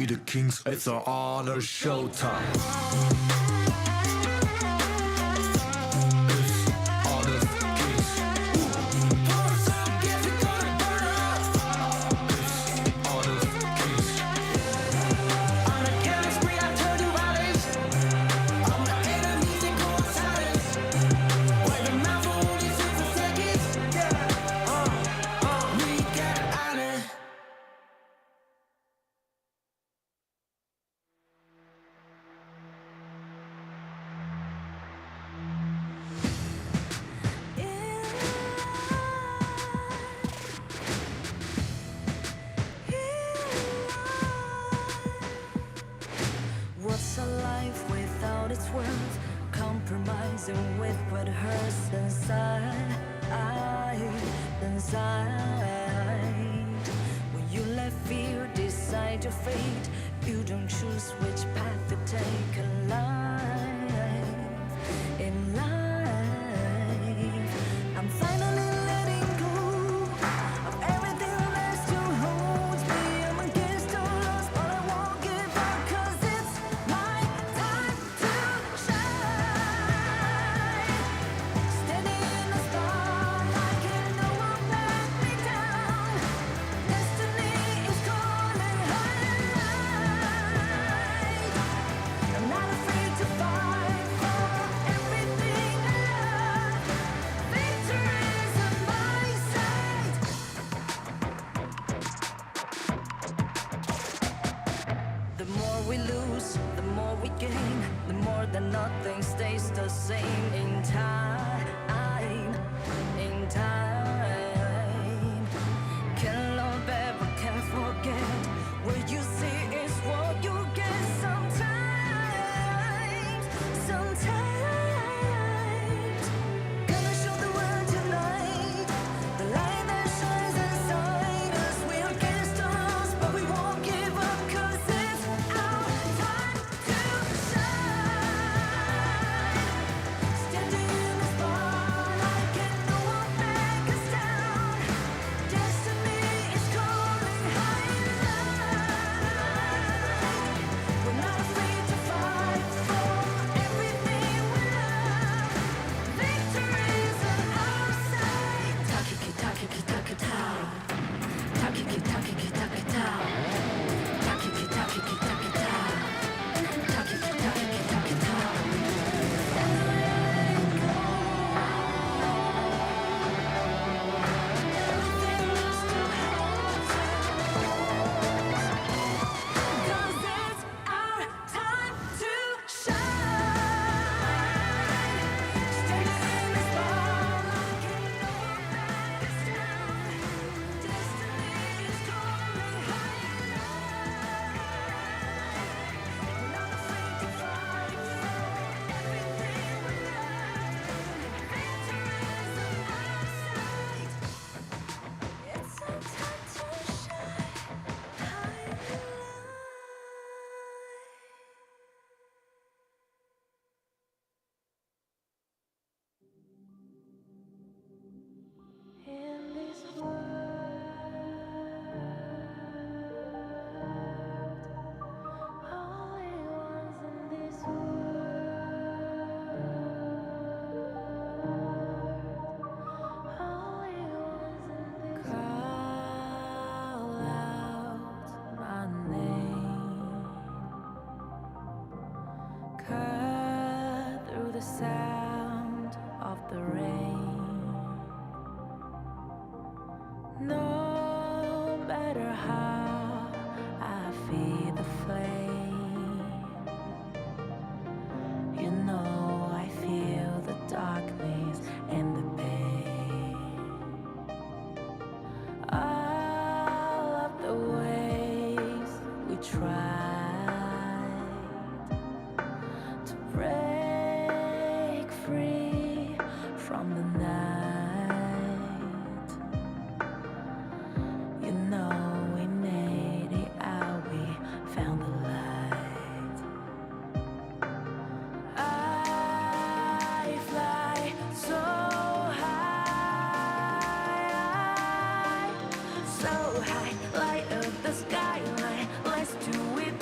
we the kings, it's our honor showtime. What's a life without its worth? Compromising with what hurts inside. When you let fear decide your fate, you don't choose which path to take in life. I'm finally letting go of everything that still holds me. I'm against all odds, but I won't give up, 'cause it's my time to shine. Standing in the spotlight, and no one let me down. Destiny is calling high. I'm not afraid to fight for everything I love. Victory is on my side. The more we lose, the more we gain. The more that nothing stays the same in time. Can't love ever, can't forget. What you see is what you get sometimes. Gonna show the world tonight the light that shines inside us. We're against the odds, but we won't give up, 'cause it's our time to shine. Standing in the spotlight, can no one back us down. Destiny is calling high. We're not afraid to fight for everything we love. Victory is on our side. Takiki takiki takitao. Takiki takiki takitao. Takiki takiki takitao. Takiki takiki takitao. Everything still holds us. 'Cause it's our time to shine. Standing in the spotlight, can no one back us down. Destiny is calling high. We're not afraid to fight for everything we love. Victory is on our side. It's our time to shine. In this world, only ones in this world, only ones in this call out my name, cut through the sound of the rain. No matter how I feed the flame, you know I feel the darkness and the pain. All of the ways we tried to break free from the night, you know we made it out, we found the light. I fly so high, light up the skyline. Let's do it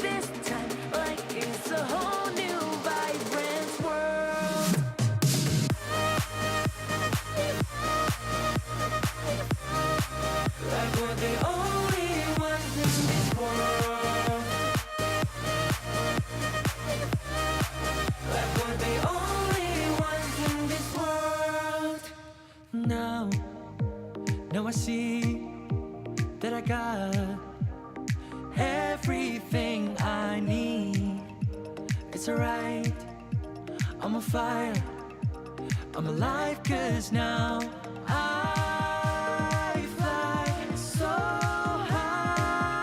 that I got everything I need. It's alright, I'm on fire, I'm alive, 'cause now I fly so high,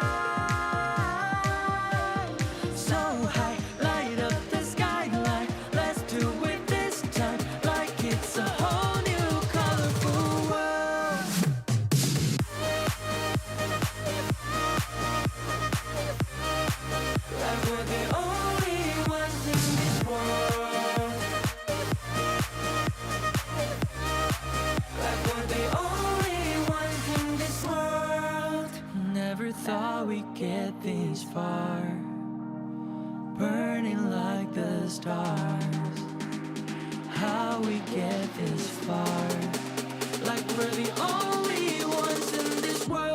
so high. Light up the skyline, let's do it this time, like it's a whole new colorful world. Like we're the only ones in this world. Like we're the only ones in this world. Never thought we'd get this far, burning like the stars. How we get this far, like we're the only ones in this world.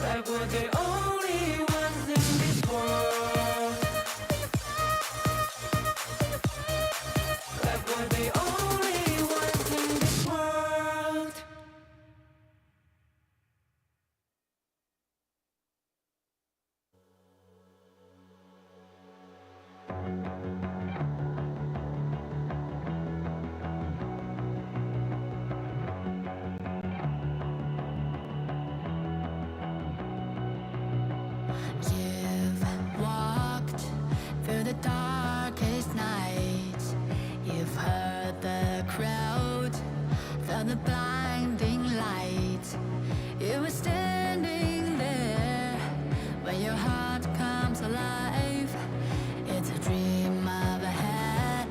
Like we're the only ones in this world. Like we're the only ones in this world. You've walked through the darkest nights. You've heard the crowd, felt the blinding light. You were standing there when your heart comes alive. It's a dream of a hat,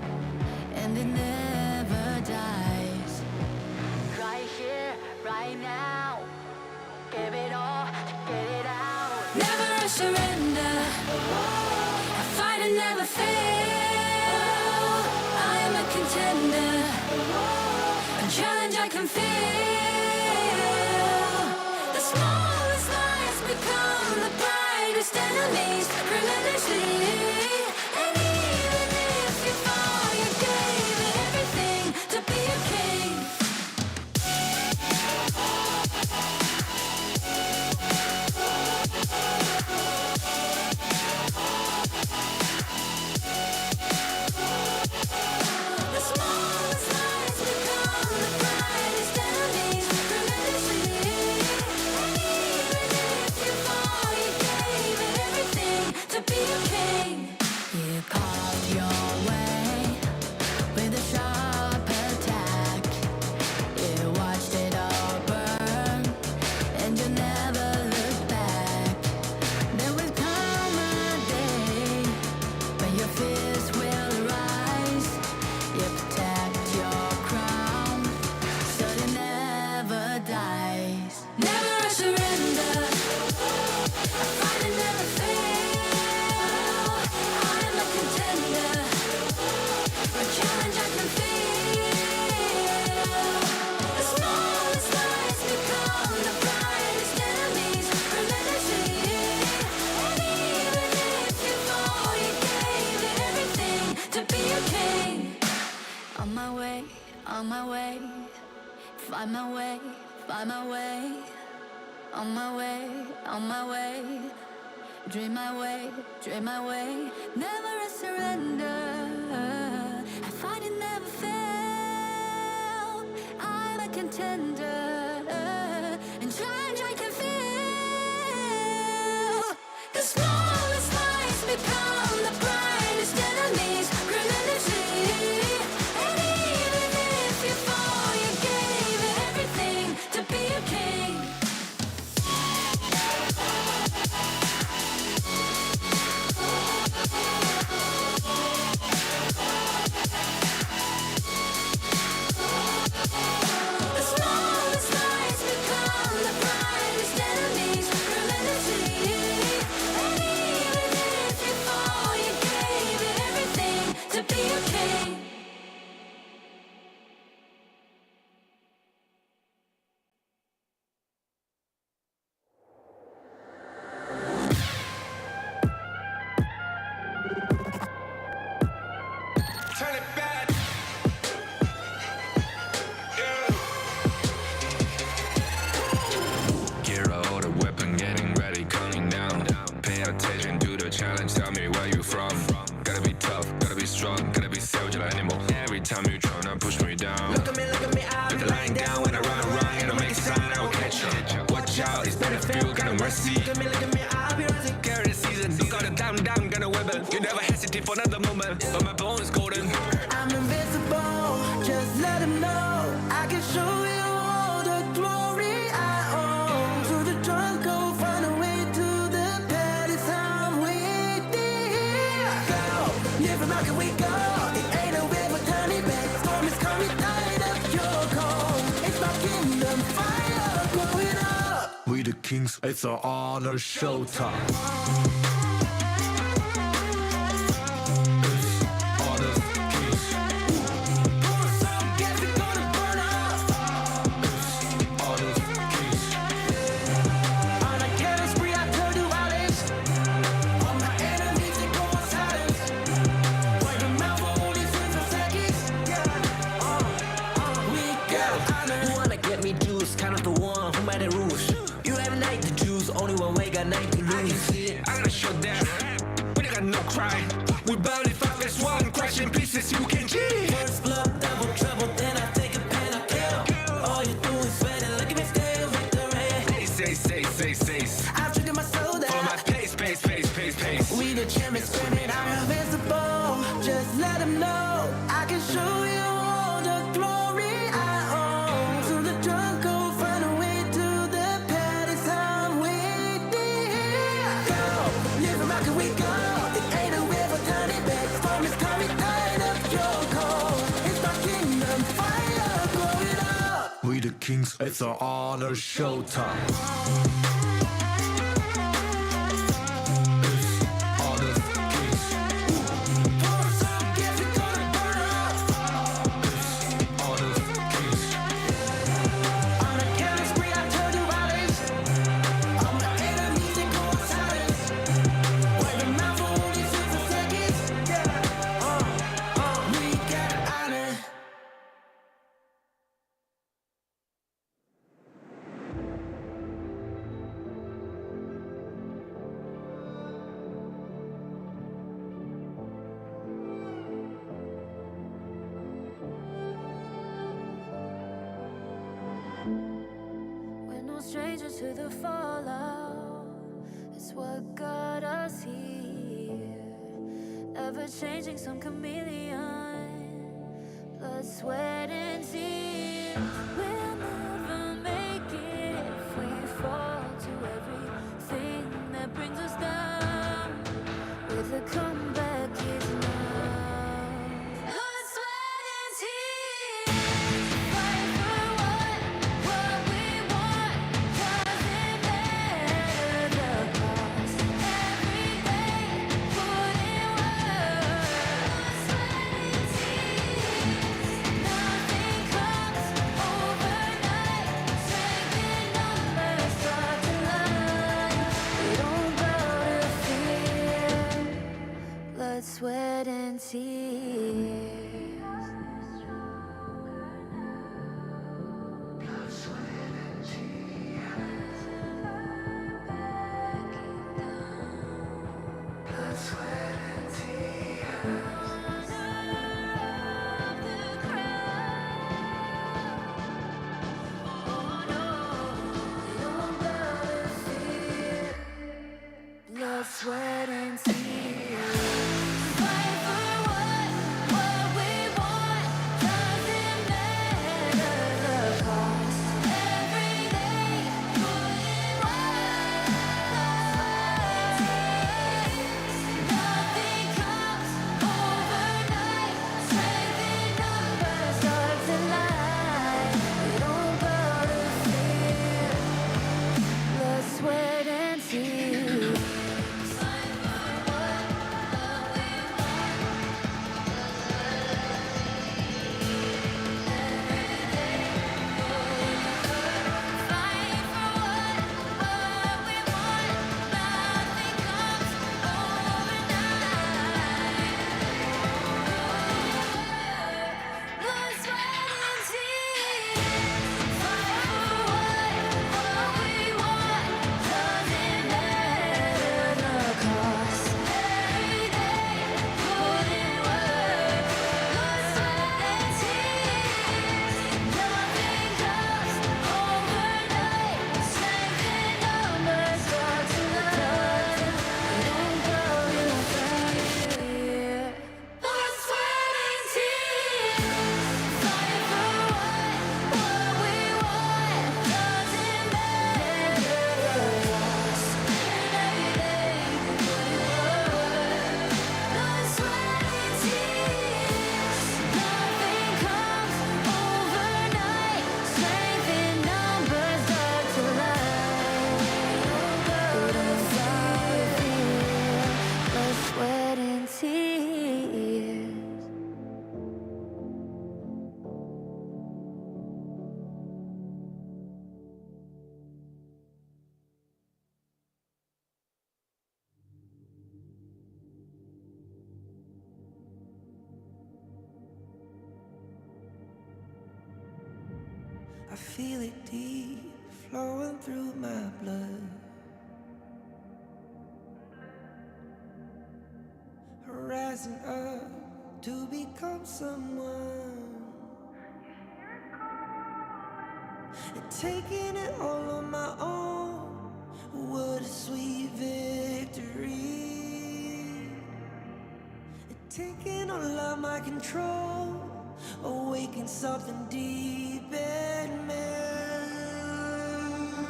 and it never dies. Right here, right now, give it all, get it out. Never surrender, I fight and never fail. I am a contender, a challenge I can feel. The smallest lies become the brightest enemies, relentlessly. And even if you fall, you gave it everything to be a king. The smallest lies become the brightest enemies, relentlessly. And even if you fall, you gave it everything to be a king. You carved your way with a sharp attack. You watched it all burn, and you never looked back. There will come a day when your fears will rise. You protect your crown, so it never dies. Never surrender, I fight and never fail. I am a contender, a challenge I can feel. The smallest lies become the brightest enemies, relentlessly. And even if you fall, you gave it everything to be a king. On my way, on my way, find my way, find my way. On my way, on my way, dream my way, dream my way. Never a surrender, I fight and never fail. I'm a contender, and challenge I can feel. The smallest lies become the brightest enemies, relentlessly. And even if you fall, you gave it everything to be a king. and push me down. Look at me, I'll be lying down when I run, and I make a sign, I will catch you. Watch out, it's better feel, kind of mercy. Look at me, I'll be rising. Carry the season, you got a down, gonna wibble. You never hesitate for another moment, but my bone is golden. I'm invincible, just let him know. I can show you all the glory I own. To the drunk, go find a way to the palace. I'm waiting here. Go, live from how can we go? It ain't a river turning back. Storm is coming, tired of your cold. It's my kingdom, fire going up. We the kings, it's our honor showtime. Pour some gas, we gonna burn up. On a killing spree, I turn to violence. All my enemies, they go on silence. Wipe them out for only 6 seconds. We got honor. You wanna get me juice, kind of the one who made the rules. You have night to choose, only one way, got night to lose. I gotta show that, we got no cry. We burn it 5 as 1, crash in pieces, you can G. First blood, double trouble, then I take a pen, I kill. All you do is sweat and look at me still victory. Say. I've triggered my soul For down. my pace. We the champions screaming, I'm invincible. Just let him know I can show you all the glory I own. To the drunk, go find a way to the palace. I'm waiting here. Go, live from how can we go? It ain't a river turning back. Storm is coming, tired of your cold. It's my kingdom, fire going up. We the kings, it's our honor showtime. Pour some gas, we gonna burn up. On a killing spree, I turn to violence. All my enemies, they go on silence. Wipe them out for only 6 seconds. We got honor. We're no strangers to the fallout. It's what got us here. Ever changing, some chameleon. Blood, sweat, and tears. We'll never make it if we fall to everything that brings us down. With a comeback is now. Blood, sweat, and tears. Fight for what we want. Doesn't matter the cost. Every day, put in work. Blood, sweat, and tears. Nothing comes I feel it deep, flowing through my blood. Rising up to become someone, and taking it all on my own. What a sweet victory. And taking all of my control, awaken something deep in me.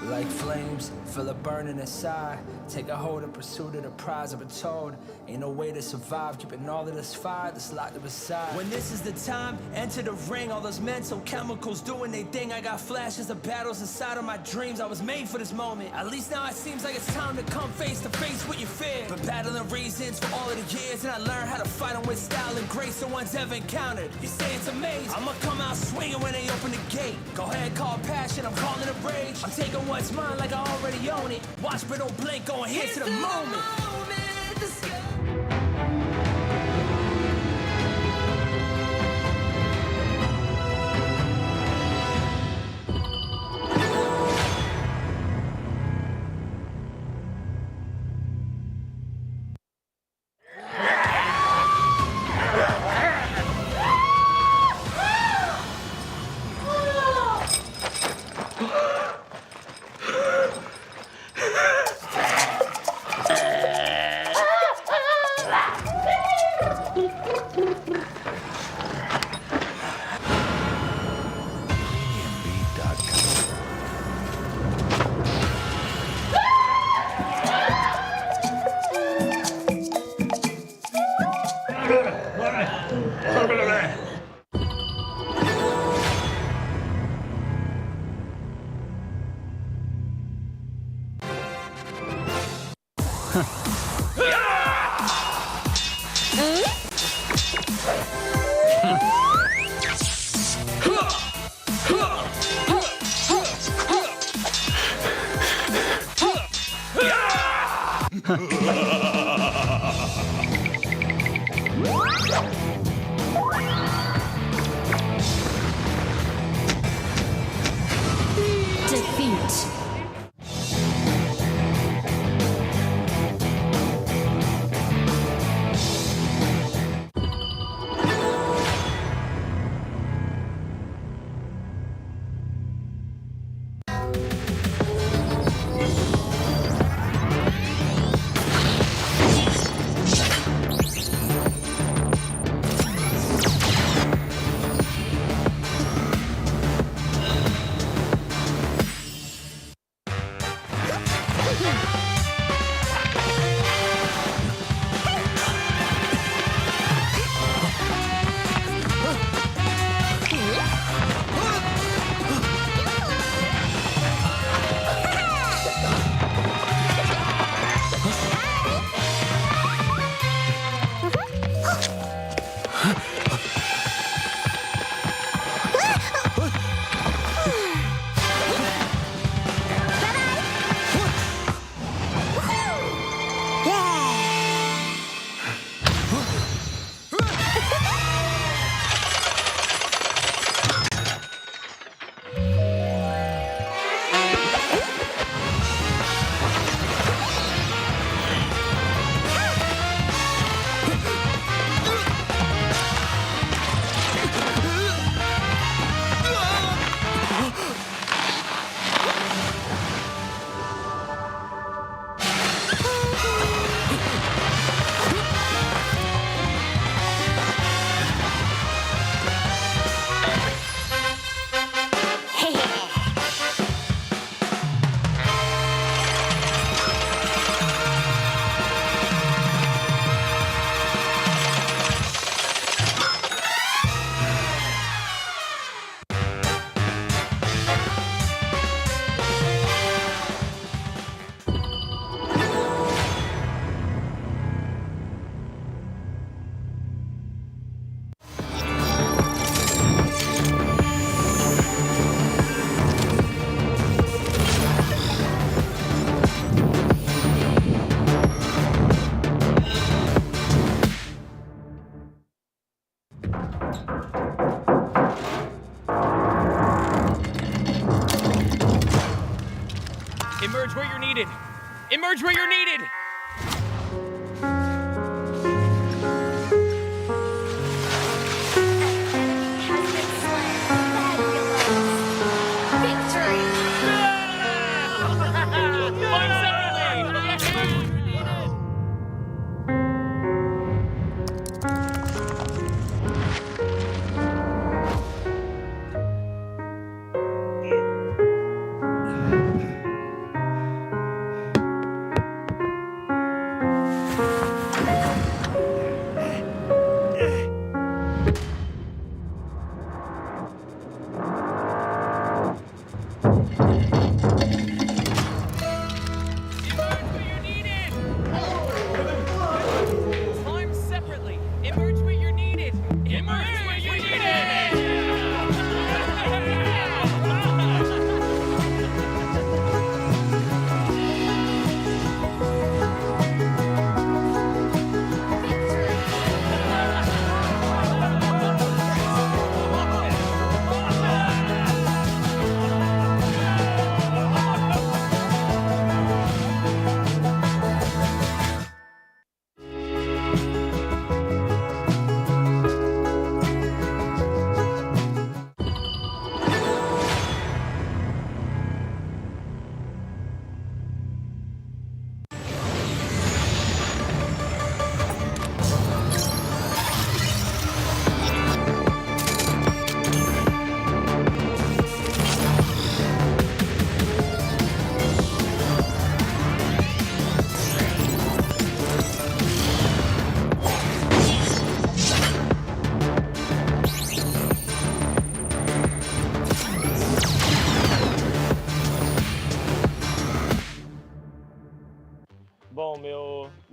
Like flames, feel it burning inside. Take a hold in pursuit of the prize. I've been told, ain't no way to survive. Keeping all of this fire that's locked up inside. When this is the time, enter the ring. All those mental chemicals doing their thing. I got flashes of battles inside of my dreams. I was made for this moment. At least now it seems like it's time to come face to face with your fear. Been battling reasons for all of the years, and I learned how to fight them with style and grace no one's ever encountered. You say it's amazing, I'ma come out swinging when they open the gate. Go ahead, call passion, I'm calling it rage. I'm taking what's mine like I already own it. Watch but don't blink, going here to the moment. Defeat. Emerge where you're needed. Emerge where you're needed. Has been slain. Fabulous. Victory. Fight separately. Emerge where you're needed. Climb separately. Emerge where you're needed. Emerge where you're needed.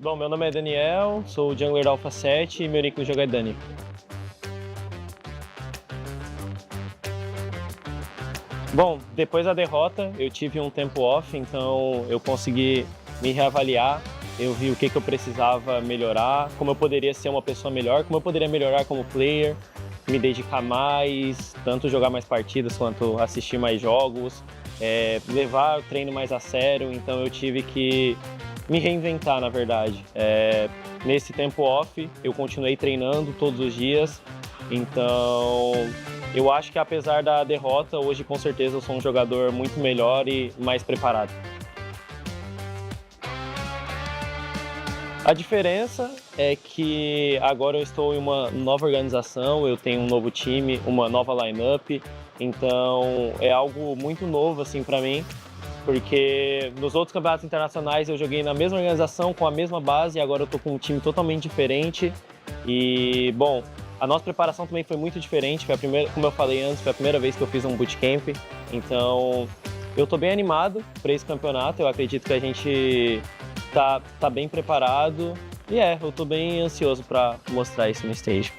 Bom, meu nome é Daniel, sou o jungler da Alpha 7 e meu nick no jogo é Dani. Bom, depois da derrota eu tive um tempo off, então eu consegui me reavaliar, eu vi o que eu precisava melhorar, como eu poderia ser uma pessoa melhor, como eu poderia melhorar como player, me dedicar mais, tanto jogar mais partidas quanto assistir mais jogos, levar o treino mais a sério, então eu tive que me reinventar, na verdade. Nesse tempo off, eu continuei treinando todos os dias, então eu acho que apesar da derrota, hoje com certeza eu sou um jogador muito melhor e mais preparado. A diferença é que agora eu estou em uma nova organização, eu tenho um novo time, uma nova lineup, então é algo muito novo assim para mim. Porque nos outros campeonatos internacionais eu joguei na mesma organização, com a mesma base, e agora eu tô com um time totalmente diferente. E, bom, a nossa preparação também foi muito diferente, foi a primeira, como eu falei antes, foi a primeira vez que eu fiz um bootcamp. Então, eu tô bem animado para esse campeonato, eu acredito que a gente tá bem preparado. E eu tô bem ansioso para mostrar isso no stage.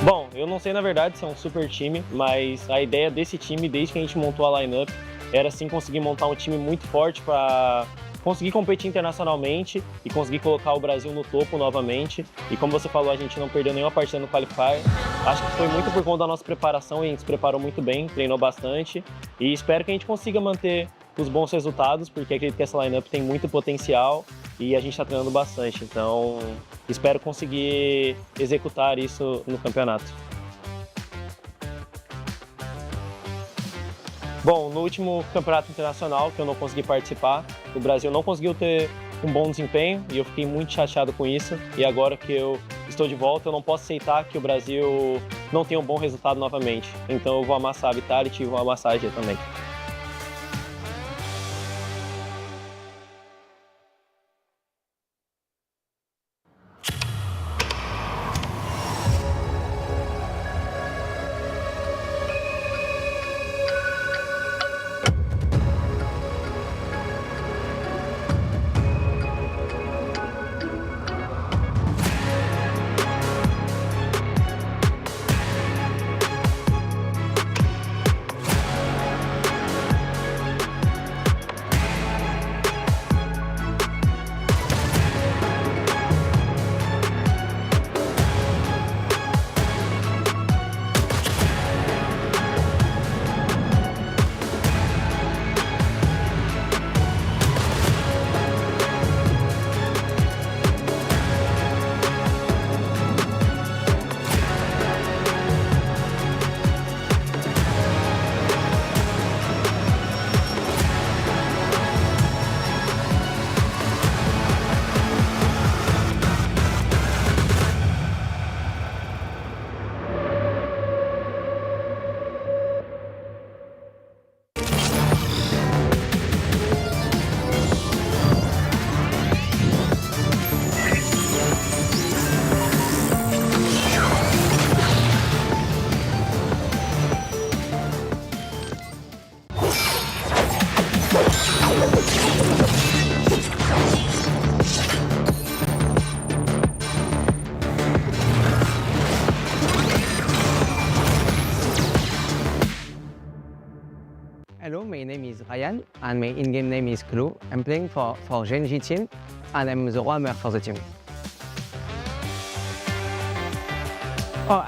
Bom, eu não sei na verdade se é um super time, mas a ideia desse time, desde que a gente montou a lineup, era sim conseguir montar um time muito forte para conseguir competir internacionalmente e conseguir colocar o Brasil no topo novamente. E como você falou, a gente não perdeu nenhuma partida no Qualifier. Acho que foi muito por conta da nossa preparação e a gente se preparou muito bem, treinou bastante. E espero que a gente consiga manter os bons resultados, porque acredito que essa lineup tem muito potencial e a gente está treinando bastante. Então, espero conseguir executar isso no campeonato. Bom, no último campeonato internacional que eu não consegui participar, o Brasil não conseguiu ter um bom desempenho e eu fiquei muito chateado com isso. E agora que eu estou de volta, eu não posso aceitar que o Brasil não tenha um bom resultado novamente. Então eu vou amassar a Vitality e vou amassar a G também. my name is Ryan, and my in-game name is Clue. I'm playing for Gen.G team, and I'm the roamer for the team. Oh,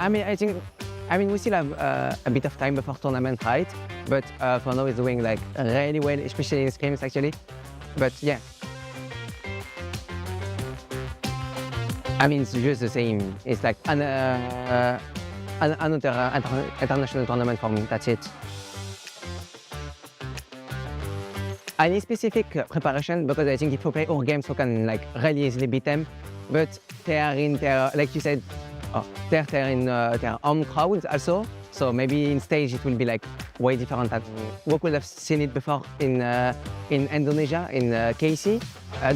we still have a bit of time before tournament, right? But for now, it's doing like really well, especially in scrims actually. But yeah. It's just the same. It's like another international tournament for me, that's it. Any specific preparation? Because I think if you play our games, you can like really easily beat them. But they are in their, like you said, they're in their own crowds also. So maybe in stage it will be like way different than we could have seen it before in Indonesia, in KC.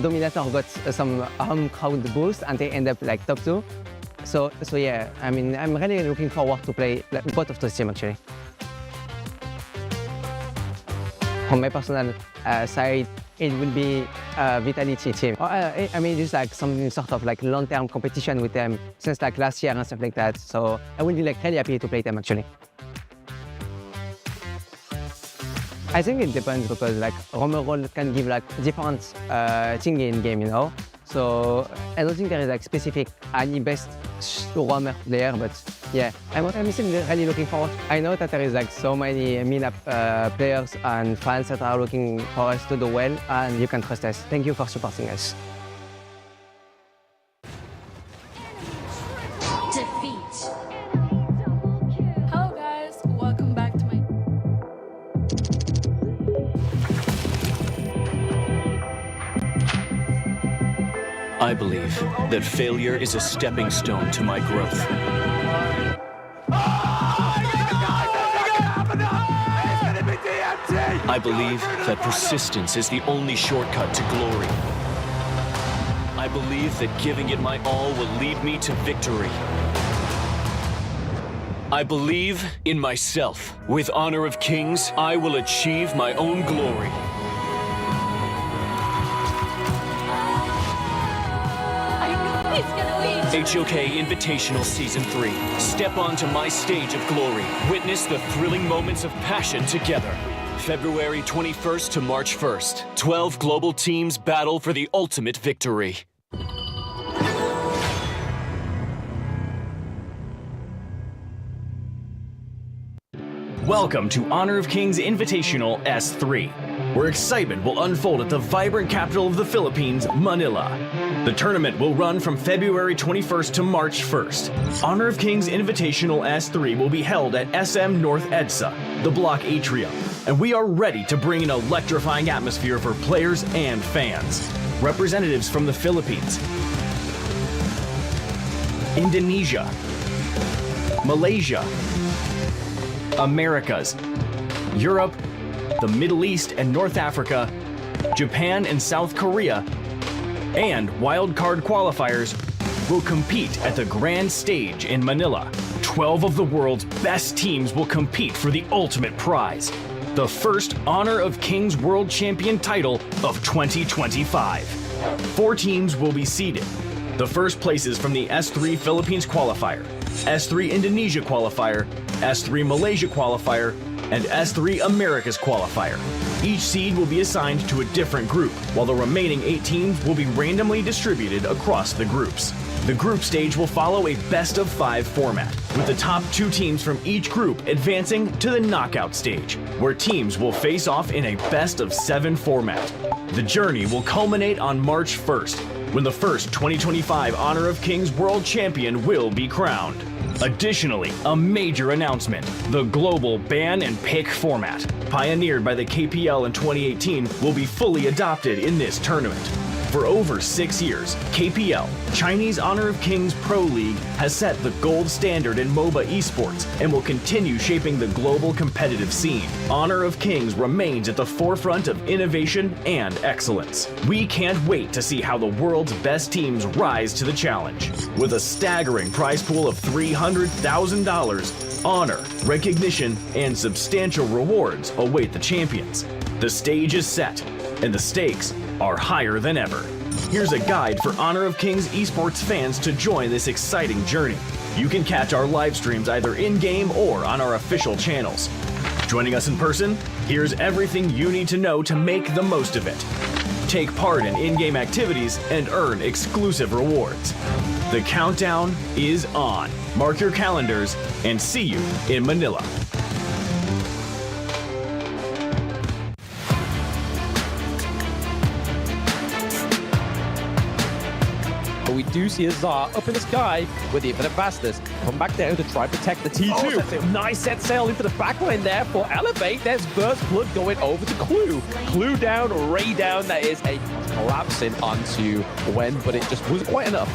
Dominator got some home crowd boost and they end up like top 2. So yeah, I'm really looking forward to play like, both of those teams actually. From my personal side, it will be Vitality team. Just like some sort of like long-term competition with them since like last year and stuff like that. So I will be like really happy to play them actually. I think it depends because like roamer role can give like different thing in game, you know. So I don't think there is like specific any best roamer player, but yeah, I'm still really looking forward. I know that there is like so many meetup players and fans that are looking for us to do well, and you can trust us. Thank you for supporting us. Defeat. Hello guys, welcome back to my I believe that failure is a stepping stone to my growth. I believe that persistence is the only shortcut to glory. I believe that giving it my all will lead me to victory. I believe in myself. With Honor of Kings, I will achieve my own glory. HOK Invitational Season 3. Step onto my stage of glory. Witness the thrilling moments of passion together. February 21st to March 1st. 12 global teams battle for the ultimate victory. Welcome to Honor of Kings Invitational S3, where excitement will unfold at the vibrant capital of the Philippines, Manila. The tournament will run from February 21st to March 1st. Honor of Kings Invitational S3 will be held at SM North EDSA, the Block Atrium, and we are ready to bring an electrifying atmosphere for players and fans. Representatives from the Philippines, Indonesia, Malaysia, Americas, Europe, the Middle East and North Africa, Japan and South Korea, and wildcard qualifiers will compete at the grand stage in Manila. 12 of the world's best teams will compete for the ultimate prize, the first Honor of Kings World Champion title of 2025. 4 teams will be seeded. The first places from the S3 Philippines qualifier, S3 Indonesia qualifier, S3 Malaysia qualifier, and S3 Americas qualifier. Each seed will be assigned to a different group, while the remaining 8 teams will be randomly distributed across the groups. The group stage will follow a best-of-5 format, with the top 2 teams from each group advancing to the knockout stage, where teams will face off in a best-of-7 format. The journey will culminate on March 1st, when the first 2025 Honor of Kings World Champion will be crowned. Additionally, a major announcement: the global ban and pick format, pioneered by the KPL in 2018, will be fully adopted in this tournament. For over 6 years, KPL, Chinese Honor of Kings Pro League, has set the gold standard in MOBA esports and will continue shaping the global competitive scene. Honor of Kings remains at the forefront of innovation and excellence. We can't wait to see how the world's best teams rise to the challenge. With a staggering prize pool of $300,000, honor, recognition, and substantial rewards await the champions. The stage is set, and the stakes are higher than ever. Here's a guide for Honor of Kings esports fans to join this exciting journey. You can catch our live streams either in-game or on our official channels. Joining us in person, here's everything you need to know to make the most of it. Take part in-game activities and earn exclusive rewards. The countdown is on. Mark your calendars and see you in Manila. We do see Azar up in the sky with the Infinite Bastards. Come back down to try and protect the T2. Nice set sail into the backline there for Elevate. There's First Blood going over to Clue. Clue down, Ray down. That is a collapsing onto Wen, but it just wasn't quite enough.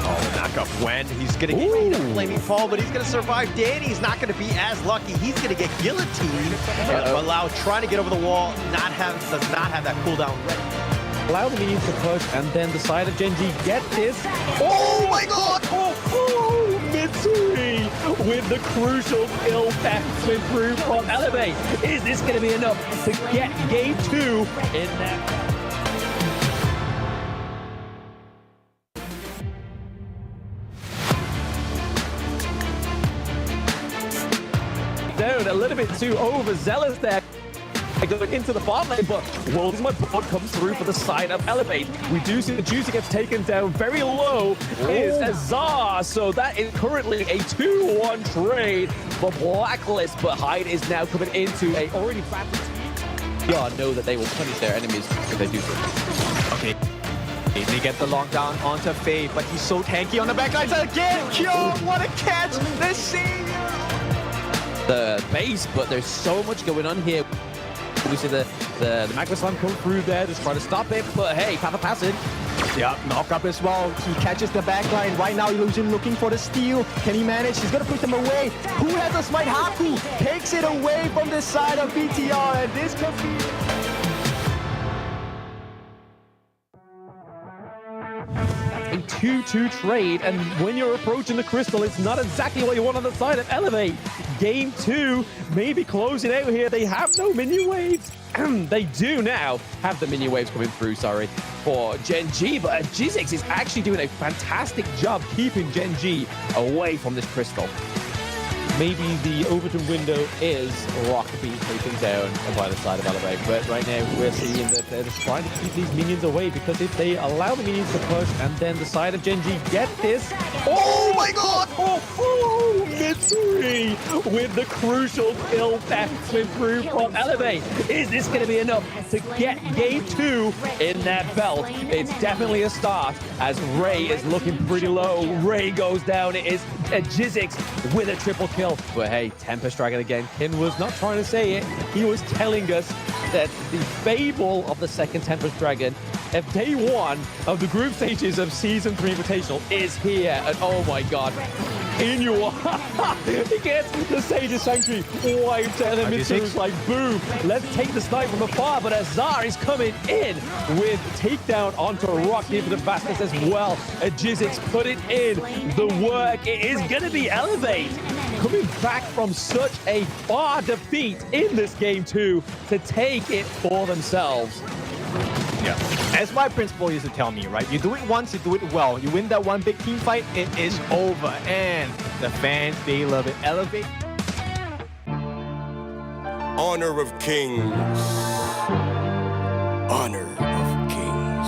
Oh, knock up Wen. He's going to get a flaming fall, but he's going to survive. Danny's not going to be as lucky. He's going to get guillotined. Allow trying to get over the wall, does not have that cooldown ready. Allow the minions to push, and then the side of Gen.G get this. Oh my god! Oh, Mitsuri with the crucial kill back through from Elevate. Is this going to be enough to get game 2 in that? Down a little bit too overzealous there. Going into the bot lane, but Wolfsman board comes through for the side of Elevate. We do see the Juicy gets taken down very low. Is Azar, so that is currently a 2-1 trade for Blacklist, but Hyde is now coming into a already bad team. Yeah, know that they will punish their enemies if they do so. Okay. They get the lockdown onto Faye, but he's so tanky on the backline again. Yo, what a catch! The senior! The base, but there's so much going on here. We see the Magma Slam come through there, just trying to stop it, but hey, Papa passing. Yeah, knock up as well. He catches the backline. Right now, Illusion looking for the steal. Can he manage? He's going to push them away. Who has a smite? Haku takes it away from the side of BTR, and this could be... A 2-2 trade, and when you're approaching the crystal, it's not exactly what you want on the side of Elevate. Game 2 maybe closing out here. They have no minion waves. They do now have the minion waves coming through, sorry, for Gen.G, but Jizzix is actually doing a fantastic job keeping Gen.G away from this crystal. Maybe the Overton window is Rock being taken down by the side of Elevate, but right now we're seeing that they're just trying to keep these minions away, because if they allow the minions to push and then the side of Gen.G get this... Oh my god! Oh, Mitsuri with the crucial kill back through from Elevate. Is this going to be enough to get game 2 in that belt? It's definitely a start, as Ray is looking pretty low. Ray goes down. It is a Jizzix with a triple kill. But hey, Tempest Dragon again. Kin was not trying to say it. He was telling us that the fable of the second Tempest Dragon of day 1 of the group stages of Season 3 Invitational is here. And oh my god, Inu, he gets the Sage's Sanctuary wiped out, and Mitsuru's like, boom, let's take the snipe from afar. But Azar is coming in with takedown onto Rock into the Bastards as well. Jizzix put it in the work. It is going to be Elevate coming back from such a far defeat in this game 2 to take it for themselves. Yeah. As my principal used to tell me, right? You do it once, you do it well. You win that one big team fight, it is over. And the fans, they love it. Elevate. Honor of kings. Honor of kings.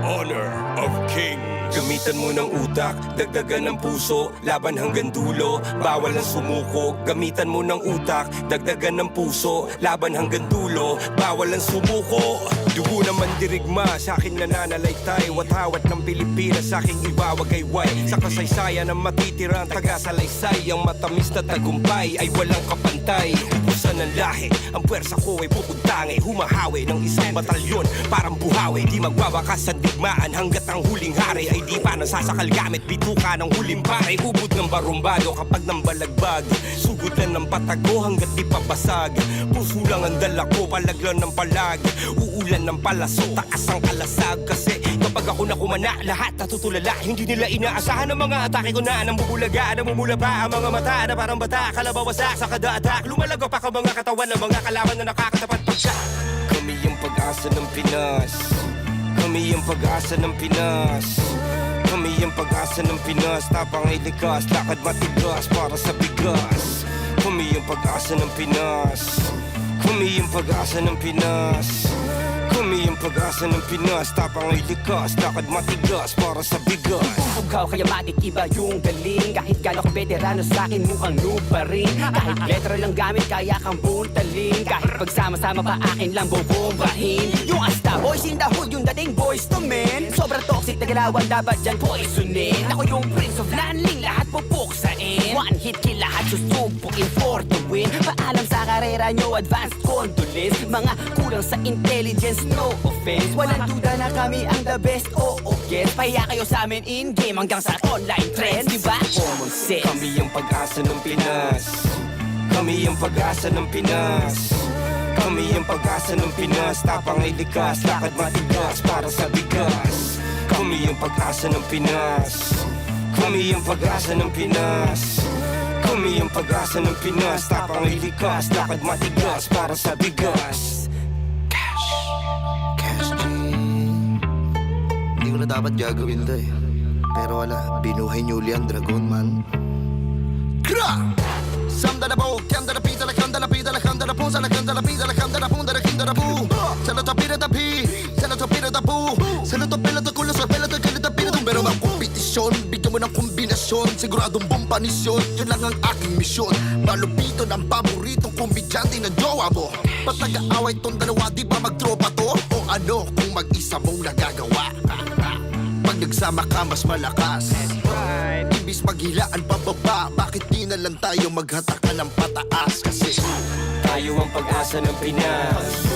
Honor of kings. Gamitan mo ng utak, dagdagan ng puso, laban hanggang dulo, bawal ang sumuko. Gamitan mo ng utak, dagdagan ng puso, laban hanggang dulo, bawal ang sumuko. Dugo naman dirigma, sa akin nananalaytay, watawat ng Pilipinas, sa aking ibawagayway. Sa kasaysayan ng matitirang taga-salaysay, ang matamis na tagumpay ay walang kapantay. Ipusan ng lahi, ang pwersa ko ay pupuntangay, humahawi ng isang batalyon, parang buhawi. Di magwawakas sa digmaan hanggat ang huling hari ay di pa nasasakal gamit bituka ng huling pare. Ubod ng barumbado kapag nang balagbag, sugutan ng patago hanggat di pabasag. Puso lang ang dala ko, palaglan ng palag, uulan ng palaso, taas ang kalasag. Kasi kapag ako nakumana, lahat natutulala. Hindi nila inaasahan ang mga atake ko na nambubulaga, namumula pa ang mga mata na parang bata, kalabawasak sa kada atak. Lumalago pa ka mga katawan ng mga kalaban na nakakatapat pa siya. Kami yung pag-asa ng Pinas, kami yung pag-asa ng Pinas, kami yung pag-asa ng Pinas. Tapang ay likas, lakad matigas para sa bigas. Kami yung pag-asa ng Pinas. Kami yung pag-asa ng Pinas. Kami yung pag-asa ng Pinas. Tapang ay likas, lakad matigas para sa bigas. Bugaw kaya matik iba yung galing. Kahit gano'n ka veterano sa'kin mukhang noob pa rin. Kahit letra lang gamit kaya kang buntaling. Kahit pagsama-sama pa akin lang bubombahin. Yung asta boys in the hood, yung dating boys to men. Sobrang toxic na galawan dapat dyan poisonin. Ako yung prince of landing, lahat pupuksain. One hit kill, lahat susubukin for the win. Paalam sa karera nyo, advanced condolence. Mga kulang sa intelligence, no offense. Walang duda na kami ang the best, oo guess. Pahiya kayo sa amin in-game hanggang sa online trends, diba? Common sense. Kami yung pag-asa ng Pinas. Kami yung pag-asa ng Pinas. Kami yung pag-asa ng Pinas. Tapang ay likas, lakad matigas para sa bigas. Kami yung pag-asa ng Pinas. Kami yung pag-asa ng Pinas. Kami yung pag-asa ng Pinas. Tapang ay likas, lakad matigas para sa bigas. Cash-G. Hindi ko na dapat gagawin to eh. Pero wala, binuhay niyo uli ang dragon man. Kra! Samda na po, kanda na pita, la kanda na pita, la kanda na po, sa la kanda na pita, la kanda na po, da la kinda na po. Sa la tapira da pi, sa la tapira da po. Sa la tapira da kulo, sa pela da kalita pira. Pero ang kompetisyon, bigyan mo ng kombinasyon. Siguradong bompanisyon, yun lang ang aking misyon. Malupito ng paboritong komedyante na jowa mo. Ba't nag-aaway tong dalawa, di ba magtropa to? O ano kung mag-isa mong nagagawa? Pag nagsama ka mas malakas. Ibis maghilaan pababa, bakit di na lang tayo maghatakan ng pataas? Kasi tayo ang pag-asa ng Pinas.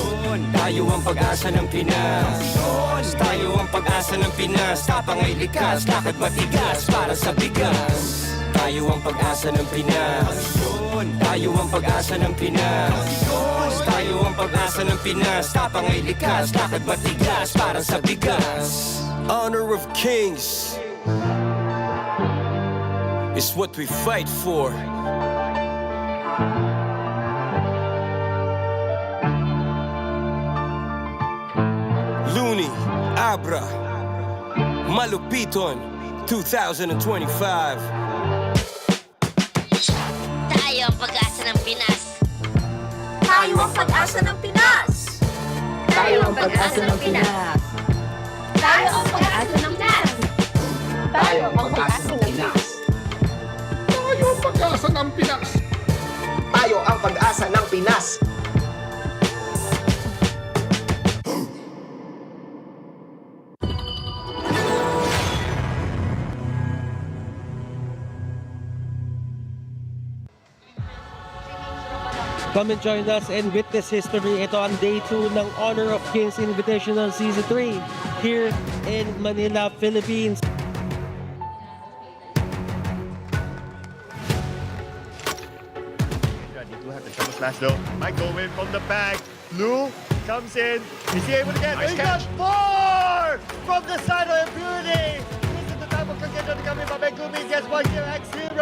Tayo ang pag-asa ng Pinas. Tayo ang pag-asa ng Pinas. Tapang ay likas, lakad matigas para sa bigas. Tayo ang pag-asa ng Pinas. Tayo ang pag-asa ng Pinas. Tayo ang pag-asa ng Pinas. Tapang ay likas, lakad matigas para sa bigas. Honor of kings is what we fight for. Looney, Abra, Malupiton, 2025. Tayo ang pag-asa ng Pinas. Tayo ang pag-asa ng Pinas. Tayo ang pag-asa ng Pinas. Tayo ang pag-asa ng Pinas. Tayo ang pag-asa ng Pinas. Tayo ang pag-asa ng Pinas. tayo ang pag-asa ng Pinas. Come and join us and witness history. Ito ang Day 2 ng Honor of Kings Invitational Season 3 here in Manila, Philippines. They do have the double slash though. Might go in from the back. Lou comes in. Is he able to get? Nice He got four from the side of Impunity. This is the type of KAGENDRA coming from Megumi. Gets 1 kill X0.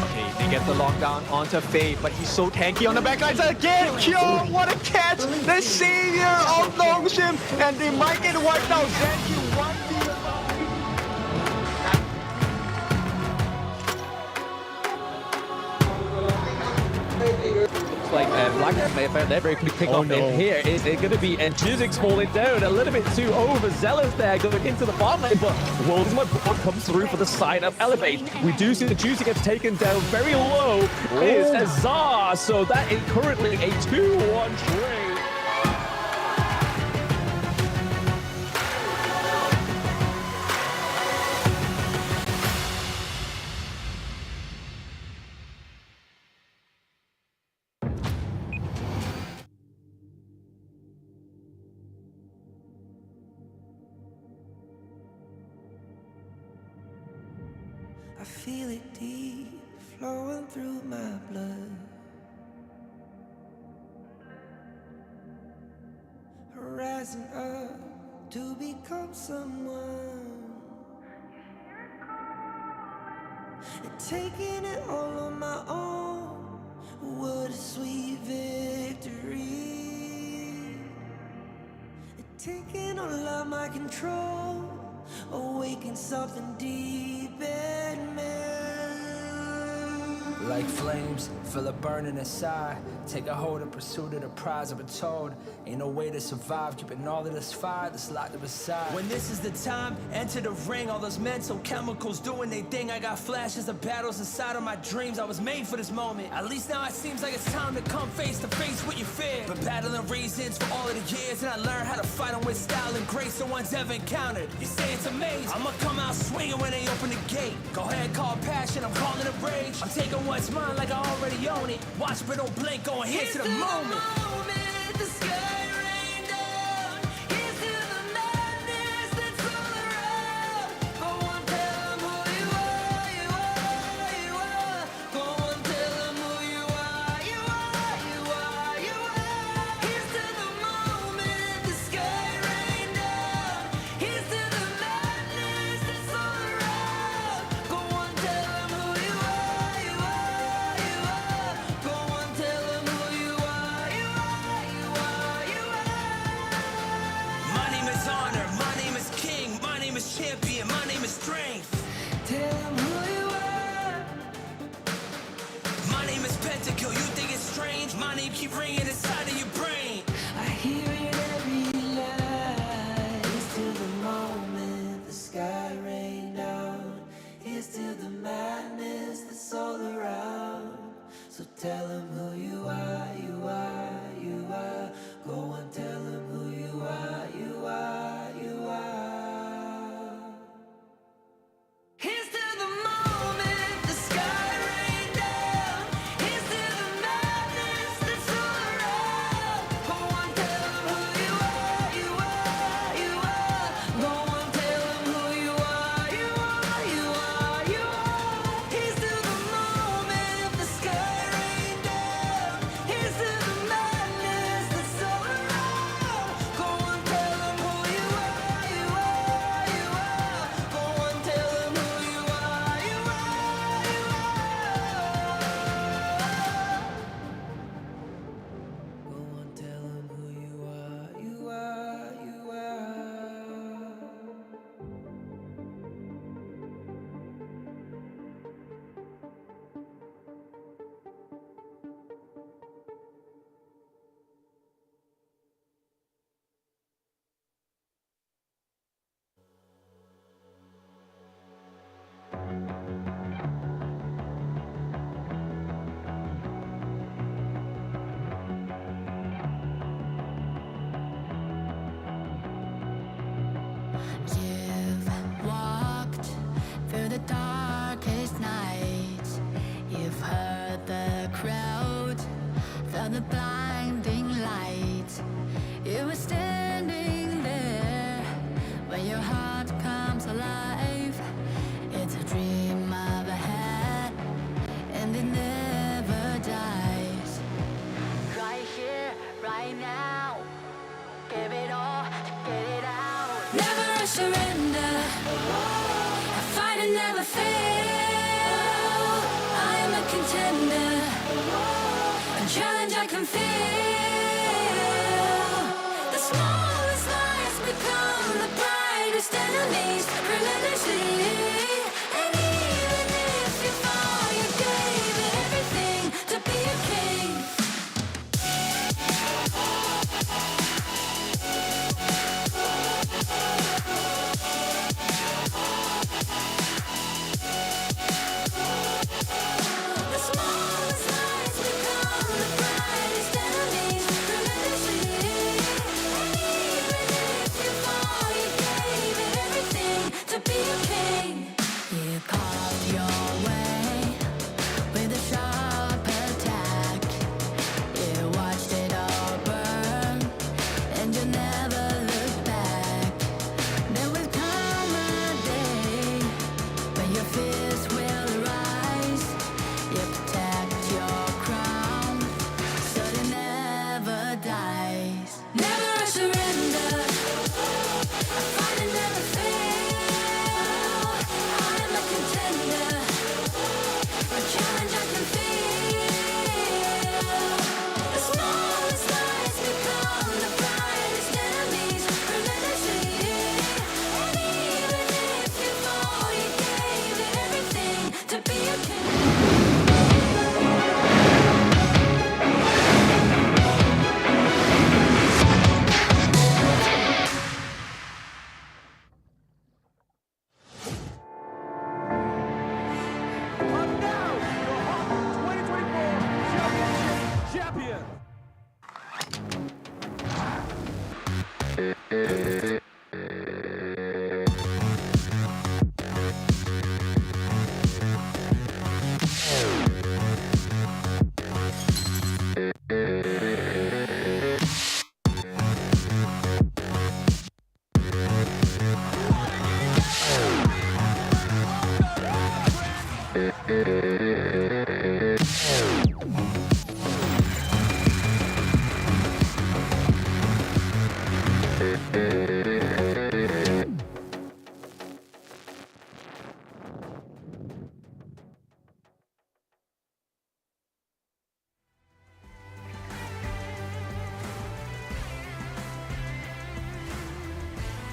Okay, they get the lockdown onto Faye, but he's so tanky on the backlines again. Kyo, what a catch! The savior of Longship, and they might get wiped out. Gen.G 1v5. Looks like Blacklist may have found that very quick pick off in here. Is it going to be Angizix falling down a little bit too overzealous there going into the farm lane, but Wolfsman comes through for the side of Elevate. We do see the Juicy gets taken down very low. Is Azar, so that is currently a 2-1 trade. I feel it deep flowing through my blood. Rising up to become someone. And taking it all on my own. What a sweet victory. Taking all of my control, awaken something deep in me. Like flames, feel it burning inside. Take a hold in pursuit of the prize. I've been told, ain't no way to survive. Keeping all of this fire that's locked up inside. When this is the time, enter the ring. All those mental chemicals doing their thing. I got flashes of battles inside of my dreams. I was made for this moment. At least now it seems like it's time to come face to face with your fear. Been battling reasons for all of the years, and I learned how to fight them with style and grace no one's ever encountered. You say it's amazing, I'ma come out swinging when they open the gate. Go ahead, call passion, I'm calling it rage. I'm taking what's mine like I already own it. Watch but don't blink, going here to the moment. The sky rain down. Here's to the madness that's all around. Go on, tell them who you are, you are, you are. Go on, tell them who you are, you are, you are, you are. Here's to the moment, the sky rain down. Here's to the madness that's all around. Go on, tell them who you are, you are, you are. Go on, tell them who you are, you are, you are, you are. My name is honor, my name is king, my name is champion, my name is strength. Tell them who you are. My name is Pentakill, you think it's strange? My name keep ringing inside of your brain. I hear it every night. Here's to the moment the sky rain down. Here's to the madness that's all around. So tell them who you are, you are, you are. Go and tell them who you are, you are, you are. Here's to the moment the sky rain down. Here's to the madness that's all around. Go on, tell them who you are, you are, you are. Go on, tell them who you are, you are, you are, you are. Here's to the moment the sky rain down. Here's to the madness that's all around. Go on, tell them who you are, you are, you are. Go on, tell them who you are, you are, you are. Go on, tell them who you are, you are, you are. You've walked through the darkest nights. You've heard the crowd, felt the blinding light. You were standing there when your heart comes alive. It's a dream of a hat, and it never dies. Right here, right now. Give it all, get it out. Never surrender. I fight and never fail. I am a contender. A challenge I can feel. The smallest lies become the brightest enemies. Relentlessly. And even if you fall, you gave it everything to be a king. The smallest lies become the brightest enemies.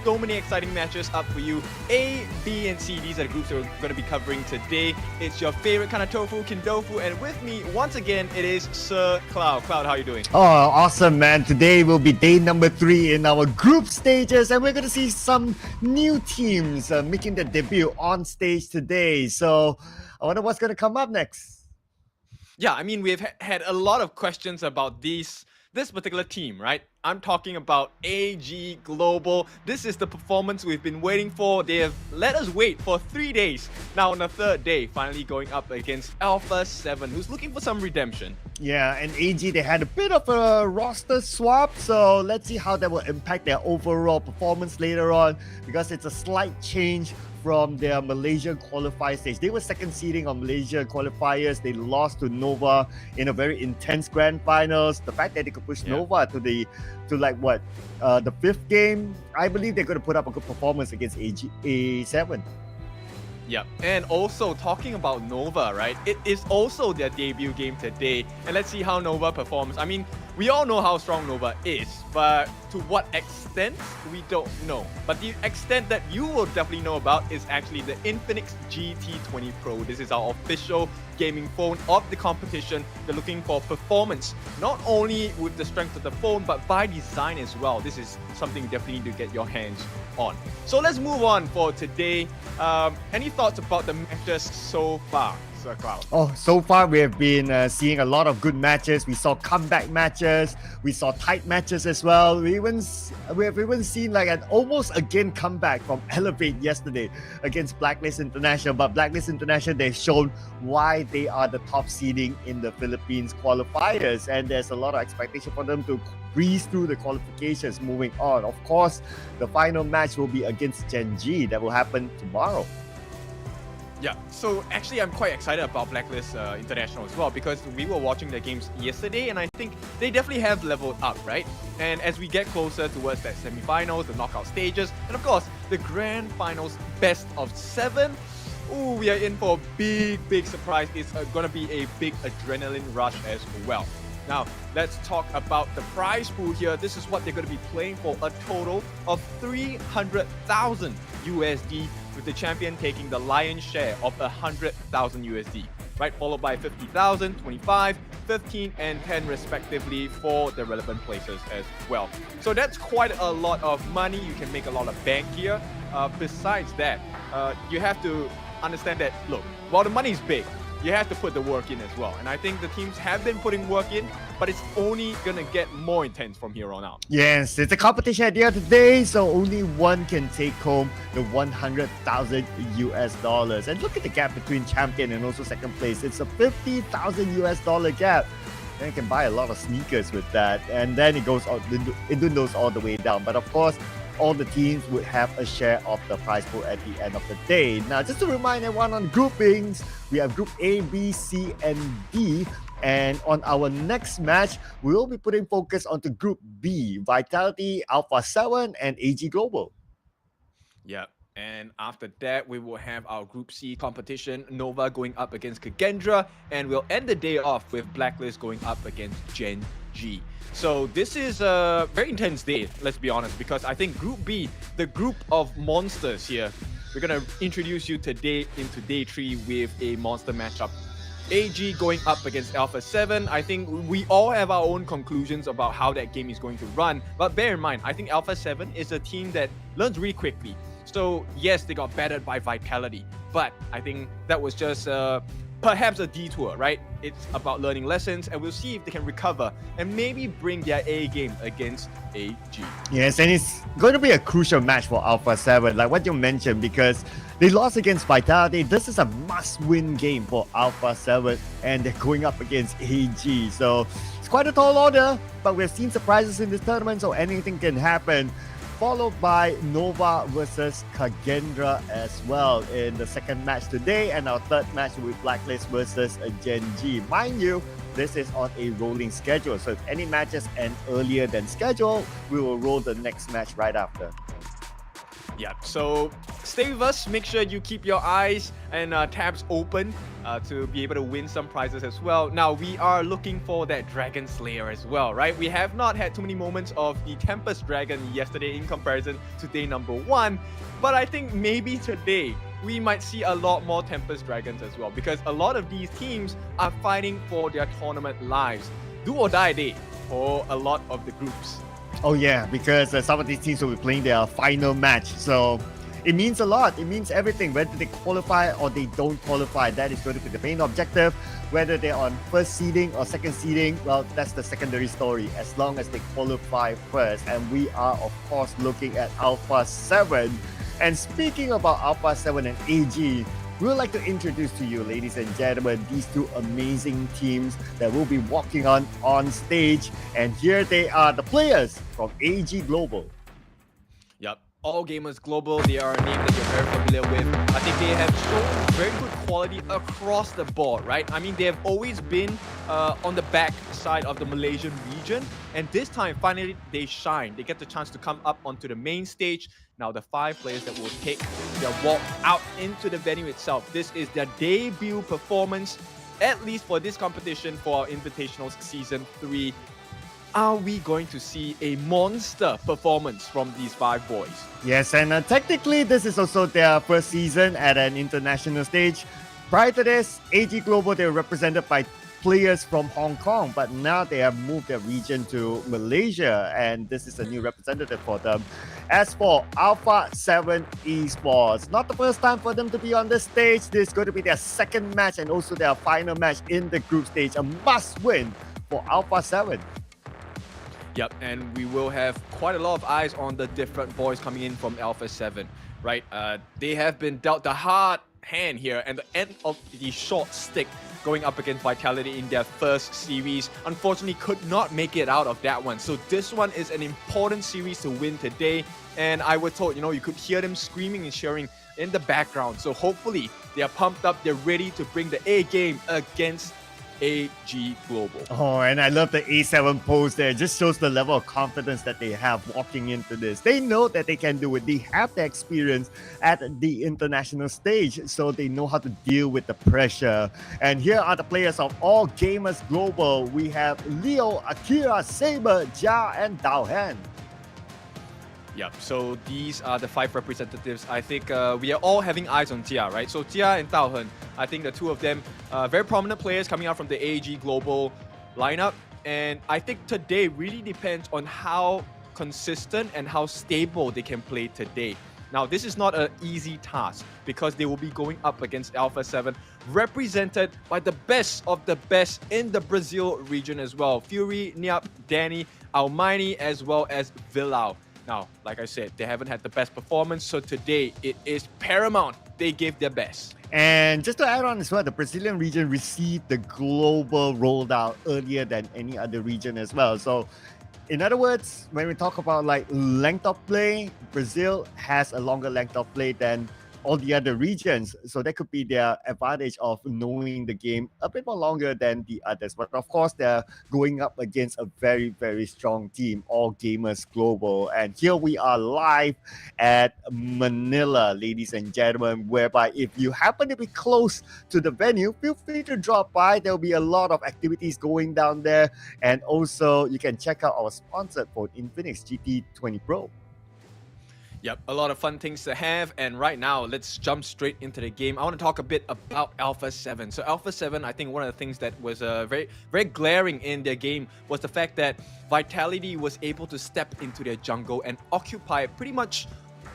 so many exciting matches up for you. A, B, and C, these are the groups that we're going to be covering today. It's your favorite kind of tofu, Kindofu, and with me, once again, it is Sir Cloud. Cloud, how are you doing? Oh, awesome, man. Today will be day number 3 in our group stages, and we're going to see some new teams making their debut on stage today. So I wonder what's going to come up next. Yeah, I mean, we've had a lot of questions about this particular team, right? I'm talking about AG Global. This is the performance we've been waiting for. They have let us wait for 3 days. Now on the 3rd day, finally going up against Alpha 7, who's looking for some redemption. Yeah, and AG, they had a bit of a roster swap, so let's see how that will impact their overall performance later on, because it's a slight change from their Malaysia qualifier stage. They were second seeding on Malaysia qualifiers. They lost to Nova in a very intense grand finals. The fact that they could push Nova to the 5th game, I believe they're going to put up a good performance against A7. Yeah, and also talking about Nova, right? It is also their debut game today, and let's see how Nova performs. I mean, we all know how strong Nova is, but to what extent, we don't know. But the extent that you will definitely know about is actually the Infinix GT20 Pro. This is our official gaming phone of the competition. They're looking for performance, not only with the strength of the phone, but by design as well. This is something you definitely need to get your hands on. So let's move on for today. Any thoughts about the matches so far, Sir Cloud? Oh, so far we have been seeing a lot of good matches. We saw comeback matches. We saw tight matches as well. We have even seen like an almost again comeback from Elevate yesterday against Blacklist International. But Blacklist International, they've shown why they are the top seeding in the Philippines qualifiers, and there's a lot of expectation for them to breeze through the qualifications moving on. Of course, the final match will be against Gen.G. That will happen tomorrow. Yeah, so actually I'm quite excited about Blacklist International as well, because we were watching their games yesterday and I think they definitely have leveled up, right? And as we get closer towards that semi-finals, the knockout stages, and of course the grand finals best of 7, ooh, we are in for a big surprise. It's gonna be a big adrenaline rush as well. Now, let's talk about the prize pool here. This is what they're going to be playing for, a total of 300,000 USD, with the champion taking the lion's share of 100,000 USD, right? Followed by 50,000, 25, 15, and 10 respectively for the relevant places as well. So that's quite a lot of money. You can make a lot of bank here. Besides that, you have to understand that, look, while the money is big, you have to put the work in as well. And I think the teams have been putting work in, but it's only going to get more intense from here on out. Yes, it's a competition at the end of the day, so only one can take home the 100,000 US dollars. And look at the gap between champion and also second place. It's a 50,000 US dollar gap. Then you can buy a lot of sneakers with that. And then it goes all the way down. But of course, all the teams would have a share of the prize pool at the end of the day. Now, just to remind everyone on groupings, we have Group A, B, C, and D. And on our next match, we will be putting focus onto Group B, Vitality, Alpha 7, and AG Global. Yeah. And after that, we will have our Group C competition, Nova going up against KAGENDRA, and we'll end the day off with Blacklist going up against Gen.G. So this is a very intense day, let's be honest, because I think Group B, the group of monsters here, we're going to introduce you today into day 3 with a monster matchup. AG going up against Alpha 7. I think we all have our own conclusions about how that game is going to run, but bear in mind, I think Alpha 7 is a team that learns really quickly. So yes, they got battered by Vitality, but I think that was just perhaps a detour, right? It's about learning lessons, and we'll see if they can recover and maybe bring their A game against AG. Yes, and it's going to be a crucial match for Alpha 7, like what you mentioned, because they lost against Vitality. This is a must-win game for Alpha 7, and they're going up against AG. So it's quite a tall order, but we've seen surprises in this tournament, so anything can happen. Followed by Nova versus KAGENDRA as well in the second match today, and our third match will be Blacklist versus Gen.G. Mind you, this is on a rolling schedule, so if any matches end earlier than scheduled, we will roll the next match right after. Yeah, so stay with us. Make sure you keep your eyes and tabs open to be able to win some prizes as well. Now, we are looking for that Dragon Slayer as well, right? We have not had too many moments of the Tempest Dragon yesterday in comparison to day number 1, but I think maybe today we might see a lot more Tempest Dragons as well, because a lot of these teams are fighting for their tournament lives. Do or die day for a lot of the groups. Oh yeah, because some of these teams will be playing their final match. So it means a lot. It means everything. Whether they qualify or they don't qualify, that is going to be the main objective. Whether they're on first seeding or second seeding, well, that's the secondary story. As long as they qualify first. And we are, of course, looking at Alpha 7. And speaking about Alpha 7 and AG, we would like to introduce to you, ladies and gentlemen, these two amazing teams that will be walking on stage. And here they are, the players from AG Global. Yep. All Gamers Global, they are a name that you're very familiar with. I think they have shown very good quality across the board, right? I mean, they have always been on the back side of the Malaysian region. And this time, finally, they shine. They get the chance to come up onto the main stage. Now, the 5 players that will take their walk out into the venue itself. This is their debut performance, at least for this competition for our Invitationals Season 3. Are we going to see a monster performance from these 5 boys? Yes, and technically this is also their first season at an international stage. Prior to this, AG Global, they were represented by players from Hong Kong, but now they have moved their region to Malaysia, and this is a new representative for them. As for Alpha 7 Esports, not the first time for them to be on the stage. This is going to be their second match and also their final match in the group stage. A must win for Alpha 7. Yep, and we will have quite a lot of eyes on the different boys coming in from Alpha 7, right? They have been dealt the hard hand here and the end of the short stick going up against Vitality in their first series. Unfortunately, could not make it out of that one. So this one is an important series to win today. And I was told, you could hear them screaming and cheering in the background. So hopefully they are pumped up. They're ready to bring the A game against AG Global. Oh, and I love the A7 pose there. It just shows the level of confidence that they have walking into this. They know that they can do it. They have the experience at the international stage, so they know how to deal with the pressure. And here are the players of All Gamers Global. We have Leo, Akira, Saber, Ja, and Daohan. Yep, so these are the 5 representatives. I think we are all having eyes on Tia, right? So Tia and Tao Hen, I think the two of them, very prominent players coming out from the AG Global lineup. And I think today really depends on how consistent and how stable they can play today. Now, this is not an easy task because they will be going up against Alpha 7, represented by the best of the best in the Brazil region as well. Fury, Niap, Danny, Almighty, as well as Villau. Now, like I said, they haven't had the best performance, so today it is paramount they give their best. And just to add on as well, the Brazilian region received the global rollout earlier than any other region as well. So, in other words, when we talk about like length of play, Brazil has a longer length of play than all the other regions. So that could be their advantage of knowing the game a bit more longer than the others. But of course, they're going up against a very, very strong team, All Gamers Global. And here we are live at Manila, ladies and gentlemen, whereby if you happen to be close to the venue, feel free to drop by. There'll be a lot of activities going down there. And also, you can check out our sponsored phone, Infinix GT20 Pro. Yep, a lot of fun things to have, and right now, let's jump straight into the game. I want to talk a bit about Alpha 7. So Alpha 7, I think one of the things that was very, very glaring in their game was the fact that Vitality was able to step into their jungle and occupy pretty much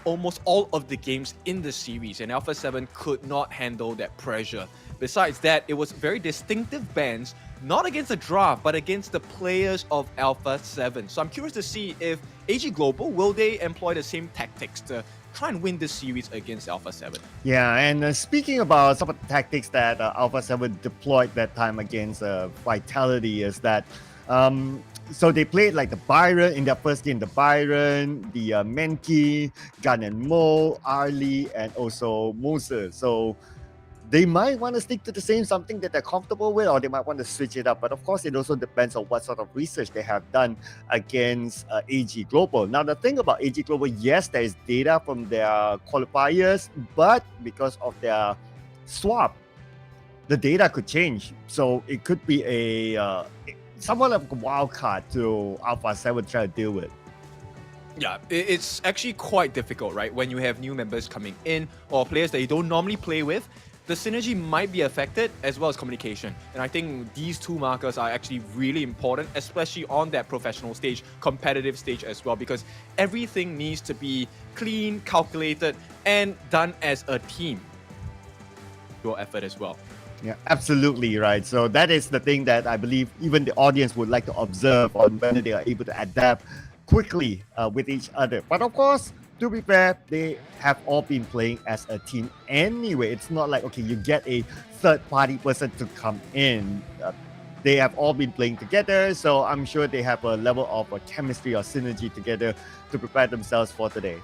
almost all of the games in the series, and Alpha 7 could not handle that pressure. Besides that, it was very distinctive bans, not against the draft, but against the players of Alpha 7. So I'm curious to see if AG Global, will they employ the same tactics to try and win this series against Alpha 7? Yeah, and speaking about some of the tactics that Alpha 7 deployed that time against Vitality is that so they played like the Byron in their first game, the Byron, the Menki, Gan and Mo, Arlie, and also Moses. So they might want to stick to the same something that they're comfortable with, or they might want to switch it up. But of course, it also depends on what sort of research they have done against AG Global. Now, the thing about AG Global, yes, there is data from their qualifiers, but because of their swap, the data could change. So it could be a somewhat like a wild card to Alpha 7 try to deal with. Yeah, it's actually quite difficult, right? When you have new members coming in or players that you don't normally play with, the synergy might be affected as well as communication. And I think these two markers are actually really important, especially on that professional stage, competitive stage as well, because everything needs to be clean, calculated, and done as a team. Your effort as well. Yeah, absolutely right. So that is the thing that I believe even the audience would like to observe on whether they are able to adapt quickly with each other. But of course, to be fair, they have all been playing as a team anyway. It's not like, okay, you get a third-party person to come in. They have all been playing together, so I'm sure they have a level of chemistry or synergy together to prepare themselves for today.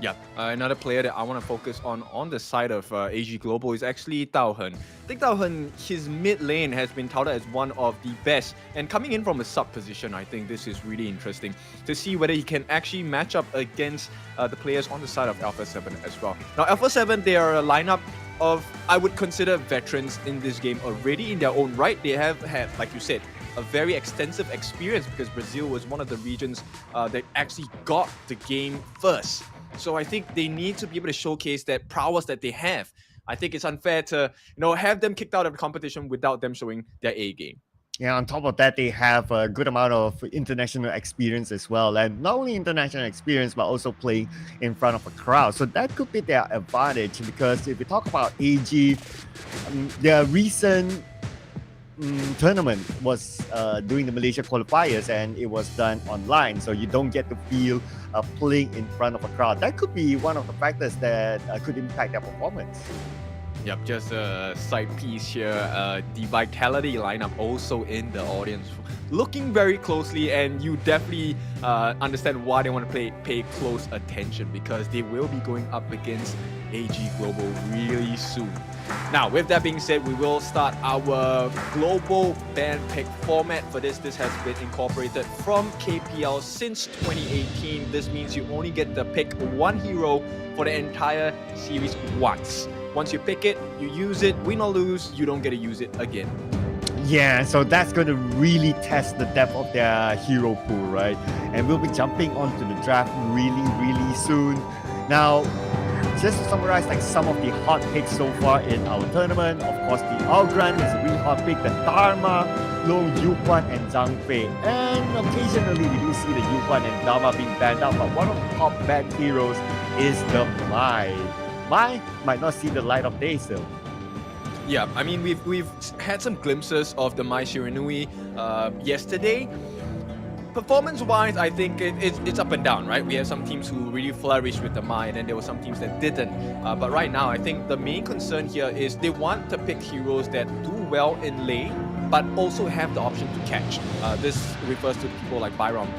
Yeah, another player that I want to focus on the side of AG Global is actually Dao Hen. I think Dao Hen, his mid lane has been touted as one of the best, and coming in from a sub position, I think this is really interesting to see whether he can actually match up against the players on the side of Alpha 7 as well. Now, Alpha 7, they are a lineup of, I would consider, veterans in this game already in their own right. They have had, like you said, a very extensive experience because Brazil was one of the regions that actually got the game first. So I think they need to be able to showcase that prowess that they have. I think it's unfair to, have them kicked out of the competition without them showing their A game. Yeah, on top of that, they have a good amount of international experience as well. And not only international experience, but also playing in front of a crowd. So that could be their advantage, because if we talk about AG, their recent tournament was during the Malaysia qualifiers, and it was done online, so you don't get to feel playing in front of a crowd. That could be one of the factors that could impact their performance. Yep, just a side piece here. The Vitality lineup also in the audience, looking very closely, and you definitely understand why they want to pay close attention, because they will be going up against AG Global really soon. Now, with that being said, we will start our global band pick format for this. This has been incorporated from KPL since 2018. This means you only get to pick one hero for the entire series once. Once you pick it, you use it, win or lose, you don't get to use it again. Yeah, so that's going to really test the depth of their hero pool, right? And we'll be jumping onto the draft really soon. Now, just to summarize like some of the hot picks so far in our tournament, of course the Algran is a really hot pick, the Dharma, Lo Yuquan and Zhang Fei. And occasionally we do see the Yuquan and Dharma being banned out, but one of the top banned heroes is the Mai. Mai might not see the light of day still. Yeah, I mean, we've had some glimpses of the Mai Shiranui yesterday. Performance-wise, I think it's up and down, right? We have some teams who really flourished with the Mai, and then there were some teams that didn't. But right now, I think the main concern here is they want to pick heroes that do well in lane, but also have the option to catch. This refers to people like Byron,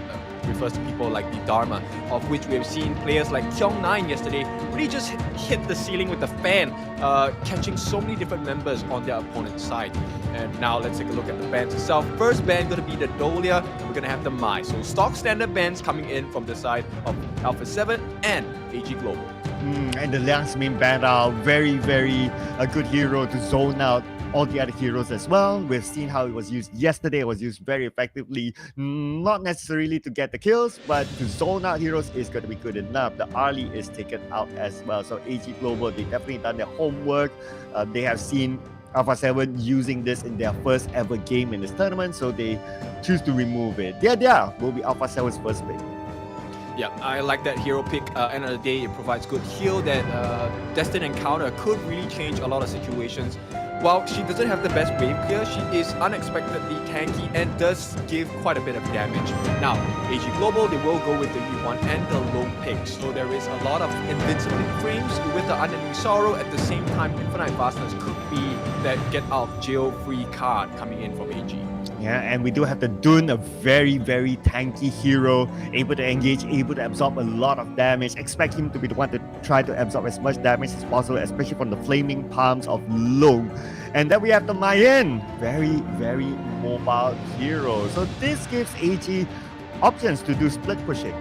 refers to people like the Dharma, of which we have seen players like Kyung9 yesterday really just hit the ceiling with the fan, catching so many different members on their opponent's side. And now let's take a look at the bans itself. First ban going to be the Dolia, and we're going to have the Mai. So stock standard bans coming in from the side of Alpha 7 and AG Global. And the Liang's main ban are very a good hero to zone out all the other heroes as well. We've seen how it was used yesterday. It was used very effectively, not necessarily to get the kills, but to zone out heroes is going to be good enough. The Arlie is taken out as well. So AG Global, they definitely done their homework. They have seen Alpha 7 using this in their first ever game in this tournament, so they choose to remove it. There will be Alpha 7's first pick. Yeah, I like that hero pick. End of the day, it provides good heal that Destined Encounter could really change a lot of situations while she doesn't have the best wave clear, she is unexpectedly tanky and does give quite a bit of damage. Now, AG Global, they will go with the E1 and the low pick, so there is a lot of invincibility frames with the Unending Sorrow. At the same time, Infinite Fastness could be that get out of jail free card coming in from AG. Yeah, and we do have the Dun, a very, very tanky hero, able to engage, able to absorb a lot of damage. Expect him to be the one to try to absorb as much damage as possible, especially from the flaming palms of Long. And then we have the Mayan, very, very mobile hero. So this gives AG options to do split pushing.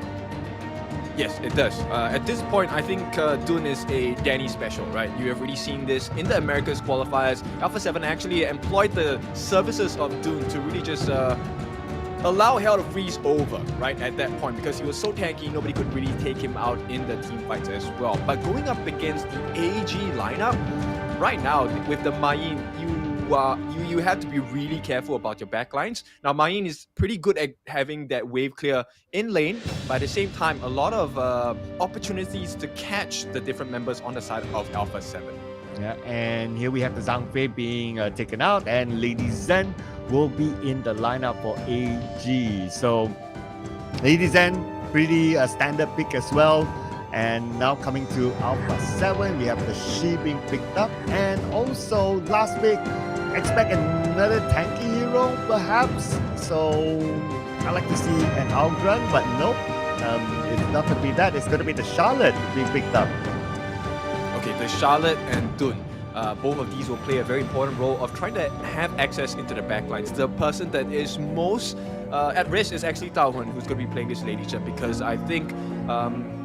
Yes, it does. At this point, I think Dun is a Danny special, right? You have already seen this in the Americas qualifiers. Alpha 7 actually employed the services of Dun to really just allow Hell to freeze over, right, at that point, because he was so tanky, nobody could really take him out in the team fights as well. But going up against the AG lineup, right now, with the Mayin, you have to be really careful about your backlines. Now, Mayin is pretty good at having that wave clear in lane, but at the same time, a lot of opportunities to catch the different members on the side of Alpha 7. Yeah, and here we have the Zhang Fei being taken out, and Lady Zen will be in the lineup for AG. So, Lady Zen, pretty standard pick as well. And now coming to Alpha 7, we have the Shi being picked up, and also last pick, expect another tanky hero perhaps. So I like to see an Algran, but nope, it's not going to be that. It's going to be the Charlotte being picked up. Okay, the Charlotte and Dun. Both of these will play a very important role of trying to have access into the backlines. The person that is most at risk is actually Tao Hun, who's going to be playing this Lady Chen, because I think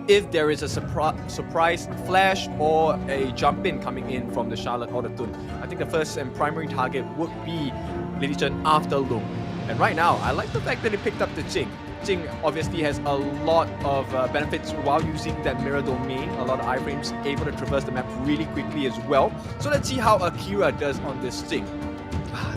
if there is a surprise flash or a jump in coming in from the Charlotte or the Dun, I think the first and primary target would be Lady Chen after Lung. And right now, I like the fact that he picked up the Jing. Jing obviously has a lot of benefits while using that mirror domain, a lot of iframes, able to traverse the map really quickly as well. So let's see how Akira does on this Jing.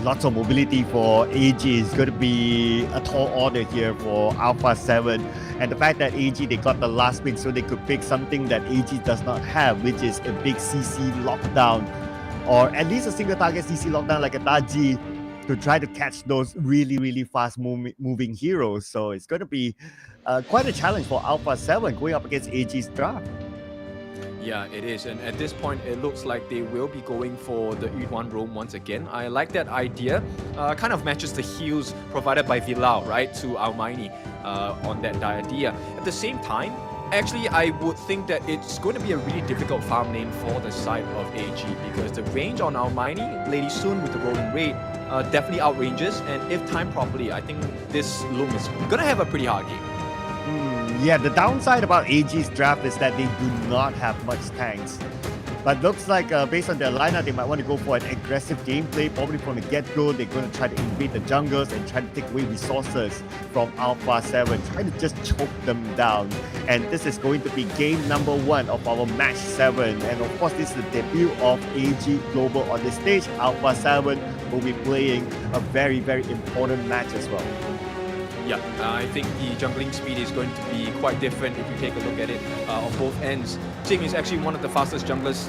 Lots of mobility for AG is going to be a tall order here for Alpha 7. And the fact that AG, they got the last pick so they could pick something that AG does not have, which is a big CC lockdown, or at least a single target CC lockdown like a Taji, to try to catch those really, really fast moving heroes. So it's going to be quite a challenge for Alpha 7 going up against AG's draft. Yeah, it is. And at this point, it looks like they will be going for the Yuan roam once again. I like that idea. Kind of matches the heals provided by Vilao, right, to Almaini on that idea. At the same time, actually, I would think that it's going to be a really difficult farm lane for the side of AG, because the range on Almaini, Lady Sun with the rolling raid, definitely outranges. And if timed properly, I think this Loom is going to have a pretty hard game. Yeah, the downside about AG's draft is that they do not have much tanks. But looks like based on their lineup, they might want to go for an aggressive gameplay. Probably from the get-go, they're going to try to invade the jungles and try to take away resources from Alpha 7, trying to just choke them down. And this is going to be game number 1 of our match 7. And of course, this is the debut of AG Global on this stage. Alpha 7 will be playing a very, very important match as well. Yeah, I think the jungling speed is going to be quite different if you take a look at it on both ends. Jing is actually one of the fastest junglers,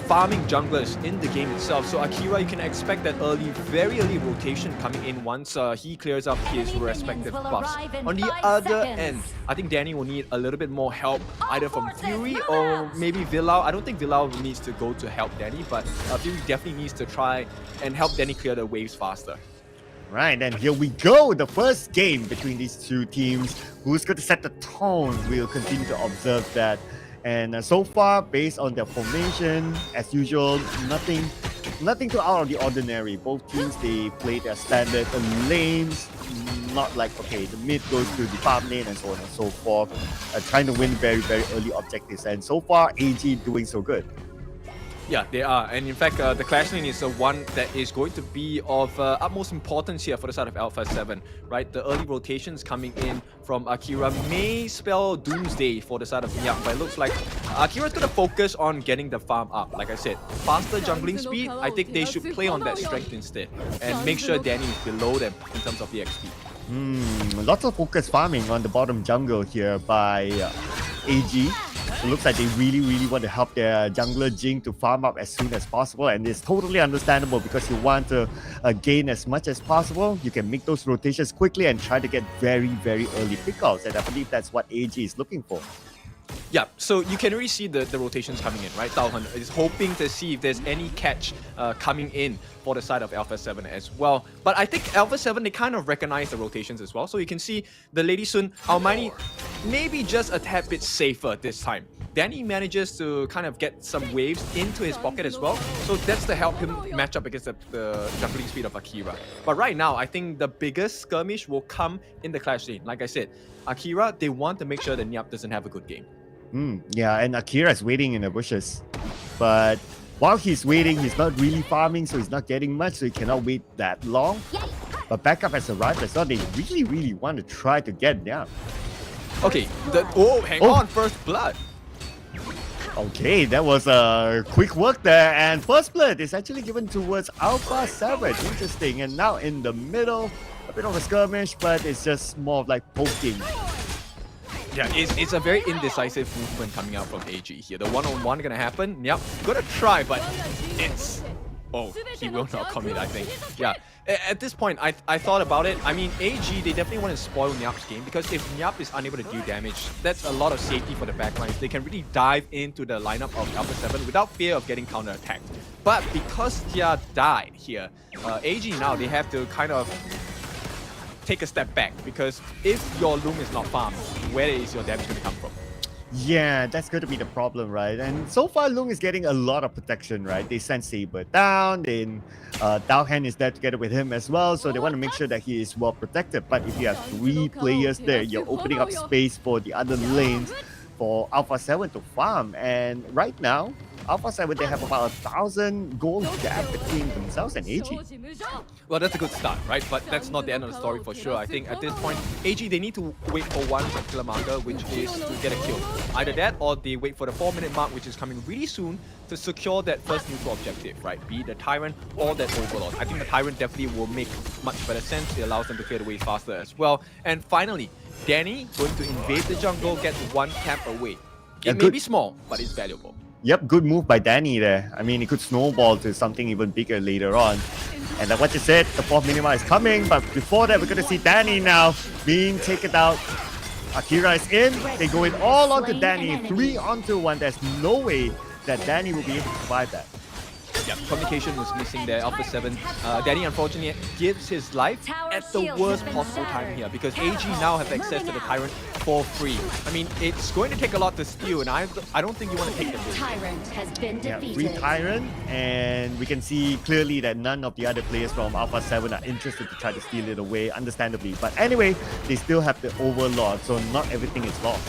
farming junglers in the game itself. So Akira, you can expect that very early rotation coming in once he clears up his respective buffs. On the other end, I think Danny will need a little bit more help, either from Fury or maybe Vilao. I don't think Vilao needs to go to help Danny, but Fury definitely needs to try and help Danny clear the waves faster. Right, and here we go. The first game between these two teams. Who's going to set the tone? We'll continue to observe that. And so far, based on their formation, as usual, nothing too out of the ordinary. Both teams, they play their standard lanes. Not like, okay, the mid goes to the farm lane and so on and so forth. Trying to win very, very early objectives. And so far, AG doing so good. Yeah, they are. And in fact, the Clash lane is the one that is going to be of utmost importance here for the side of Alpha 7, right? The early rotations coming in from Akira may spell doomsday for the side of Miak, but it looks like Akira's going to focus on getting the farm up. Like I said, faster jungling speed, I think they should play on that strength instead and make sure Danny is below them in terms of the XP. Lots of focus farming on the bottom jungle here by AG. It looks like they really want to help their jungler Jing to farm up as soon as possible, and it's totally understandable because you want to gain as much as possible. You can make those rotations quickly and try to get very early pickouts, and I believe that's what AG is looking for. Yeah, so you can already see the rotations coming in, right? Taohan is hoping to see if there's any catch coming in for the side of Alpha 7 as well. But I think Alpha 7, they kind of recognize the rotations as well. So you can see the Lady Sun, Almighty, maybe just a tad bit safer this time. Danny manages to kind of get some waves into his pocket as well. So that's to help him match up against the juggling speed of Akira. But right now, I think the biggest skirmish will come in the clash lane. Like I said, Akira, they want to make sure that Nyap doesn't have a good game. Yeah, and Akira is waiting in the bushes. But while he's waiting, he's not really farming, so he's not getting much, so he cannot wait that long. But backup has arrived as well. They really want to try to get down. Okay, hang on, first blood. Okay, that was a quick work there, and first blood is actually given towards Alpha 7. Interesting, and now in the middle, a bit of a skirmish, but it's just more of like poking. Yeah, it's a very indecisive movement coming out from AG here. The one-on-one gonna happen. Yep, gonna try, but it's... Oh, he will not commit, I think. Yeah, at this point, I thought about it. I mean, AG, they definitely want to spoil Nyap's game, because if Nyap is unable to do damage, that's a lot of safety for the backlines. They can really dive into the lineup of Alpha 7 without fear of getting counter-attacked. But because Tia died here, AG now, they have to kind of take a step back, because if your Loom is not farmed, where is your damage going to come from? Yeah, that's going to be the problem, right? And so far, Lung is getting a lot of protection, right? They send Saber down, then Daohan is there together with him as well, so they want to make sure that he is well protected. But if you have 3 players there, you're opening up space for the other lanes for Alpha 7 to farm. And right now, Alpha 7, they have about 1,000 gold gap between themselves and AG. Well, that's a good start, right? But that's not the end of the story for sure. I think at this point, AG, they need to wait for one particular marker, which is to get a kill. Either that, or they wait for the 4-minute mark, which is coming really soon, to secure that first neutral objective, right? Be it the Tyrant or that Overlord. I think the Tyrant definitely will make much better sense. It allows them to clear the way faster as well. And finally, Danny going to invade the jungle, get 1 camp away. It may be small, but it's valuable. Yep, good move by Danny there. I mean, it could snowball to something even bigger later on. And like what you said, the 4th minima is coming, but before that, we're going to see Danny now being taken out. Akira is in. They go in all onto Danny, 3 onto 1. There's no way that Danny will be able to survive that. Yeah, communication was missing there. Alpha 7. Danny unfortunately gives his life at the worst possible time here, because AG now have access to the Tyrant for free. I mean, it's going to take a lot to steal, and I don't think you want to take the risk. Tyrant has been defeated. Free Tyrant, and we can see clearly that none of the other players from Alpha 7 are interested to try to steal it away, understandably. But anyway, they still have the Overlord, so not everything is lost.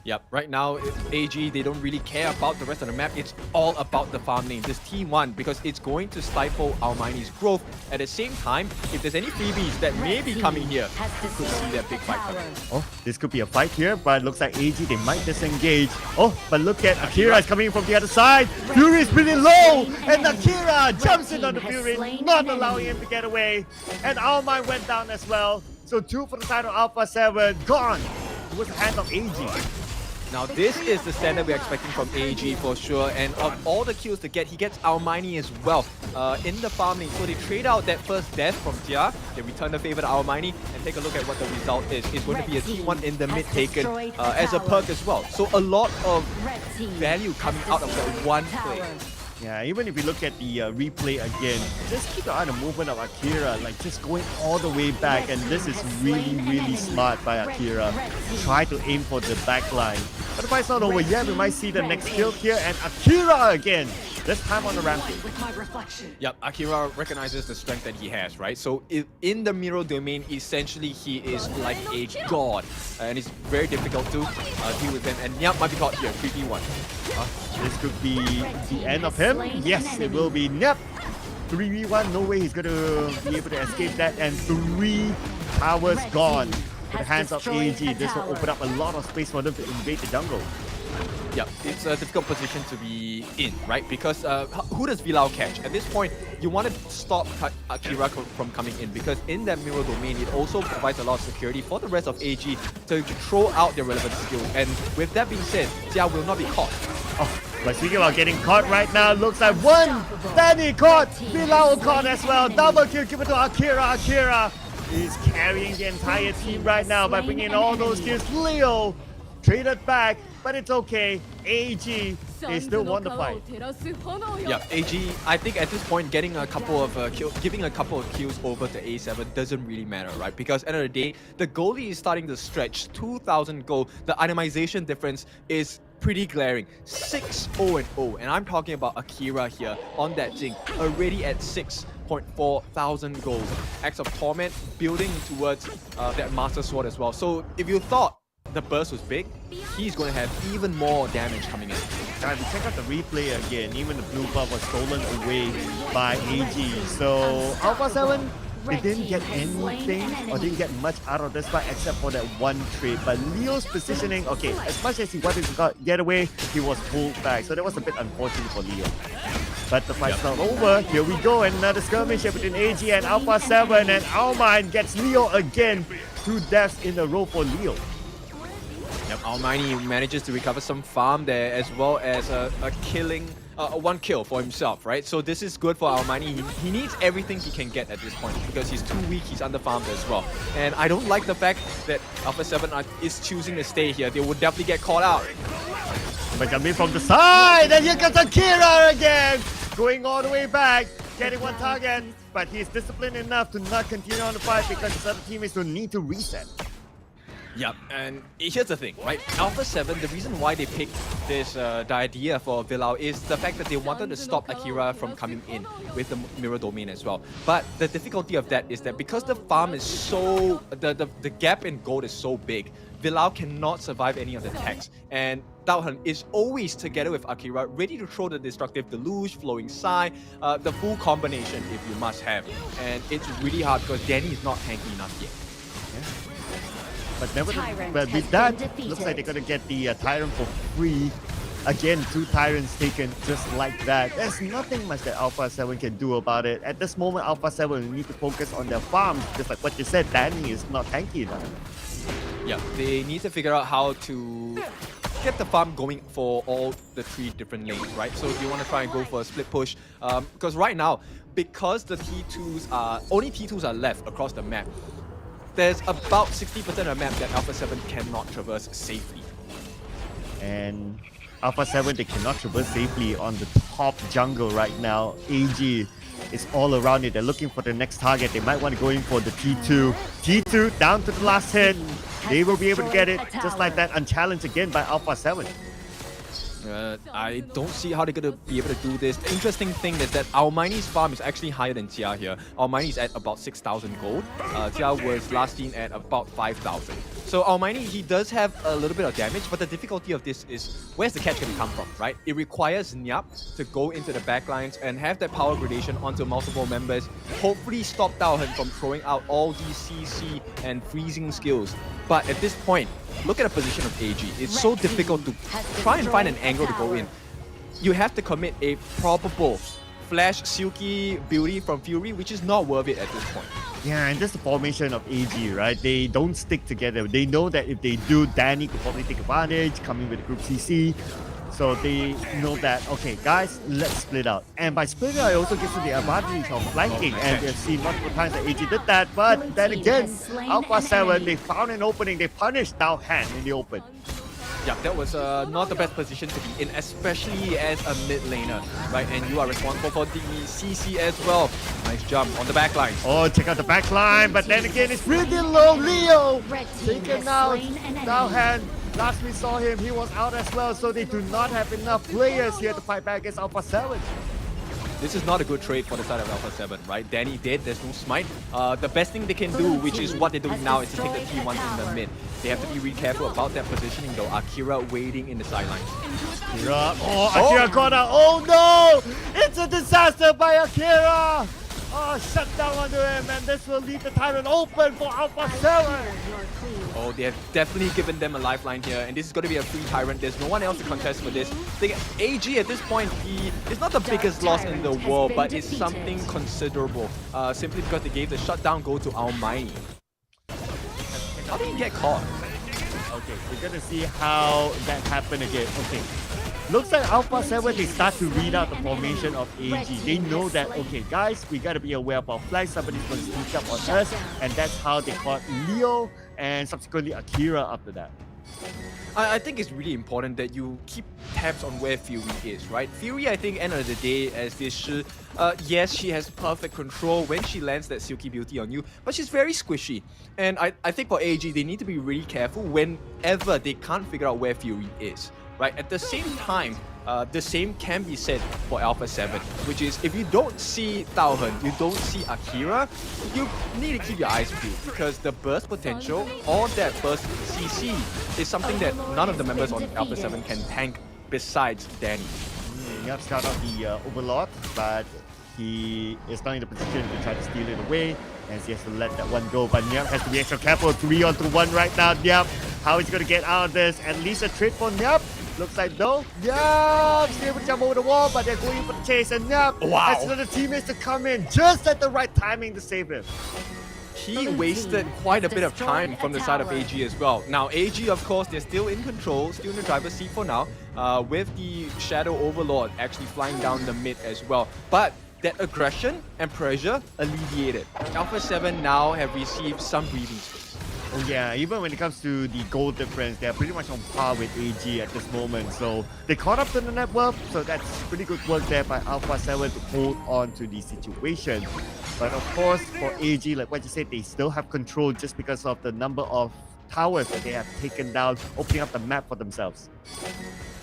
Yep, right now, AG, they don't really care about the rest of the map. It's all about the farm lane. This T1, because it's going to stifle Almighty's growth. At the same time, if there's any freebies that may be coming here, you could see that big fight coming. Oh, this could be a fight here, but it looks like AG, they might disengage. Oh, but look at Akira is coming in from the other side. Fury is pretty low, and Akira jumps in on the Fury, not allowing him to get away. And Almighty went down as well. So 2 for the side of Alpha 7, gone towards the hand of AG. Now this is the standard we're expecting from AG for sure, and of all the kills to get, he gets Almighty as well in the farming. So they trade out that first death from Tia, they return the favor to Almighty, and take a look at what the result is. It's going to be a T1 in the mid taken as a perk as well. So a lot of value coming out of that one play. Yeah, even if you look at the replay again, just keep an eye on the movement of Akira, like just going all the way back, and this is really smart by Akira. Try to aim for the back line. But the fight's not over yet, we might see the next kill here, and Akira again, this time on the rampage. Yep, Akira recognizes the strength that he has, right? So in the mirror domain, essentially he is like a god, and it's very difficult to deal with him, and Nyap might be caught here, 3v1. This could be the end of him. Yes, it will be Nyap. 3v1, no way he's going to be able to escape that, and 3 towers gone. In the hands of AG, this will open up a lot of space for them to invade the jungle. Yeah, it's a difficult position to be in, right? Because who does Vilao catch? At this point, you want to stop Akira from coming in, because in that mirror domain, it also provides a lot of security for the rest of AG to throw out their relevant skills. And with that being said, Jia will not be caught. Oh, but speaking about getting caught right now, looks like one Danny caught, Vilao caught as well. Double kill given to Akira. Akira is carrying the entire team right now by bringing in all those kills. Leo traded back, but it's okay. AG, they still won the fight. Yeah, AG, I think at this point, getting a couple of giving a couple of kills over to A7 doesn't really matter, right? Because at the end of the day, the goalie is starting to stretch 2,000 gold. The itemization difference is pretty glaring. 6-0-0, and I'm talking about Akira here on that Jing, already at 6.4 thousand gold. Acts of Torment building towards that Master Sword as well. So if you thought the burst was big, he's going to have even more damage coming in. Now, if you check out the replay again, even the blue buff was stolen away by AG. So Alpha 7, they didn't get anything or didn't get much out of this fight except for that one trade. But Leo's positioning, okay, as much as he wanted to get away, he was pulled back. So that was a bit unfortunate for Leo. But the fight's not over. Here we go. Another skirmish between AG and Alpha 7. And Almine gets Leo again. 2 deaths in a row for Leo. Yep, Almighty manages to recover some farm there, as well as a one kill for himself, right? So this is good for Almighty. He needs everything he can get at this point because he's too weak, he's underfarmed as well. And I don't like the fact that Alpha 7 is choosing to stay here. They would definitely get caught out. But coming from the side, and here comes Akira again! Going all the way back, getting one target, but he's disciplined enough to not continue on the fight because his other teammates will need to reset. Yep, and here's the thing, right? Alpha 7, the reason why they picked this the idea for Vilao is the fact that they wanted to stop Akira from coming in with the mirror domain as well. But the difficulty of that is that because the farm is so, the gap in gold is so big, Vilao cannot survive any of the attacks. And Daohan is always together with Akira, ready to throw the destructive deluge, flowing Sai, the full combination if you must have. And it's really hard because Danny is not tanky enough yet. But with that, looks like they're going to get the Tyrant for free. Again, 2 Tyrants taken just like that. There's nothing much that Alpha 7 can do about it. At this moment, Alpha 7 will need to focus on their farms. Just like what you said, Danny is not tanky enough. Yeah, they need to figure out how to get the farm going for all the 3 different lanes, right? So if you want to try and go for a split push, because right now, because the T2s are, only T2s are left across the map, there's about 60% of the map that Alpha 7 cannot traverse safely. And Alpha 7, they cannot traverse safely on the top jungle right now. AG is all around it. They're looking for the next target. They might want to go in for the T2. T2 down to the last hit. They will be able to get it just like that, unchallenged again by Alpha 7. I don't see how they're going to be able to do this. The interesting thing is that Almighty's farm is actually higher than Tia here. Almighty is at about 6,000 gold. Tia was last seen at about 5,000. So Almighty, he does have a little bit of damage, but the difficulty of this is where's the catch going to come from, right? It requires Nyap to go into the backlines and have that power gradation onto multiple members, hopefully stop Daohan from throwing out all these CC and freezing skills. But at this point, look at the position of AG. It's so difficult to try and find an angle to go in. You have to commit a probable flash silky beauty from Fury, which is not worth it at this point. Yeah, and just the formation of AG, right? They don't stick together. They know that if they do, Danny could probably take advantage, coming with the group CC. So they know that, okay, guys, let's split out. And by splitting out, it also gives you the advantage of flanking. And we've seen multiple times that AG did that. But then again, Alpha 7, they found an opening. They punished Daohan in the open. Yeah, that was not the best position to be in, especially as a mid laner, right? And you are responsible for the CC as well. Nice jump on the back line. Oh, check out the back line, but then again, it's pretty low. Leo taken out. Daohan, last we saw him, he was out as well, so they do not have enough players here to fight back against Alpha 7. This is not a good trade for the side of Alpha 7, right? Danny dead, there's no smite. The best thing they can do, which is what they're doing now, is to take the T1 in the mid. They have to be really careful about that positioning though. Akira waiting in the sidelines. Akira caught out. Oh no! It's a disaster by Akira! Oh, shut down onto him, and this will leave the Tyrant open for Alpha 7. Oh, they have definitely given them a lifeline here, and this is going to be a free Tyrant. There's no one else to contest for this. AG at this point, he is not the biggest loss in the world, but it's something considerable. Simply because they gave the shutdown go to Almighty. How did he get caught? Okay, we're gonna see how that happened again. Okay. Looks like Alpha 7, they start to read out the formation of AG. They know that, okay, guys, we gotta be aware of our flags. Somebody's gonna sneak up on us. And that's how they caught Leo and subsequently Akira after that. I think it's really important that you keep tabs on where Fury is, right? Fury, I think, end of the day, as this Shi, yes, she has perfect control when she lands that Silky Beauty on you, but she's very squishy. And I think for AG, they need to be really careful whenever they can't figure out where Fury is, right? At the same time, the same can be said for Alpha 7, which is if you don't see Taohen, you don't see Akira, you need to keep your eyes peeled because the burst potential or that burst CC is something that none of the members on Alpha 7 can tank besides Danny. Nyap's got out the Overlord, but he is not in the position to try to steal it away, and he has to let that one go. But Nyap has to be extra careful. 3-on-1 right now. Nyap, how is he going to get out of this? At least a trade for Nyap. Looks like no. Nyap's able to jump over the wall, but they're going for the chase, and Nyap has another teammates to come in just at the right timing to save him. He wasted quite a bit of time from the side of AG as well. Now AG, of course, they're still in control, still in the driver's seat for now, with the Shadow Overlord actually flying down the mid as well. But that aggression and pressure alleviated. Alpha 7 now have received some breathing space. Oh yeah, even when it comes to the goal difference, they're pretty much on par with AG at this moment. So they caught up to the net worth, so that's pretty good work there by Alpha 7 to hold on to the situation. But of course, for AG, like what you said, they still have control just because of the number of towers that they have taken down, opening up the map for themselves.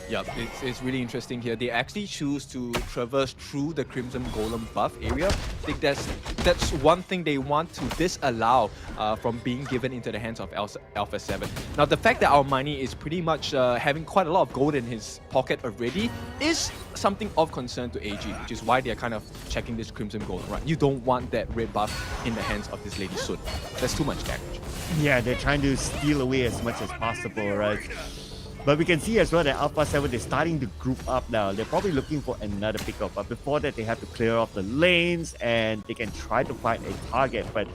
Yeah, it's really interesting here. They actually choose to traverse through the Crimson Golem buff area. I think that's one thing they want to disallow from being given into the hands of Alpha 7. Now, the fact that Almighty is pretty much having quite a lot of gold in his pocket already is something of concern to AG, which is why they're kind of checking this Crimson Golem, right? You don't want that red buff in the hands of this Lady Sun. That's too much damage. Yeah, they're trying to steal away as much as possible, right? But we can see as well that Alpha 7 is starting to group up now. They're probably looking for another pickup. But before that, they have to clear off the lanes and they can try to find a target. But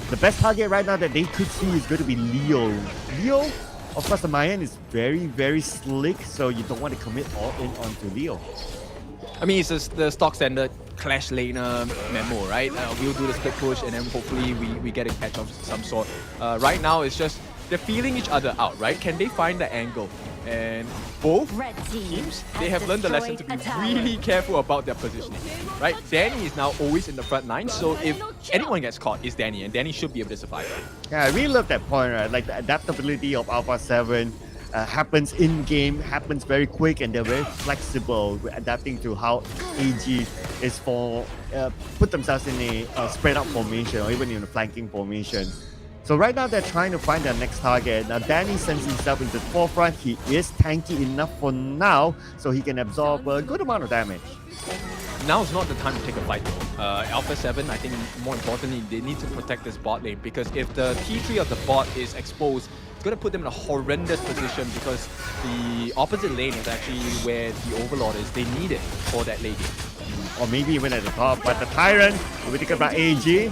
the best target right now that they could see is going to be Leo. Leo, of course, the Mayan is very, very slick. So you don't want to commit all in onto Leo. I mean, it's just the stock standard Clash Laner memo, right? We'll do the split push and then hopefully we get a catch of some sort. Right now, it's just they're feeling each other out, right? Can they find the angle? And both teams, they have learned the lesson to be really careful about their positioning, right? Danny is now always in the front line, so if anyone gets caught, it's Danny, and Danny should be able to survive. Yeah, I really love that point, right? Like the adaptability of Alpha 7 happens in-game, happens very quick, and they're very flexible, adapting to how AG is put themselves in a spread-out formation or even in a flanking formation. So right now they're trying to find their next target. Now Danny sends himself into the forefront. He is tanky enough for now, so he can absorb a good amount of damage. Now's not the time to take a fight though. Alpha 7, I think more importantly, they need to protect this bot lane because if the T3 of the bot is exposed, it's going to put them in a horrendous position because the opposite lane is actually where the Overlord is. They need it for that lady. Or maybe even at the top. But the Tyrant will be taken by AG.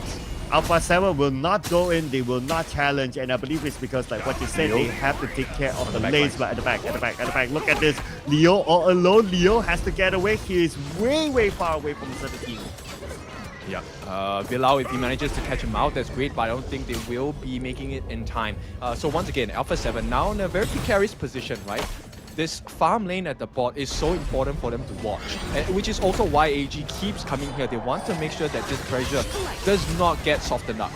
Alpha 7 will not go in, they will not challenge, and I believe it's because, like what you said, they have to take care of the lanes, but at the back, look at this. Leo all alone, Leo has to get away, he is way, way far away from his other team. Yeah, Bilal, if he manages to catch him out, that's great, but I don't think they will be making it in time. So once again, Alpha 7 now in a very precarious position, right? This farm lane at the bot is so important for them to watch, which is also why AG keeps coming here. They want to make sure that this pressure does not get softened up.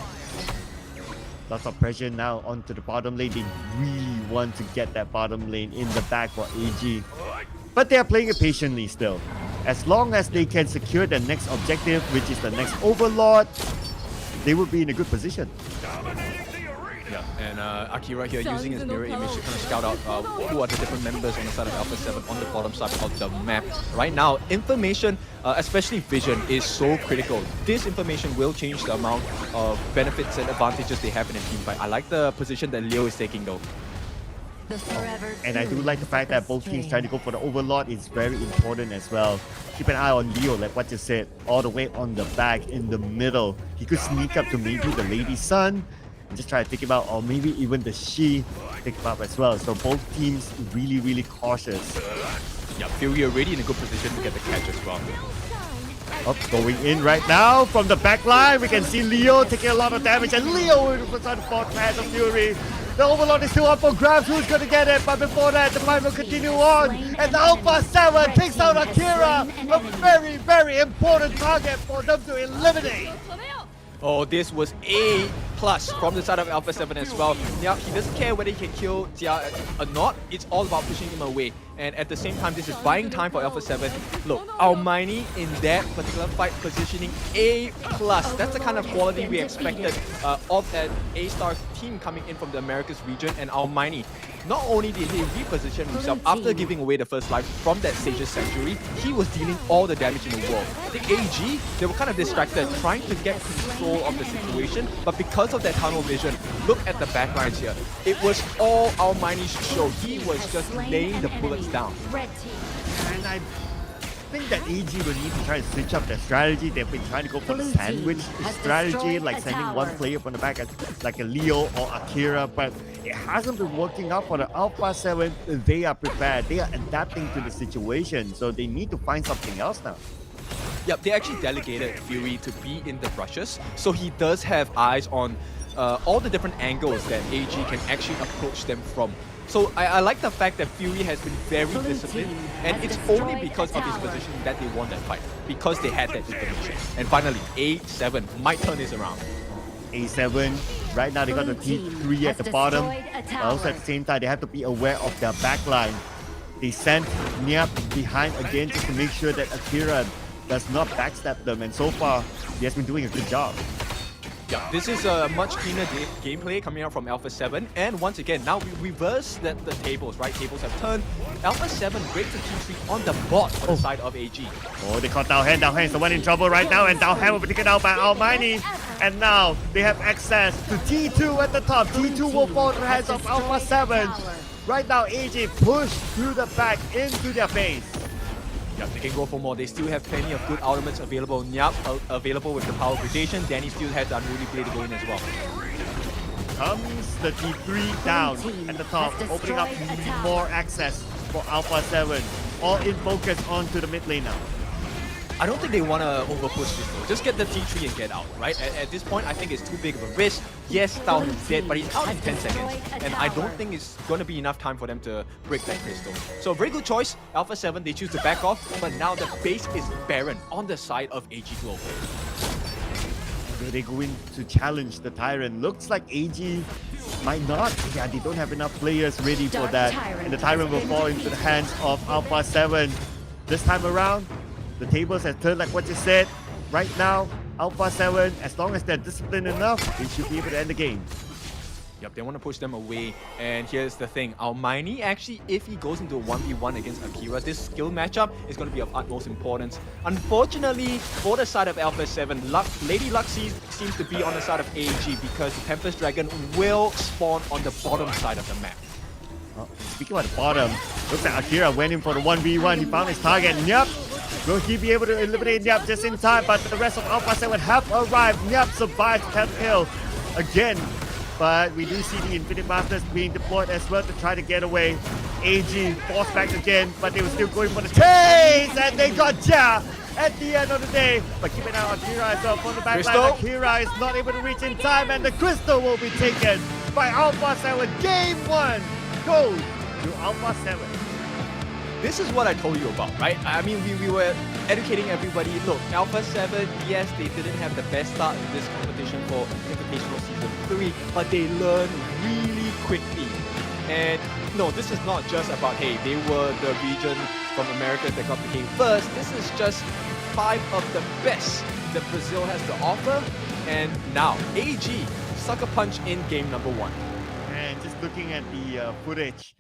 Lots of pressure now onto the bottom lane. They really want to get that bottom lane in the back for AG. But they are playing it patiently still. As long as they can secure the next objective, which is the next Overlord, they will be in a good position. Yeah, and Akira here using his mirror image to kind of scout out who are the different members on the side of Alpha 7 on the bottom side of the map. Right now, information, especially vision, is so critical. This information will change the amount of benefits and advantages they have in a team fight. I like the position that Leo is taking though. And I do like the fact that both teams trying to go for the overlord is very important as well. Keep an eye on Leo, like what you said, all the way on the back in the middle. He could sneak up to maybe the Lady Sun and just try to take him out, or maybe even the She take him up as well. So both teams really cautious. Yeah, Fury already in a good position to get the catch as well. Up, going in right now from the back line. We can see Leo taking a lot of damage, and Leo puts on the fourth hand of Fury. The Overlord is still up for grabs. Who's going to get it? But before that, the fight will continue on. And the Alpha 7 takes out Akira. A very important target for them to eliminate. Oh, this was A+ from the side of Alpha 7 as well. Yeah, he doesn't care whether he can kill Jia or not. It's all about pushing him away. And at the same time, this is buying time for Alpha 7. Look, Almighty in that particular fight positioning A+. That's the kind of quality we expected of an A-star team coming in from the Americas region. And Almighty, not only did he reposition himself after giving away the first life from that Sage's Sanctuary, he was dealing all the damage in the world. The AG, they were kind of distracted, trying to get control of the situation, but because of that tunnel vision, look at the backlines here. It was all Almighty's show. He was just laying the bullets down. And I think that AG will need to try to switch up their strategy. They've been trying to go for the sandwich strategy, like sending one player from the back, like a Leo or Akira, but it hasn't been working out for the Alpha 7. They are prepared. They are adapting to the situation, so they need to find something else now. Yep, they actually delegated Fury to be in the rushes, so he does have eyes on all the different angles that AG can actually approach them from. So I like the fact that Fury has been very disciplined, and it's only because of his position that they won that fight, because they had that information. And finally, A7 might turn this around. A7, right now they got the T3 at the bottom, but also at the same time they have to be aware of their backline. They sent Nyap behind again just to make sure that Akira does not backstab them, and so far he has been doing a good job. Yeah, this is a much cleaner gameplay coming out from Alpha 7, and once again, now we reverse the tables, right? Tables have turned. Alpha 7 breaks the T3 on the bot on the side of AG. Oh, they caught Daohan. Daohan is the one in trouble right now, and Daohan will be taken out by Almighty. And now they have access to T2 at the top. T2 will fall to the hands of Alpha 7. Right now, AG pushed through the back into their face. Yep, they can go for more. They still have plenty of good ultimates available. Nyap available with the power gradation. Danny still has the unruly blade to go in as well. Comes the T3 down at the top, opening up more access for Alpha 7. All in focus onto the mid lane now. I don't think they want to overpush this though. Just get the T3 and get out, right? At this point, I think it's too big of a risk. Yes, Tao is dead, but he's out in 10 seconds. And I don't think it's going to be enough time for them to break that crystal. So very good choice. Alpha 7, they choose to back off, but now the base is barren on the side of AG Global. Will they go in to challenge the Tyrant? Looks like AG might not. Yeah, they don't have enough players ready for that. And the Tyrant will fall into the hands of Alpha 7. This time around, the tables have turned like what you said. Right now, Alpha 7, as long as they're disciplined enough, they should be able to end the game. Yep, they want to push them away. And here's the thing. Almighty, actually, if he goes into a 1v1 against Akira, this skill matchup is going to be of utmost importance. Unfortunately, for the side of Alpha 7, Lady Luck seems to be on the side of AG because the Tempest Dragon will spawn on the bottom side of the map. Speaking about the bottom, looks like Akira went in for the 1v1. He found his target. Yep. Will he be able to eliminate Nyap just in time? But the rest of Alpha 7 have arrived. Nyap survived 10th kill again. But we do see the Infinite Masters being deployed as well to try to get away. AG forced back again, but they were still going for the chase! And they got Ja at the end of the day. But keep an eye on Akira as well from the back line. Akira is not able to reach in time, and the crystal will be taken by Alpha 7. Game 1 goes to Alpha 7. This is what I told you about, right? I mean, we were educating everybody. Look, Alpha 7, yes, they didn't have the best start in this competition for Invitational Season 3, but they learned really quickly. And no, this is not just about, hey, they were the region from America that got the game first. This is just 5 of the best that Brazil has to offer. And now, AG sucker punch in game number 1. And just looking at the footage,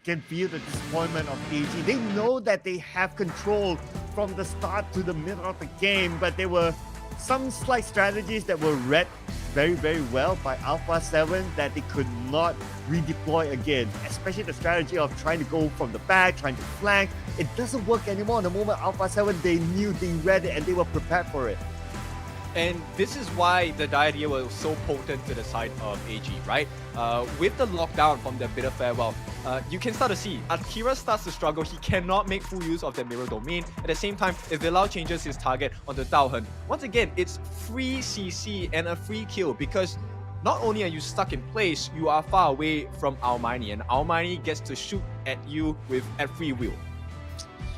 can feel the disappointment of AG. They know that they have control from the start to the middle of the game, but there were some slight strategies that were read very, very well by Alpha 7 that they could not redeploy again, especially the strategy of trying to go from the back, trying to flank. It doesn't work anymore. The moment Alpha 7, they knew, they read it, and they were prepared for it. And this is why the diarrhea was so potent to the side of AG, right? With the lockdown from the bitter farewell, you can start to see Akira starts to struggle. He cannot make full use of the mirror domain. At the same time, if Villau changes his target onto Daohen, once again, it's free CC and a free kill because not only are you stuck in place, you are far away from Almighty, and Almighty gets to shoot at you at free will.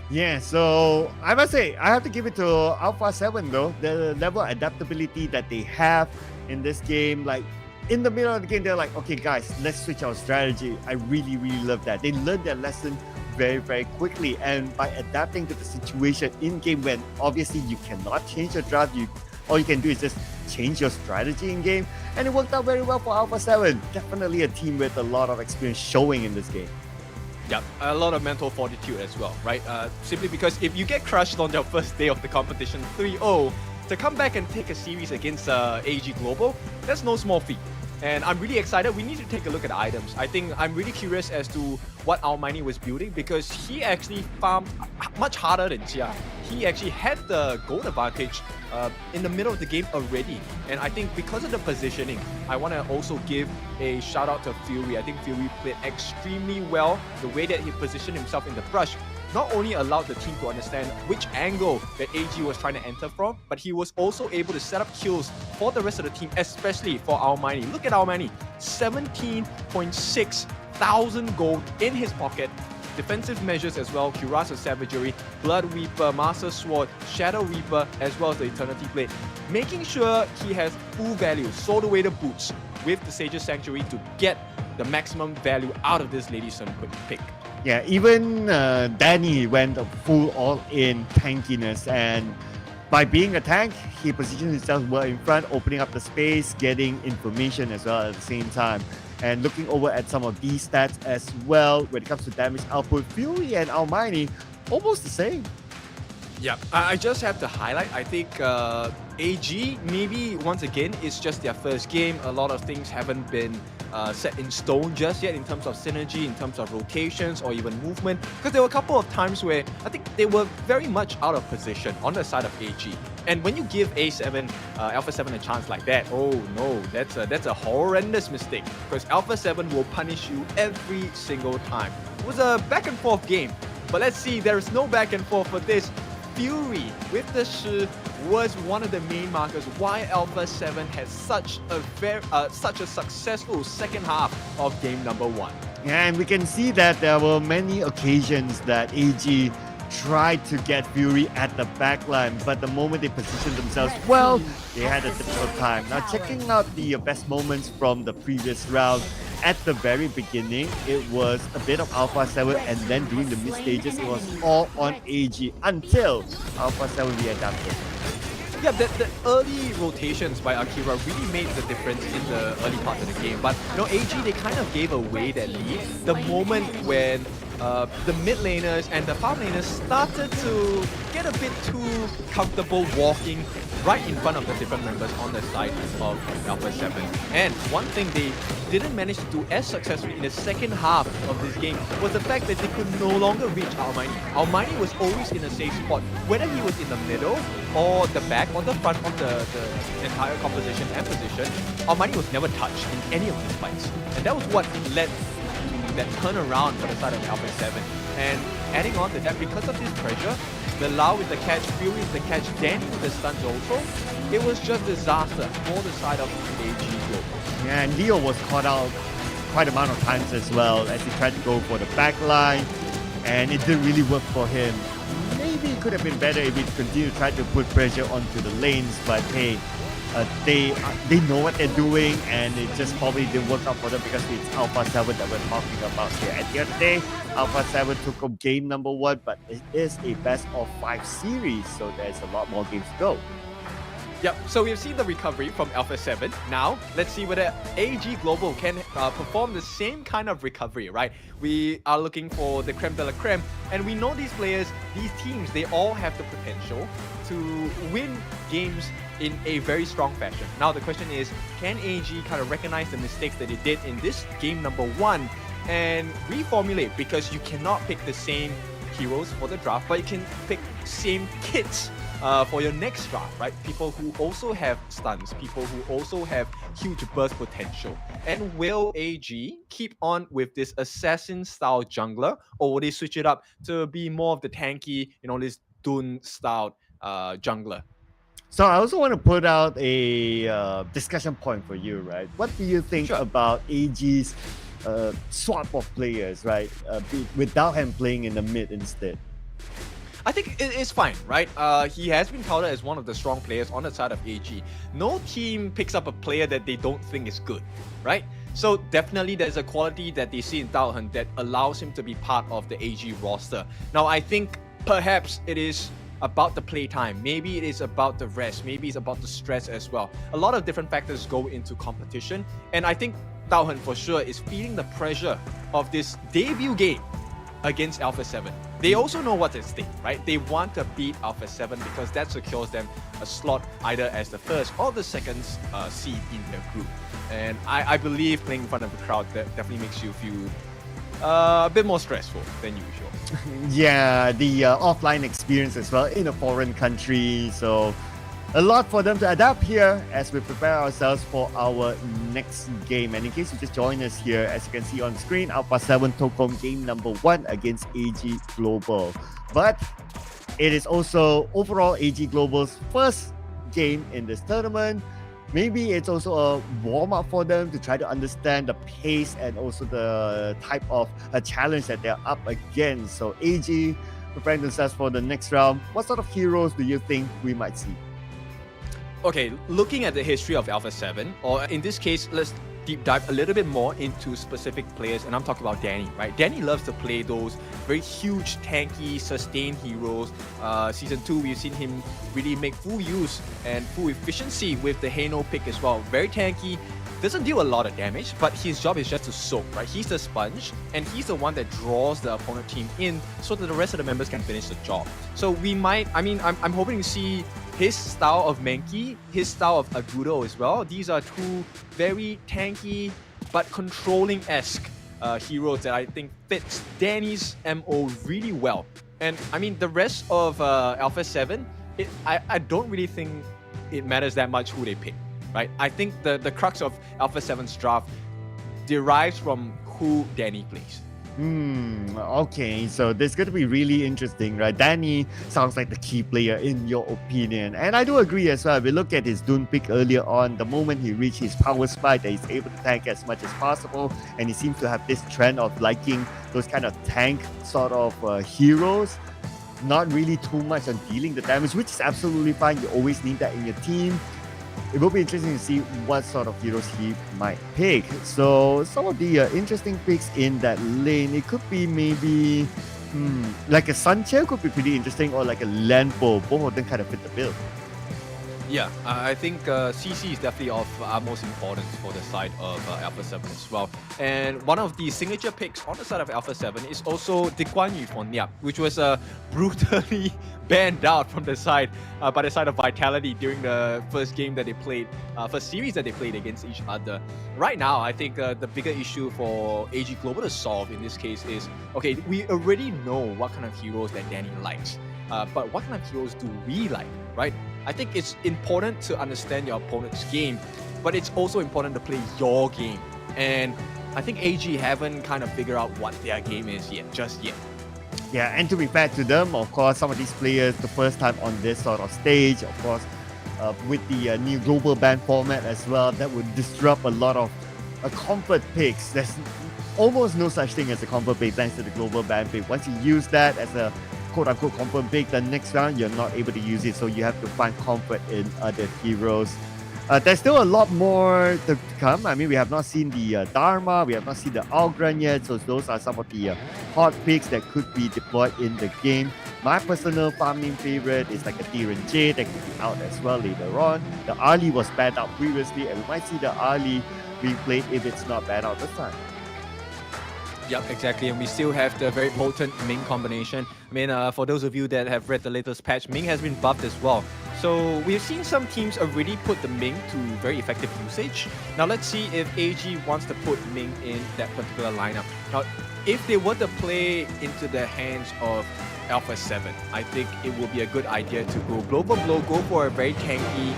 Yeah, so I must say, I have to give it to Alpha 7 though. The level of adaptability that they have in this game, like in the middle of the game, they're like, okay guys, let's switch our strategy. I really, really love that. They learned their lesson very, very quickly, and by adapting to the situation in game when obviously you cannot change your draft, all you can do is just change your strategy in game, and it worked out very well for Alpha 7. Definitely a team with a lot of experience showing in this game. Yeah, a lot of mental fortitude as well, right? Simply because if you get crushed on your first day of the competition 3-0, to come back and take a series against AG Global, that's no small feat. And I'm really excited. We need to take a look at the items. I think I'm really curious as to what Almighty was building because he actually farmed much harder than Jia. He actually had the gold advantage in the middle of the game already. And I think because of the positioning, I want to also give a shout out to Fury. I think Fury played extremely well. The way that he positioned himself in the brush not only allowed the team to understand which angle that AG was trying to enter from, but he was also able to set up kills for the rest of the team, especially for Almighty. Look at Almighty, 17.6 thousand gold in his pocket. Defensive measures as well, Cuirass of Savagery, Blood Reaper, Master Sword, Shadow Reaper, as well as the Eternity Blade. Making sure he has full value, sold away the boots with the Sage's Sanctuary to get the maximum value out of this Lady Sun quick pick. Yeah, even Danny went full all-in tankiness, and by being a tank, he positioned himself well in front, opening up the space, getting information as well at the same time. And looking over at some of these stats as well, when it comes to damage output, Fury and Almighty, almost the same. Yeah, I just have to highlight, I think AG, maybe once again, it's just their first game. A lot of things haven't been set in stone just yet in terms of synergy, in terms of rotations or even movement. Because there were a couple of times where I think they were very much out of position on the side of AG. And when you give A7, Alpha 7 a chance like that, oh no, that's a horrendous mistake. Because Alpha 7 will punish you every single time. It was a back and forth game. But let's see, there is no back and forth for this. Fury with the Shi was one of the main markers why Alpha 7 had such a successful second half of game number 1. And we can see that there were many occasions that AG tried to get Fury at the backline, but the moment they positioned themselves well, they had a difficult time. Now checking out the best moments from the previous round, at the very beginning, it was a bit of Alpha 7, and then during the mid stages, it was all on AG until Alpha 7 readapted. Yeah, the early rotations by Akira really made the difference in the early parts of the game. But you know, AG, they kind of gave away that lead the moment when the mid laners and the farm laners started to get a bit too comfortable walking right in front of the different members on the side of Alpha 7. And one thing they didn't manage to do as successfully in the second half of this game was the fact that they could no longer reach Almighty. Almighty was always in a safe spot, whether he was in the middle or the back or the front of the entire composition and position. Almighty was never touched in any of these fights. And that was what led to that turnaround for the side of Alpha 7. And adding on to that, because of this pressure, Villau with the catch, Fury with the catch, Danny with the stuns also, it was just disaster for the side of AG Global. Yeah, and Leo was caught out quite a amount of times as well as he tried to go for the back line, and it didn't really work for him. Maybe it could have been better if he continued to try to put pressure onto the lanes, but hey, they know what they're doing, and it just probably didn't work out for them because it's Alpha 7 that we're talking about here. At the end of the day, Alpha 7 took up game number 1, but it is a best of 5 series, so there's a lot more games to go. Yep, so we've seen the recovery from Alpha 7. Now, let's see whether AG Global can perform the same kind of recovery, right? We are looking for the creme de la creme, and we know these players, these teams, they all have the potential to win games in a very strong fashion. Now, the question is, can AG kind of recognize the mistakes that they did in this game number 1 and reformulate? Because you cannot pick the same heroes for the draft, but you can pick same kits for your next draft, right? People who also have stuns, people who also have huge burst potential. And will AG keep on with this assassin-style jungler, or will they switch it up to be more of the tanky, this Dun-style jungler? So I also want to put out a discussion point for you, right? What do you think about AG's swap of players, right? Without him playing in the mid instead. I think it's fine, right? He has been touted as one of the strong players on the side of AG. No team picks up a player that they don't think is good, right? So definitely there's a quality that they see in Dalhan that allows him to be part of the AG roster. Now, I think perhaps it is about the playtime. Maybe it is about the rest. Maybe it's about the stress as well. A lot of different factors go into competition. And I think Dalhan for sure is feeling the pressure of this debut game against Alpha 7. They also know what's at stake, right? They want to beat Alpha 7 because that secures them a slot either as the first or the second seed in their group. And I believe playing in front of a crowd that definitely makes you feel a bit more stressful than usual. Yeah, the offline experience as well in a foreign country. So a lot for them to adapt here as we prepare ourselves for our next game. And in case you just joined us here, as you can see on screen, Alpha 7 took home game number 1 against AG Global. But it is also overall AG Global's first game in this tournament. Maybe it's also a warm-up for them to try to understand the pace and also the type of challenge that they're up against. So AG preparing themselves for the next round. What sort of heroes do you think we might see? Okay, looking at the history of Alpha 7, or in this case, let's deep dive a little bit more into specific players, and I'm talking about Danny, right? Danny loves to play those very huge, tanky, sustained heroes. Season 2, we've seen him really make full use and full efficiency with the Hano pick as well. Very tanky, doesn't deal a lot of damage, but his job is just to soak, right? He's the sponge, and he's the one that draws the opponent team in so that the rest of the members can finish the job. So we might, I'm hoping to see his style of Mankey, his style of Agudo as well. These are two very tanky but controlling-esque heroes that I think fits Danny's MO really well. And I mean, the rest of Alpha 7, I don't really think it matters that much who they pick, right? I think the crux of Alpha 7's draft derives from who Danny plays. Okay, so this is going to be really interesting, right? Danny sounds like the key player in your opinion. And I do agree as well. We look at his Dune pick earlier on, the moment he reached his power spike, that he's able to tank as much as possible. And he seems to have this trend of liking those kind of tank sort of heroes. Not really too much on dealing the damage, which is absolutely fine. You always need that in your team. It will be interesting to see what sort of heroes he might pick. So some of the interesting picks in that lane, it could be maybe like a Sunchair could be pretty interesting, or like a Lanpo. Both of them kind of fit the bill. Yeah, I think CC is definitely of utmost importance for the side of Alpha 7 as well. And one of the signature picks on the side of Alpha 7 is also Diguan Yu for Nyap, which was brutally banned out from the side by the side of Vitality during the first game that they played, first series that they played against each other. Right now, I think the bigger issue for AG Global to solve in this case is, okay, we already know what kind of heroes that Danny likes, but what kind of heroes do we like, right? I think it's important to understand your opponent's game, but it's also important to play your game. And I think AG haven't kind of figured out what their game is just yet. Yeah, and to be fair to them, of course, some of these players, the first time on this sort of stage, of course, with the new global ban format as well, that would disrupt a lot of comfort picks. There's almost no such thing as a comfort pick thanks to the global ban pick. Once you use that as a quote-unquote comfort pick, the next round you're not able to use it, so you have to find comfort in other heroes. There's still a lot more to come. I mean, we have not seen the Dharma, we have not seen the Algren yet, so those are some of the hot picks that could be deployed in the game. My personal farming favorite is like a Gen.G that could be out as well later on. The Ali was banned out previously, and we might see the Ali being played if it's not banned out this time. Yep, exactly. And we still have the very potent Ming combination. I mean, for those of you that have read the latest patch, Ming has been buffed as well. So we've seen some teams already put the Ming to very effective usage. Now let's see if AG wants to put Ming in that particular lineup. Now, if they were to play into the hands of Alpha 7, I think it will be a good idea to go blow for blow, go for a very tanky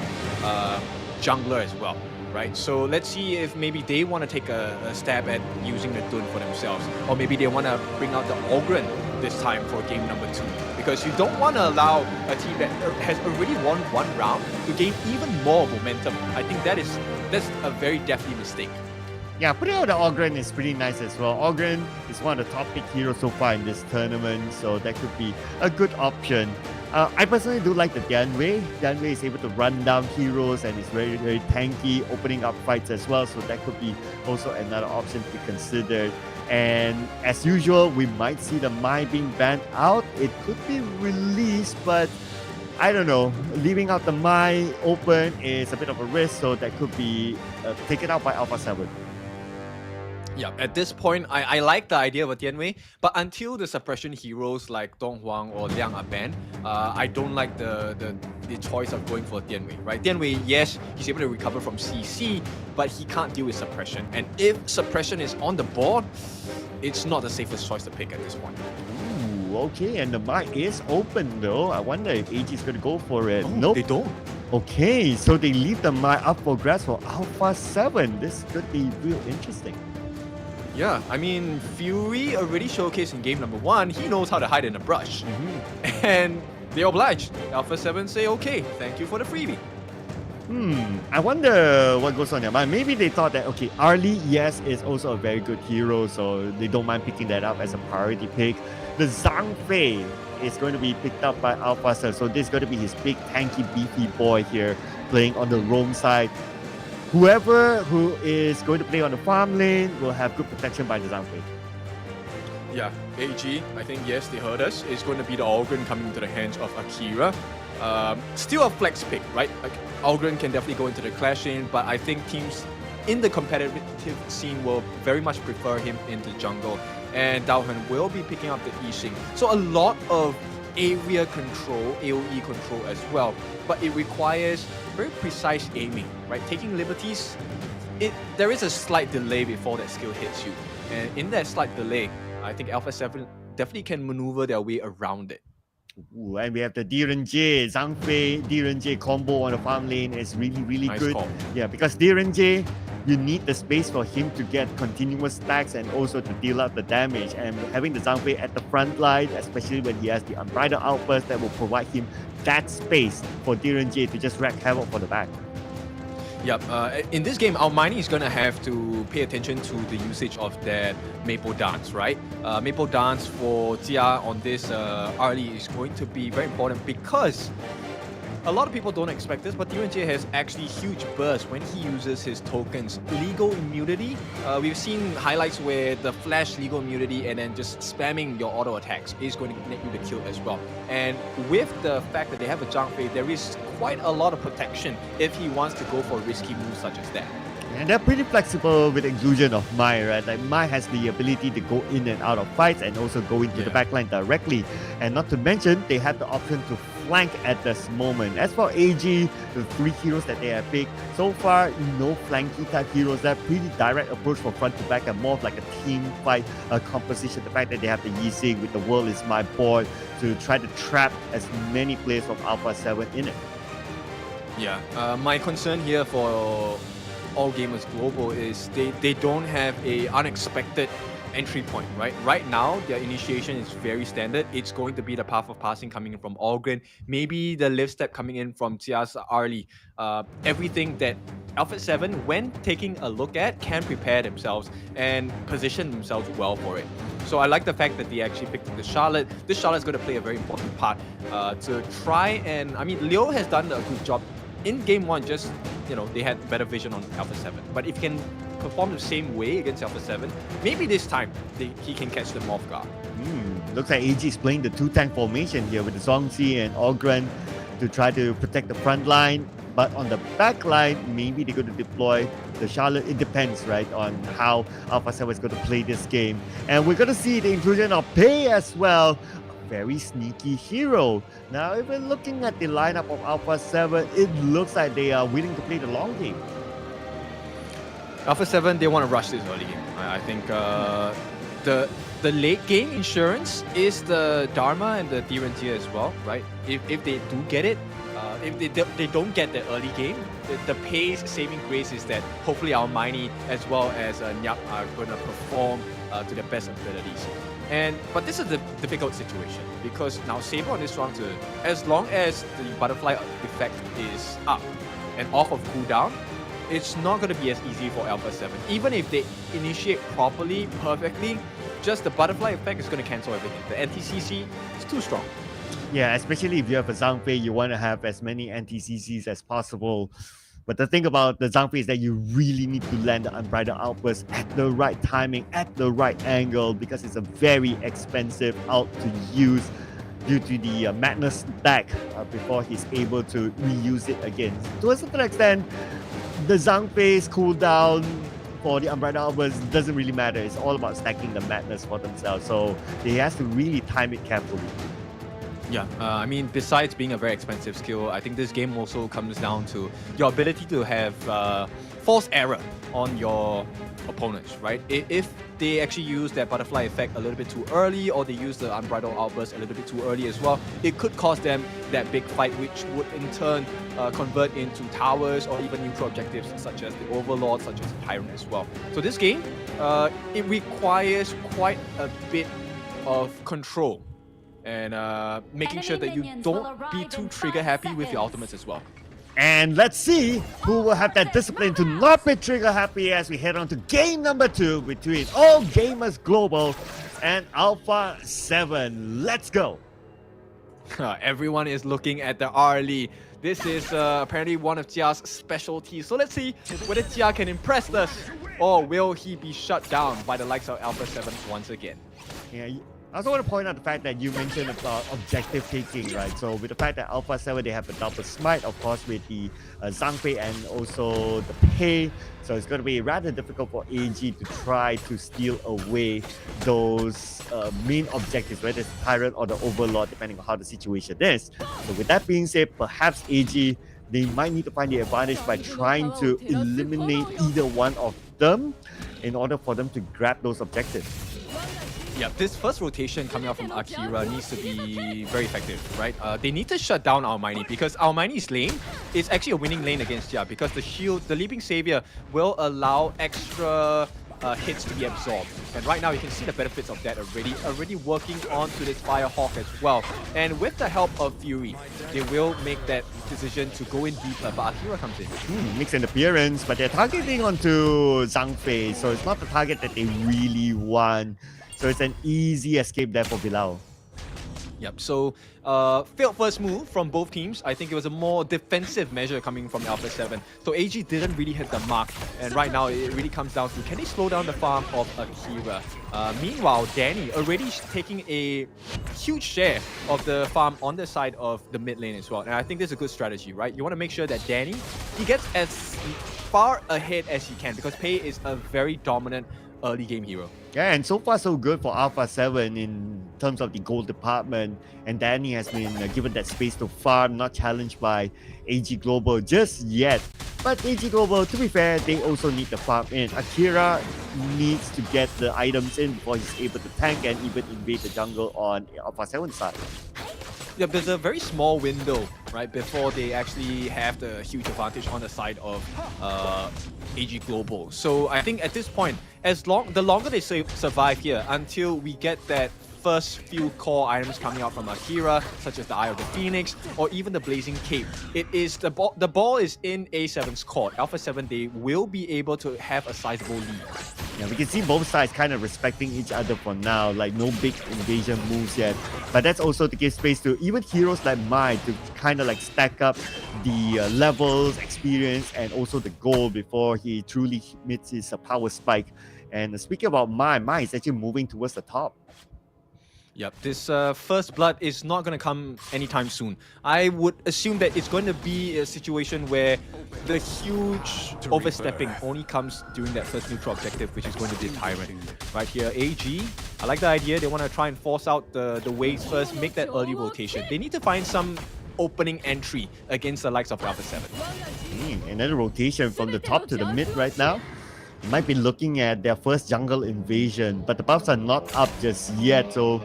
jungler as well. Right, so let's see if maybe they want to take a stab at using the Dun for themselves, or maybe they want to bring out the Ogren this time for game number 2, because you don't want to allow a team that has already won one round to gain even more momentum. I think that's a very definite mistake. Yeah, putting out the Ogren is pretty nice as well. Ogren is one of the top pick heroes so far in this tournament, so that could be a good option. I personally do like the Dianwei. Dianwei is able to run down heroes and is very, very tanky, opening up fights as well, so that could be also another option to be considered. And as usual, we might see the Mai being banned out. It could be released, but I don't know. Leaving out the Mai open is a bit of a risk, so that could be taken out by Alpha 7. Yeah, at this point, I like the idea of a Tianwei, but until the suppression heroes like Dong Huang or Liang are banned, I don't like the choice of going for Tianwei, right? Tianwei, yes, he's able to recover from CC, but he can't deal with suppression. And if suppression is on the board, it's not the safest choice to pick at this point. Ooh, okay, and the mic is open though. I wonder if AG is going to go for it. Oh, nope. They don't. Okay, so they leave the mic up for grabs for Alpha 7. This could be real interesting. Yeah, I mean, Fury already showcased in game number 1, he knows how to hide in a brush. And they obliged. Alpha 7 say, okay, thank you for the freebie. I wonder what goes on their mind. Maybe they thought that, okay, Arlie, yes, is also a very good hero, so they don't mind picking that up as a priority pick. The Zhang Fei is going to be picked up by Alpha 7, so this is going to be his big, tanky, beefy boy here, playing on the roam side. Whoever who is going to play on the farm lane will have good protection by the Zhang Fei. Yeah, AG, I think, yes, they heard us. It's going to be the Algren coming into the hands of Akira. Still a flex pick, right? Like, Algren can definitely go into the clash lane, but I think teams in the competitive scene will very much prefer him in the jungle. And Daohen will be picking up the Yixing. So a lot of area control, AoE control as well, but it requires very precise aiming, right? Taking liberties, there is a slight delay before that skill hits you. And in that slight delay, I think Alpha 7 definitely can maneuver their way around it. Ooh, and we have the Gen.G, Zhang Fei, Gen.G combo on the farm lane is really, really Nice good. call. Yeah, because Gen.G, you need the space for him to get continuous stacks and also to deal out the damage. And having the Zhang Fei at the front line, especially when he has the Unbridled Outburst, that will provide him that space for Gen.G to just wreak havoc for the back. Yep, in this game, our mining is going to have to pay attention to the usage of that Maple Dance, right? Maple Dance for Jia on this early is going to be very important because a lot of people don't expect this, but Gen.G has actually huge bursts when he uses his tokens. Legal immunity, we've seen highlights where the flash legal immunity and then just spamming your auto attacks is going to net you the kill as well. And with the fact that they have a Zhang Fei, there is quite a lot of protection if he wants to go for risky moves such as that. And they're pretty flexible with the inclusion of Mai, right? Like Mai has the ability to go in and out of fights and also go into the backline directly. And not to mention, they have the option to flank at this moment. As for AG, the 3 heroes that they have picked, so far, no flanky type heroes. They're pretty direct approach from front to back and more of like a team fight composition. The fact that they have the Yixing with the World is My Board to try to trap as many players from Alpha 7 in it. Yeah, my concern here for All Gamers Global is they don't have a unexpected entry point, right? Right now, their initiation is very standard. It's going to be the path of passing coming in from Algren, maybe the lift step coming in from Jia's Arlie. Everything that Alpha 7, when taking a look at, can prepare themselves and position themselves well for it. So I like the fact that they actually picked up the Charlotte. This Charlotte is going to play a very important part to try and, I mean, Leo has done a good job in game 1, just, they had better vision on Alpha 7. But if he can perform the same way against Alpha 7, maybe this time he can catch them off guard. Looks like AG is playing the two-tank formation here with Zongzi and Ogren to try to protect the front line. But on the back line, maybe they're going to deploy the Charlotte. It depends, right, on how Alpha 7 is going to play this game. And we're going to see the inclusion of Pei as well. A very sneaky hero. Now, if we're looking at the lineup of Alpha 7, it looks like they are willing to play the long game. Alpha 7, they want to rush this early game. I think the late game insurance is the Dharma and the Dhirantia as well, right? If they do get it, if they don't get the early game, the Pei's saving grace is that hopefully our Miney as well as Nyap are going to perform to their best abilities. But this is a difficult situation because now Saber on this round, as long as the butterfly effect is up and off of cooldown, it's not going to be as easy for Alpha 7. Even if they initiate properly, perfectly, just the butterfly effect is going to cancel everything. The anti-CC is too strong. Yeah, especially if you have a Zhangfei, you want to have as many anti-CCs as possible. But the thing about the Zhangfei is that you really need to land the Unbridled Outburst at the right timing, at the right angle, because it's a very expensive ult to use due to the Madness stack before he's able to reuse it again. To a certain extent, the Zhangfei's cooldown for the Unbridled Outburst doesn't really matter. It's all about stacking the Madness for themselves. So he has to really time it carefully. Yeah, I mean, besides being a very expensive skill, I think this game also comes down to your ability to have false error on your opponents, right? If they actually use that butterfly effect a little bit too early, or they use the Unbridled Outburst a little bit too early as well, it could cost them that big fight, which would in turn convert into towers or even neutral objectives such as the Overlord, such as the Tyrant as well. So this game, it requires quite a bit of control and making sure that you don't be too trigger happy with your ultimates as well. And let's see who will have that discipline to not be trigger happy as we head on to game number 2 between All Gamers Global and Alpha 7. Let's go. Everyone is looking at the Arlie. This is apparently one of Jia's specialties. So let's see whether Jia can impress us, or will he be shut down by the likes of Alpha 7 once again. Yeah, I also want to point out the fact that you mentioned about objective taking, right? So with the fact that Alpha 7, they have a double smite, of course, with the Zhangfei and also the Pei. So it's going to be rather difficult for AG to try to steal away those main objectives, whether it's Tyrant or the Overlord, depending on how the situation is. So with that being said, perhaps AG, they might need to find the advantage by trying to eliminate either one of them in order for them to grab those objectives. Yeah, this first rotation coming out from Akira needs to be very effective, right? They need to shut down Almighty because Almighty's lane is actually a winning lane against Jia because the shield, the Leaping Savior, will allow extra hits to be absorbed. And right now you can see the benefits of that already working onto this Firehawk as well. And with the help of Fury, they will make that decision to go in deeper, but Akira comes in. Makes an appearance, but they're targeting onto Zhangfei, so it's not the target that they really want. So it's an easy escape there for Bilal. Yep, so failed first move from both teams. I think it was a more defensive measure coming from Alpha 7. So AG didn't really hit the mark. And right now, it really comes down to, can they slow down the farm of Akira? Meanwhile, Danny already taking a huge share of the farm on the side of the mid lane as well. And I think this is a good strategy, right? You want to make sure that Danny, he gets as far ahead as he can because Pei is a very dominant early game hero. Yeah, and so far so good for Alpha 7 in terms of the gold department. And Danny has been given that space to farm, not challenged by AG Global just yet. But AG Global, to be fair, they also need the farm in. Akira needs to get the items in before he's able to tank and even invade the jungle on Alpha 7's side. Yeah, there's a very small window, right, before they actually have the huge advantage on the side of AG Global. So I think at this point, the longer they survive here, until we get that first few core items coming out from Akira, such as the Eye of the Phoenix, or even the Blazing Cape, it is the ball is in A7's court. Alpha 7, they will be able to have a sizable lead. Yeah, we can see both sides kind of respecting each other for now, like no big invasion moves yet. But that's also to give space to even heroes like Mai to kind of like stack up the levels, experience, and also the goal before he truly hits his power spike. And speaking about Mai is actually moving towards the top. Yep, this first blood is not going to come anytime soon. I would assume that it's going to be a situation where the huge overstepping only comes during that first neutral objective, which is going to be Tyrant. Right here, AG, I like the idea. They want to try and force out the waves first, make that early rotation. They need to find some opening entry against the likes of Alpha 7. Another rotation from the top to the mid right now. Might be looking at their first jungle invasion, but the buffs are not up just yet, so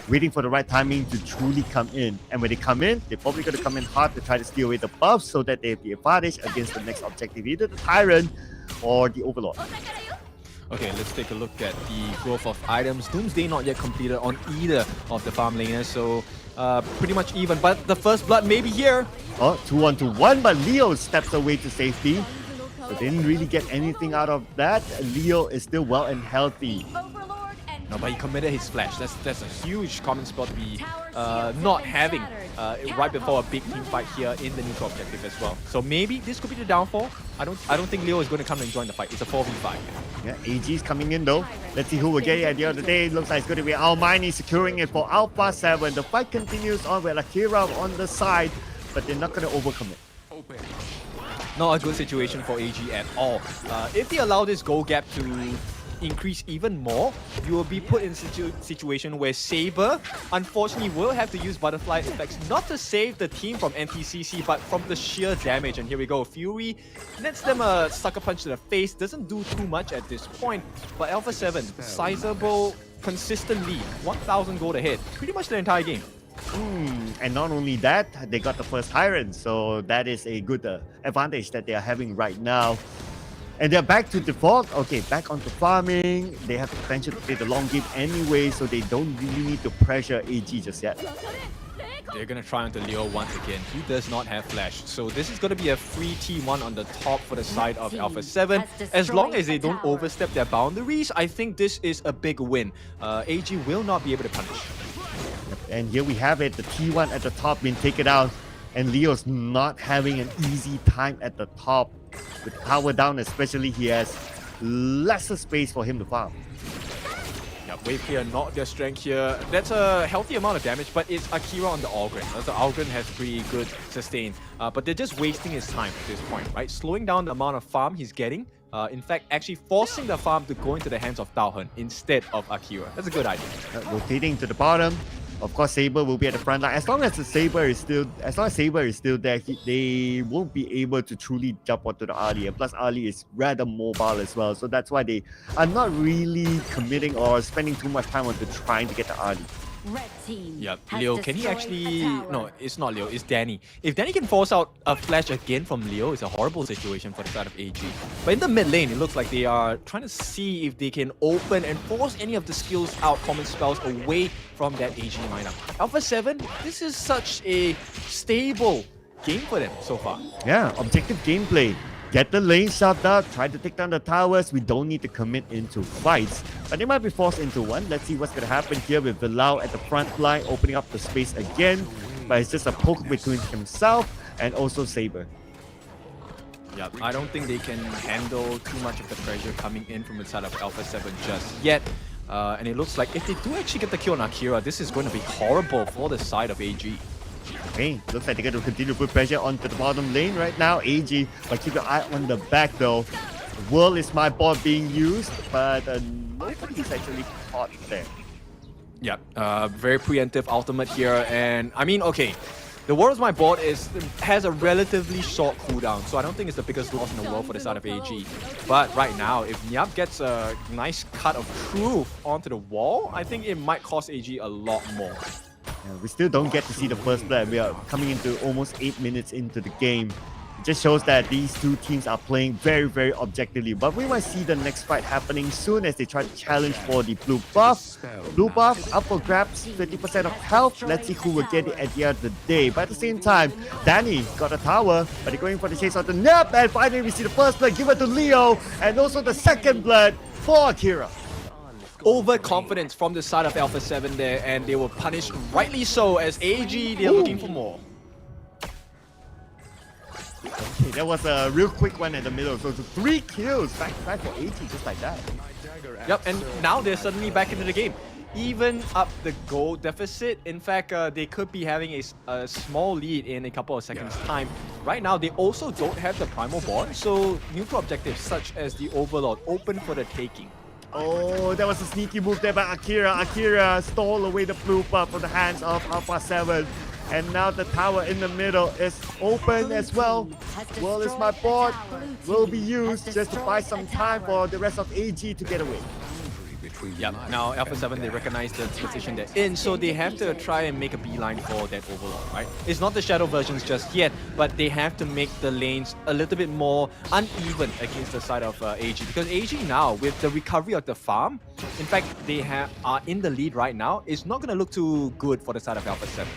waiting for the right timing to truly come in. And when they come in, they're probably going to come in hard to try to steal away the buffs so that they have the advantage against the next objective, either the Tyrant or the Overlord. Okay, let's take a look at the growth of items. Doomsday not yet completed on either of the farm laners, so pretty much even. But the first blood may be here. Oh, 2-1-1, but Leo steps away to safety. So they didn't really get anything out of that. Leo is still well and healthy. No, but he committed his flash. That's a huge common spot to be not having right before a big team fight here in the neutral objective as well. So maybe this could be the downfall. I don't think Leo is going to come and join the fight. It's a 4v5. Yeah, AG is coming in though. Let's see who will get it at the end of the day. It looks like it's going to be Almighty securing it for Alpha 7. The fight continues on with Akira on the side, but they're not going to overcommit. Not a good situation for AG at all. If they allow this goal gap to increase even more, you will be put in a situation where Saber, unfortunately, will have to use butterfly effects, not to save the team from NTCC, but from the sheer damage. And here we go, Fury nets them a sucker punch to the face, doesn't do too much at this point, but Alpha 7, sizable, consistent lead, 1,000 gold ahead, pretty much the entire game. And not only that, they got the first Tyrant, so that is a good advantage that they are having right now. And they're back to default. Okay, back onto farming. They have the potential to play the long game anyway, so they don't really need to pressure AG just yet. They're going to try onto Leo once again. He does not have flash. So this is going to be a free T1 on the top for the side of Alpha 7. As long as they don't overstep their boundaries, I think this is a big win. AG will not be able to punish. And here we have it, the T1 at the top being taken out, and Leo's not having an easy time at the top. With power down especially, he has lesser space for him to farm. Yeah, wave here, not their strength here. That's a healthy amount of damage, but it's Akira on the Algren. The Algren has pretty good sustain, but they're just wasting his time at this point, right? Slowing down the amount of farm he's getting. In fact, actually forcing the farm to go into the hands of Daohen instead of Akira. That's a good idea. Rotating to the bottom. Of course, Saber will be at the front line. As long as Saber is still there, they won't be able to truly jump onto the Ali. And plus, Ali is rather mobile as well. So that's why they are not really committing or spending too much time on trying to get the Ali. Yep, Leo, can he actually... No, it's not Leo, it's Danny. If Danny can force out a flash again from Leo, it's a horrible situation for the side of AG. But in the mid lane, it looks like they are trying to see if they can open and force any of the skills out, common spells, away from that AG lineup. Alpha 7, this is such a stable game for them so far. Yeah, objective gameplay. Get the lane shoved up, try to take down the towers. We don't need to commit into fights, but they might be forced into one. Let's see what's going to happen here with Bilal at the front line, opening up the space again. But it's just a poke between himself and also Saber. Yeah, I don't think they can handle too much of the pressure coming in from the side of Alpha 7 just yet. And it looks like if they do actually get the kill on Akira, this is going to be horrible for the side of AG. Okay, looks like they're going to continue to put pressure onto the bottom lane right now, AG. But keep your eye on the back though. World is my board being used, but nobody's actually caught there. Yeah, very preemptive ultimate here. And I mean, okay, the World is my board has a relatively short cooldown, so I don't think it's the biggest loss in the world for the side of AG. But right now, if Nyap gets a nice cut of truth onto the wall, I think it might cost AG a lot more. Yeah, we still don't get to see the first blood. We are coming into almost 8 minutes into the game. It just shows that these two teams are playing very, very objectively. But we might see the next fight happening soon as they try to challenge for the blue buff. Blue buff up for grabs, 50% of health. Let's see who will get it at the end of the day. But at the same time, Danny got a tower, but they're going for the chase of the Nep. And finally, we see the first blood given to Leo, and also the second blood for Akira. Overconfidence from the side of Alpha 7 there, and they were punished rightly so as AG, they're looking for more. Okay, that was a real quick one in the middle. So 3 kills back to back for AG, just like that. Yep, and now they're suddenly back into the game. Even up the goal deficit. In fact, they could be having a small lead in a couple of seconds' time. Right now, they also don't have the Primal Bond, so neutral objectives such as the Overlord open for the taking. Oh, that was a sneaky move there by Akira. Akira stole away the blue buff from the hands of Alpha 7. And now the tower in the middle is open as well. Well, is my board will be used just to buy some time for the rest of AG to get away. Yep, now Alpha 7, they recognize the position they're in, so they have to try and make a beeline for that Overlord, right? It's not the Shadow versions just yet, but they have to make the lanes a little bit more uneven against the side of AG, because AG now, with the recovery of the farm, in fact, they are in the lead right now. It's not going to look too good for the side of Alpha 7.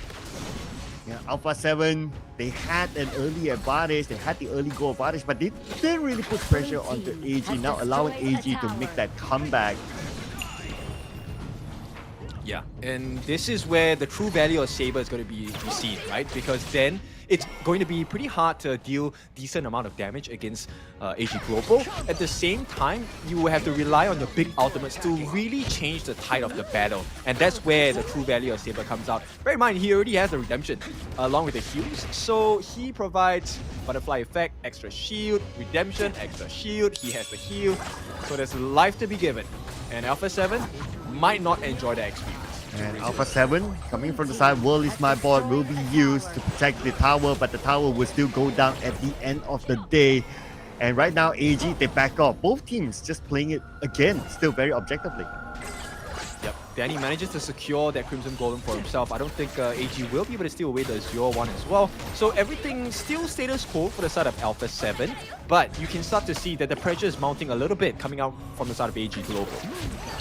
Yeah, Alpha 7, they had an early advantage, they had the early goal advantage, but they didn't really put pressure onto AG, now allowing AG to make that comeback. Yeah, and this is where the true value of Saber is going to be seen, right? Because then it's going to be pretty hard to deal decent amount of damage against AG Global. At the same time, you will have to rely on your big ultimates to really change the tide of the battle. And that's where the true value of Saber comes out. Bear in mind, he already has the redemption along with the heals. So he provides Butterfly Effect, extra shield, redemption, extra shield. He has the heal. So there's life to be given. And Alpha 7 might not enjoy that experience. And Alpha 7, coming from the side, World is my board, will be used to protect the tower, but the tower will still go down at the end of the day. And right now, AG, they back off. Both teams just playing it again, still very objectively. Yep, Danny manages to secure that Crimson Golem for himself. I don't think AG will be able to steal away the Azure one as well. So everything still status quo for the side of Alpha 7, but you can start to see that the pressure is mounting a little bit coming out from the side of AG Global.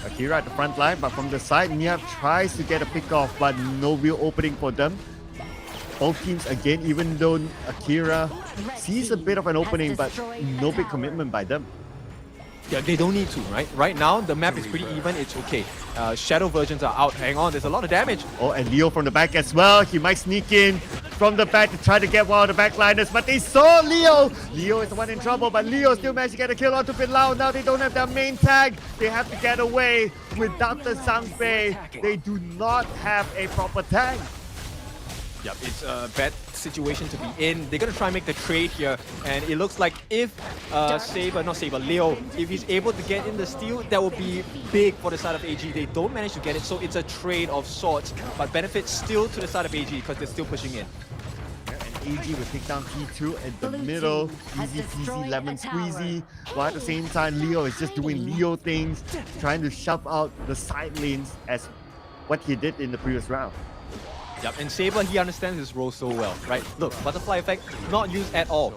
Akira at the front line, but from the side, Niab tries to get a pick off, but no real opening for them. Both teams again, even though Akira sees a bit of an opening, but no big commitment by them. Yeah, they don't need to, right? Right now, the map is pretty even, it's okay. Shadow versions are out. Hang on, there's a lot of damage. Oh, and Leo from the back as well. He might sneak in from the back to try to get one of the backliners, but they saw Leo. Leo is the one in trouble, but Leo still managed to get a kill onto Bilao. Now they don't have their main tag. They have to get away without the Sangbei. They do not have a proper tag. Yep, it's a bad situation to be in. They're going to try and make the trade here, and it looks like if Leo, if he's able to get in the steal, that will be big for the side of AG. They don't manage to get it, so it's a trade of sorts, but benefits still to the side of AG because they're still pushing in. AG will take down T2 in the middle, easy peasy lemon squeezy, while at the same time Leo is just doing Leo things, trying to shove out the side lanes as what he did in the previous round. Yep, and Saber, he understands his role so well, right? Look, Butterfly Effect, not used at all.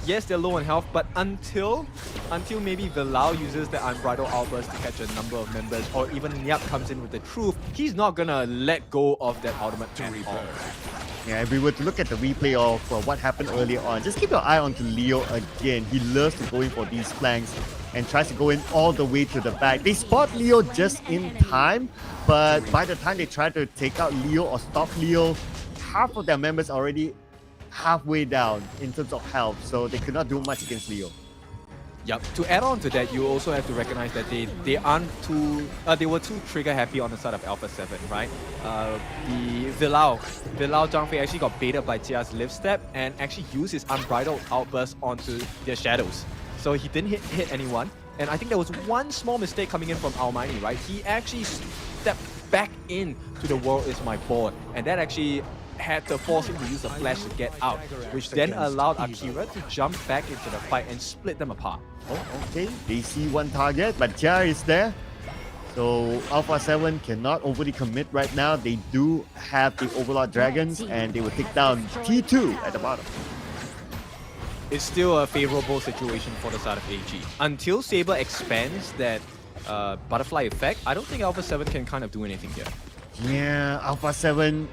Yes, they're low on health, but until maybe Bilao uses the Unbridled Outburst to catch a number of members, or even Nyap comes in with the Truth, he's not gonna let go of that ultimate at all. Yeah, if we were to look at the replay of what happened earlier on, just keep your eye on to Leo again. He loves to go in for these flanks and tries to go in all the way to the back. They spot Leo just in time, but by the time they try to take out Leo or stop Leo, half of their members already halfway down in terms of health, so they could not do much against Leo. Yep. To add on to that, you also have to recognize that they were too trigger happy on the side of Alpha 7, right? The Bilao Zhang Fei actually got baited by Jia's lift step and actually used his Unbridled Outburst onto their shadows. So he didn't hit anyone. And I think there was one small mistake coming in from Almighty, right? He actually stepped back in to the World is my board, and that actually had to force him to use the flash to get out, which then allowed Akira to jump back into the fight and split them apart. Oh, okay. They see one target, but Jia is there. So Alpha 7 cannot overly commit right now. They do have the Overlord Dragons, and they will take down T2 at the bottom. It's still a favorable situation for the side of AG. Until Saber expands that Butterfly Effect, I don't think Alpha 7 can kind of do anything here. Yeah, Alpha 7,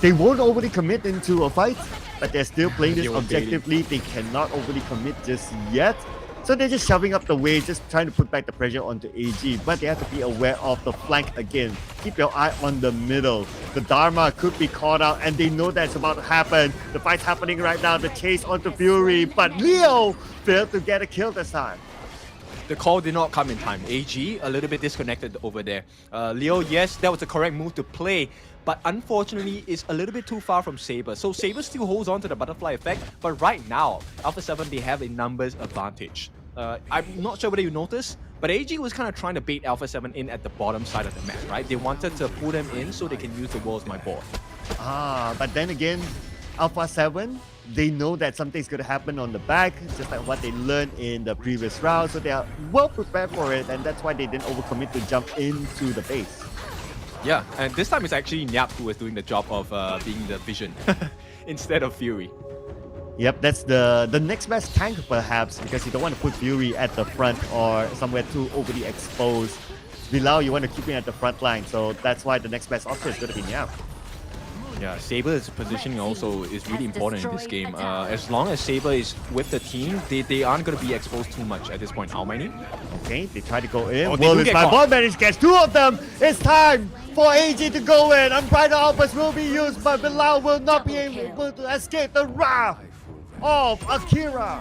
they won't overly commit into a fight, but they're still playing this objectively. They cannot overly commit just yet. So they're just shoving up the way, just trying to put back the pressure onto AG. But they have to be aware of the flank again. Keep your eye on the middle. The Dharma could be caught out, and they know that's about to happen. The fight's happening right now. The chase onto Fury, but Leo failed to get a kill this time. The call did not come in time. AG a little bit disconnected over there. Leo, yes, that was the correct move to play, but unfortunately it's a little bit too far from Saber. So Saber still holds on to the butterfly effect, but right now, Alpha 7, they have a numbers advantage. I'm not sure whether you noticed, but AG was kind of trying to bait Alpha 7 in at the bottom side of the map, right? They wanted to pull them in so they can use the walls my board. But then again, Alpha 7, they know that something's going to happen on the back, just like what they learned in the previous round, so they are well prepared for it, and that's why they didn't overcommit to jump into the base. Yeah, and this time it's actually Nyap who was doing the job of being the vision instead of Fury. Yep, that's the next best tank perhaps, because you don't want to put Fury at the front or somewhere too overly exposed. Bilal, you want to keep him at the front line, so that's why the next best option is going to be Nyap. Yeah, Saber's positioning also is really important in this game. As long as Saber is with the team, they aren't going to be exposed too much at this point. Almighty. Okay, they try to go in. Oh, Well, it's my ball managed gets two of them. It's time for AG to go in. Unbridled Alphas will be used, but Bilal will not be able to escape the wrath of Akira.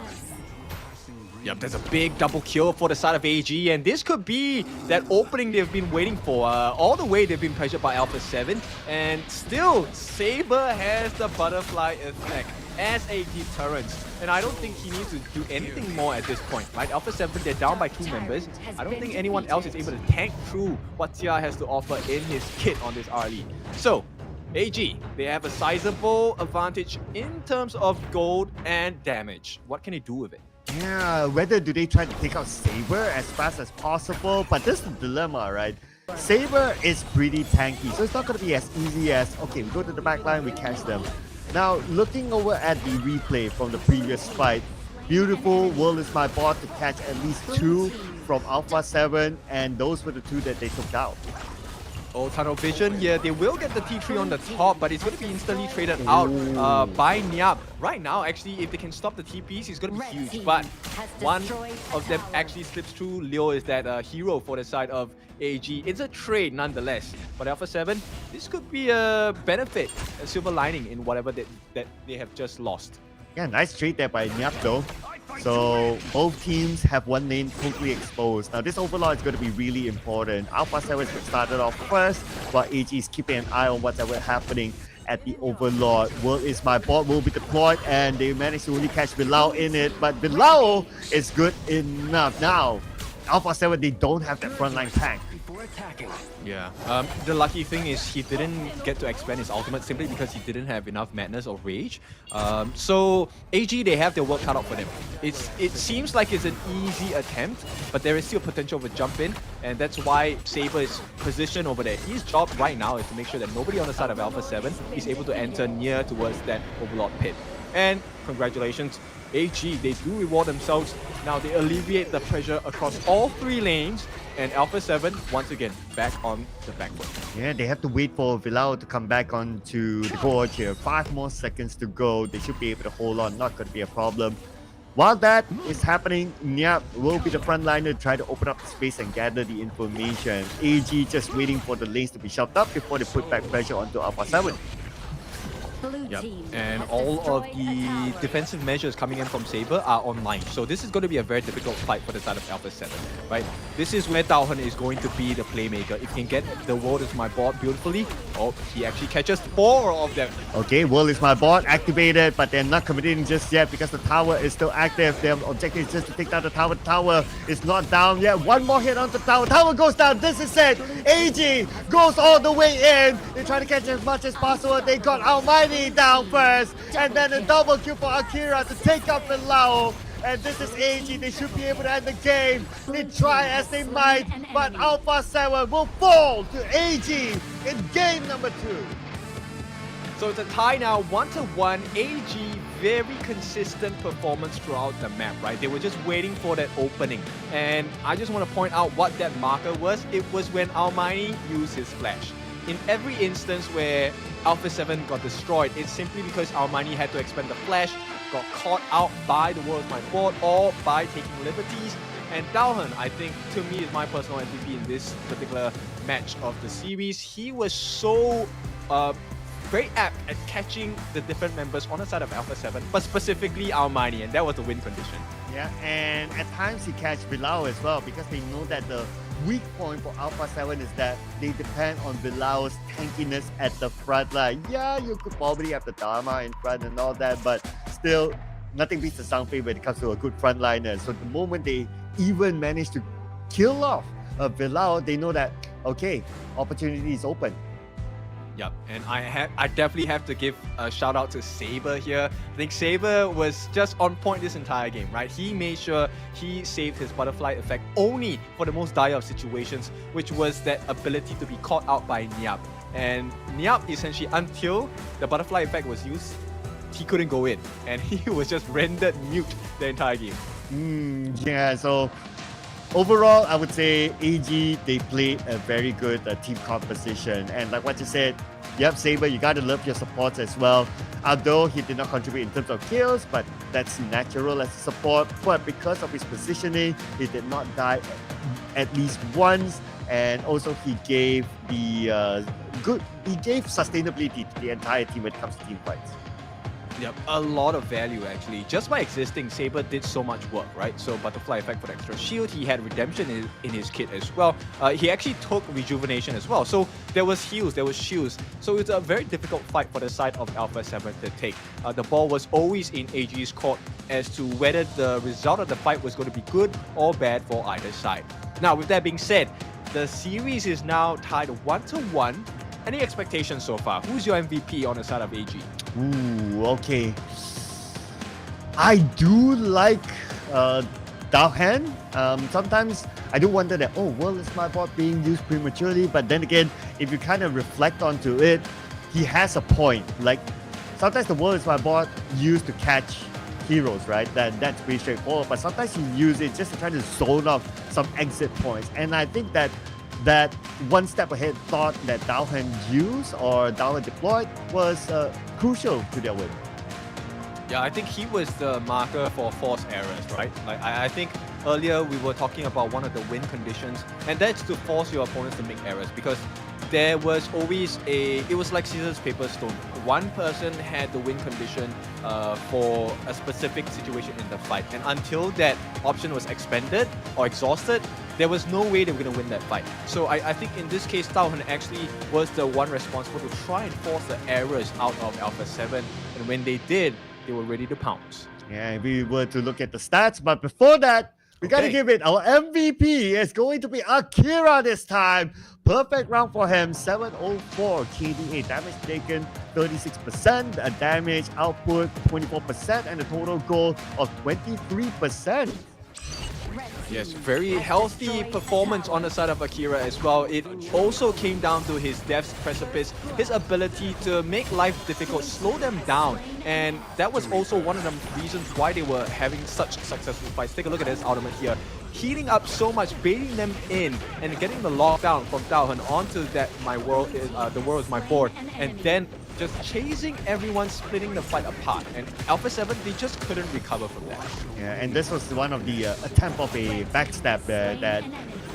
Yep, there's a big double kill for the side of AG, and this could be that opening they've been waiting for. All the way they've been pressured by Alpha 7, and still Saber has the butterfly effect as a deterrent. And I don't think he needs to do anything more at this point, right? Alpha 7, they're down by 2 members. I don't think anyone else is able to tank through what TR has to offer in his kit on this RLE. So, AG, they have a sizable advantage in terms of gold and damage. What can they do with it? Yeah, whether do they try to take out Saber as fast as possible, but this is the dilemma, right? Saber is pretty tanky, so it's not going to be as easy as, okay, we go to the back line, we catch them. Now, looking over at the replay from the previous fight, beautiful World is my bot to catch at least 2 from Alpha 7, and those were the 2 that they took out. Oh, Tunnel Vision, yeah, they will get the T3 on the top, but it's going to be instantly traded out by Nyap. Right now, actually, if they can stop the TPs, it's going to be huge, but one of them actually slips through. Leo is that hero for the side of AG. It's a trade nonetheless. But Alpha 7, this could be a benefit, a silver lining in whatever that they have just lost. Yeah, nice trade there by Nyap though. So both teams have one lane totally exposed. Now this overlord is going to be really important. Alpha 7 started off first, while AG is keeping an eye on what's ever happening at the overlord. World is my bot will be deployed, and they managed to only catch Bilal in it, but Bilal is good enough. Now Alpha 7, they don't have that frontline tank. Yeah, the lucky thing is he didn't get to expand his ultimate simply because he didn't have enough madness or rage. So AG, they have their work cut out for them. It seems like it's an easy attempt, but there is still potential of a jump in, and that's why Saber is positioned over there. His job right now is to make sure that nobody on the side of Alpha 7 is able to enter near towards that overlord pit. And congratulations, AG, they do reward themselves. Now they alleviate the pressure across all 3 lanes, and Alpha 7, once again, back on the back foot. Yeah, they have to wait for Bilal to come back onto the court here. 5 more seconds to go. They should be able to hold on, not going to be a problem. While that is happening, Nyap will be the frontliner to try to open up the space and gather the information. AG just waiting for the lanes to be shoved up before they put back pressure onto Alpha 7. Yep. And all of the defensive measures coming in from Saber are online. So this is going to be a very difficult fight for the side of Alpha 7, right? This is where Daohan is going to be the playmaker. If he can get the World is my bot beautifully, oh, he actually catches 4 of them. Okay, World is my bot activated, but they're not committing just yet because the tower is still active. Their objective is just to take down the tower. The tower is not down yet. One more hit on the tower. Tower goes down. This is it. AG goes all the way in. They try to catch as much as possible. They got Almighty down first, and then a double kill for Akira to take up Bilal. And this is AG. They should be able to end the game. They try as they might, but Alpha 7 will fall to AG in game number 2. So it's a tie now, 1-1. AG, very consistent performance throughout the map, right? They were just waiting for that opening. And I just want to point out what that marker was. It was when Almighty used his flash. in every instance where Alpha 7 got destroyed, it's simply because Almani had to expend the flash, got caught out by the World's My Board or by taking liberties. And Daohen, I think, to me, is my personal MVP in this particular match of the series. He was so very apt at catching the different members on the side of Alpha 7, but specifically Almani, and that was the win condition. Yeah, and at times he catch Bilal as well, because they know that the weak point for Alpha 7 is that they depend on Bilal's tankiness at the front line. Yeah, you could probably have the Dharma in front and all that, but still, nothing beats the Zhangfei when it comes to a good frontliner. So the moment they even manage to kill off Bilal, they know that, okay, opportunity is open. Yep, and I definitely have to give a shout out to Saber here. I think Saber was just on point this entire game, right? He made sure he saved his butterfly effect only for the most dire of situations, which was that ability to be caught out by Niap. And Niap, essentially, until the butterfly effect was used, he couldn't go in, and he was just rendered mute the entire game. Yeah, so overall, I would say AG, they played a very good team composition. And like what you said, yep, Saber, you gotta love your supports as well. Although he did not contribute in terms of kills, but that's natural as a support. But because of his positioning, he did not die at least once. And also he gave the he gave sustainability to the entire team when it comes to team fights. Yep, a lot of value actually. Just by existing, Saber did so much work, right? So butterfly effect for the extra shield, he had redemption in his kit as well. He actually took rejuvenation as well. So there was heals, there was shields. So it's a very difficult fight for the side of Alpha 7 to take. The ball was always in AG's court as to whether the result of the fight was going to be good or bad for either side. Now, with that being said, the series is now tied 1-1. Any expectations so far? Who's your MVP on the side of AG? Ooh, okay. I do like Daohen. Sometimes I do wonder that, oh, World is My Board being used prematurely, but then again, if you kind of reflect onto it, he has a point. Like, sometimes the World is My Board used to catch heroes, right? That's pretty straightforward, but sometimes you use it just to try to zone off some exit points. And I think that one step ahead thought that Daohen used or Daohen deployed was crucial to their win. Yeah, I think he was the marker for forced errors, right? Like I think earlier we were talking about one of the win conditions, and that's to force your opponents to make errors, because there was always it was like scissors, paper, stone. One person had the win condition for a specific situation in the fight, and until that option was expended or exhausted, there was no way they were going to win that fight. So I think in this case, Daohen actually was the one responsible to try and force the errors out of Alpha 7, and when they did, they were ready to pounce. Yeah, if we were to look at the stats, but before that, we gotta give it our MVP. It's going to be Akira this time. Perfect round for him. 704 KDA. Damage taken 36%. A damage output 24%. And a total goal of 23%. Yes, very healthy performance on the side of Akira as well. It also came down to his death's precipice, his ability to make life difficult, slow them down. And that was also one of the reasons why they were having such successful fights. Take a look at this ultimate here. Healing up so much, baiting them in, and getting the lockdown from Daohen onto that the world is my board, and then just chasing everyone, splitting the fight apart. And Alpha 7, they just couldn't recover from that. Yeah, and this was one of the attempt of a backstab that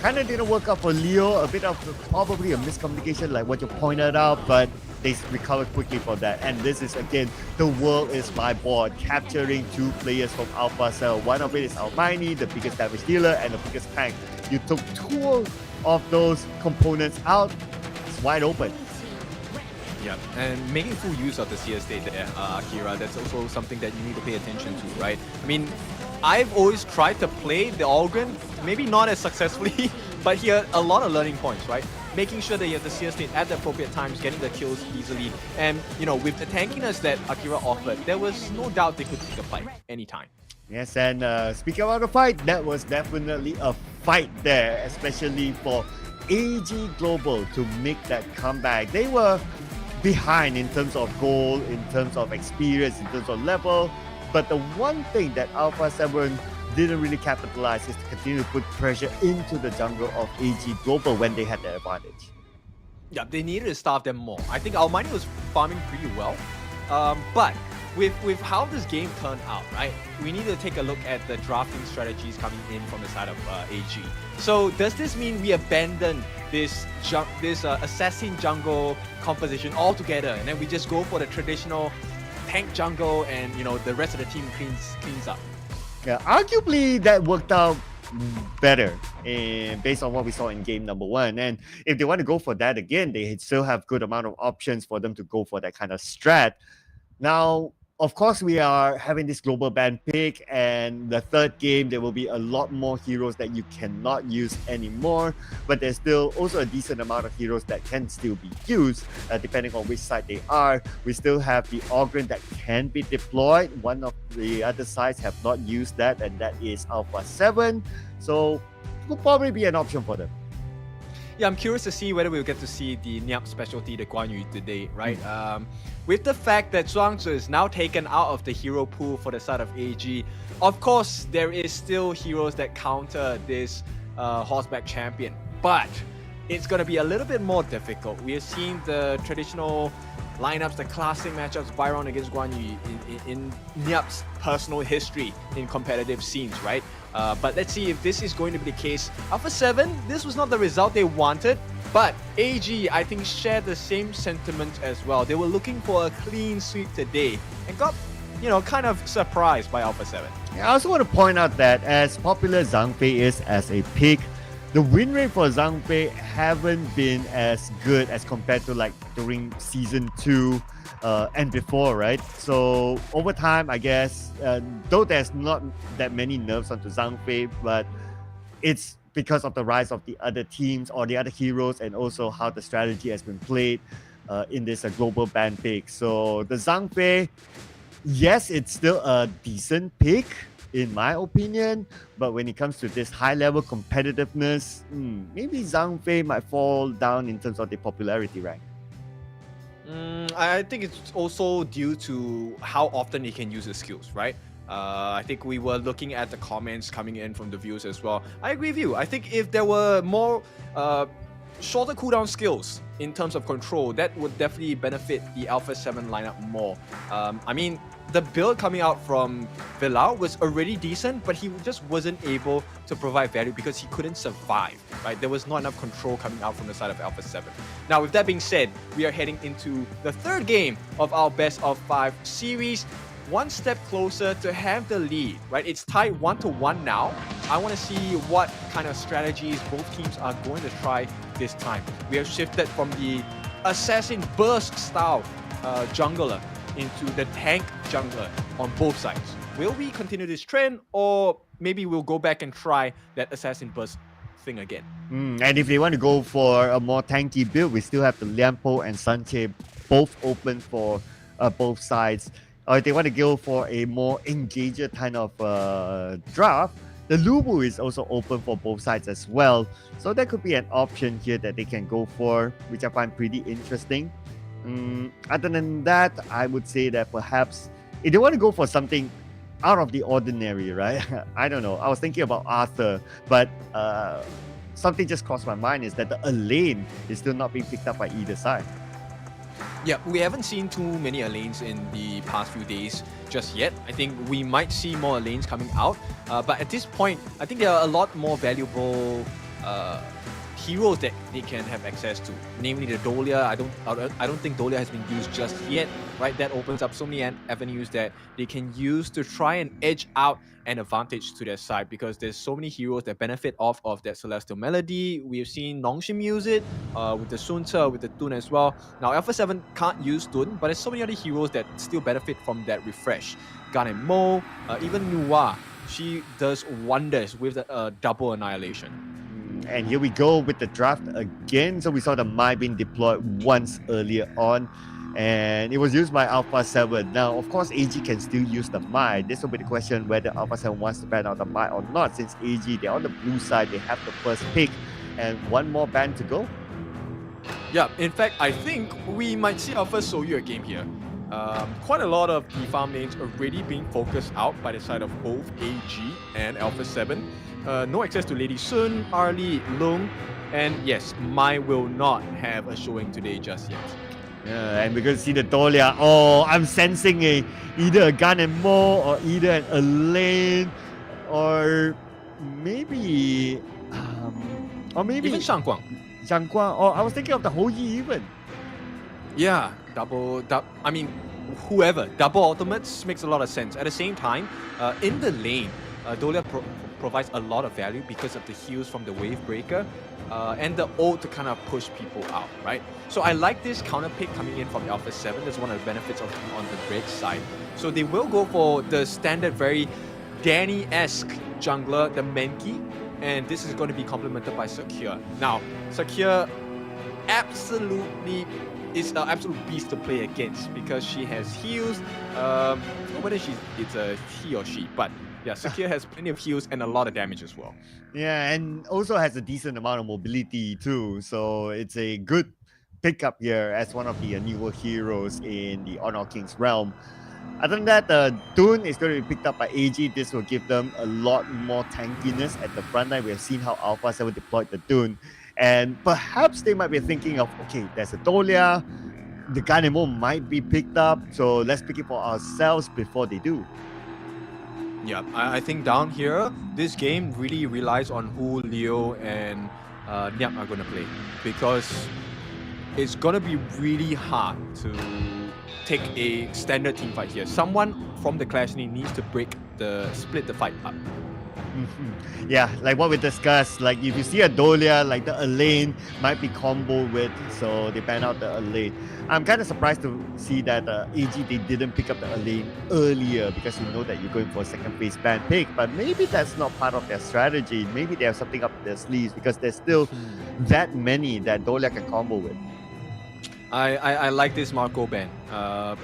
kind of didn't work out for Leo. A bit of probably a miscommunication like what you pointed out, but they recovered quickly for that. And this is, again, the world is my board, capturing two players from Alpha 7. One of it is Almani, the biggest damage dealer and the biggest tank. You took two of those components out, it's wide open. Yeah, and making full use of the CS state there, Akira, that's also something that you need to pay attention to, right? I mean, I've always tried to play the organ, maybe not as successfully, but here a lot of learning points, right? Making sure that you have the CS state at the appropriate times, getting the kills easily, and you know, with the tankiness that Akira offered, there was no doubt they could take the fight anytime. Yes, and speaking about the fight, that was definitely a fight there, especially for AG Global to make that comeback. They were behind in terms of goal, in terms of experience, in terms of level. But the one thing that Alpha 7 didn't really capitalize is to continue to put pressure into the jungle of AG Global when they had the advantage. Yeah, they needed to starve them more. I think Almighty was farming pretty well, but with how this game turned out, right? We need to take a look at the drafting strategies coming in from the side of AG. So does this mean we abandon this assassin jungle composition altogether, and then we just go for the traditional tank jungle, and the rest of the team cleans up? Yeah, arguably that worked out better based on what we saw in game number 1. And if they want to go for that again, they still have good amount of options for them to go for that kind of strat. Now, of course, we are having this global ban pick, and the third game, there will be a lot more heroes that you cannot use anymore, but there's still also a decent amount of heroes that can still be used, depending on which side they are. We still have the Ogren that can be deployed. One of the other sides have not used that, and that is Alpha 7, so it will probably be an option for them. Yeah, I'm curious to see whether we'll get to see the Nyap specialty, the Guan Yu, today, right? With the fact that Zhuangzi is now taken out of the hero pool for the side of AG, of course, there is still heroes that counter this horseback champion, but it's going to be a little bit more difficult. We have seen the traditional lineups, the classic matchups, Byron against Guan Yu in Nyap's personal history in competitive scenes, right? But let's see if this is going to be the case. Alpha 7, this was not the result they wanted, but AG, I think, shared the same sentiment as well. They were looking for a clean sweep today and got, kind of surprised by Alpha 7. I also want to point out that as popular Zhang Fei is as a pick, the win rate for Zhang Fei haven't been as good as compared to like during season 2 and before, right? So over time, I guess, though there's not that many nerfs onto Zhang Fei, but it's because of the rise of the other teams or the other heroes, and also how the strategy has been played in this global ban pick. So the Zhang Fei, yes, it's still a decent pick in my opinion, but when it comes to this high-level competitiveness, maybe Zhang Fei might fall down in terms of the popularity rank. I think it's also due to how often he can use his skills, right? I think we were looking at the comments coming in from the viewers as well. I agree with you. I think if there were more shorter cooldown skills in terms of control, that would definitely benefit the Alpha 7 lineup more. I mean, the build coming out from Villau was already decent, but he just wasn't able to provide value because he couldn't survive, right? There was not enough control coming out from the side of Alpha 7. Now, with that being said, we are heading into the third game of our best of 5 series. One step closer to have the lead, right? It's tied 1-1 now. I want to see what kind of strategies both teams are going to try this time. We have shifted from the assassin burst style jungler into the tank jungler on both sides. Will we continue this trend, or maybe we'll go back and try that assassin burst thing again? And if they want to go for a more tanky build, we still have the Lianpo and Sanche both open for both sides. Or if they want to go for a more engager kind of draft, the Lubu is also open for both sides as well. So that could be an option here that they can go for, which I find pretty interesting. Other than that, I would say that perhaps if they want to go for something out of the ordinary, right? I don't know. I was thinking about Arthur, but something just crossed my mind is that the Elaine is still not being picked up by either side. Yeah, we haven't seen too many Elaines in the past few days just yet. I think we might see more Elaines coming out. But at this point, I think there are a lot more valuable heroes that they can have access to, namely the Dolia. I don't think Dolia has been used just yet, right? That opens up so many avenues that they can use to try and edge out an advantage to their side, because there's so many heroes that benefit off of that Celestial Melody. We've seen Nongshim use it with the Sun Ce, with the Dun as well. Now Alpha 7 can't use Dun, but there's so many other heroes that still benefit from that refresh. Gan and Mo, even Nuwa, she does wonders with the double annihilation. And here we go with the draft again. So we saw the Mai being deployed once earlier on, and it was used by Alpha 7. Now, of course, AG can still use the Mai. This will be the question whether Alpha 7 wants to ban out the Mai or not. Since AG, they're on the blue side, they have the first pick, and one more ban to go. Yeah, in fact, I think we might see our first Soyu game here. quite a lot of the farm lanes already being focused out by the side of both AG and Alpha 7. No access to Lady Sun, Arlie, Lung, and yes, Mai will not have a showing today just yet. Yeah, and we're going to see the Dolia. Oh, I'm sensing either a Gun and Mo or either an Elaine or maybe Even Shangguang. Or I was thinking of the Ho Yi even. Yeah, I mean, whoever. Double ultimates makes a lot of sense. At the same time, in the lane, Dolia provides a lot of value because of the heals from the Wave Breaker and the ult to kind of push people out, right? So I like this counter pick coming in from Alpha 7. That's one of the benefits of being on the red side. So they will go for the standard, very Danny-esque jungler, the Menki, and this is going to be complemented by Secure. Now, Secure absolutely is an absolute beast to play against because she has heals. Whether it's a he or she, but yeah, Secure has plenty of heals and a lot of damage as well. Yeah, and also has a decent amount of mobility too. So it's a good pickup here as one of the newer heroes in the Honor King's realm. Other than that, Dune is going to be picked up by AG. This will give them a lot more tankiness at the front line. We have seen how Alpha 7 deployed the Dune. And perhaps they might be thinking of, okay, there's a Dolia. The Ganemo might be picked up. So let's pick it for ourselves before they do. Yeah, I think down here, this game really relies on who Leo and Nyap are going to play. Because it's going to be really hard to take a standard team fight here. Someone from the Clash lane needs to split the fight up. Yeah, like what we discussed, like if you see a Dolia, like the Elaine might be comboed with, so they ban out the Elaine. I'm kind of surprised to see that AG, they didn't pick up the Elaine earlier because you know that you're going for a second phase ban pick, but maybe that's not part of their strategy. Maybe they have something up their sleeves because there's still that many that Dolia can combo with. I like this Marco ban.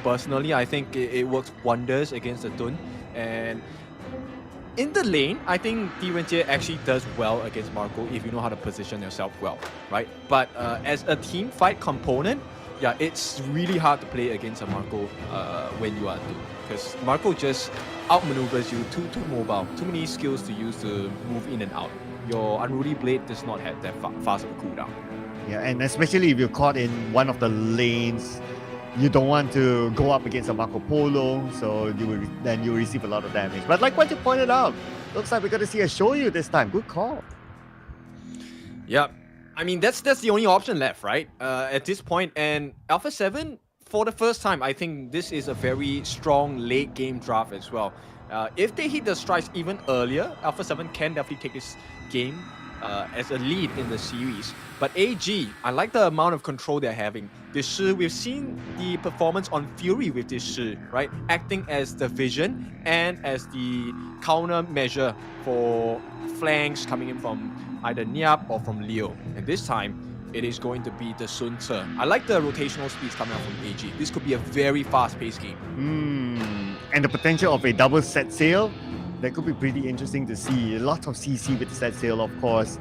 Personally, I think it works wonders against the Dun. And in the lane, I think Diwenjie actually does well against Marco if you know how to position yourself well, right? But as a team fight component, yeah, it's really hard to play against a Marco when you are Dun. Because Marco just outmaneuvers you, too mobile, too many skills to use to move in and out. Your Unruly Blade does not have that fast of a cooldown. Yeah, and especially if you're caught in one of the lanes, you don't want to go up against a Marco Polo, so you receive a lot of damage. But like what you pointed out, looks like we're going to see a Shoyu this time. Good call. Yeah, I mean that's the only option left, right? At this point, and Alpha 7, for the first time, I think this is a very strong late game draft as well. If they hit the strikes even earlier, Alpha 7 can definitely take this game as a lead in the series. But AG, I like the amount of control they're having. This Shi, we've seen the performance on Fury with this Shi, right? Acting as the vision and as the counter measure for flanks coming in from either Nyap or from Leo. And this time, it is going to be the Sun Ce. I like the rotational speeds coming out from AG. This could be a very fast-paced game. And the potential of a double set sail, that could be pretty interesting to see. A lot of CC with the set sail, of course.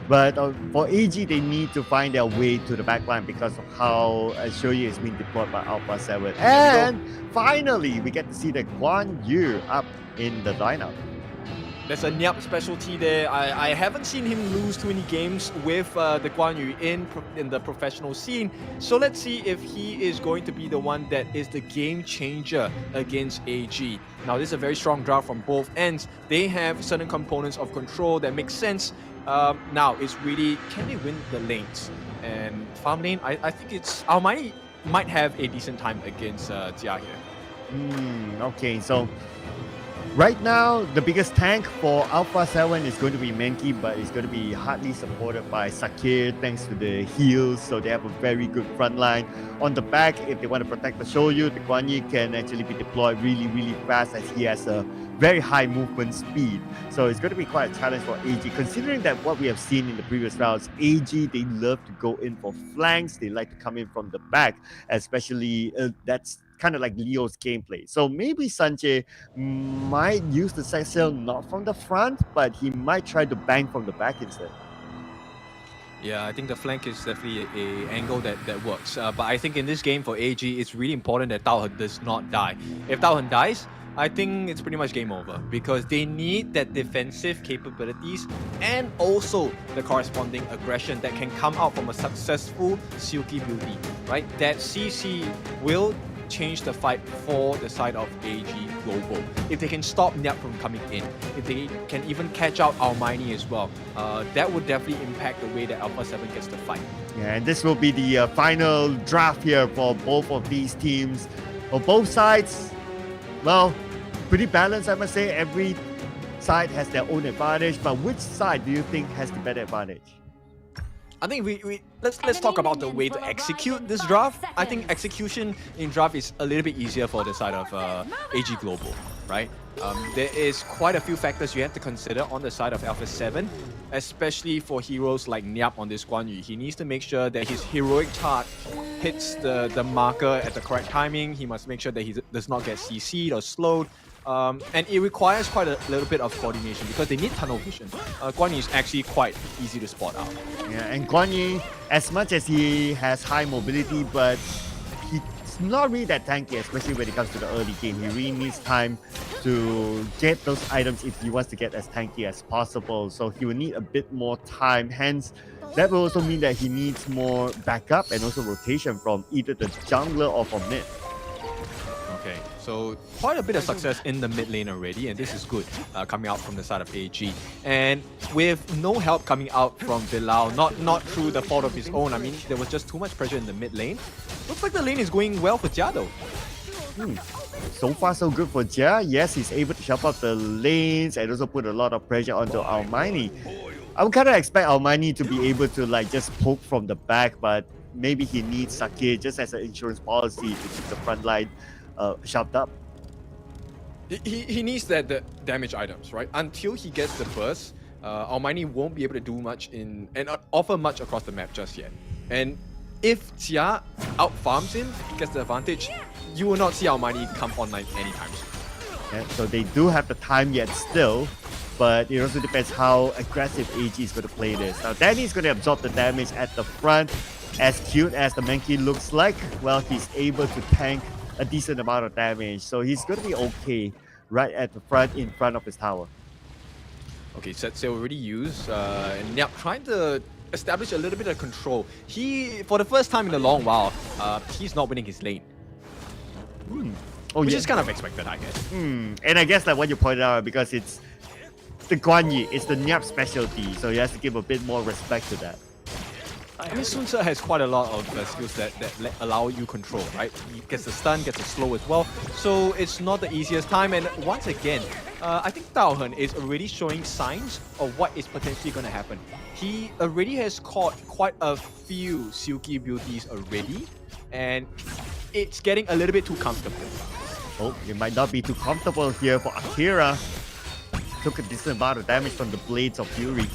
But for AG, they need to find their way to the backline because of how Shoyu is being deployed by Alpha 7. And finally, we get to see the Guan Yu up in the lineup. There's a Nyap specialty there. I haven't seen him lose too many games with the Guan Yu in the professional scene. So let's see if he is going to be the one that is the game changer against AG. Now, this is a very strong draft from both ends. They have certain components of control that make sense. Now, it's really, can they win the lanes? And farm lane, I think it's... Almighty might have a decent time against Jia here. Okay, so... right now, the biggest tank for Alpha 7 is going to be Menki, but it's going to be hardly supported by Sakir thanks to the heals, so they have a very good front line. On the back, if they want to protect the Shoyu, the Guan Yu can actually be deployed really, really fast as he has a very high movement speed. So it's going to be quite a challenge for AG, considering that what we have seen in the previous rounds, AG, they love to go in for flanks, they like to come in from the back, especially that's kind of like Leo's gameplay. So maybe Sanjay might use the set sail not from the front, but he might try to bang from the back instead. Yeah, I think the flank is definitely a angle that works. But I think in this game for AG, it's really important that Taohen does not die. If Taohen dies, I think it's pretty much game over because they need that defensive capabilities and also the corresponding aggression that can come out from a successful Silky Beauty, right? That CC will change the fight for the side of AG Global. If they can stop Nyap from coming in, if they can even catch out Almighty as well, that would definitely impact the way that Alpha 7 gets the fight. Yeah, and this will be the final draft here for both of these teams. For both sides, well, pretty balanced, I must say. Every side has their own advantage, but which side do you think has the better advantage? I think let's talk about the way to execute this draft. I think execution in draft is a little bit easier for the side of AG Global, right? There is quite a few factors you have to consider on the side of Alpha 7, especially for heroes like Nyap on this Guan Yu. He needs to make sure that his heroic charge hits the marker at the correct timing. He must make sure that he does not get CC'd or slowed. And it requires quite a little bit of coordination because they need tunnel vision. Guan Yu is actually quite easy to spot out. Yeah, and Guan Yu, as much as he has high mobility, but he's not really that tanky, especially when it comes to the early game. He really needs time to get those items if he wants to get as tanky as possible. So he will need a bit more time. Hence, that will also mean that he needs more backup and also rotation from either the jungler or from mid. Okay, so quite a bit of success in the mid lane already, and this is good coming out from the side of AG. And with no help coming out from Bilal, not through the fault of his own, I mean, there was just too much pressure in the mid lane. Looks like the lane is going well for Jia though. So far, so good for Jia. Yes, he's able to chop up the lanes and also put a lot of pressure onto Almighty. I would kind of expect Almighty to be able to like just poke from the back, but maybe he needs Sake just as an insurance policy to keep the front line sharped up. He needs the damage items, right? Until he gets the burst, Almighty won't be able to do much and offer much across the map just yet. And if Jia out-farms him, gets the advantage, you will not see Almighty come online anytime soon. Yeah, so they do have the time yet still, but it also depends how aggressive AG is going to play this. Now, Danny's going to absorb the damage at the front. As cute as the Mankey looks like, well, he's able to tank a decent amount of damage, so he's going to be okay right at the front in front of his tower. Okay, set sail already used, and Nyap trying to establish a little bit of control. He, for the first time in a long while, he's not winning his lane. Which is kind of expected, I guess. And I guess like what you pointed out, because it's the Guan Yu, it's the Nyap specialty, so he has to give a bit more respect to that. I mean, Sun Tzu has quite a lot of skills that allow you control, right? He gets the stun, gets the slow as well. So it's not the easiest time. And once again, I think Taohen is already showing signs of what is potentially going to happen. He already has caught quite a few Silky Beauties already. And it's getting a little bit too comfortable. Oh, it might not be too comfortable here for Akira. Took a decent amount of damage from the Blades of Fury.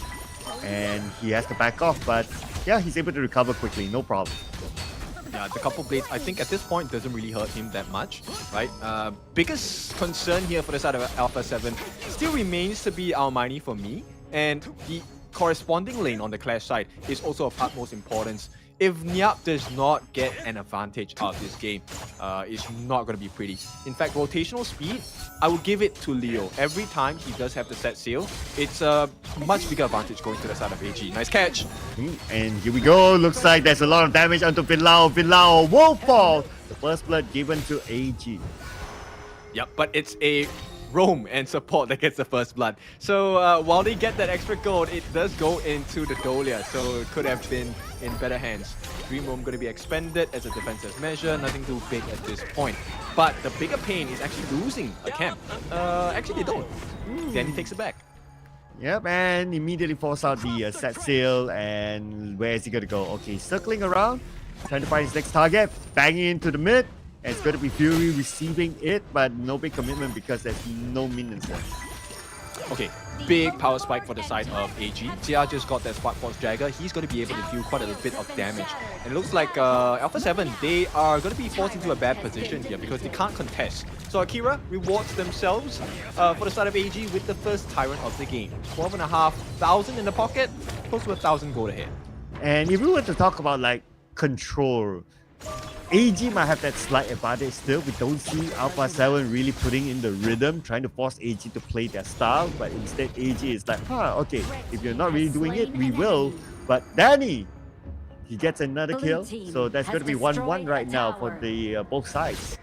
And he has to back off, but yeah, he's able to recover quickly, no problem. Yeah, the couple blades, I think at this point doesn't really hurt him that much, right? Biggest concern here for the side of Alpha 7 still remains to be Almighty for me, and the corresponding lane on the Clash side is also of utmost importance. If Nyap does not get an advantage out of this game, it's not going to be pretty. In fact, rotational speed, I will give it to Leo. Every time he does have the set sail, it's a much bigger advantage going to the side of AG. Nice catch. And here we go. Looks like there's a lot of damage onto Bilal. Bilal will fall. The first blood given to AG. Yep, but it's a roam and support that gets the first blood. So while they get that extra gold, it does go into the Dolia, so it could have been in better hands. Dream Roam going to be expended as a defensive measure, nothing too big at this point. But the bigger pain is actually losing a camp. Actually they don't. Danny takes it back. Yep, and immediately force out the set sail, and where is he going to go? Okay, circling around, trying to find his next target, banging into the mid. And it's going to be Fury receiving it, but no big commitment because there's no minions there. Okay, big power spike for the side of AG. Jia just got that Spark Force Jagger. He's going to be able to deal quite a bit of damage. And it looks like Alpha 7, they are going to be forced into a bad position here because they can't contest. So Akira rewards themselves for the side of AG with the first Tyrant of the game. 12,500 in the pocket, close to 1,000 gold ahead. And if we were to talk about like control, AG might have that slight advantage still. We don't see Alpha 7 really putting in the rhythm, trying to force AG to play their style, but instead AG is like, okay, if you're not really doing it, we will. But Danny, he gets another kill, so that's going to be 1-1 right now for the both sides.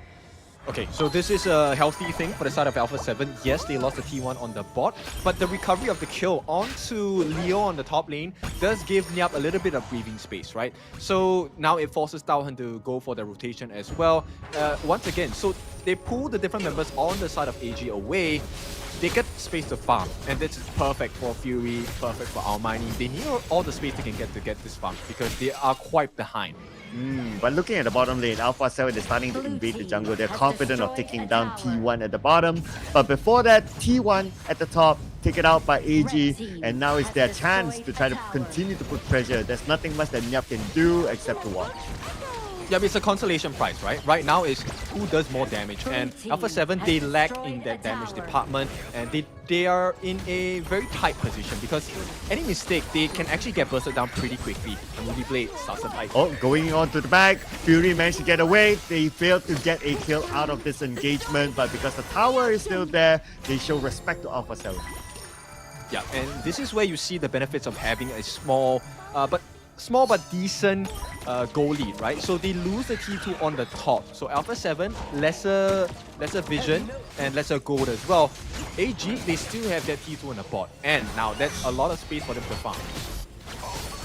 Okay, so this is a healthy thing for the side of Alpha 7. Yes, they lost the T1 on the bot, but the recovery of the kill onto Leo on the top lane does give Nyap a little bit of breathing space, right? So now it forces Tauhan to go for the rotation as well. Once again, so they pull the different members on the side of AG away. They get space to farm, and this is perfect for Fury, perfect for Almighty. They need all the space they can get this farm because they are quite behind. But looking at the bottom lane, Alpha 7 is starting to invade the jungle. They're confident of taking down T1 at the bottom. But before that, T1 at the top, taken out by AG. And now it's their chance to try to continue to put pressure. There's nothing much that Nyap can do except to watch. Yeah, it's a consolation prize, right? Right now is who does more damage, and Alpha 7, they lack in that damage department, and they are in a very tight position because any mistake, they can actually get bursted down pretty quickly. And Moody Blade starts a fight. Oh, going on to the back, Fury managed to get away. They failed to get a kill out of this engagement, but because the tower is still there, they show respect to Alpha 7. Yeah, and this is where you see the benefits of having a small but decent goal lead, right? So they lose the T2 on the top. So Alpha 7, lesser vision and lesser gold as well. AG, they still have that T2 on the bot. And now that's a lot of space for them to farm.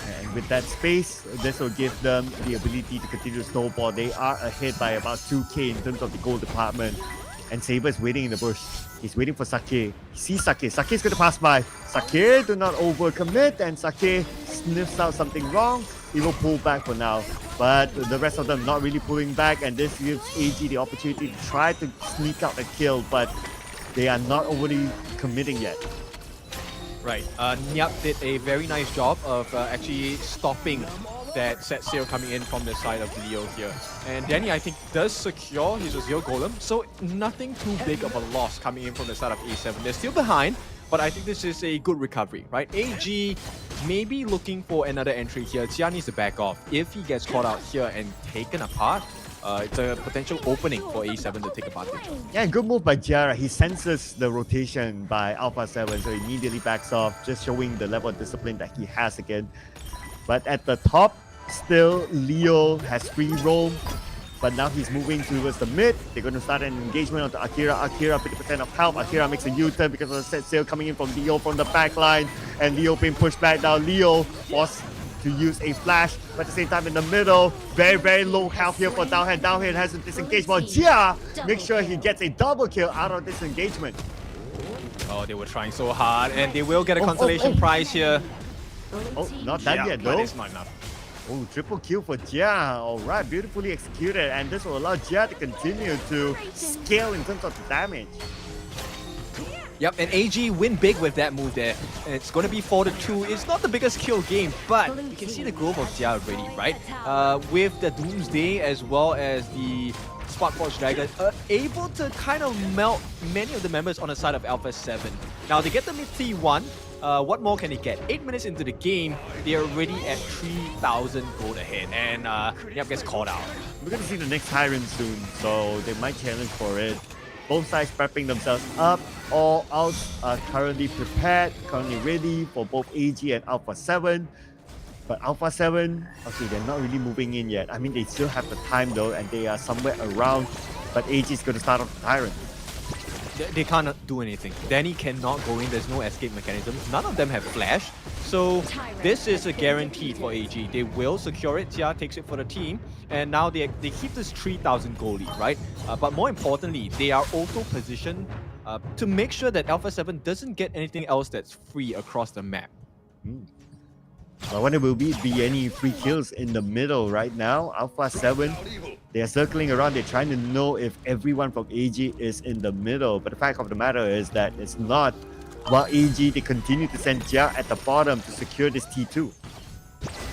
And with that space, this will give them the ability to continue to snowball. They are ahead by about 2k in terms of the gold department. And Saber is waiting in the bush. He's waiting for Sake. He sees Sake. Sake's going to pass by. Sake, do not overcommit. And Sake sniffs out something wrong. He will pull back for now. But the rest of them not really pulling back. And this gives AG the opportunity to try to sneak out a kill. But they are not overly committing yet. Right. Nyap did a very nice job of actually stopping that set sail coming in from the side of Leo here. And Danny, I think, does secure his Azure Golem, so nothing too big of a loss coming in from the side of A7. They're still behind, but I think this is a good recovery, right? AG may be looking for another entry here. Jia needs to back off. If he gets caught out here and taken apart, it's a potential opening for A7 to take advantage of. Yeah, good move by Jia. He senses the rotation by Alpha 7, so he immediately backs off, just showing the level of discipline that he has again. But at the top, still Leo has free roam. But now he's moving towards the mid. They're going to start an engagement onto Akira. Akira, 50% of health. Akira makes a U-turn because of the set sail coming in from Leo from the back line. And Leo being pushed back down. Leo was to use a flash, but at the same time in the middle, very, very low health here for Downhand. Downhand has to disengage, while Jia makes sure he gets a double kill out of this engagement. Oh, they were trying so hard, and they will get a consolation prize here. Oh, not done yet though. But it's not enough. Oh, triple kill for Jia. Alright, beautifully executed, and this will allow Jia to continue to scale in terms of the damage. Yep, and AG win big with that move there. And it's going to be 4-2. It's not the biggest kill game, but you can see the growth of Jia already, right? With the Doomsday as well as the Sparkforge Dragon, able to kind of melt many of the members on the side of Alpha 7. Now, they get the mid T1. What more can they get? 8 minutes into the game, they're already at 3,000 gold ahead. And Nyap gets caught out. We're going to see the next Tyrant soon, so they might challenge for it. Both sides prepping themselves up. All outs are currently prepared, currently ready for both AG and Alpha 7. But Alpha 7, okay, they're not really moving in yet. I mean, they still have the time though, and they are somewhere around. But AG is going to start off the Tyrant. They can't do anything. Danny cannot go in. There's no escape mechanism. None of them have flash. So this is a guarantee for AG. They will secure it. Jia takes it for the team. And now they keep this 3,000 gold lead, right? But more importantly, they are also positioned to make sure that Alpha 7 doesn't get anything else that's free across the map. I wonder will be any free kills in the middle right now. Alpha 7, they are circling around. They're trying to know if everyone from AG is in the middle. But the fact of the matter is that it's not. While AG, they continue to send Jia at the bottom to secure this T2.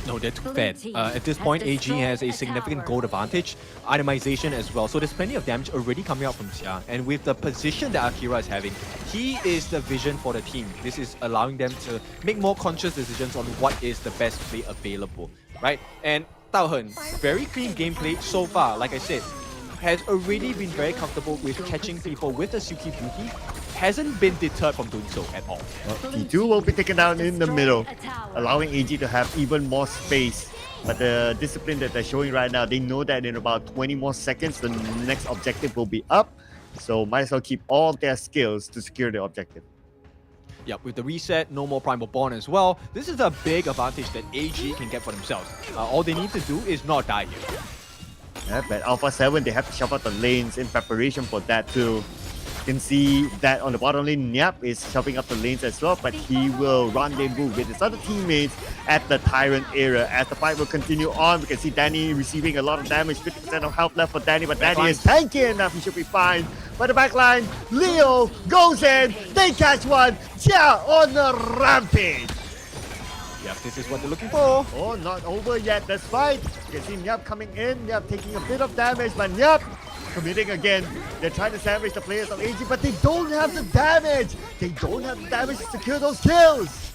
No, they're too fed. At this point, AG has a significant gold advantage, itemization as well. So there's plenty of damage already coming out from Xia. And with the position that Akira is having, he is the vision for the team. This is allowing them to make more conscious decisions on what is the best play available, right? And Tao Hen, very clean gameplay so far, like I said, has already been very comfortable with catching people with the Silky Beauty, hasn't been deterred from doing so at all. T2 will be taken down in the middle, allowing AG to have even more space. But the discipline that they're showing right now, they know that in about 20 more seconds, the next objective will be up. So might as well keep all their skills to secure the objective. Yeah, with the reset, no more Primal Bond as well. This is a big advantage that AG can get for themselves. All they need to do is not die here. Yeah, but Alpha 7, they have to shove out the lanes in preparation for that too. You can see that on the bottom lane, Nyap is shoving up the lanes as well, but he will rendezvous with his other teammates at the Tyrant area. As the fight will continue on, we can see Danny receiving a lot of damage, 50% of health left for Danny, but Danny is tanky enough, he should be fine. But the backline, Leo goes in, they catch one, Jia on the rampage. Yeah, this is what they're looking for. Oh, not over yet, this fight. You can see Nyap coming in, Nyap taking a bit of damage, but Nyap committing again. They're trying to sandwich the players of AG, but they don't have the damage. They don't have the damage to secure those kills.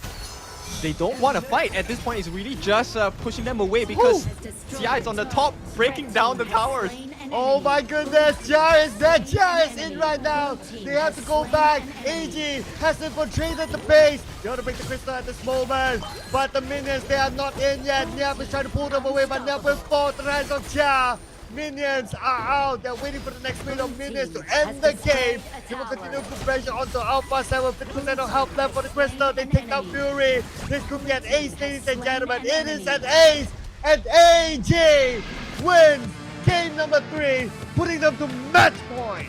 They don't want to fight. At this point, it's really just pushing them away because Xia is on the top, breaking down the towers. Oh my goodness, Jia is there. Jia is in right now. They have to go back. AG has infiltrated the base. They want to break the crystal at this moment. But the minions, they are not in yet. Nyap is trying to pull them away, but Nyap will fall to the hands of Jia. Minions are out. They're waiting for the next wave of minions to end the game. They will continue to put pressure onto Alpha 7. 50% of health left for the crystal. They take down Fury. This could be an ace, ladies and gentlemen. It is an ace. And AG wins game number 3, putting them to match point.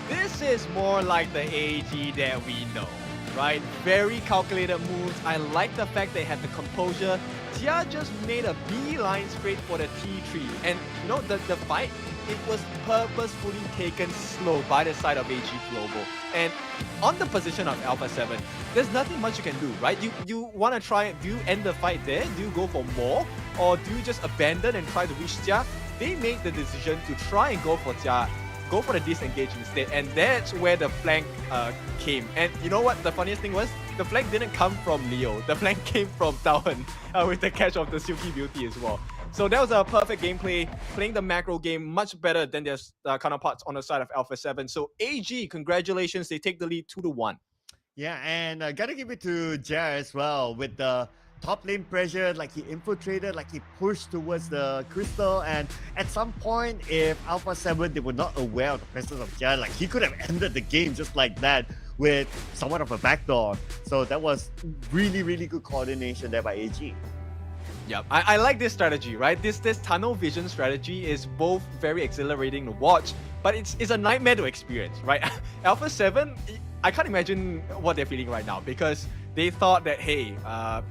This is more like the AG that we know, right? Very calculated moves. I like the fact they had the composure. Jia just made a beeline straight for the T3. And you know, the fight, it was purposefully taken slow by the side of AG Global. And on the position of Alpha 7, there's nothing much you can do, right? You want to try, do you end the fight there? Do you go for more? Or do you just abandon and try to reach Jia? They made the decision to try and go for Jia, go for the disengage instead, and that's where the flank came. And you know what the funniest thing was? The flank didn't come from Leo, the flank came from Tao Hen with the catch of the Silky Beauty as well. So that was a perfect gameplay, playing the macro game much better than their counterparts on the side of Alpha 7. So AG, congratulations, they take the lead 2-1. Yeah, and gotta give it to Jer as well with the top lane pressure, like he infiltrated, like he pushed towards the crystal, and at some point, if Alpha 7, they were not aware of the presence of Jer, like he could have ended the game just like that with somewhat of a backdoor. So that was really, really good coordination there by AG. Yeah, I like this strategy, right? This tunnel vision strategy is both very exhilarating to watch, but it's a nightmare to experience, right? Alpha 7, I can't imagine what they're feeling right now because they thought that, hey,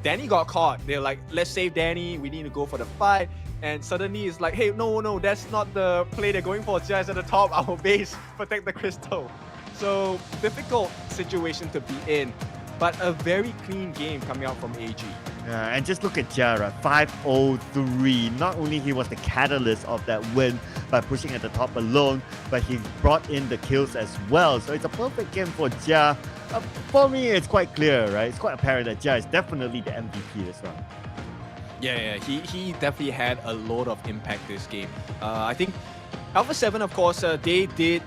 Danny got caught. They're like, let's save Danny. We need to go for the fight. And suddenly it's like, hey, no, that's not the play they're going for. Jia is at the top, our base, protect the crystal. So difficult situation to be in, but a very clean game coming out from AG. Yeah, and just look at Jara, 503. Not only he was the catalyst of that win by pushing at the top alone, but he brought in the kills as well. So it's a perfect game for Jia. For me, it's quite clear, right? It's quite apparent that Jia is definitely the MVP this one. Yeah, he definitely had a lot of impact this game. I think Alpha 7, of course, they did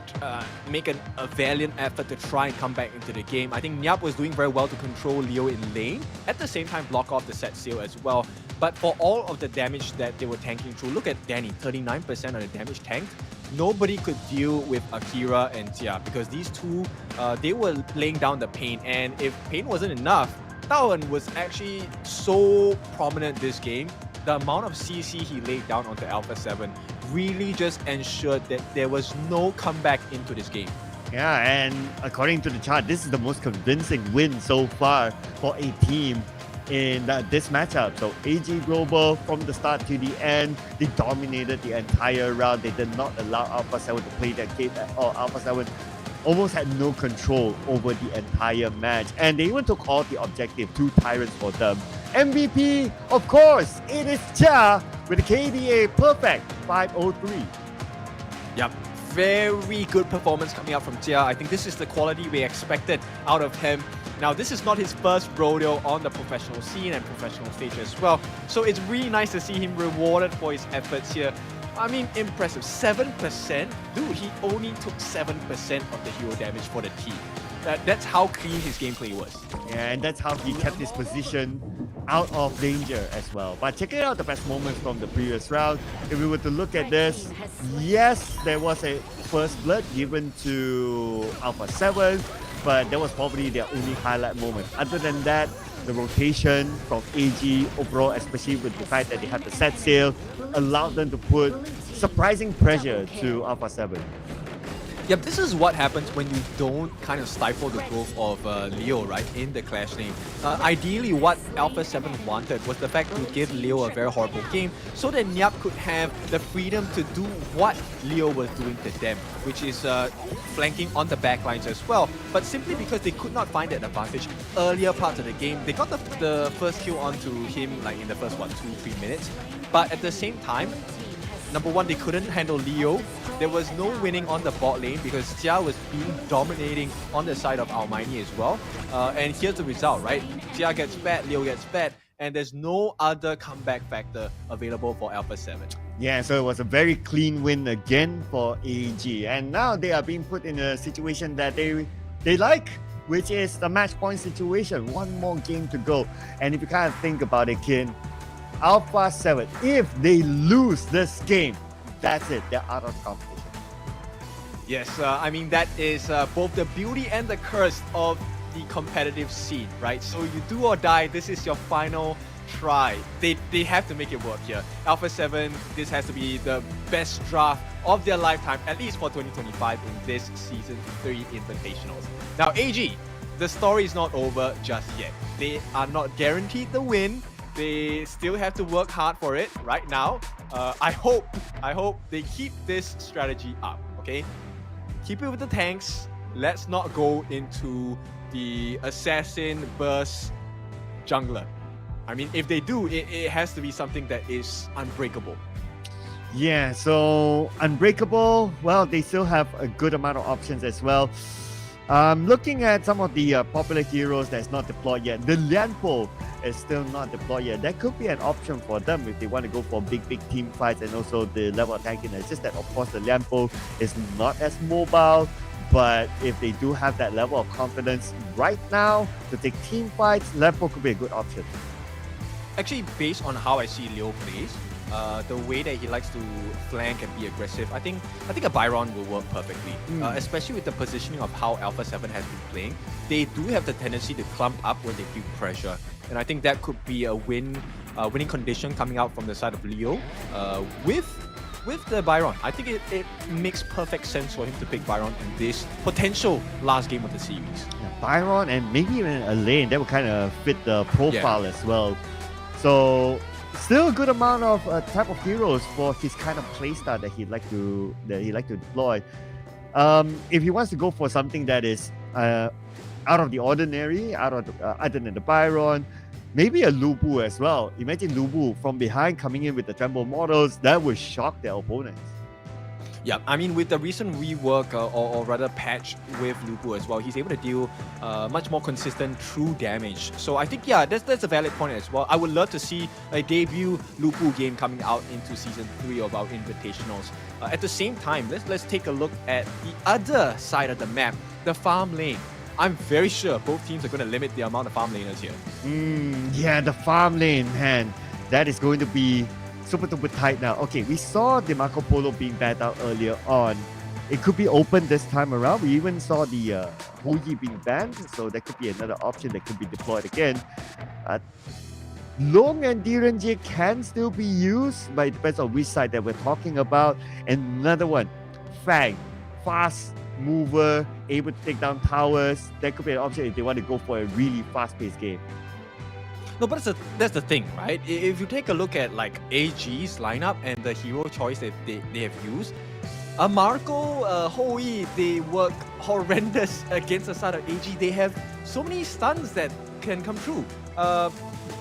make a valiant effort to try and come back into the game. I think Nyap was doing very well to control Leo in lane, at the same time block off the set seal as well. But for all of the damage that they were tanking through, look at Danny, 39% of the damage tanked. Nobody could deal with Akira and Jia because these two, they were laying down the pain. And if pain wasn't enough, Tao Hen was actually so prominent this game. The amount of CC he laid down onto Alpha 7 really just ensured that there was no comeback into this game. Yeah, and according to the chart, this is the most convincing win so far for a team in this matchup. So AG Global, from the start to the end, they dominated the entire round. They did not allow Alpha 7 to play their game at all. Alpha 7 almost had no control over the entire match. And they even took all the objective, 2 Tyrants for them. MVP, of course, it is Cha with a KDA perfect 503. Yep, very good performance coming out from Jia. I think this is the quality we expected out of him. Now, this is not his first rodeo on the professional scene and professional stage as well. So it's really nice to see him rewarded for his efforts here. I mean, impressive. 7%? Dude, he only took 7% of the hero damage for the team. That's how clean his gameplay was. Yeah, and that's how he kept his position out of danger as well. But checking out the best moments from the previous round, if we were to look at this, yes, there was a first blood given to Alpha 7, but that was probably their only highlight moment. Other than that, the rotation from AG overall, especially with the fact that they had the set sail, allowed them to put surprising pressure to Alpha 7. Yep, this is what happens when you don't kind of stifle the growth of Leo, right, in the Clash lane. Ideally, what Alpha 7 wanted was the fact to give Leo a very horrible game so that Nyap could have the freedom to do what Leo was doing to them, which is flanking on the backlines as well. But simply because they could not find that advantage earlier parts of the game, they got the first kill onto him like in the first, 2-3 minutes. But at the same time, number one, they couldn't handle Leo. There was no winning on the bot lane because Jia was dominating on the side of Almighty as well. And here's the result, right? Jia gets fed, Leo gets fed, and there's no other comeback factor available for Alpha 7. Yeah, so it was a very clean win again for AG. And now they are being put in a situation that they like, which is the match point situation. One more game to go. And if you kind of think about it, Kin, Alpha 7, if they lose this game, that's it. They're out of competition. Yes, I mean, that is both the beauty and the curse of the competitive scene, right? So you do or die, this is your final try. They have to make it work here. Alpha 7, this has to be the best draft of their lifetime, at least for 2025 in this Season 3 Invitationals. Now, AG, the story is not over just yet. They are not guaranteed the win. They still have to work hard for it right now. I hope they keep this strategy up, okay? Keep it with the tanks. Let's not go into the assassin burst jungler. I mean, if they do, it has to be something that is unbreakable. Yeah, so unbreakable, well, they still have a good amount of options as well. Looking at some of the popular heroes that's not deployed yet, the Lianpo is still not deployed yet. That could be an option for them if they want to go for big team fights and also the level of tanking. It's just that, of course, the Lianpo is not as mobile, but if they do have that level of confidence right now to take team fights, Lianpo could be a good option. Actually, based on how I see Leo plays, the way that he likes to flank and be aggressive, I think a Byron will work perfectly. Especially with the positioning of how Alpha 7 has been playing. They do have the tendency to clump up when they feel pressure. And I think that could be a winning condition coming out from the side of Leo with the Byron. I think it makes perfect sense for him to pick Byron in this potential last game of the series. Yeah, Byron and maybe even a lane, that would kind of fit the profile as well. So still a good amount of type of heroes for his kind of playstyle that he'd like to deploy. If he wants to go for something that is out of the ordinary, other than the Byron, maybe a Lubu as well. Imagine Lubu from behind coming in with the Tremble models. That would shock their opponents. Yeah, I mean, with the recent rework or rather patch with Lubu as well, he's able to deal much more consistent true damage. So I think, yeah, that's a valid point as well. I would love to see a debut Lubu game coming out into Season 3 of our Invitationals. At the same time, let's take a look at the other side of the map, the farm lane. I'm very sure both teams are going to limit the amount of farm laners here. Yeah, the farm lane, man. That is going to be super tight now. Okay, we saw the Marco Polo being banned out earlier on. It could be open this time around. We even saw the Huyi being banned, so that could be another option that could be deployed again. Long and Gen.G can still be used, but it depends on which side that we're talking about. And another one, Fang, fast mover, able to take down towers. That could be an option if they want to go for a really fast-paced game. No, but that's the thing, right? If you take a look at like AG's lineup and the hero choice that they have used, Marco, Hoi, they work horrendous against the side of AG. They have so many stuns that can come true.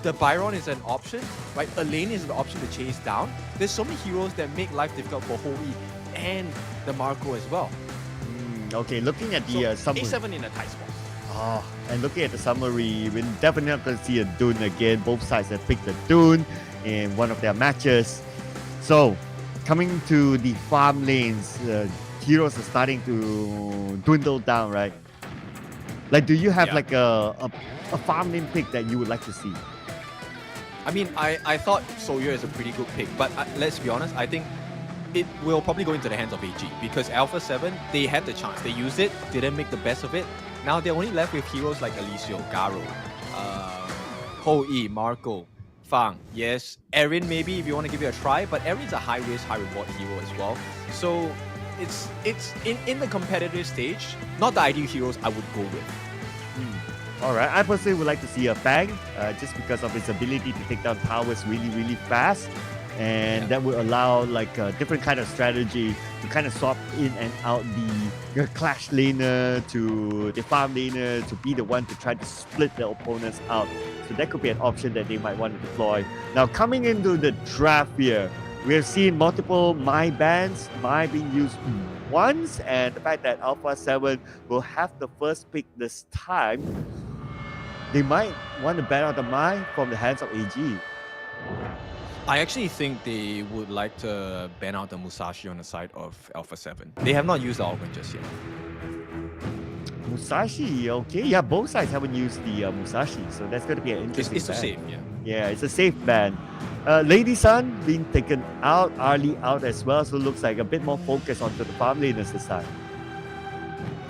the Byron is an option, right? Elaine is an option to chase down. There's so many heroes that make life difficult for Hoi and the Marco as well. Okay, looking at the summary. A7 in a tight spot. Oh, and looking at the summary, we're definitely not going to see a Dune again. Both sides have picked a Dune in one of their matches. So, coming to the farm lanes, heroes are starting to dwindle down, right? Like, do you have like a farm lane pick that you would like to see? I mean, I thought Sawyer is a pretty good pick, but let's be honest, I think it will probably go into the hands of AG because Alpha 7, they had the chance. They used it, didn't make the best of it. Now they're only left with heroes like Alicio, Garo, Hoi, Marco, Fang. Yes, Erin maybe if you want to give it a try, but Erin's a high risk, high reward hero as well. So it's in the competitive stage, not the ideal heroes I would go with. Alright, I personally would like to see a Fang, just because of its ability to take down towers really, really fast. And that would allow like a different kind of strategy to kind of swap in and out the clash laner to the farm laner to be the one to try to split the opponents out. So that could be an option that they might want to deploy. Now coming into the draft here, we have seen multiple Mai bans, Mai being used once, and the fact that Alpha 7 will have the first pick this time, they might want to ban out the Mai from the hands of AG. I actually think they would like to ban out the Musashi on the side of Alpha 7. They have not used the Algren just yet. Musashi, okay. Yeah, both sides haven't used the Musashi, so that's going to be an interesting It's too ban. safe, yeah. Yeah, it's a safe ban. Lady Sun being taken out, Arlie out as well, so it looks like a bit more focus onto the farm laners this time.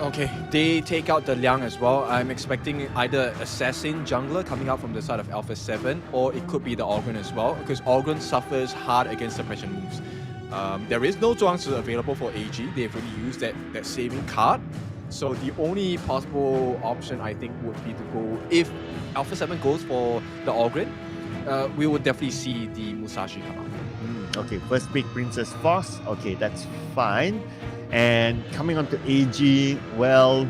Okay, they take out the Liang as well. I'm expecting either Assassin Jungler coming out from the side of Alpha 7, or it could be the Organ as well, because Organ suffers hard against suppression moves. There is no Zhuangzi available for AG. They've already used that saving card. So the only possible option I think would be to go, if Alpha 7 goes for the Organ, we would definitely see the Musashi come out. Okay, first pick Princess Foss. Okay, that's fine. And coming on to AG, well,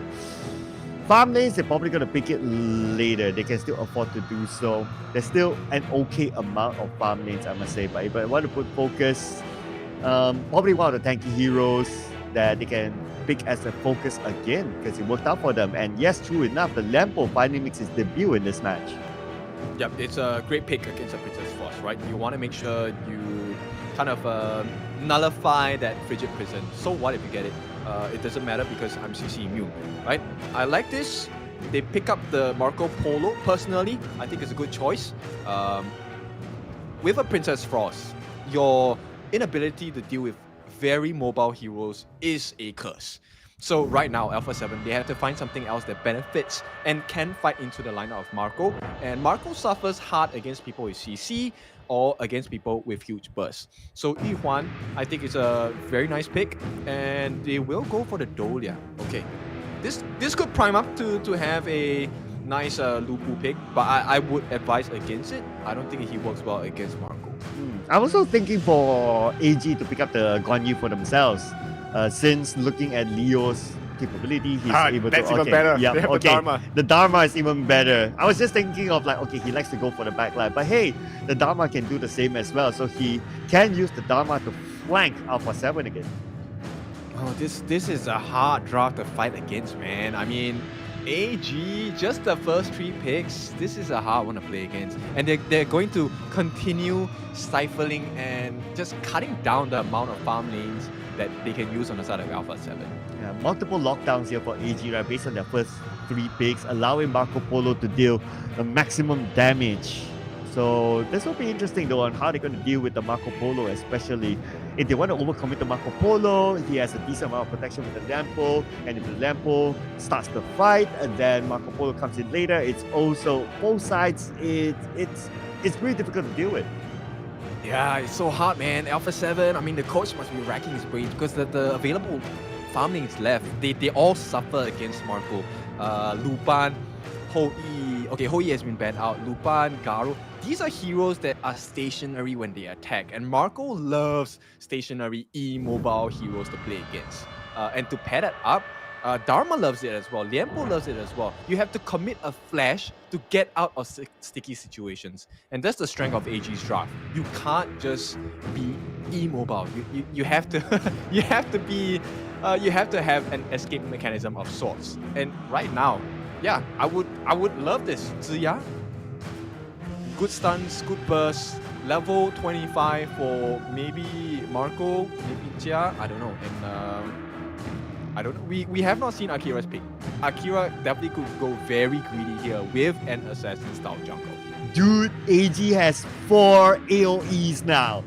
farm lanes, they're probably going to pick it later. They can still afford to do so. There's still an okay amount of farm lanes, I must say. But if I want to put focus, probably one of the tanky heroes that they can pick as a focus again because it worked out for them. And yes, true enough, the Lampo finally makes his debut in this match. Yep, it's a great pick against the Princess Foss, right? You want to make sure you kind of nullify that Frigid Prison. So what if you get it? It doesn't matter because I'm CC immune, right? I like this. They pick up the Marco Polo. Personally, I think it's a good choice. With a Princess Frost, your inability to deal with very mobile heroes is a curse. So right now, Alpha 7, they have to find something else that benefits and can fight into the lineup of Marco. And Marco suffers hard against people with CC or against people with huge bursts. So Yuhuan, I think is a very nice pick, and they will go for the Dolia. Okay, this could prime up to have a nice Lupu pick, but I would advise against it. I don't think he works well against Marco. I'm also thinking for AG to pick up the Guan Yu for themselves. Since looking at Leo's capability, he's able that's to... even better. Yeah, They have the okay. Dharma. The Dharma is even better. I was just thinking of like, okay, he likes to go for the backline. But hey, the Dharma can do the same as well. So he can use the Dharma to flank Alpha 7 again. Oh, this is a hard draft to fight against, man. I mean, AG, just the first 3 picks, this is a hard one to play against. And they're going to continue stifling and just cutting down the amount of farm lanes that they can use on the side of Alpha 7. Yeah, multiple lockdowns here for AG, right, based on their first 3 picks, allowing Marco Polo to deal the maximum damage. So this will be interesting though on how they're going to deal with the Marco Polo, especially if they want to overcommit the Marco Polo. He has a decent amount of protection with the Lampo, and if the Lampo starts the fight and then Marco Polo comes in later, it's also both sides. It's really difficult to deal with. Yeah, it's so hard, man. Alpha 7, I mean, the coach must be racking his brains because the available farm lanes left, they all suffer against Marco. Lupan, Hoi. Okay, Hoi has been banned out. Lupan, Garo. These are heroes that are stationary when they attack. And Marco loves stationary, immobile heroes to play against. And to pair that up, Dharma loves it as well. Liempo loves it as well. You have to commit a flash to get out of sticky situations, and that's the strength of AG's draft. You can't just be immobile. You have to you have to be you have to have an escape mechanism of sorts. And right now, yeah, I would love this. Ziya, good stuns, good bursts, level 25 for maybe Marco, maybe Jia, I don't know. And I don't know. We have not seen Akira's pick. Akira definitely could go very greedy here with an assassin style jungle. Dude, AG has 4 AoEs now.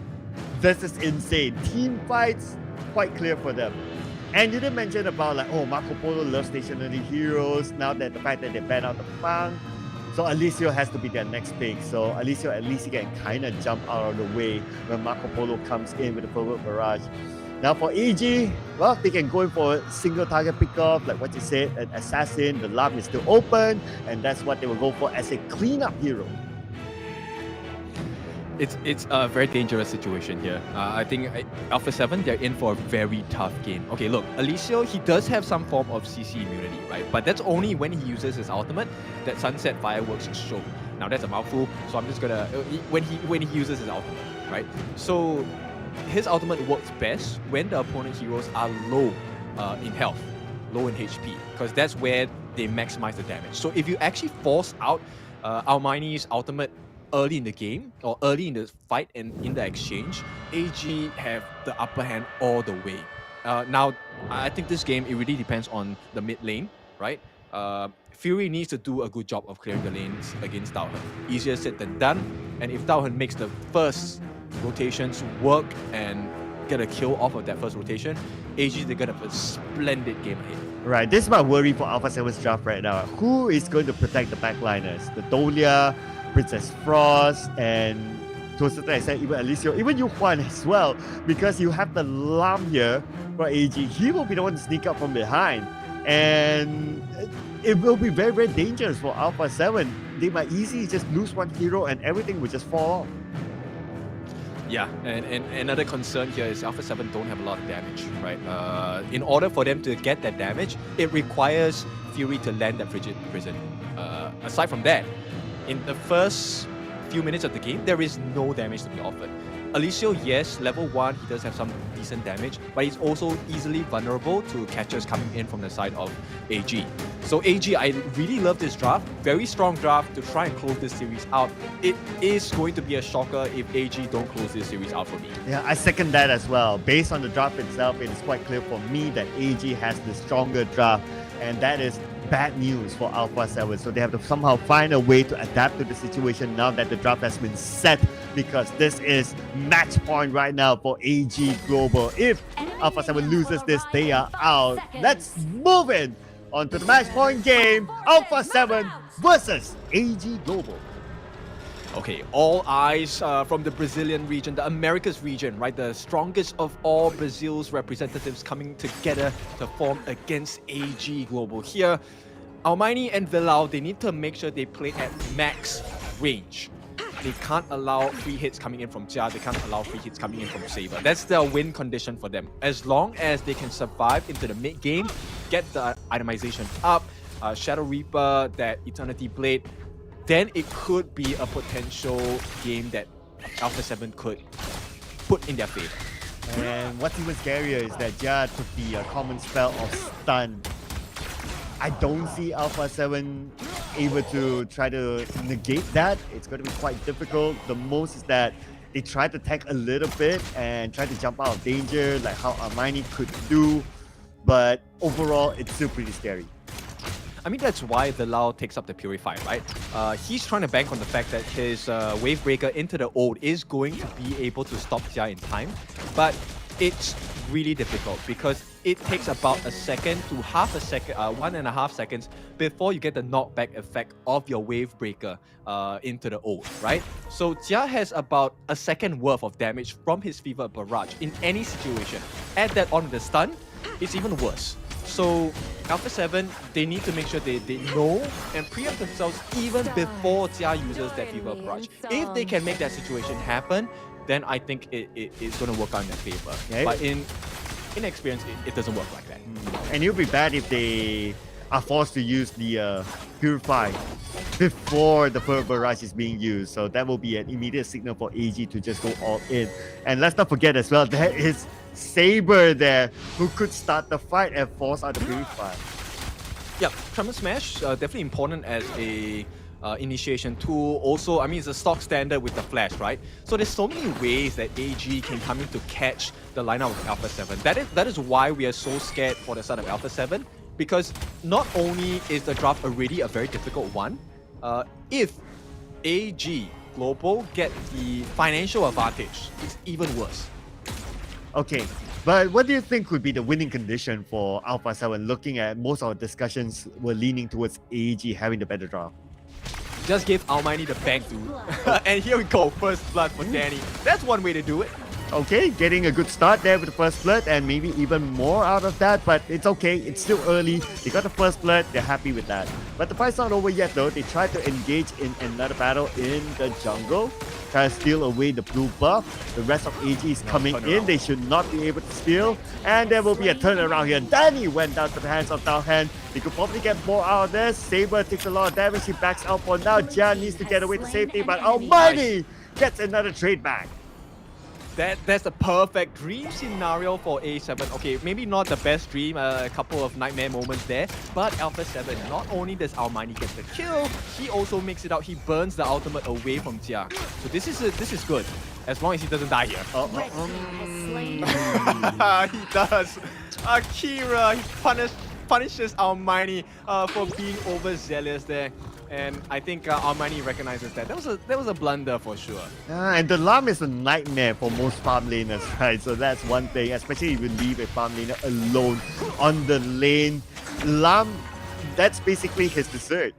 This is insane. Team fights, quite clear for them. And you didn't mention about like, oh, Marco Polo loves stationary heroes. Now that the fact that they ban out the Fang. So Alicio has to be their next pick. So Alicio at least he can kind of jump out of the way when Marco Polo comes in with the forward barrage. Now for AG, well, they can go in for a single target pickoff, like what you said, an assassin, the lamp is still open, and that's what they will go for as a cleanup hero. It's a very dangerous situation here. I think Alpha 7, they're in for a very tough game. Okay, look, Alicio, he does have some form of CC immunity, right? But that's only when he uses his ultimate, that Sunset Fireworks show. Now that's a mouthful, so I'm just gonna, when he uses his ultimate, right? So his ultimate works best when the opponent heroes are low in health, low in HP, because that's where they maximize the damage. So if you actually force out Almini's ultimate early in the game or early in the fight and in the exchange, AG have the upper hand all the way. Now, I think this game, it really depends on the mid lane, right? Fury needs to do a good job of clearing the lanes against Dao Hen. Easier said than done. And if Dao Hen makes the first rotations work and get a kill off of that first rotation, AG, they're gonna have a splendid game ahead. Right, this is my worry for Alpha 7's draft right now. Who is going to protect the backliners? The Dolia, Princess Frost, and to a certain extent, even Alicio, even Yu Huan as well, because you have the Lam here for AG. He will be the one to sneak up from behind, and it will be very, very dangerous for Alpha 7. They might easily just lose one hero and everything will just fall off. Yeah, and another concern here is Alpha 7 don't have a lot of damage, right? In order for them to get that damage, it requires Fury to land that Frigid Prison. Aside from that, in the first few minutes of the game, there is no damage to be offered. Alicio, yes, level 1, he does have some decent damage, but he's also easily vulnerable to catchers coming in from the side of AG. So AG, I really love this draft. Very strong draft to try and close this series out. It is going to be a shocker if AG don't close this series out for me. Yeah, I second that as well. Based on the draft itself, it is quite clear for me that AG has the stronger draft, and that is bad news for Alpha 7. So they have to somehow find a way to adapt to the situation now that the draft has been set, because this is match point right now for AG Global. If Alpha 7 loses this, they are out. Let's move in on to the match point game. Alpha 7 versus AG Global. Okay, all eyes from the Brazilian region, the Americas region, right? The strongest of all Brazil's representatives coming together to form against AG Global here. Almini and Villau, they need to make sure they play at max range. They can't allow free hits coming in from Jia, they can't allow free hits coming in from Saber. That's the win condition for them. As long as they can survive into the mid game, get the itemization up, Shadow Reaper, that Eternity Blade, then it could be a potential game that Alpha 7 could put in their favor. And what's even scarier is that Jia took the common spell of stun. I don't see Alpha 7 able to try to negate that. It's going to be quite difficult. The most is that they try to tech a little bit and try to jump out of danger, like how Almini could do. But overall, it's still pretty scary. I mean, that's why Villau takes up the Purify, right? He's trying to bank on the fact that his Wave Breaker into the ult is going to be able to stop Jia in time. But it's really difficult because it takes about a second to half a second, 1.5 seconds before you get the knockback effect of your Wave Breaker into the ult, right? So Jia has about a second worth of damage from his Fever Barrage in any situation. Add that on the stun, it's even worse. So Alpha 7, they need to make sure they know and preempt themselves even before Jia uses that Fever Barrage. If they can make that situation happen, then I think it's going to work out in their favor. Okay. But in inexperienced, it doesn't work like that. And it would be bad if they are forced to use the Purify before the Pearl Barrage is being used. So that will be an immediate signal for AG to just go all in. And let's not forget as well, there is Saber there who could start the fight and force out the Purify. Yeah, Tremor Smash, definitely important as a initiation tool. Also, I mean, it's a stock standard with the Flash, right? So there's so many ways that AG can come in to catch the lineup of Alpha 7. That is why we are so scared for the start of Alpha 7, because not only is the draft already a very difficult one, if AG Global get the financial advantage, it's even worse. Okay, but what do you think would be the winning condition for Alpha 7? Looking at most of our discussions were leaning towards AG having the better draft. Just give Almighty the bank, dude. And here we go, first blood for Danny. That's one way to do it. Okay, getting a good start there with the first blood and maybe even more out of that, but it's okay, it's still early. They got the first blood, they're happy with that. But the fight's not over yet though. They tried to engage in another battle in the jungle, try to steal away the blue buff. The rest of AG is coming in, they should not be able to steal, and there will be a turnaround here. Danny went down to the hands of Dowhand. They could probably get more out of this. Saber takes a lot of damage, he backs out for now. Jian needs to get away to safety, but Almighty gets another trade back. That's the perfect dream scenario for A7. Okay, maybe not the best dream, a couple of nightmare moments there, but Alpha 7, not only does Almighty get the kill, he also makes it out, he burns the ultimate away from Jia. So this is good, as long as he doesn't die here. He does. Akira, he punishes Almighty for being overzealous there. And I think Almighty recognizes that. That was a blunder for sure. And the Lam is a nightmare for most farm laners, right? So that's one thing, especially if you leave a farm laner alone on the lane. Lam, that's basically his dessert.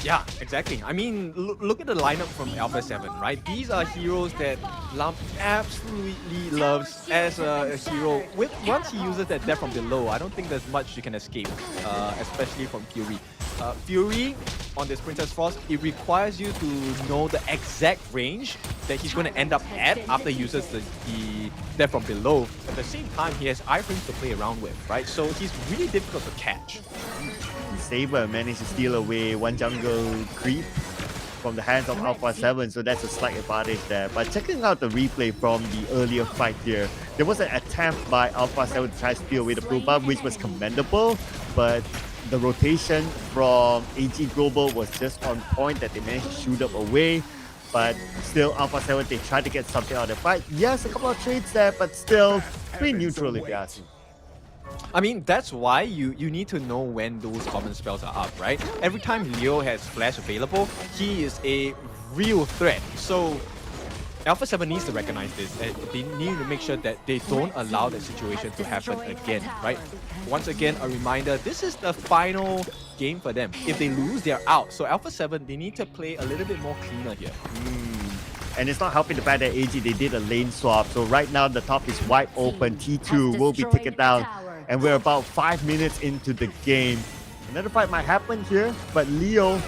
Yeah, exactly. I mean, look at the lineup from Alpha 7, right? These are heroes that Lam absolutely loves as a hero. Once he uses that death from below, I don't think there's much you can escape, especially from Fury. Fury on this Princess Frost, it requires you to know the exact range that he's going to end up at after he uses the death from below. At the same time, he has iframes to play around with, right? So he's really difficult to catch. Saber managed to steal away one jungle creep from the hands of Alpha 7, so that's a slight advantage there. But checking out the replay from the earlier fight here, there was an attempt by Alpha 7 to try to steal away the blue buff, which was commendable, but the rotation from AG Global was just on point that they managed to shoot up away. But still, Alpha 7, they tried to get something out of the fight. Yes, a couple of trades there, but still pretty neutral if you ask me. I mean, that's why you need to know when those common spells are up, right? Every time Leo has Flash available, he is a real threat. So Alpha 7 needs to recognize this. They need to make sure that they don't allow that situation to happen again, right? Once again, a reminder, this is the final game for them. If they lose, they're out. So Alpha 7, they need to play a little bit more cleaner here. And it's not helping the fact that AG, they did a lane swap. So right now, the top is wide open. T2 will be taken down. And we're about 5 minutes into the game. Another fight might happen here, but Leo,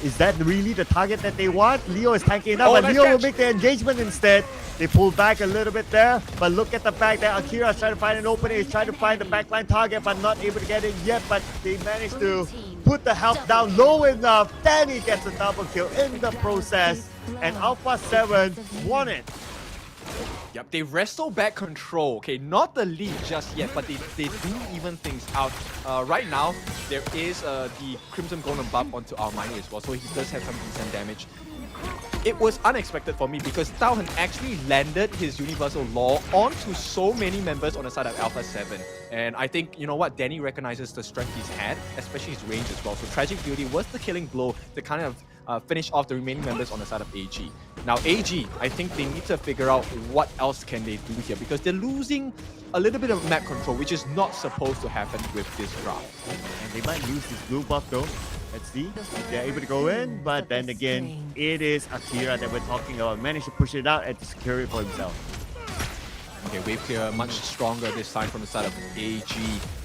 is that really the target that they want? Leo is tanking it up, but Leo will make the engagement instead. They pull back a little bit there, but look at the back there. Akira is trying to find an opening. He's trying to find the backline target, but not able to get it yet. But they managed to put the health down low enough. Danny gets a double kill in the process, and Alpha 7 won it. Yep, they wrestle back control. Okay, not the lead just yet, but they do even things out. Right now, there is the Crimson Golem buff onto Almighty as well, so he does have some decent damage. It was unexpected for me because Tauhan actually landed his Universal Law onto so many members on the side of Alpha 7. And I think, you know what, Danny recognizes the strength he's had, especially his range as well. So Tragic Beauty was the killing blow to kind of finish off the remaining members on the side of AG. Now AG, I think they need to figure out what else can they do here because they're losing a little bit of map control, which is not supposed to happen with this draft. And they might lose this blue buff though. Let's see if they're able to go in, but then again, it is Akira that we're talking about. Managed to push it out and to secure it for himself. Okay, wave clear much stronger this time from the side of AG,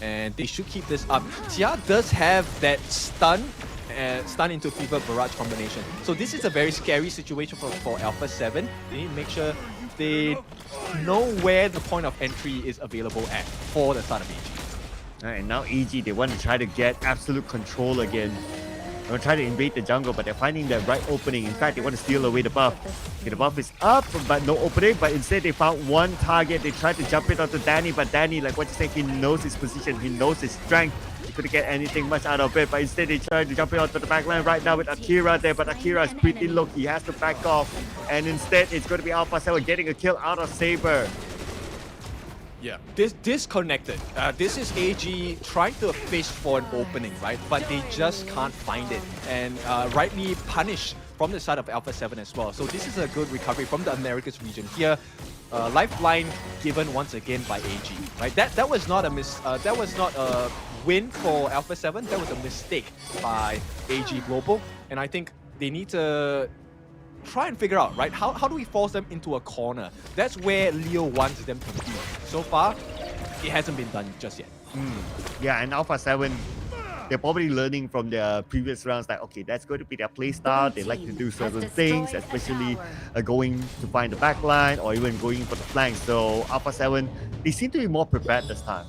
and they should keep this up. Jia does have that stun into Fever Barrage combination. So this is a very scary situation for Alpha 7. They need to make sure they know where the point of entry is available at for the start of AG. And now AG, they want to try to get absolute control again. They want to try to invade the jungle, but they're finding the right opening. In fact, they want to steal away the buff. Okay, the buff is up, but no opening. But instead, they found one target. They tried to jump it onto Danny, but Danny, like what you said, he knows his position. He knows his strength. He couldn't get anything much out of it. But instead, they tried to jump it onto the backline right now with Akira there. But Akira is pretty low. He has to back off. And instead, it's going to be Alpha 7 getting a kill out of Saber. Yeah, this disconnected. This is AG trying to fish for an opening, right? But they just can't find it, and rightly punished from the side of Alpha 7 as well. So this is a good recovery from the Americas region here. Lifeline given once again by AG, right? That was not a that was not a win for Alpha 7. That was a mistake by AG Global, and I think they need to try and figure out, right? How do we force them into a corner? That's where Leo wants them to be. So far, it hasn't been done just yet. Yeah, and Alpha 7, they're probably learning from their previous rounds that, okay, that's going to be their play style. They like to do certain things, especially going to find the backline or even going for the flank. So Alpha 7, they seem to be more prepared this time.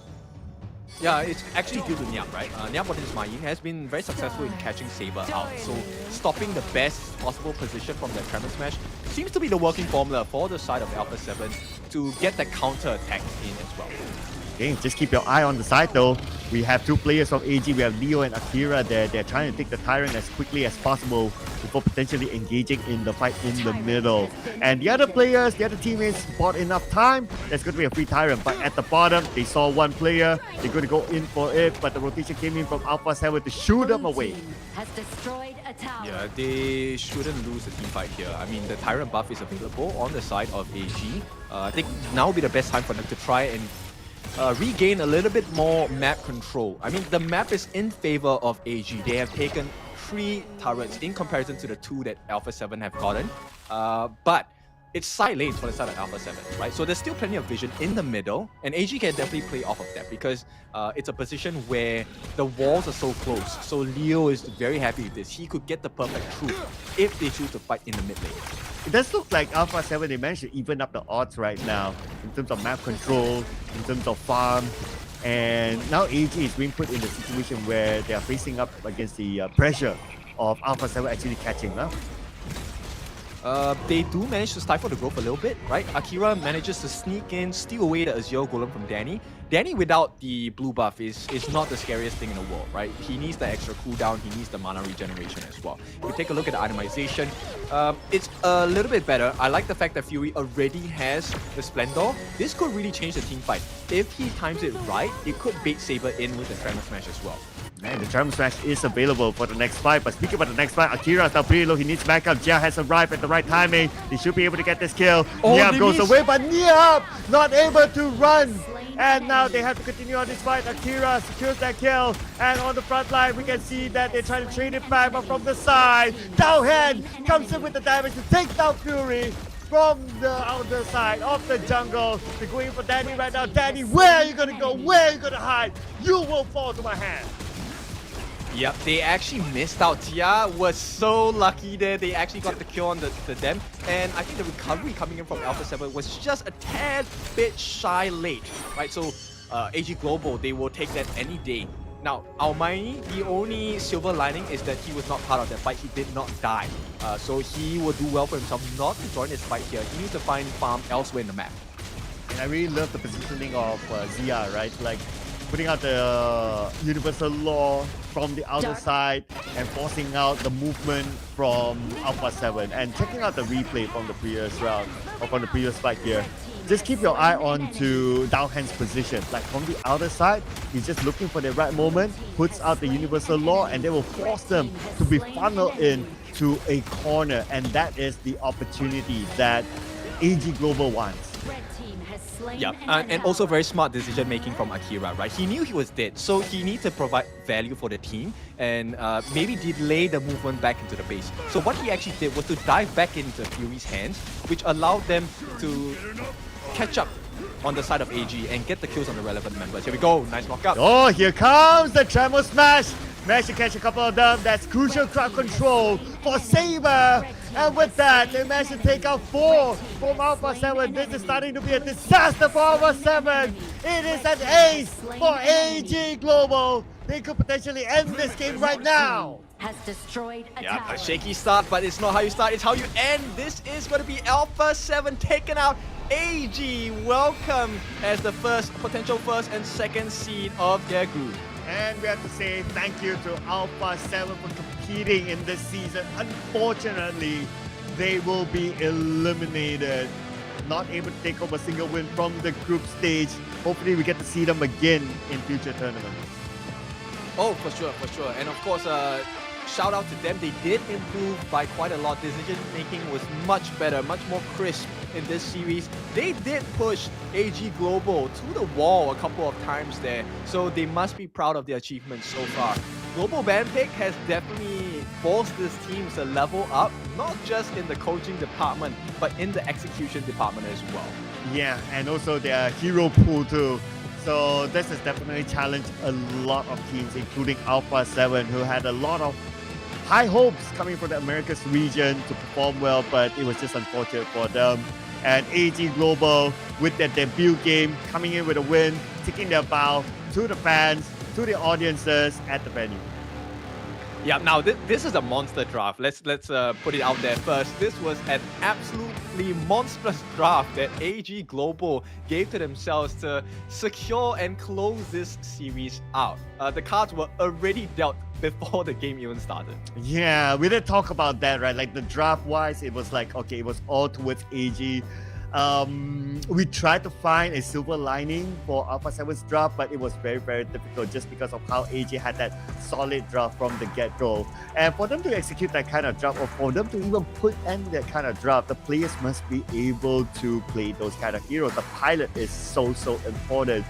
Yeah, it's actually due to Niap, right? Niap on his Mayin has been very successful in catching Saber out. So stopping the best possible position from that Tremor Smash seems to be the working formula for the side of Alpha 7 to get that counter attack in as well. Okay, just keep your eye on the side though. We have two players from AG. We have Leo and Akira there. They're trying to take the Tyrant as quickly as possible before potentially engaging in the fight in the middle. And the other players, the other teammates bought enough time. There's going to be a free Tyrant. But at the bottom, they saw one player. They're going to go in for it. But the rotation came in from Alpha 7 to shoot them away. Yeah, they shouldn't lose the team fight here. I mean, the Tyrant buff is available on the side of AG. I think now would be the best time for them to try and regain a little bit more map control. I mean, the map is in favor of AG. They have taken 3 turrets in comparison to the 2 that Alpha 7 have gotten. But it's side lanes for the side of Alpha 7, right? So there's still plenty of vision in the middle, and AG can definitely play off of that because it's a position where the walls are so close. So Leo is very happy with this. He could get the perfect truth if they choose to fight in the mid lane. It does look like Alpha 7, they managed to even up the odds right now in terms of map control, in terms of farm. And now AG is being put in a situation where they are facing up against the pressure of Alpha 7 actually catching. They do manage to stifle the growth a little bit, right? Akira manages to sneak in, steal away the Azure Golem from Danny. Danny without the blue buff is not the scariest thing in the world, right? He needs the extra cooldown, he needs the mana regeneration as well. If you take a look at the itemization, it's a little bit better. I like the fact that Fury already has the Splendor. This could really change the team fight. If he times it right, it could bait Saber in with the Tremor Smash as well. Man, the Tremor Smash is available for the next fight. But speaking about the next fight, Akira is now pretty low. He needs backup. Jia has arrived at the right timing. He should be able to get this kill. Niap goes away, but Niap not able to run. And now they have to continue on this fight. Akira secures that kill. And on the front line, we can see that they're trying to trade it back. But from the side, Dowhead comes in with the damage to take down Fury from the outer side of the jungle. They're going for Danny right now. Danny, where are you going to go? Where are you going to hide? You will fall to my hand. Yep, they actually missed out. Tia was so lucky there. They actually got the kill on the them. And I think the recovery coming in from Alpha 7 was just a tad bit shy late, right? So AG Global, they will take that any day. Now, Almighty, the only silver lining is that he was not part of that fight. He did not die. So he will do well for himself not to join this fight here. He needs to find farm elsewhere in the map. And I really love the positioning of Zia, right? Like putting out the universal law from the outer side and forcing out the movement from Alpha 7. And checking out the replay from the previous round, or from the previous fight here, just keep your eye on to Dowhand's position. Like from the outer side, he's just looking for the right moment, puts out the universal law, and they will force them to be funneled in to a corner. And that is the opportunity that AG Global wants. Yeah, and also very smart decision making from Akira, right? He knew he was dead, so he needs to provide value for the team and maybe delay the movement back into the base. So what he actually did was to dive back into Fury's hands, which allowed them to catch up on the side of AG and get the kills on the relevant members. Here we go, nice knockout. Oh, here comes the Tremor Smash. Managed to catch a couple of them. That's crucial crowd control for Saber. And with that, they managed to take out 4 from Alpha 7. This is starting to be a disaster for Alpha 7. It is an ace for AG Global. They could potentially end this game right now. Has destroyed a Yeah, tower. a shaky start, but it's not how you start, it's how you end. This is going to be Alpha 7 taken out. AG welcome as the potential first and second seed of their group. And we have to say thank you to Alpha 7 for competing in this season. Unfortunately, they will be eliminated. Not able to take home a single win from the group stage. Hopefully we get to see them again in future tournaments. Oh, for sure. And of course, shout out to them. They did improve by quite a lot. Decision making was much better, much more crisp in this series. They did push AG Global to the wall a couple of times there, so they must be proud of their achievements so far. Global Bandpick has definitely forced this team to level up, not just in the coaching department, but in the execution department as well. Yeah, and also their hero pool too. So this has definitely challenged a lot of teams, including Alpha 7, who had a lot of high hopes coming from the Americas region to perform well, but it was just unfortunate for them. And AG Global, with their debut game, coming in with a win, taking their bow to the fans, to the audiences at the venue. Yeah, now this is a monster draft. Let's put it out there first. This was an absolutely monstrous draft that AG Global gave to themselves to secure and close this series out. The cards were already dealt before the game even started. Yeah, we did talk about that, right? Like the draft-wise, it was like, okay, it was all towards AG. We tried to find a silver lining for Alpha 7's draft, but it was very, very difficult just because of how AG had that solid draft from the get-go. And for them to execute that kind of draft, or for them to even put in that kind of draft, the players must be able to play those kind of heroes. The pilot is so important.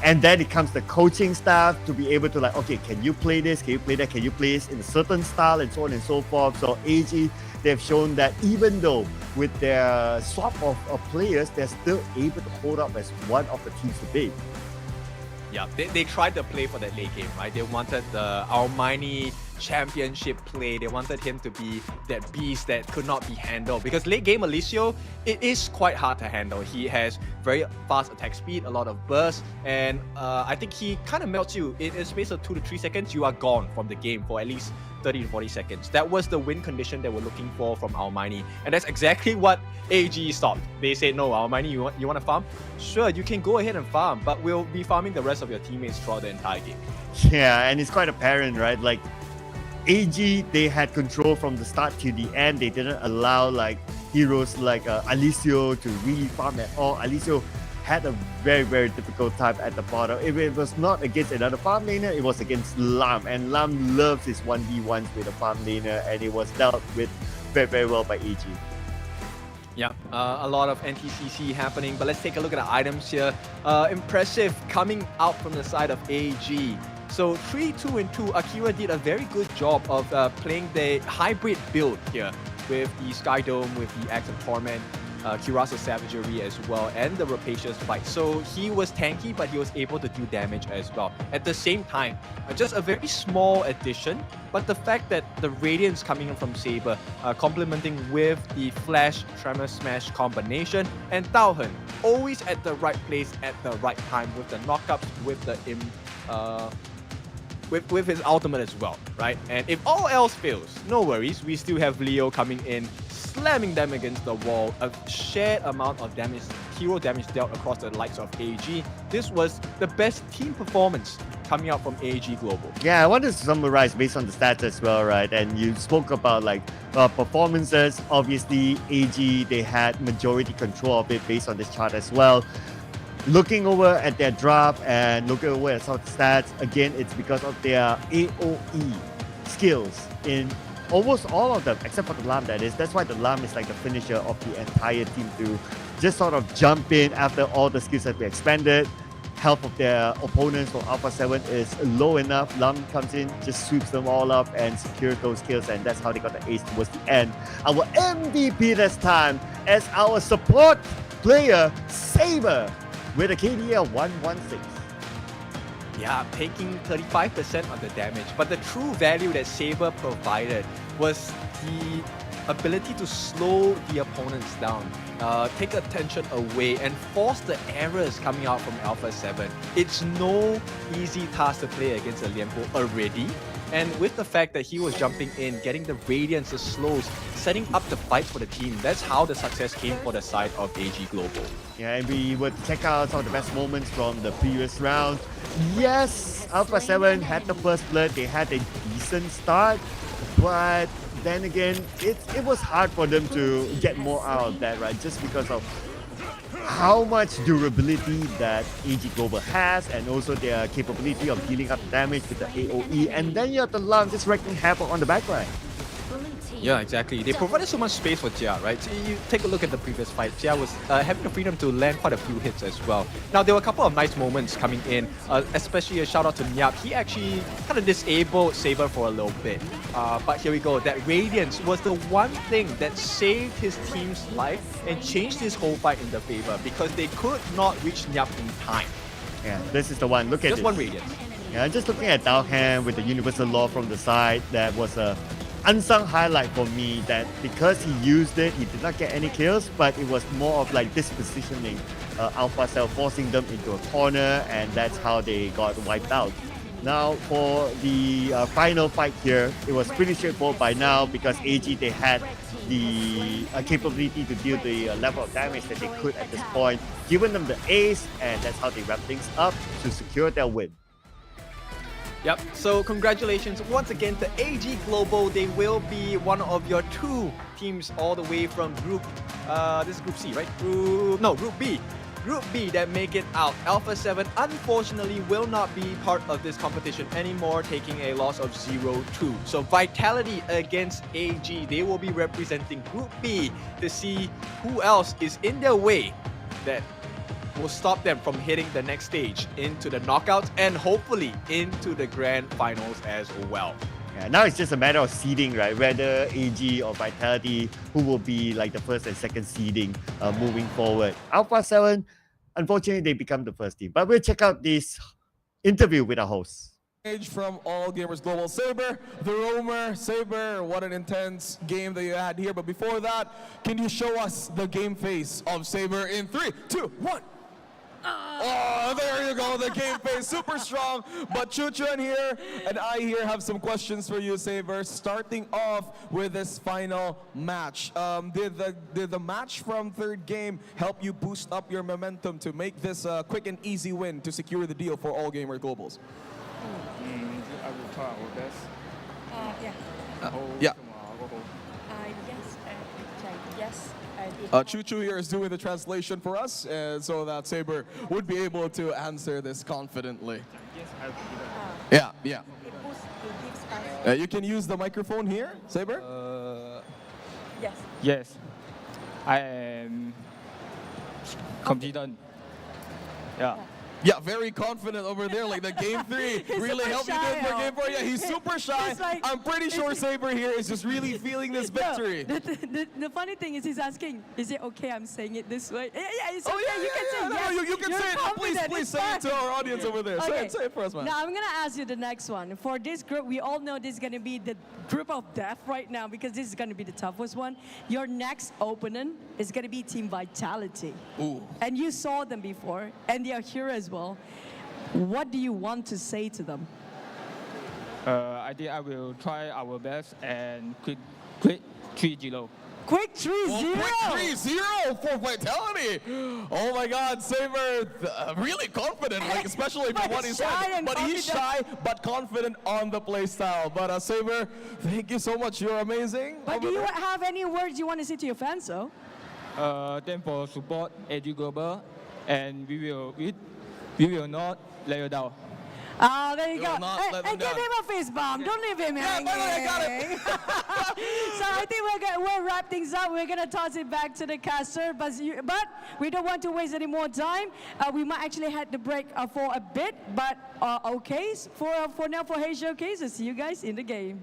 And then it comes the coaching staff to be able to like, okay, can you play this? Can you play that? Can you play this in a certain style and so on and so forth? So AG, they've shown that even though with their swap of players, they're still able to hold up as one of the teams to beat. Yeah, they tried to play for that late game, right? They wanted the Almighty championship play. They wanted him to be that beast that could not be handled, because late game Alicio, it is quite hard to handle. He has very fast attack speed, a lot of burst, and I think he kind of melts you. In a space of 2 to 3 seconds, you are gone from the game for at least 30 to 40 seconds. That was the win condition they were looking for from Almighty, and that's exactly what AG stopped. They said, no, Almighty, you want to farm? Sure, you can go ahead and farm, but we'll be farming the rest of your teammates throughout the entire game. Yeah, and it's quite apparent, right? Like AG, they had control from the start to the end. They didn't allow like heroes like Alicio to really farm at all. Alicio had a very, very difficult time at the bottom. If it was not against another farm laner, it was against Lam. And Lam loves his 1v1s with a farm laner, and it was dealt with very, very well by AG. Yeah, a lot of NTCC happening, but let's take a look at the items here. Impressive coming out from the side of AG. So 3-2-2, Akira did a very good job of playing the hybrid build here with the Sky Dome, with the Axe of Torment, Kirasa Savagery as well, and the Rapacious Fight. So he was tanky, but he was able to do damage as well. At the same time, just a very small addition, but the fact that the Radiance coming in from Saber, complementing with the Flash Tremor Smash combination, and Tauhen always at the right place at the right time with the knockups, with the with his ultimate as well, right? And if all else fails, no worries, we still have Leo coming in, slamming them against the wall, a shared amount of damage, hero damage dealt across the likes of AG. This was the best team performance coming out from AG Global. Yeah, I wanted to summarize based on the stats as well, right? And you spoke about like performances. Obviously, AG, they had majority control of it based on this chart as well. Looking over at their draft and looking over at some of the stats, again, it's because of their AoE skills in almost all of them, except for the Lam, that is. That's why the Lam is like the finisher of the entire team to just sort of jump in after all the skills have been expanded. Health of their opponents for Alpha 7 is low enough. Lam comes in, just sweeps them all up and secures those kills, and that's how they got the ace towards the end. Our MVP this time as our support player, Saber, with a KD of 116. Yeah, taking 35% of the damage. But the true value that Saber provided was the ability to slow the opponents down, take attention away, and force the errors coming out from Alpha 7. It's no easy task to play against a Lianpo already. And with the fact that he was jumping in, getting the radiance, the slows, setting up the fight for the team, that's how the success came for the side of AG Global. Yeah, and we would check out some of the best moments from the previous round. Yes, Alpha 7 had the first blood, they had a decent start, but then again, it was hard for them to get more out of that, right? Just because of how much durability that AG Global has, and also their capability of dealing up damage with the AoE, and then you have the Lung just wrecking havoc on the backline. Yeah, exactly. They provided so much space for Jia, right? So you take a look at the previous fight. Jia was having the freedom to land quite a few hits as well. Now, there were a couple of nice moments coming in, especially a shout out to Nyap. He actually kind of disabled Saber for a little bit. But here we go. That Radiance was the one thing that saved his team's life and changed this whole fight in their favor, because they could not reach Nyap in time. Yeah, this is the one. Look at Just it. one Radiance. Yeah, just looking at Dalham with the Universal Law from the side, that was a unsung highlight for me, that because he used it, he did not get any kills, but it was more of like dispositioning Alpha Cell, forcing them into a corner, and that's how they got wiped out. Now for the final fight here, it was pretty straightforward by now, because AG, they had the capability to deal the level of damage that they could at this point, giving them the ace, and that's how they wrap things up to secure their win. Yep, so congratulations once again to AG Global. They will be one of your two teams all the way from Group, this is Group C, right? Group B. Group B that make it out. Alpha 7 unfortunately will not be part of this competition anymore, taking a loss of 0-2. So Vitality against AG, they will be representing Group B to see who else is in their way that will stop them from hitting the next stage into the knockouts and hopefully into the grand finals as well. Yeah, now it's just a matter of seeding, right? Whether AG or Vitality, who will be like the first and second seeding moving forward. Alpha 7, unfortunately, they become the first team. But we'll check out this interview with our hosts. From All Gamers Global, Saber, the Roamer. Saber, what an intense game that you had here. But before that, can you show us the game face of Saber in 3, 2, 1? Oh, there you go, the game face, super strong. But Chuchun here and I here have some questions for you, Saber. Starting off with this final match, did the match from third game help you boost up your momentum to make this a quick and easy win to secure the deal for All Gamer Globals? I will try our best. Yeah. Yes, yes. Chuchu here is doing the translation for us, so that Saber would be able to answer this confidently. Yeah, yeah. You can use the microphone here, Saber? Yes. Yes. I am confident. Yeah. Yeah, very confident over there. Like the game 3 really helped you do for game 4. Yeah, he's super shy. I'm pretty sure Saber here is just really feeling this victory. The funny thing is he's asking, is it okay I'm saying it this way? Yeah, it's okay. You can say yes. You can say it. Please say it to our audience over there. Okay. Say it for us, man. Now I'm going to ask you the next one. For this group, we all know this is going to be the group of death right now, because this is going to be the toughest one. Your next opponent is going to be Team Vitality. Ooh. And you saw them before, and they are here as well. What do you want to say to them? I think I will try our best and quick 3-0. Quick 3-0! Quick 3-0 for Vitality! Oh my God, Saber, really confident, like especially from what he said. But he's shy, but confident on the play style. But Saber, thank you so much. You're amazing. But do you have any words you want to say to your fans, though? Thanks for support AG Global, and we will not let you down. Oh, there you go. And give him a fist bump. Don't leave him hanging. I got it. So I think we'll wrap things up. We're going to toss it back to the caster. But we don't want to waste any more time. We might actually have to break for a bit. But okay, for now, for Hey Showcase, I'll see you guys in the game.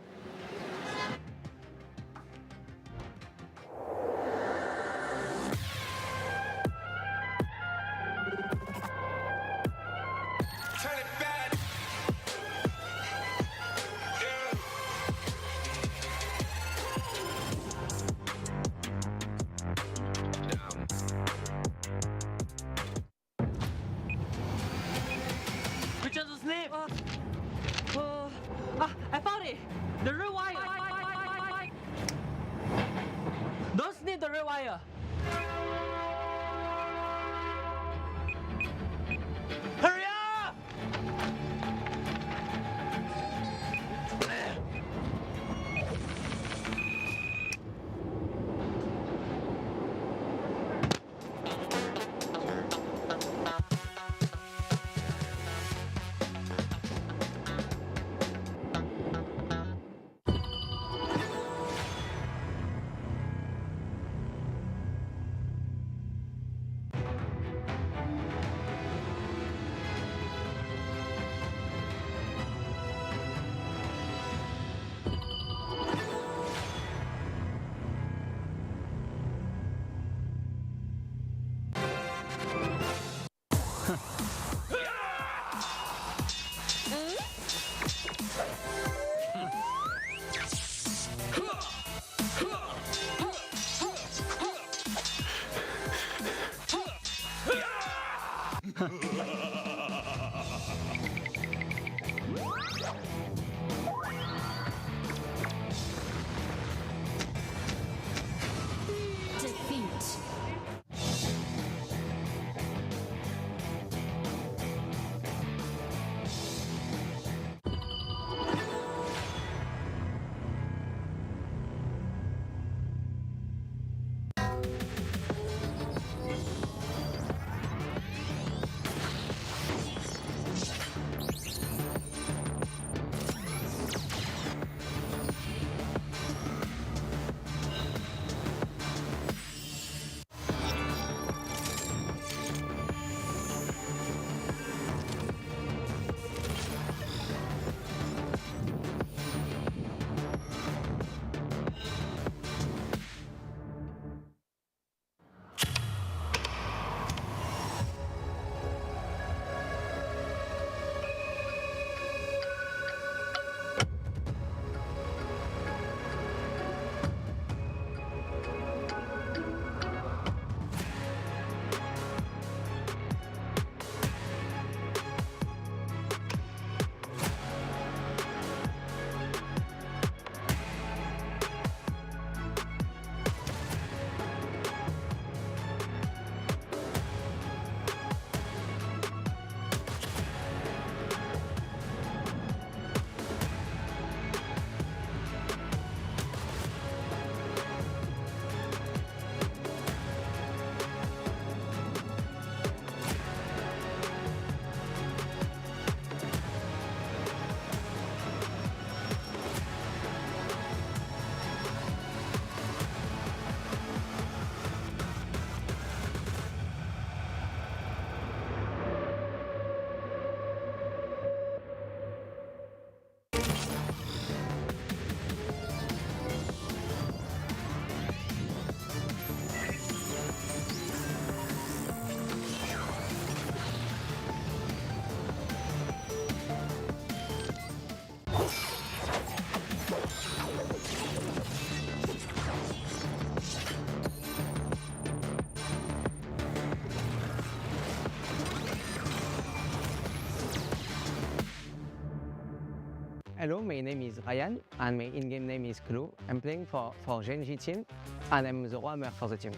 hello, my name is Ryan, and my in-game name is Clue. I'm playing for Gen.G team, and I'm the roamer for the team.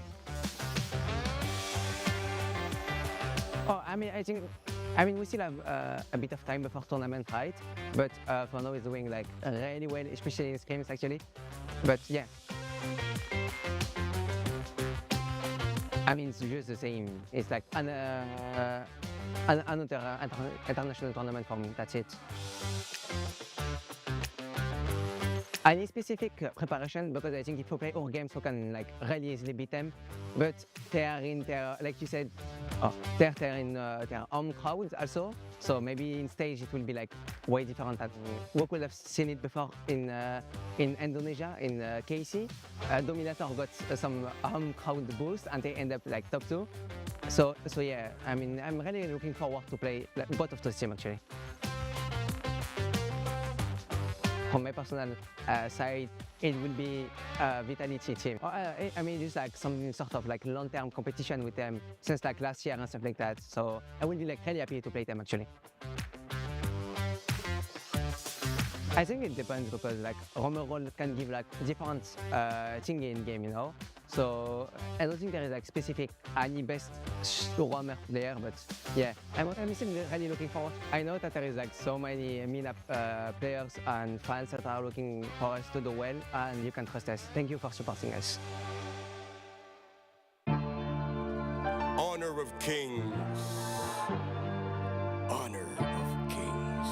Oh, I mean, we still have a bit of time before tournament, right? But for now, it's doing like really well, especially in scrims actually. But yeah. I mean, it's just the same. It's like another international tournament for me. That's it. I need specific preparation because I think if you play our games, you can like really easily beat them. But they are in their, like you said, they're in their own crowds also. So maybe in stage it will be like way different. We could have seen it before in Indonesia in KC. Dominator got some home crowd boost and they end up like top 2. So yeah, I mean, I'm really looking forward to play like, both of those teams actually. From my personal side, it will be Vitality team. I mean, it's like some sort of like long-term competition with them since like last year and stuff like that. So I will be like really happy to play them actually. I think it depends because like roamer role can give like different thing in game, you know. So I don't think there is like specific any best roamer player, but yeah, I'm still really looking forward. I know that there is like so many MENA players and fans that are looking for us to do well, and you can trust us. Thank you for supporting us. Honor of kings. Honor of kings.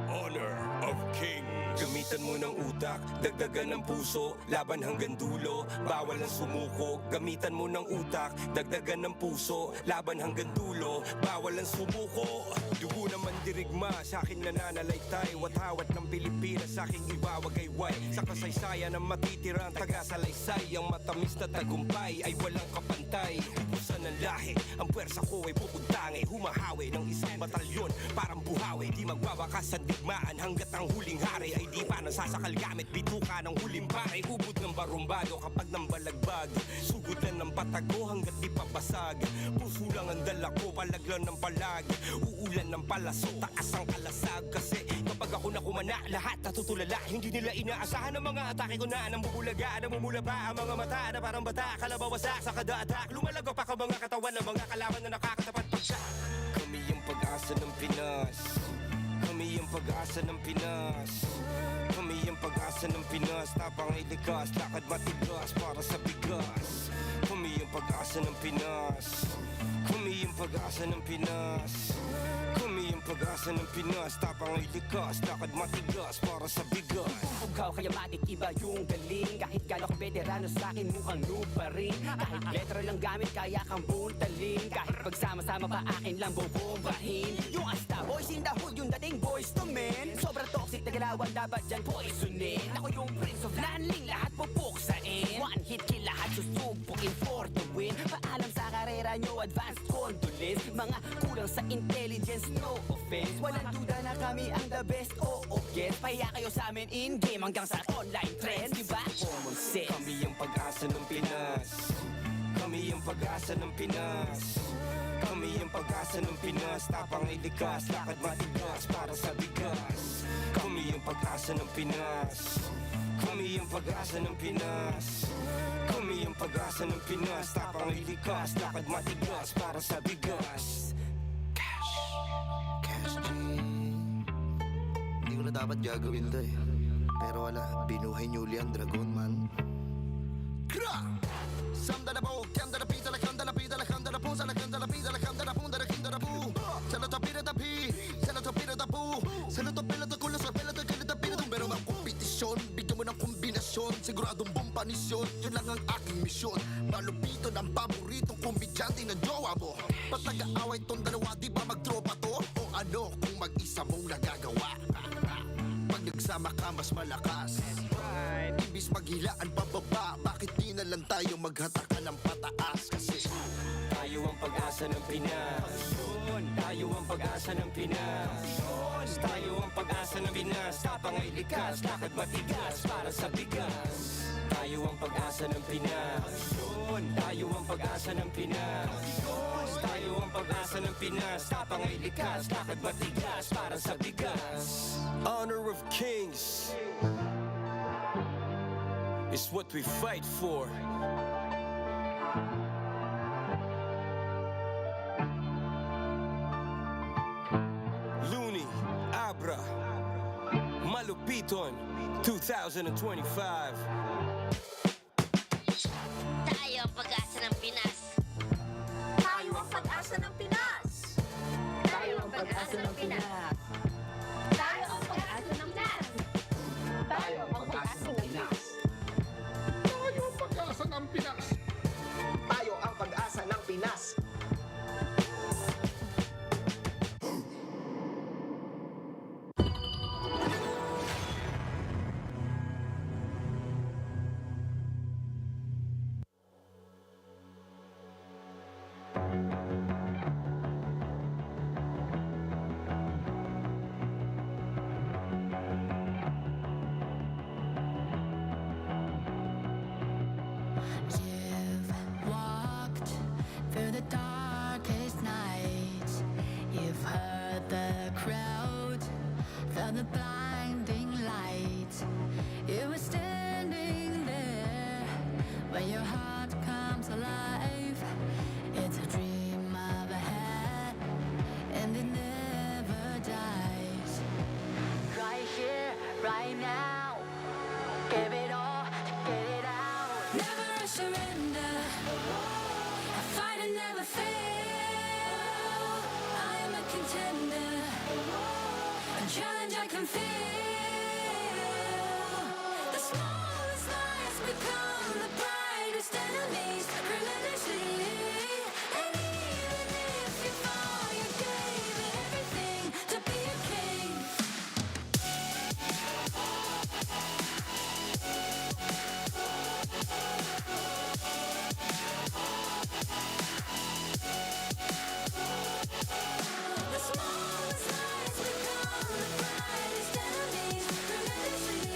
Honor of kings. Gamitan mo ng utak, dagdagan ng puso, laban hanggang dulo, bawal ang sumuko. Gamitan mo ng utak, dagdagan ng puso, laban hanggang dulo, bawal ang sumuko. Dugo naman dirigma, sa akin nananalaytay, watawat ng Pilipinas, sa aking ibawagayway. Sa kasaysayan ng matitirang taga-salaysay, ang matamis na tagumpay ay walang kapantay. Ubusan ng lahi, ang puwersa ko ay pupuntangi, humahawi ng isang batalyon, parang buhawi. Di magwawakas sa digmaan hanggat ang huling hari ay di pa nasasakal gamit bituka ng huling pare. Ubod ng barumbado kapag nang balagbag, sugutan ng patago hanggat di papasag. Puso lang ang dala ko, palaglan ng palag, uulan ng palasok, taas ang kalasag. Kasi kapag ako nakumana, lahat natutulala. Hindi nila inaasahan ang mga atake ko na nambubulaga, namumula pa ang mga mata na parang bata, kalabawasak sa kada atak. Lumalago pa ka mga katawan ng mga kalaban na nakakatapat pa siya. Kami yung pag-asa ng Pinas. Kami yung pag-asa ng Pinas. Kami yung pag-asa ng Pinas. Tapang ay likas, lakad matigas para sa bigas. Kami yung pag-asa ng Pinas. Kami yung pag-asa ng Pinas. Kami yung pag-asa ng Pinas. Tapang ay likas, lakad matigas para sa bigas. Ikaw kaya matik iba yung galing. Kahit gano'ng veterano sa'kin mukhang noob pa rin. Kahit letra lang gamit kaya kang buntalin. Kahit pagsama-sama pa akin lang bobombahin. Yung asta boys in the hood, yung dating boys to men. Sobrang toxic na galawan, dapat dyan poisonin. Ako yung prince of landing, lahat pupuksain. One hit kill, lahat susubukin for the win. Paalam sa karera nyo, advanced condolence. Mga kulang sa intelligence, no offense. Walang duda na kami ang the best, oo get. Pahiya kayo sa amin in-game hanggang sa online trends, diba? Common sense. Kami yung pag-asa ng Pinas. Kami yung pag-asa ng Pinas. Kami yung pag-asa ng Pinas. Tapang ay likas, lakad matigas para sa bigas. Kami yung pag-asa ng Pinas. Kami yung pag-asa ng Pinas. Kami yung pag-asa ng Pinas. Tapang ay likas, lakad matigas para sa bigas. Cash G. Hindi ko na dapat gagawin to eh. Pero wala, binuhay niyo uli ang dragon man. Kra! Samda na po, kanda na pita, lakanda na pita, lakanda na po, salakanda na pita, lakanda na po, darakanda na po. Sana to pira ta pi, sana to pira ta po, sana to pila ta kulo, sa pila ta kalita pira ta. Pero ang kompetisyon, bigyan mo ng kombinasyon, siguradong bumpanisyon, yun lang ang aking misyon. Malupito ng paboritong komedyante ng jowa mo. Ba't nag-aaway tong dalawa, di ba magtropa to? O ano kung mag-isa mong nagagawa? Pag nagsama ka mas malakas. Ibis maghilaan pababa, bakit di na lang tayo maghatakan ng pataas? Kasi tayo ang pag-asa ng Pinas. Tayo ang pag-asa ng Pinas. Tayo ang pag-asa ng Pinas. Tapang ay likas, lakad matigas para sa bigas. Tayo ang pag-asa ng Pinas. Tayo ang pag-asa ng Pinas. Tayo ang pag-asa ng Pinas. Tapang ay likas, lakad matigas, parang sa bigas. Honor of kings is what we fight for. Looney, Abra, Malupiton, 2025. Tayo ang pag-asa ng Pinas. Tayo ang pag-asa ng Pinas. Tayo ang pag-asa ng Pinas. Tayo ang pag-asa ng Pinas. Tayo ang pag-asa ng Pinas. Tayo ang pag-asa ng Pinas. Tayo ang pag-asa ng Pinas. You've walked through the darkest nights. You've heard the crowd, felt the blinding light. You were standing there when your heart comes alive. It's a dream of a hat, and it never dies. Right here, right now, give it all to get it out. Never surrender. I fight and never fail. I am a contender. A challenge I can feel. The smallest lies become the brightest enemies. Relentlessly. And even if you fall, you gave it everything to be a king. The smallest lies become the brightest enemies. Relentlessly.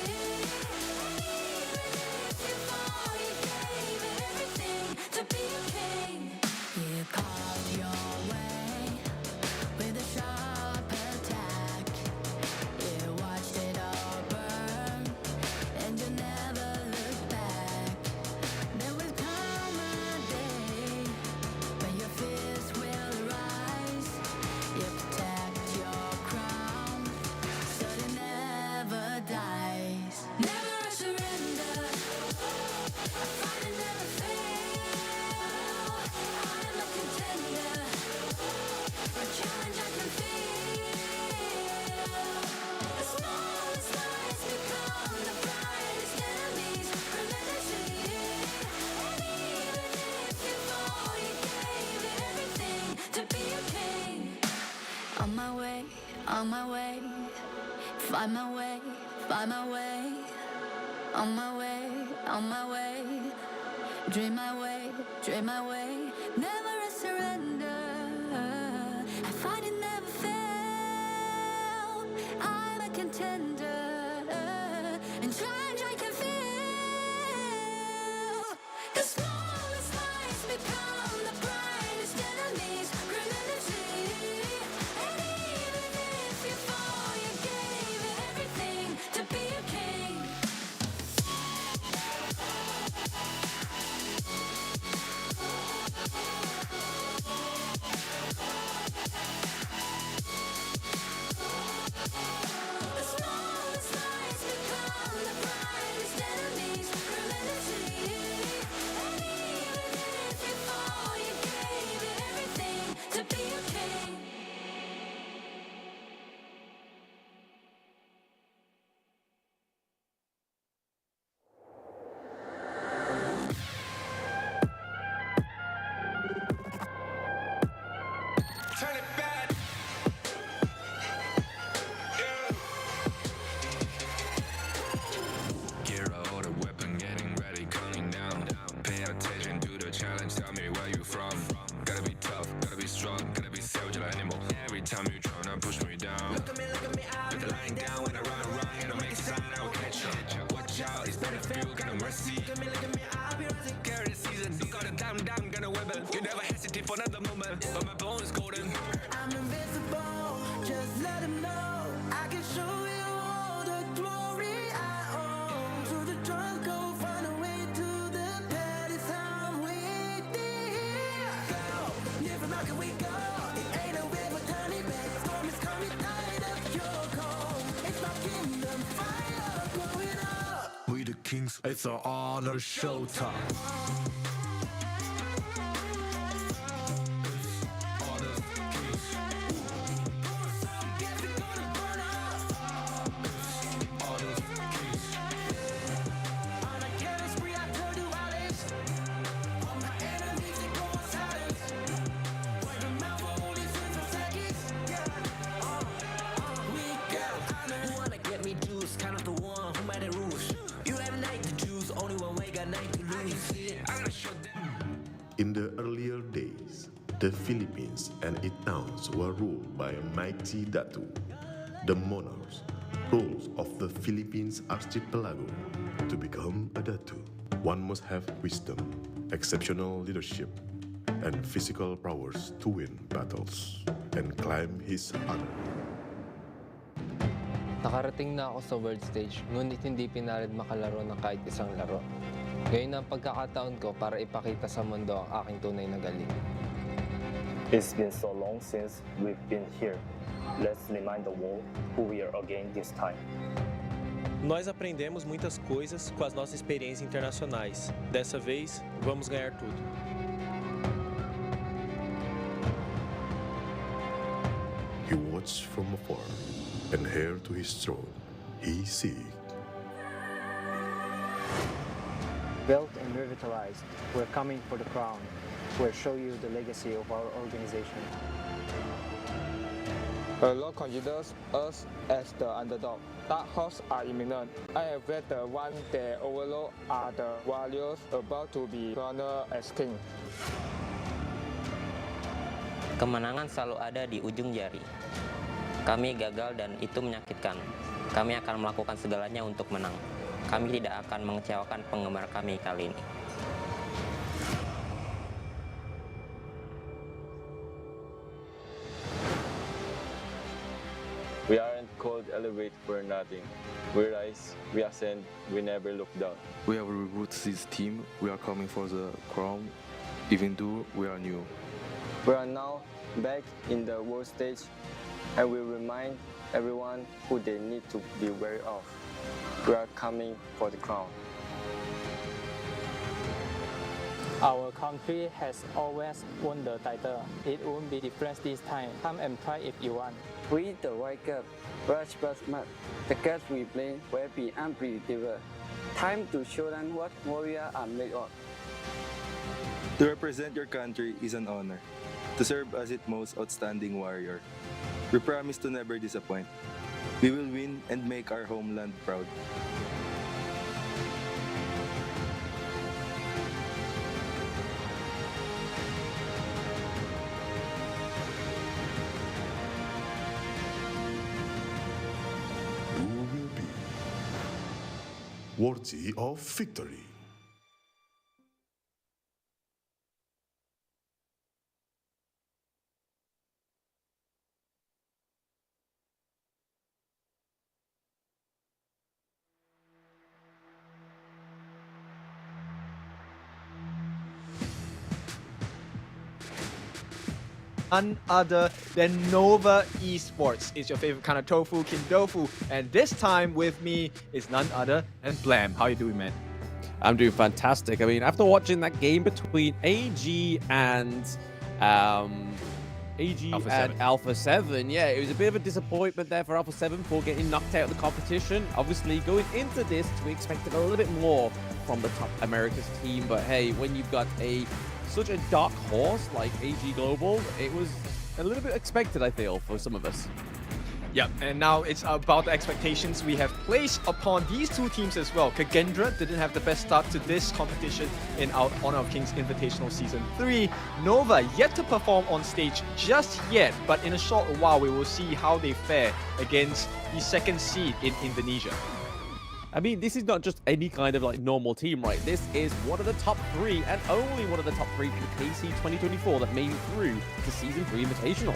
And even if you fall, you gave it everything to be a king. You carved your way with a sharp attack. You watched it all burn, and you never looked back. There will come a day when your fears will rise. You protect your crown, so it never dies. Never surrender. I fight and never fail. I am a contender. A challenge I can feel. The smallest lies become the brightest enemies. Relentlessly. And even if you fall, you gave it everything to be a king. On my way, on my way. Find my way, find my way. On my way, on my way. Dream my way, dream my way. Never a surrender. I fight and never fail. I'm a contender. And challenge I can feel. The smallest lies become the brightest enemies. Relentlessly. And even if you fall, you gave it everything to be a king. The smallest lies become the brightest enemies. Relentlessly. And even if you fall, you gave it everything to be a king. Turn it back. Gear out the weapon, getting ready, counting down. Pay attention to the challenge, tell me where you from. Gotta be tough, gotta be strong, gotta be savage animal. Every time you tryna push me down. Look at me, put the line down when I run, you don't make a sign, I will catch you. Watch out, it's better feel, got no mercy. kings, it's an honor showtime. In the earlier days, the Philippines and its towns were ruled by a mighty Datu, the monarchs, rulers of the Philippines archipelago. To become a Datu, one must have wisdom, exceptional leadership, and physical prowess to win battles and climb his honor. Nakarating na ako sa world stage, ngunit hindi pinalad makalaro ng kahit isang laro. Ngayon ang pagkakataon ko para ipakita sa mundo ang aking tunay na galing. It's been so long since we've been here. Let's remind the world who we are again this time. Nós aprendemos muitas coisas com as nossas experiências internacionais. Dessa vez, vamos ganhar tudo. He watched from afar, and heir to his throne, he seek. Built and revitalized, we're coming for the crown. We'll show you the legacy of our organization. A lot considers us as the underdog. Dark horses are imminent. I have read the one that overload are the warriors about to be crowned as king. Kemenangan selalu ada di ujung jari. Kami gagal dan itu menyakitkan. Kami akan melakukan segalanya untuk menang. Kami tidak akan mengecewakan penggemar kami kali ini. We aren't called elevate for nothing. We rise, we ascend, we never look down. We have recruited this team. We are coming for the crown, even though we are new. We are now back in the world stage, and we remind everyone who they need to be wary of. We are coming for the crown. Our country has always won the title. It won't be different this time. Come and try if you want. We the White Cup, rush but smart. The cards we play will be unpredictable. Time to show them what warriors are made of. To represent your country is an honor. To serve as its most outstanding warrior. We promise to never disappoint. We will win and make our homeland proud. Who will be worthy of victory? None other than Nova Esports. It's your favorite kind of tofu, King Dofu, and this time with me is none other than Blam. How you doing, man? I'm doing fantastic. I mean, after watching that game between AG and Alpha 7, yeah, it was a bit of a disappointment there for Alpha 7 for getting knocked out of the competition. Obviously, going into this, we expected a little bit more from the top Americas team, but hey, when you've got such a dark horse like AG Global, it was a little bit expected, I feel, for some of us. Yep, and now it's about the expectations we have placed upon these two teams as well. KAGENDRA didn't have the best start to this competition in our Honor of Kings Invitational Season 3. Nova yet to perform on stage just yet, but in a short while we will see how they fare against the second seed in Indonesia. I mean, this is not just any kind of like normal team, right? This is one of the top 3 and only one of the top 3 in KC 2024 that made it through the Season 3 Invitational.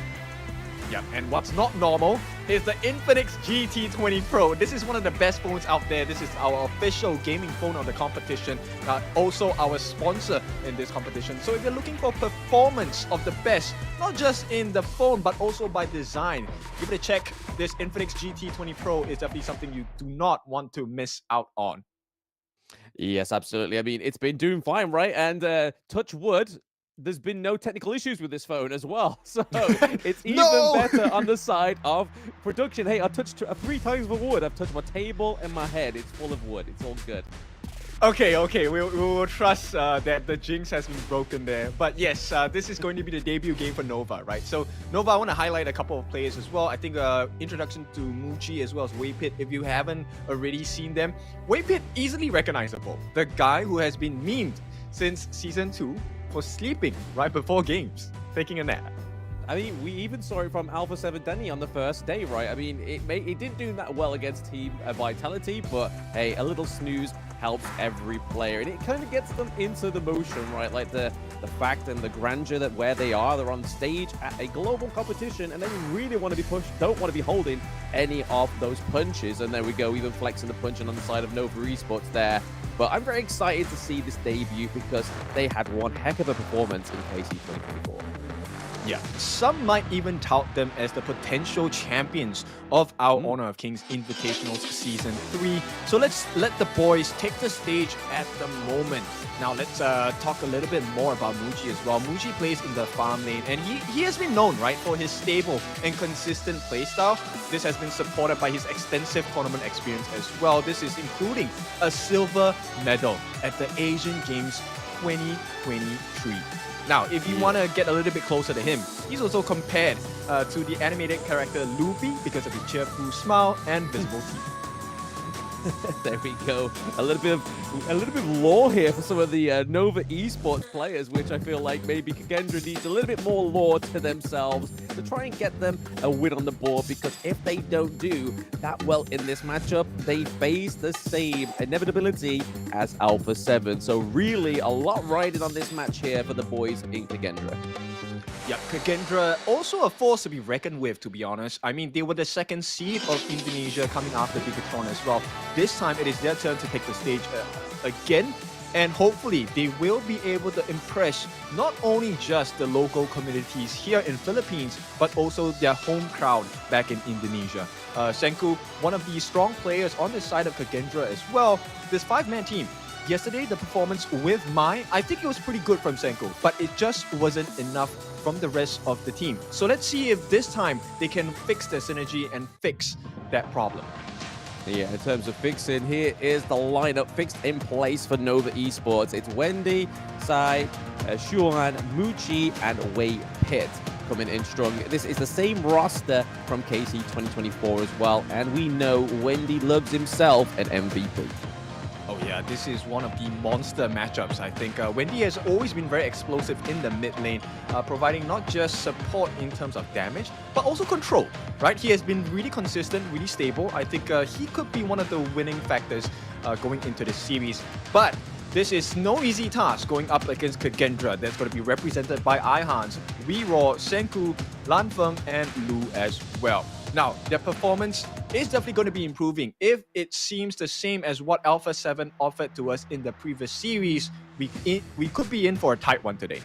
Yep, and what's not normal is the Infinix GT20 Pro. This is one of the best phones out there. This is our official gaming phone of the competition, also our sponsor in this competition. So if you're looking for performance of the best, not just in the phone, but also by design, give it a check. This Infinix GT20 Pro is definitely something you do not want to miss out on. Yes, absolutely. I mean, it's been doing fine, right? And touch wood, there's been no technical issues with this phone as well. So it's even No! better on the side of production. Hey, I touched 3 times the wood. I've touched my table and my head. It's full of wood. It's all good. Okay, we will trust that the jinx has been broken there. But yes, this is going to be the debut game for Nova, right? So Nova, I want to highlight a couple of players as well. I think introduction to Muji as well as Waypit. If you haven't already seen them, Waypit easily recognizable. The guy who has been memed since Season 2 for sleeping right before games, taking a nap. I mean, we even saw it from Alpha 7 Denny on the first day, right? I mean, it didn't do that well against Team Vitality, but hey, a little snooze helps every player, and it kind of gets them into the motion, right? Like the fact and the grandeur that where they are, they're on stage at a global competition, and they really want to be pushed, don't want to be holding any of those punches. And there we go, even flexing the punching on the side of Nova Esports there. But I'm very excited to see this debut because they had one heck of a performance in KC 2024. Yeah, some might even tout them as the potential champions of our Honor of Kings Invitationals Season 3. So let's let the boys take the stage at the moment. Now let's talk a little bit more about Muji as well. Muji plays in the farm lane, and he has been known, right, for his stable and consistent playstyle. This has been supported by his extensive tournament experience as well. This is including a silver medal at the Asian Games 2023. Now, if you want to get a little bit closer to him, he's also compared to the animated character Luffy because of his cheerful smile and visible teeth. There we go. A little bit of lore here for some of the Nova Esports players, which I feel like maybe KAGENDRA needs a little bit more lore to themselves to try and get them a win on the board, because if they don't do that well in this matchup, they face the same inevitability as Alpha 7. So really a lot riding on this match here for the boys in KAGENDRA. Yeah, KAGENDRA also a force to be reckoned with, to be honest. I mean, they were the second seed of Indonesia coming after Bigatron as well. This time, it is their turn to take the stage again. And hopefully, they will be able to impress not only just the local communities here in Philippines, but also their home crowd back in Indonesia. Senku, one of the strong players on the side of KAGENDRA as well. This 5-man team. Yesterday, the performance with Mai, I think it was pretty good from Senku, but it just wasn't enough from the rest of the team. So let's see if this time they can fix their synergy and fix that problem. Yeah, in terms of fixing, here is the lineup fixed in place for Nova Esports. It's Wendy, Sai, Shuan, Muji, and Wei Pit coming in strong. This is the same roster from KC 2024 as well, and we know Wendy loves himself an MVP. Oh yeah, this is one of the monster matchups, I think. Wendy has always been very explosive in the mid lane, providing not just support in terms of damage, but also control, right? He has been really consistent, really stable. I think he could be one of the winning factors going into the series. But this is no easy task going up against KAGENDRA. That's going to be represented by iHans, Weeraw, Senku, Lanfeng, and Lu as well. Now, their performance is definitely going to be improving. If it seems the same as what Alpha 7 offered to us in the previous series, we could be in for a tight one today.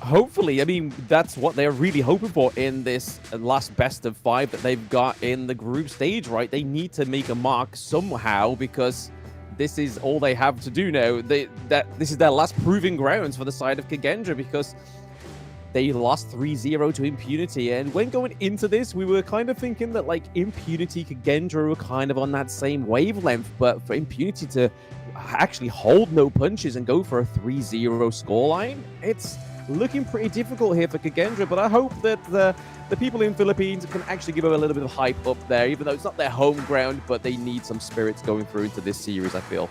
Hopefully, I mean, that's what they're really hoping for in this last best of 5 that they've got in the group stage, right? They need to make a mark somehow, because this is all they have to do now. This is their last proving grounds for the side of KAGENDRA, because they lost 3-0 to Impunity. And when going into this, we were kind of thinking that, like, Impunity, KAGENDRA were kind of on that same wavelength. But for Impunity to actually hold no punches and go for a 3-0 scoreline, it's looking pretty difficult here for KAGENDRA. But I hope that the people in Philippines can actually give them a little bit of hype up there, even though it's not their home ground, but they need some spirits going through into this series, I feel.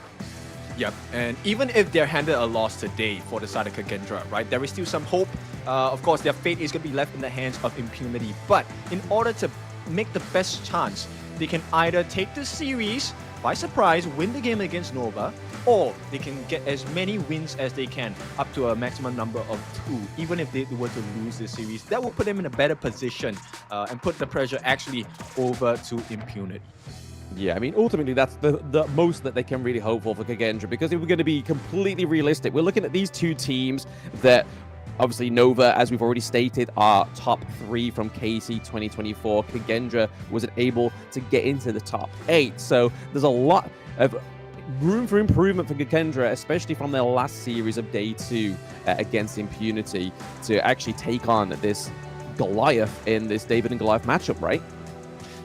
Yep, and even if they're handed a loss today for the side of KAGENDRA, right, there is still some hope. Of course, their fate is going to be left in the hands of Impunity. But in order to make the best chance, they can either take the series by surprise, win the game against Nova, or they can get as many wins as they can, up to a maximum number of 2, even if they were to lose the series. That will put them in a better position and put the pressure actually over to Impunity. Yeah, I mean, ultimately, that's the most that they can really hope for KAGENDRA, because if we're going to be completely realistic, we're looking at these two teams that, obviously, Nova, as we've already stated, are top 3 from KC 2024. KAGENDRA wasn't able to get into the top 8, so there's a lot of room for improvement for KAGENDRA, especially from their last series of day 2 against Impunity, to actually take on this Goliath in this David and Goliath matchup, right?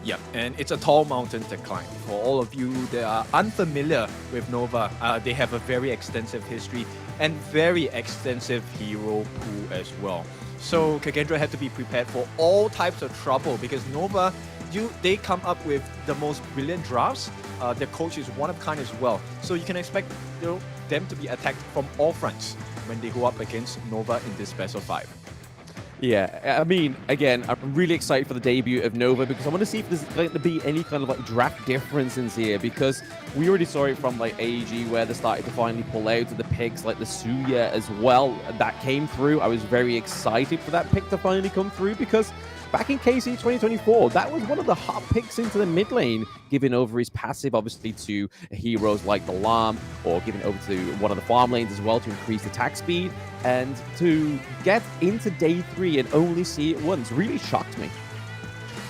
Yep, and it's a tall mountain to climb. For all of you that are unfamiliar with Nova, they have a very extensive history and very extensive hero pool as well. So KAGENDRA had to be prepared for all types of trouble because Nova, they come up with the most brilliant drafts. Their coach is one of a kind as well. So you can expect them to be attacked from all fronts when they go up against Nova in this Best of 5. Yeah, I mean, again, I'm really excited for the debut of Nova because I want to see if there's going to be any kind of like draft differences here, because we already saw it from like AG where they started to finally pull out the picks like the Suya as well. That came through. I was very excited for that pick to finally come through because back in KC 2024, that was one of the hot picks into the mid lane, giving over his passive, obviously, to heroes like the Lam, or giving over to one of the farm lanes as well to increase attack speed. And to get into day 3 and only see it once really shocked me.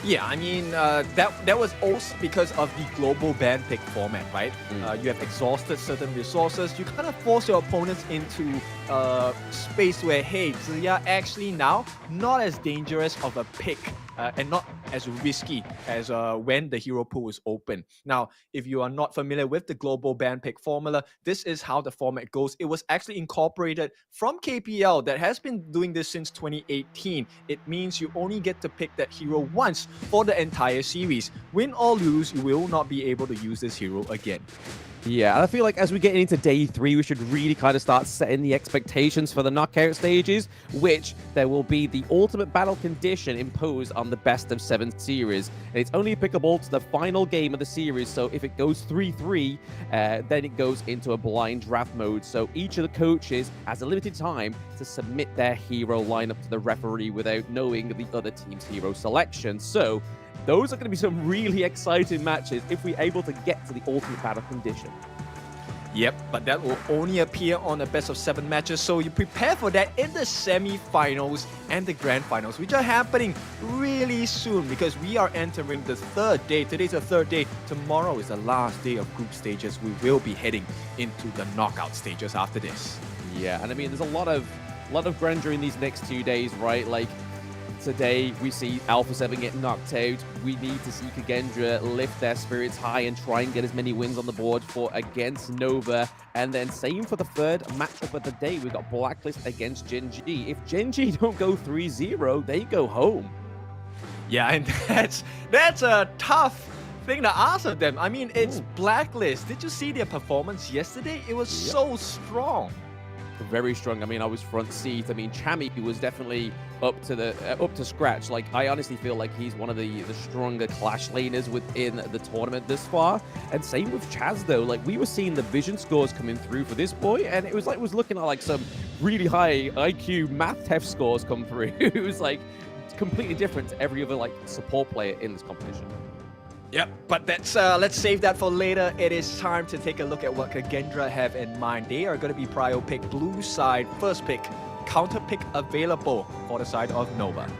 Yeah, I mean, that was also because of the global ban pick format, right? You have exhausted certain resources. You kind of force your opponents into space where, hey, Ziya actually now not as dangerous of a pick and not as risky as when the hero pool is open. Now, if you are not familiar with the global ban pick formula, this is how the format goes. It was actually incorporated from KPL that has been doing this since 2018. It means you only get to pick that hero once for the entire series. Win or lose, you will not be able to use this hero again. Yeah, and I feel like as we get into day 3, we should really kind of start setting the expectations for the knockout stages, which there will be the ultimate battle condition imposed on the best of 7 series. And it's only applicable to the final game of the series, so if it goes 3-3, then it goes into a blind draft mode. So each of the coaches has a limited time to submit their hero lineup to the referee without knowing the other team's hero selection. So those are going to be some really exciting matches if we're able to get to the ultimate battle condition. Yep, but that will only appear on the best of 7 matches, so you prepare for that in the semi-finals and the grand finals, which are happening really soon because we are entering the 3rd day. Today's the 3rd day. Tomorrow is the last day of group stages. We will be heading into the knockout stages after this. Yeah, and I mean, there's a lot of grandeur in these next 2 days, right? Like, today, we see Alpha 7 get knocked out. We need to see KAGENDRA lift their spirits high and try and get as many wins on the board for against Nova. And then same for the 3rd matchup of the day. We've got Blacklist against Gen.G. If Gen.G don't go 3-0, they go home. Yeah, and that's a tough thing to ask of them. I mean, it's Blacklist. Did you see their performance yesterday? It was so strong. Very strong. I mean, I was front seat. I mean, Chami was definitely up to scratch. Like, I honestly feel like he's one of the stronger clash laners within the tournament this far. And same with Chaz, though. Like, we were seeing the vision scores coming through for this boy, and it was looking at like some really high IQ math test scores come through. It was like completely different to every other like support player in this competition. Yep, but let's save that for later. It is time to take a look at what KAGENDRA have in mind. They are going to be prio pick blue side, first pick, counter pick available for the side of Nova.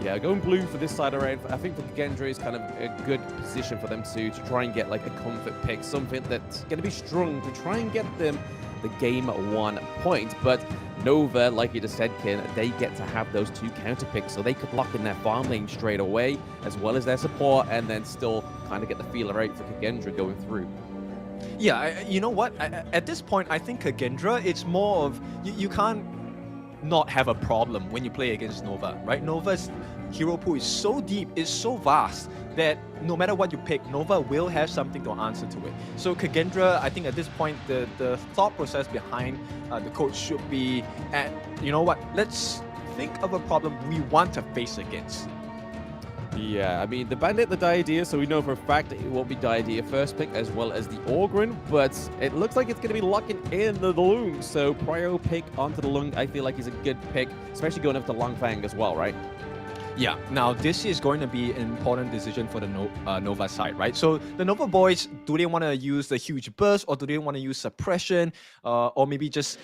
Yeah, going blue for this side around, I think for KAGENDRA is kind of a good position for them to try and get like a comfort pick, something that's going to be strong to try and get them the game 1 point. But Nova, like you just said, Kin, they get to have those 2 counter picks, so they could lock in their farm lane straight away, as well as their support, and then still kind of get the feeler out for KAGENDRA going through. Yeah, you know what? At this point, I think KAGENDRA, it's more of you can't not have a problem when you play against Nova, right? Nova's hero pool is so deep, is so vast, that no matter what you pick, Nova will have something to answer to it. So KAGENDRA, I think at this point, the thought process behind the coach should be at, you know what, let's think of a problem we want to face against. Yeah, I mean, the Bandit, the Diadea, so we know for a fact that it won't be Diadea first pick as well as the Orgrin, but it looks like it's going to be locking in the Lung, so prio pick onto the Lung, I feel like is a good pick, especially going up to Langfang as well, right? Yeah, now this is going to be an important decision for the Nova side, right? So the Nova boys, do they want to use the huge burst, or do they want to use suppression, or maybe just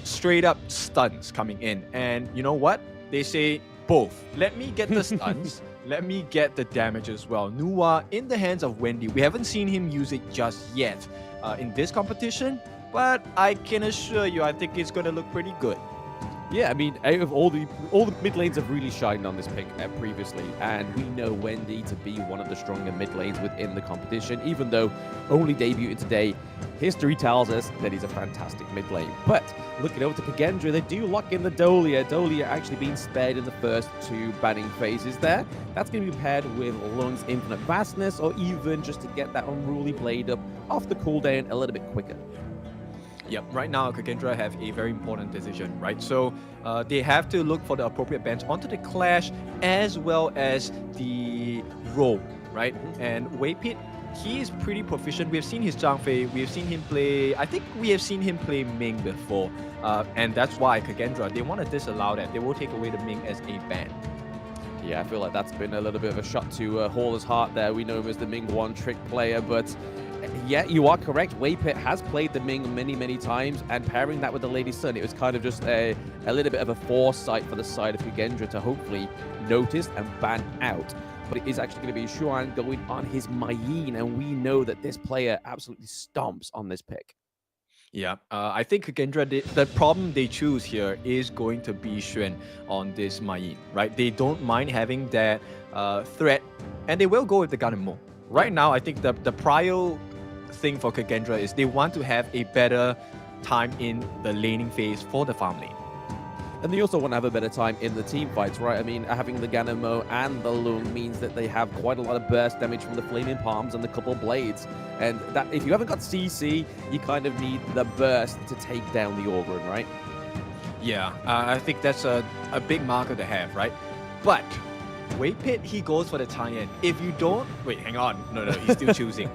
straight up stuns coming in? And you know what? They say both. Let me get the stuns let me get the damage as well. Nuwa in the hands of Wendy. We haven't seen him use it just yet in this competition, but I can assure you, I think it's going to look pretty good. Yeah, I mean, out of all the mid lanes have really shined on this pick previously, and we know Wendy to be one of the stronger mid lanes within the competition. Even though only debuted today, history tells us that he's a fantastic mid lane. But looking over to KAGENDRA, they do lock in the Dolia. Dolia actually being spared in the first 2 banning phases there. That's going to be paired with Lung's Infinite Vastness, or even just to get that Unruly Blade up off the cooldown a little bit quicker. Yep, right now KAGENDRA have a very important decision, right? So they have to look for the appropriate bench onto the Clash as well as the role, right? And Weipit, he is pretty proficient. We've seen his Zhang Fei, we've seen him play, I think we have seen him play Ming before. And that's why KAGENDRA, they want to disallow that. They will take away the Ming as a ban. Yeah, I feel like that's been a little bit of a shot to Haller's heart there. We know him as the Ming one-trick player, but yeah, you are correct. Weipit has played the Ming many, many times, and pairing that with the Lady Sun, it was kind of just a little bit of a foresight for the side of KAGENDRA to hopefully notice and ban out. But it is actually going to be Xuan going on his Mayin, and we know that this player absolutely stomps on this pick. Yeah, I think KAGENDRA, the problem they choose here is going to be Xuan on this Mayin, right? They don't mind having that threat, and they will go with the Ganemo. Right now, I think the prior thing for KAGENDRA is they want to have a better time in the laning phase for the farm lane. And they also want to have a better time in the team fights, right? I mean, having the Ganemo and the Lung means that they have quite a lot of burst damage from the Flaming Palms and the couple blades. And that if you haven't got CC, you kind of need the burst to take down the Orgrin, right? Yeah, I think that's a big marker to have, right? But Weipit, he goes for the tie-in. If you don't... Wait, hang on. No, he's still choosing.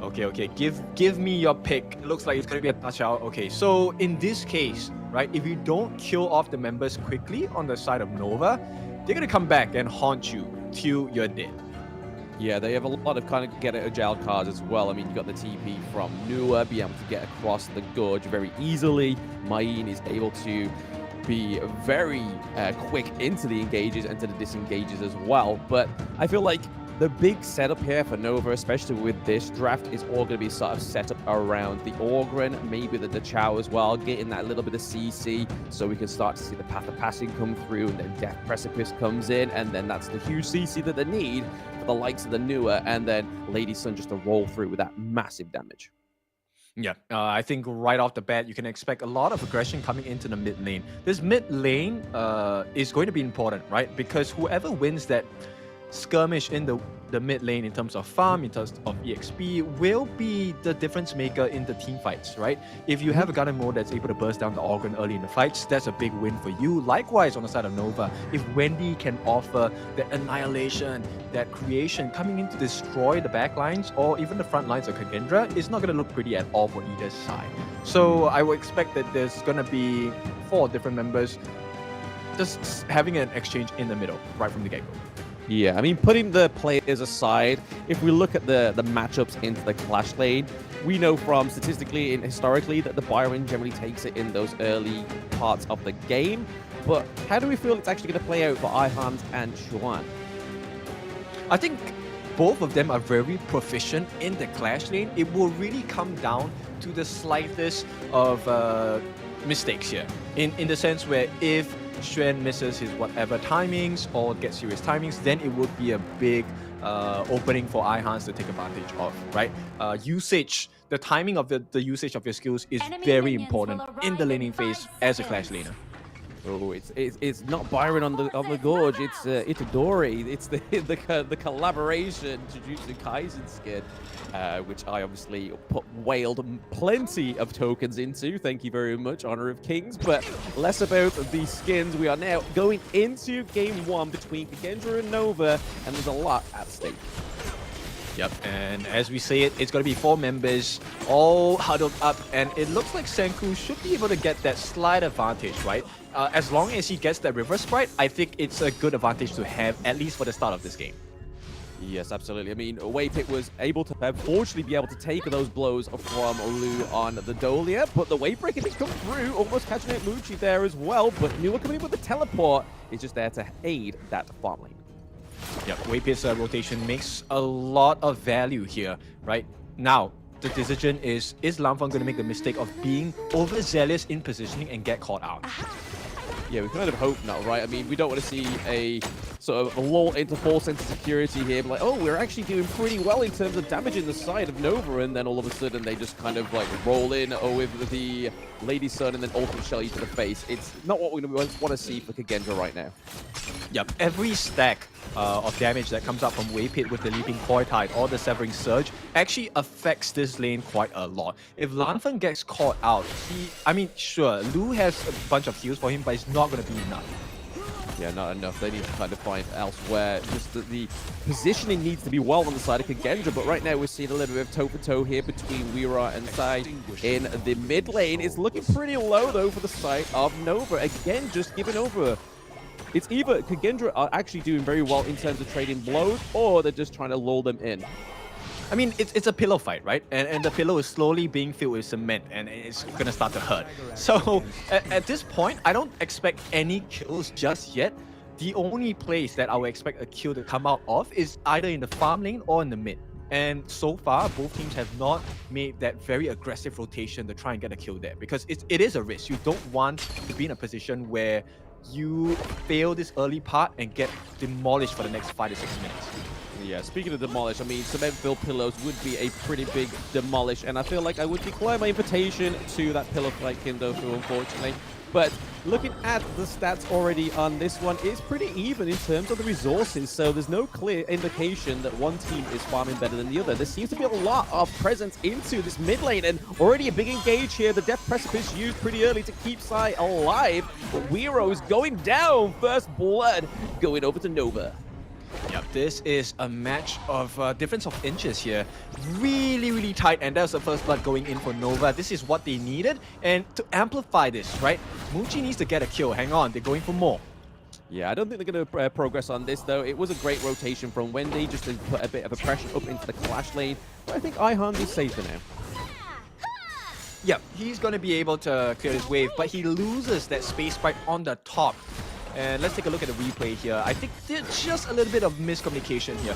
Okay. Give me your pick. It looks like it's going to be a touch out. Okay, so in this case, right, if you don't kill off the members quickly on the side of Nova, they're going to come back and haunt you till you're dead. Yeah, they have a lot of kind of get it agile cards as well. I mean, you got the TP from Nua, be able to get across the gorge very easily. Mayin is able to be very quick into the engages and to the disengages as well. But I feel like the big setup here for Nova, especially with this draft, is all going to be sort of set up around the Orgrin, maybe the Chow as well, getting that little bit of CC so we can start to see the Path of Passing come through, and then Death Precipice comes in, and then that's the huge CC that they need for the likes of the Nua, and then Lady Sun just to roll through with that massive damage. Yeah, I think right off the bat, you can expect a lot of aggression coming into the mid lane. This mid lane is going to be important, right? Because whoever wins that skirmish in the mid lane in terms of farm, in terms of EXP, will be the difference maker in the team fights, right? If you have a Garden mode that's able to burst down the Orgrin early in the fights, that's a big win for you. Likewise, on the side of Nova, if Wendy can offer that annihilation, that creation coming in to destroy the back lines or even the front lines of KAGENDRA, it's not going to look pretty at all for either side. So I would expect that there's going to be 4 different members just having an exchange in the middle, right from the get-go. Yeah, I mean, putting the players aside, if we look at the matchups into the Clash lane, we know from statistically and historically that the Byron generally takes it in those early parts of the game. But how do we feel it's actually going to play out for Ihans and Xuan? I think both of them are very proficient in the Clash lane. It will really come down to the slightest of mistakes here. In the sense where if Xuan misses his whatever timings or gets serious timings, then it would be a big opening for Ihans to take advantage of, right? Usage, the timing of the usage of your skills is very important in the laning phase as a Clash laner. Oh, it's not Byron on the gorge. It's Itadori. It's the collaboration Jujutsu Kaisen skin, which I obviously whaled plenty of tokens into. Thank you very much, Honor of Kings. But less about the skins. We are now going into game 1 between KAGENDRA and Nova, and there's a lot at stake. Yep, and as we say it, it's going to be 4 members all huddled up, and it looks like Senku should be able to get that slight advantage, right? As long as he gets that River Sprite, I think it's a good advantage to have, at least for the start of this game. Yes, absolutely. I mean, Weipit was able to unfortunately be able to take those blows from Lu on the Dolia, but the wave breaker did come through, almost catching out Muchi there as well, but Nua coming in with the teleport is just there to aid that farm lane. Yep, Waypit's rotation makes a lot of value here, right? Now, the decision is Lanfang going to make the mistake of being overzealous in positioning and get caught out? Yeah, we kind of hope not, right? I mean, we don't want to see a sort of a lull into full sense of security here, but like, oh, we're actually doing pretty well in terms of damaging the side of Nova, and then all of a sudden they just kind of like roll in with the Lady Sun and then ultimate shell you to the face. It's not what we want to see for KAGENDRA right now. Yep, every stack of damage that comes out from Waypit with the Leaping Koi Tide or the Severing Surge actually affects this lane quite a lot. If Lanfang gets caught out, I mean, sure, Lu has a bunch of heals for him, but it's not going to be enough. Yeah, not enough. They need to kind of find elsewhere. Just the positioning needs to be well on the side of KAGENDRA, but right now we're seeing a little bit of toe-for-toe here between Weera and Sai in the mid lane. It's looking pretty low, though, for the side of Nova. Again, just giving over. It's either KAGENDRA are actually doing very well in terms of trading blows, or they're just trying to lull them in. I mean, it's a pillow fight, right? And the pillow is slowly being filled with cement, and it's gonna start to hurt. So at this point, I don't expect any kills just yet. The only place that I would expect a kill to come out of is either in the farm lane or in the mid. And so far, both teams have not made that very aggressive rotation to try and get a kill there, because it is a risk. You don't want to be in a position where you fail this early part and get demolished for the next 5 to 6 minutes. Yeah, speaking of demolish, I mean, cement-filled pillows would be a pretty big demolish, and I feel like I would decline my invitation to that pillow fight, Kindofu, unfortunately. But looking at the stats already on this one, it's pretty even in terms of the resources, so there's no clear indication that one team is farming better than the other. There seems to be a lot of presence into this mid lane, and already a big engage here. The Death Precipice used pretty early to keep Sai alive, but Weero is going down. First blood going over to Nova. Yep, this is a match of difference of inches here. Really, really tight, and that's the first blood going in for Nova. This is what they needed, and to amplify this, right? Muji needs to get a kill. Hang on, they're going for more. Yeah, I don't think they're going to progress on this, though. It was a great rotation from Wendy, just to put a bit of a pressure up into the Clash lane. But I think Ihan is safer now. Yep, he's going to be able to clear his wave, but he loses that space right on the top. And let's take a look at the replay here. I think there's just a little bit of miscommunication here.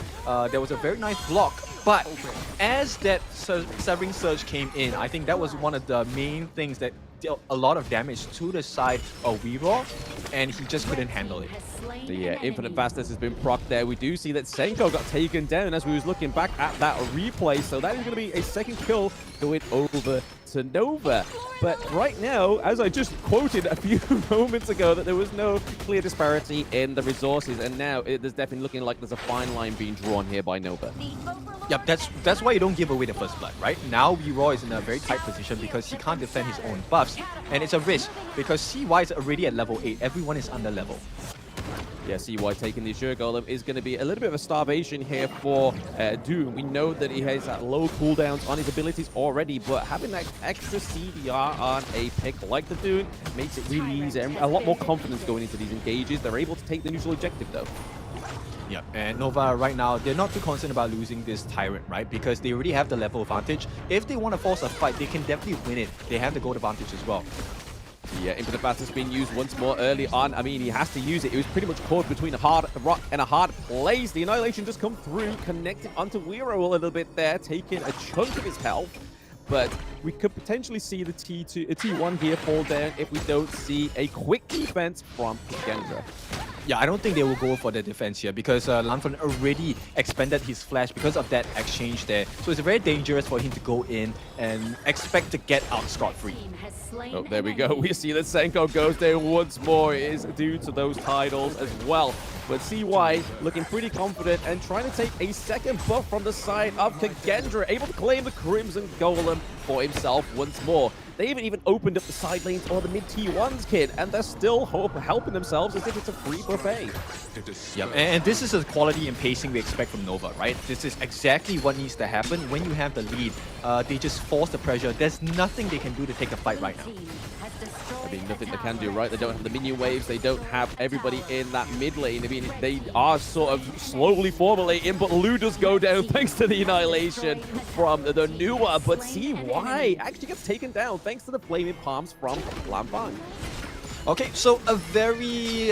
There was a very nice block, but as that Severing Surge came in, I think that was one of the main things that dealt a lot of damage to the side of Weero, and he just couldn't handle it. The infinite fastness has been procced there. We do see that Senko got taken down as we was looking back at that replay, so that is going to be a second kill going over to Nova. But right now, as I just quoted a few moments ago, that there was no clear disparity in the resources, and now there's definitely looking like there's a fine line being drawn here by Nova. Yep, that's why you don't give away the first blood, right? Now Weero is in a very tight position because he can't defend his own buffs, and it's a risk because CY is already at level 8. Everyone is under level. Yeah, CY taking the Azure Golem is going to be a little bit of a starvation here for Doom. We know that he has low cooldowns on his abilities already, but having that extra CDR on a pick like the Doom makes it really easy and a lot more confidence going into these engages. They're able to take the neutral objective, though. Yep, and Nova right now, they're not too concerned about losing this Tyrant, right? Because they already have the level advantage. If they want to force a fight, they can definitely win it. They have the gold advantage as well. Yeah, Infinite Fastness being used once more early on. I mean, he has to use it. It was pretty much caught between a hard rock and a hard place. The Annihilation just come through, connecting onto Weero a little bit there, taking a chunk of his health. But we could potentially see the T1 here fall down if we don't see a quick defense from KAGENDRA. Yeah, I don't think they will go for the defense here because Lanfang already expended his flash because of that exchange there. So it's very dangerous for him to go in and expect to get out scot-free. Oh, there we go. We see that Senko goes there once more. It is due to those titles as well. But CY looking pretty confident and trying to take a second buff from the side of KAGENDRA, able to claim the Crimson Golem for himself once more. They even opened up the side lanes or the mid T1s, kid, and they're still helping themselves as if it's a free buffet. Yep, and this is the quality and pacing we expect from Nova, right? This is exactly what needs to happen when you have the lead. They just force the pressure. There's nothing they can do to take the fight right now. I mean, nothing they can do, right? They don't have the minion waves. They don't have everybody in that mid lane. I mean, they are sort of slowly formulating, but Lu does go down thanks to the Annihilation from the newer. But CY actually gets taken down thanks to the Flaming Palms from Lanfang. Okay, so a very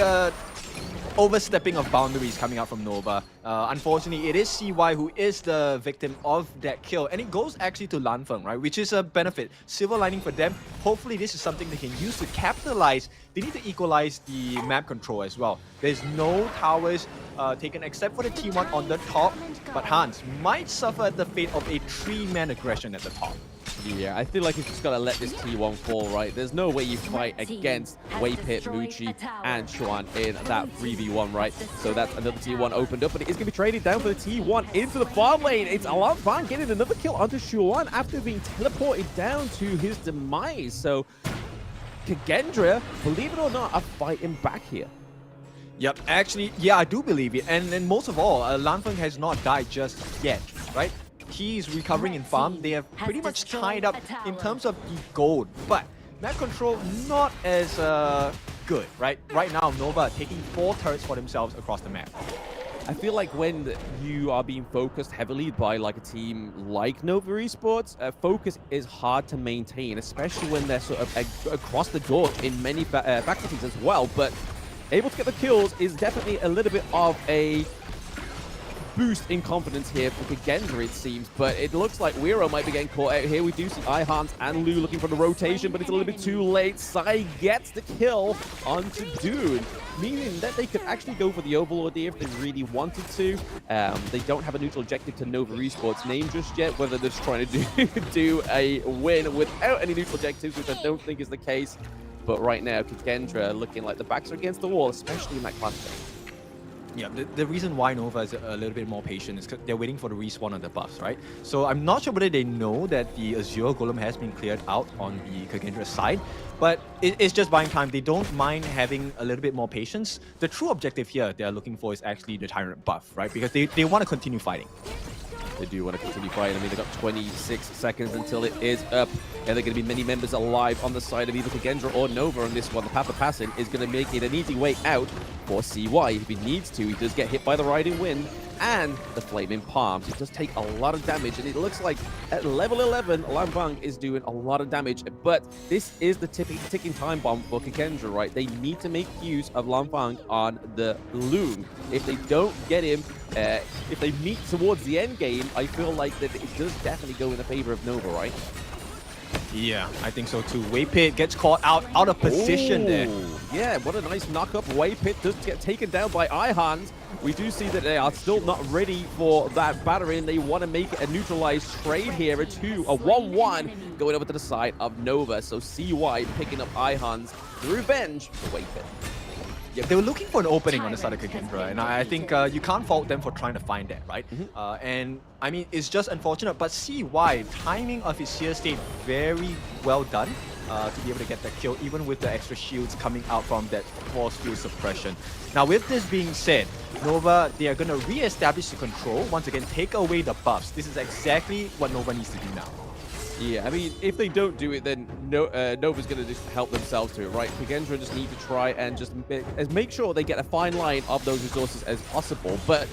overstepping of boundaries coming out from Nova. Unfortunately, it is CY who is the victim of that kill, and it goes actually to Lanfeng, right? Which is a benefit, silver lining for them. Hopefully, this is something they can use to capitalize. They need to equalize the map control as well. There's no towers taken except for the T1 on the top, but Hans might suffer the fate of a 3-man aggression at the top. Yeah, I feel like you've just got to let this T1 fall, right? There's no way you fight against Waypit, Muchi, and Chuan in that 3v1, right? So that's another T1 opened up, but it is going to be traded down for the T1 into the farm lane. It's Alan Fan getting another kill onto Chuan after being teleported down to his demise. So KAGENDRA, believe it or not, are fighting back here. Yep, actually, yeah, I do believe it. And most of all, Lanfeng has not died just yet, right? He's recovering in farm. They have pretty much tied up in terms of the gold, but map control not as good, right? Right now, Nova taking 4 turrets for themselves across the map. I feel like when you are being focused heavily by like a team like Nova Esports, focus is hard to maintain, especially when they're sort of across the board in many faculties as well. But able to get the kills is definitely a little bit of a boost in confidence here for KAGENDRA, it seems, but it looks like Wero might be getting caught out here. We do see Ihans and Lu looking for the rotation, but it's a little bit too late. Sai gets the kill onto Dune, meaning that they could actually go for the Overlord here if they really wanted to. They don't have a neutral objective to Nova Esports name just yet, whether they're just trying to do a win without any neutral objectives, which I don't think is the case. But right now, KAGENDRA looking like the backs are against the wall, especially in that cluster. Yeah, the reason why Nova is a little bit more patient is because they're waiting for the respawn of the buffs, right? So I'm not sure whether they know that the Azure Golem has been cleared out on the KAGENDRA side, but it's just buying time. They don't mind having a little bit more patience. The true objective here they're looking for is actually the Tyrant buff, right? Because they want to continue fighting. They do want to continue fighting. I mean, they've got 26 seconds until it is up. And there are going to be many members alive on the side of either KAGENDRA or Nova on this one. The path of passing is going to make it an easy way out for CY. If he needs to, he does get hit by the Riding Wind and the Flaming Palms. It does take a lot of damage, and it looks like at level 11, Lanfeng is doing a lot of damage. But this is the ticking time bomb for KAGENDRA, right? They need to make use of Lanfeng on the Loom. If they don't get him, if they meet towards the end game, I feel like that it does definitely go in the favor of Nova, right? Yeah, I think so too. Waypit gets caught out of position there. Yeah, what a nice knock-up. Waypit does get taken down by Ihans. We do see that they are still not ready for that battery, and they want to make it a neutralized trade here. A 1-1 going over to the side of Nova. So CY picking up Ihans. The revenge for Waypit. Yeah, they were looking for an opening on the side of KAGENDRA, and I think you can't fault them for trying to find that, right? And I mean, it's just unfortunate, but CY, timing of his sheer state, very well done to be able to get that kill, even with the extra shields coming out from that force field suppression. Now, with this being said, Nova, they are going to re-establish the control, once again, take away the buffs. This is exactly what Nova needs to do now. Yeah, I mean, if they don't do it, then Nova's going to just help themselves to it, right? KAGENDRA just need to try and just make sure they get a fine line of those resources as possible. But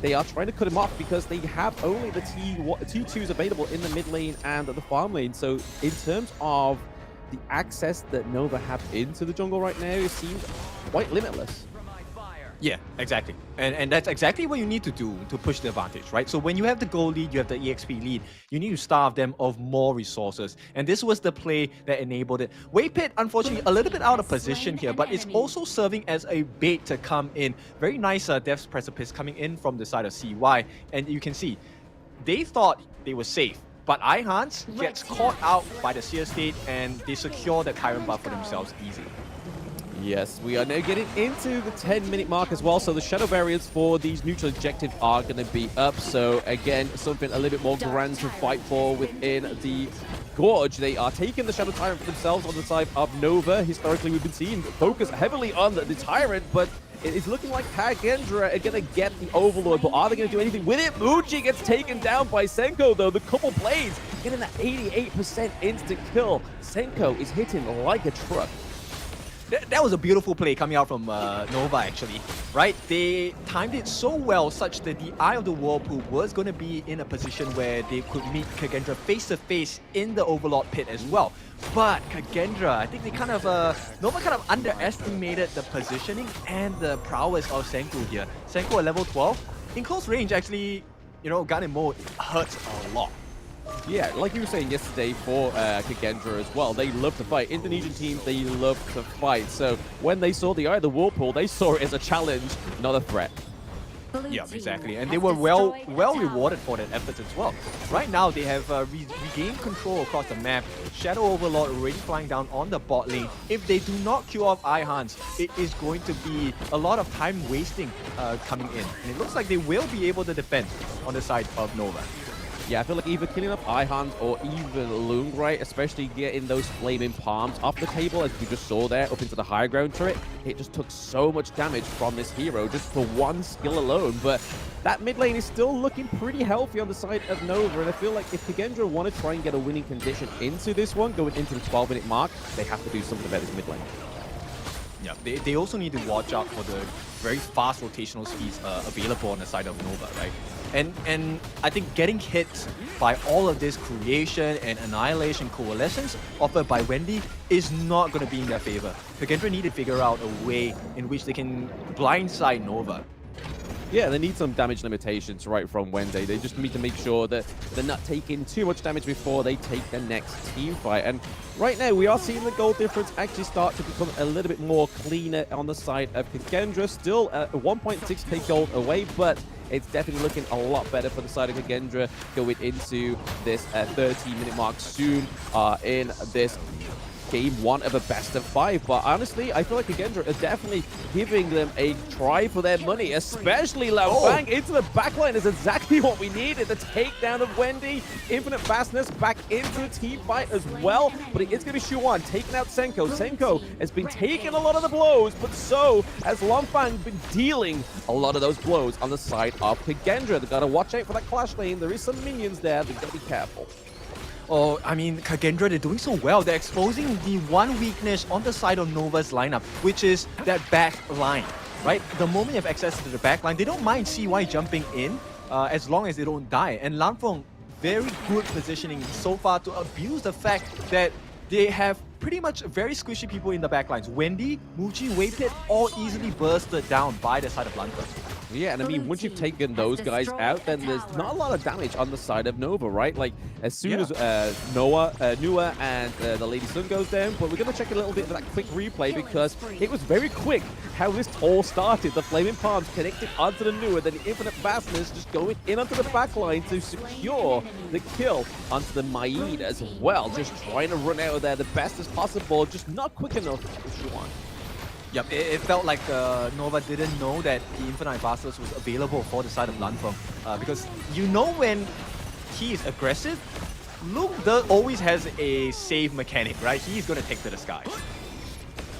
they are trying to cut him off because they have only the T2s available in the mid lane and the farm lane. So in terms of the access that Nova have into the jungle right now, it seems quite limitless. Yeah, exactly. And that's exactly what you need to do to push the advantage, right? So when you have the gold lead, you have the EXP lead, you need to starve them of more resources. And this was the play that enabled it. Waypit, unfortunately, a little bit out of position here, but it's also serving as a bait to come in. Very nice Death's Precipice coming in from the side of CY. And you can see, they thought they were safe. But Ihans gets caught out by the Seer State, and they secure the Tyrant buff for themselves easily. Yes, we are now getting into the 10-minute mark as well, so the shadow barriers for these neutral objectives are going to be up. So again, something a little bit more grand to fight for within the Gorge. They are taking the Shadow Tyrant for themselves on the side of Nova. Historically, we've been seeing focus heavily on the Tyrant, but it is looking like KAGENDRA are going to get the Overlord, but are they going to do anything with it? Muji gets taken down by Senko, though. The couple blades getting that 88% instant kill. Senko is hitting like a truck. That was a beautiful play coming out from Nova, actually, right? They timed it so well such that the Eye of the Whirlpool was going to be in a position where they could meet KAGENDRA face-to-face in the Overlord pit as well. But KAGENDRA, I think they kind of, Nova kind of underestimated the positioning and the prowess of Senku here. Senku at level 12, in close range actually, you know, gun in mode hurts a lot. Yeah, like you were saying yesterday for KAGENDRA as well, they love to fight. Indonesian teams, they love to fight. So when they saw the Eye of the Whirlpool, they saw it as a challenge, not a threat. Yeah, exactly. And they were well rewarded for that efforts as well. Right now, they have regained control across the map. Shadow Overlord already flying down on the bot lane. If they do not kill off Ihans, it is going to be a lot of time wasting coming in. And it looks like they will be able to defend on the side of Nova. Yeah, I feel like either killing up Ihans or even Lung, right? Especially getting those flaming palms off the table, as we just saw there, up into the high ground turret. It just took so much damage from this hero just for one skill alone. But that mid lane is still looking pretty healthy on the side of Nova. And I feel like if KAGENDRA want to try and get a winning condition into this one, going into the 12-minute mark, they have to do something about this mid lane. Yeah, they also need to watch out for the very fast rotational speeds available on the side of Nova, right? And I think getting hit by all of this creation and annihilation coalescence offered by Wendy is not going to be in their favor. KAGENDRA need to figure out a way in which they can blindside Nova. Yeah, they need some damage limitations right from Wendy. They just need to make sure that they're not taking too much damage before they take the next team fight. And right now, we are seeing the goal difference actually start to become a little bit more cleaner on the side of KAGENDRA. Still 1.6k gold away, but it's definitely looking a lot better for the side of KAGENDRA going into this 13-minute mark soon in this game 1 of a best of 5. But honestly, I feel like KAGENDRA are definitely giving them a try for their money, especially Lao Fang into the backline is exactly what we needed. The takedown of Wendy, infinite fastness back into the team fight as well. But it is going to be Shuan taking out Senko. Senko has been taking a lot of the blows, but so has Long Fang been dealing a lot of those blows on the side of KAGENDRA. They've got to watch out for that clash lane. There is some minions there. They've got to be careful. Oh, I mean, KAGENDRA, they're doing so well. They're exposing the one weakness on the side of Nova's lineup, which is that back line, right? The moment you have access to the back line, they don't mind CY jumping in as long as they don't die. And Lanfeng, very good positioning so far to abuse the fact that they have pretty much very squishy people in the backlines. Wendy, Muji, Waypit, all easily bursted down by the side of Lanfeng. Yeah, and I mean, once you've taken those guys out, then there's not a lot of damage on the side of Nova, right? Like, as soon as Nua and the Lady Sun goes down, but we're going to check a little bit of that quick replay because it was very quick how this all started. The Flaming Palms connected onto the Nua, then the Infinite Fastness just going in onto the backline to secure the kill onto the Maid as well. Just trying to run out of there the best as possible, just not quick enough for Shuan. Yep, it felt like Nova didn't know that the Infinite Fastness was available for the side of Lanfeng. Because you know when he is aggressive, Luke always has a save mechanic, right? He's going to take to the sky.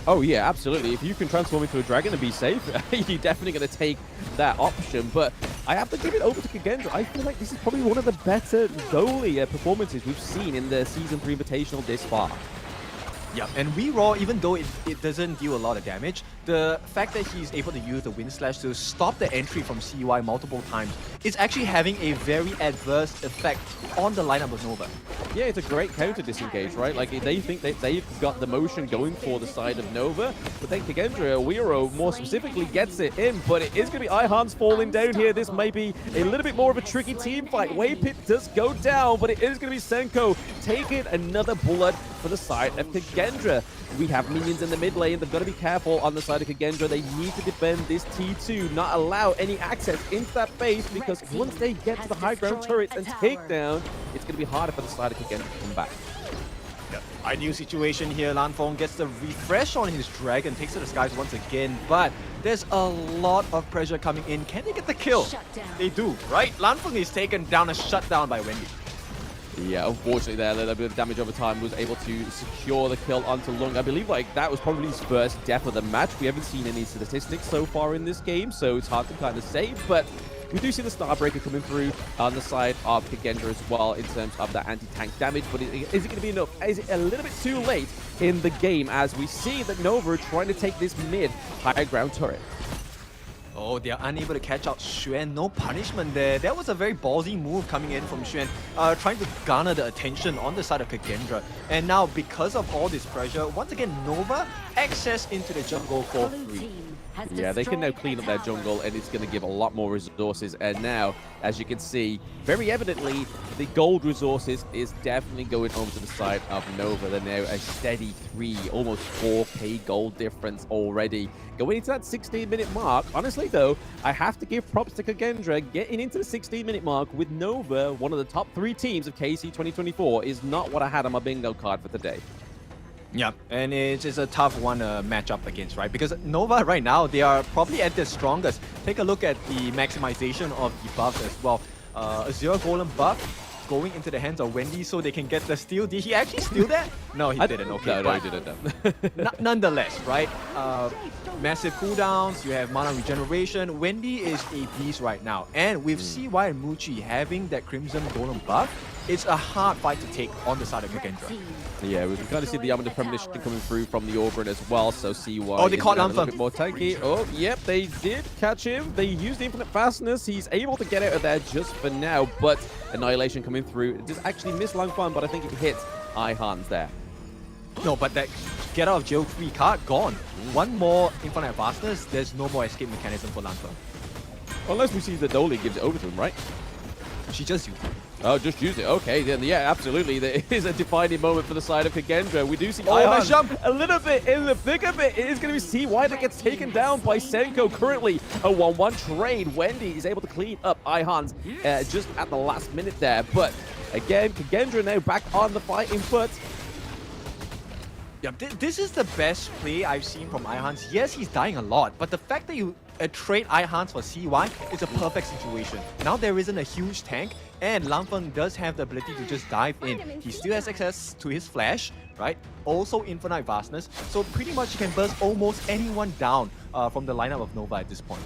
Oh yeah, absolutely. If you can transform into a dragon and be safe, you're definitely going to take that option. But I have to give it over to KAGENDRA. I feel like this is probably one of the better goalie performances we've seen in the Season 3 Invitational this far. Yeah, and Raw, even though it doesn't deal a lot of damage, the fact that he's able to use the Wind Slash to stop the entry from CY multiple times is actually having a very adverse effect on the lineup of Nova. Yeah, it's a great counter disengage, right? Like, they think that they've got the motion going for the side of Nova, but then KAGENDRA, Weiro more specifically gets it in, but it is going to be Ihans falling down here. This may be a little bit more of a tricky team fight. Waypit does go down, but it is going to be Senko taking another bullet for the side of KAGENDRA. We have minions in the mid lane. They've got to be careful on the side of KAGENDRA. They need to defend this T2, not allow any access into that base, because once they get to the high ground turrets and take down, it's going to be harder for the side of KAGENDRA to come back. Yep. Ideal situation here. Lanfeng gets the refresh on his dragon, takes to the skies once again, but there's a lot of pressure coming in. Can they get the kill? They do, right? Lanfeng is taken down and shut down by Wendy. Yeah, unfortunately there, a little bit of damage over time, was able to secure the kill onto Lung. I believe like that was probably his first death of the match. We haven't seen any statistics so far in this game, so it's hard to kind of say, but We do see the Starbreaker coming through on the side of KAGENDRA as well in terms of that anti-tank damage, but is it going to be enough? Is it a little bit too late in the game as we see that Nova are trying to take this mid high ground turret? Oh, they are unable to catch out Xuan. No punishment there. That was a very ballsy move coming in from Xuan, trying to garner the attention on the side of KAGENDRA. And now, because of all this pressure, once again, Nova access into the jungle for free. Yeah, they can now clean up their jungle, and it's going to give a lot more resources. And now, as you can see, very evidently, the gold resources is definitely going over to the side of Nova. They're now a steady 3, almost 4k gold difference already. Going into that 16-minute mark, honestly, though, I have to give props to KAGENDRA. Getting into the 16-minute mark with Nova, one of the top 3 teams of KC 2024, is not what I had on my bingo card for today. Yeah, and it's a tough one to match up against, right? Because Nova right now, they are probably at their strongest. Take a look at the maximization of the buffs as well. A 0 golem buff going into the hands of Wendy so they can get the steal. Did he actually steal that? No, he didn't. Okay, no, he didn't. Nonetheless, right? Massive cooldowns, you have mana regeneration. Wendy is a beast right now. And with CY and Muchi having that Crimson Golem buff, it's a hard fight to take on the side of KAGENDRA. Yeah, we can kind of see the Armored Premonition coming through from the Orbran as well, so CY they caught a little Lampham. bit more tanky. Oh, yep, they did catch him. They used the Infinite Fastness. He's able to get out of there just for now, but Annihilation coming through. It does actually miss Langfan, but I think it hits Ihans there. No, but that get out of jail free card, gone. One more Infinite Fastness, there's no more escape mechanism for Lampham. Unless we see that Dolly gives it over to him, right? She just used it. Oh, just use it. Okay, then yeah, absolutely. There is a defining moment for the side of KAGENDRA. We do see nice jump. A little bit in the thick of it. It is going to be CY that gets taken down by Senko. Currently a 1-1 trade. Wendy is able to clean up Ihans just at the last minute there. But again, KAGENDRA now back on the fighting foot. Yeah, this is the best play I've seen from Ihans. Yes, he's dying a lot, but the fact that you trade Ihans for CY is a perfect situation. Now there isn't a huge tank, and Lampham does have the ability to just dive in. He still has access to his flash, right? Also infinite vastness, so pretty much he can burst almost anyone down from the lineup of Nova at this point.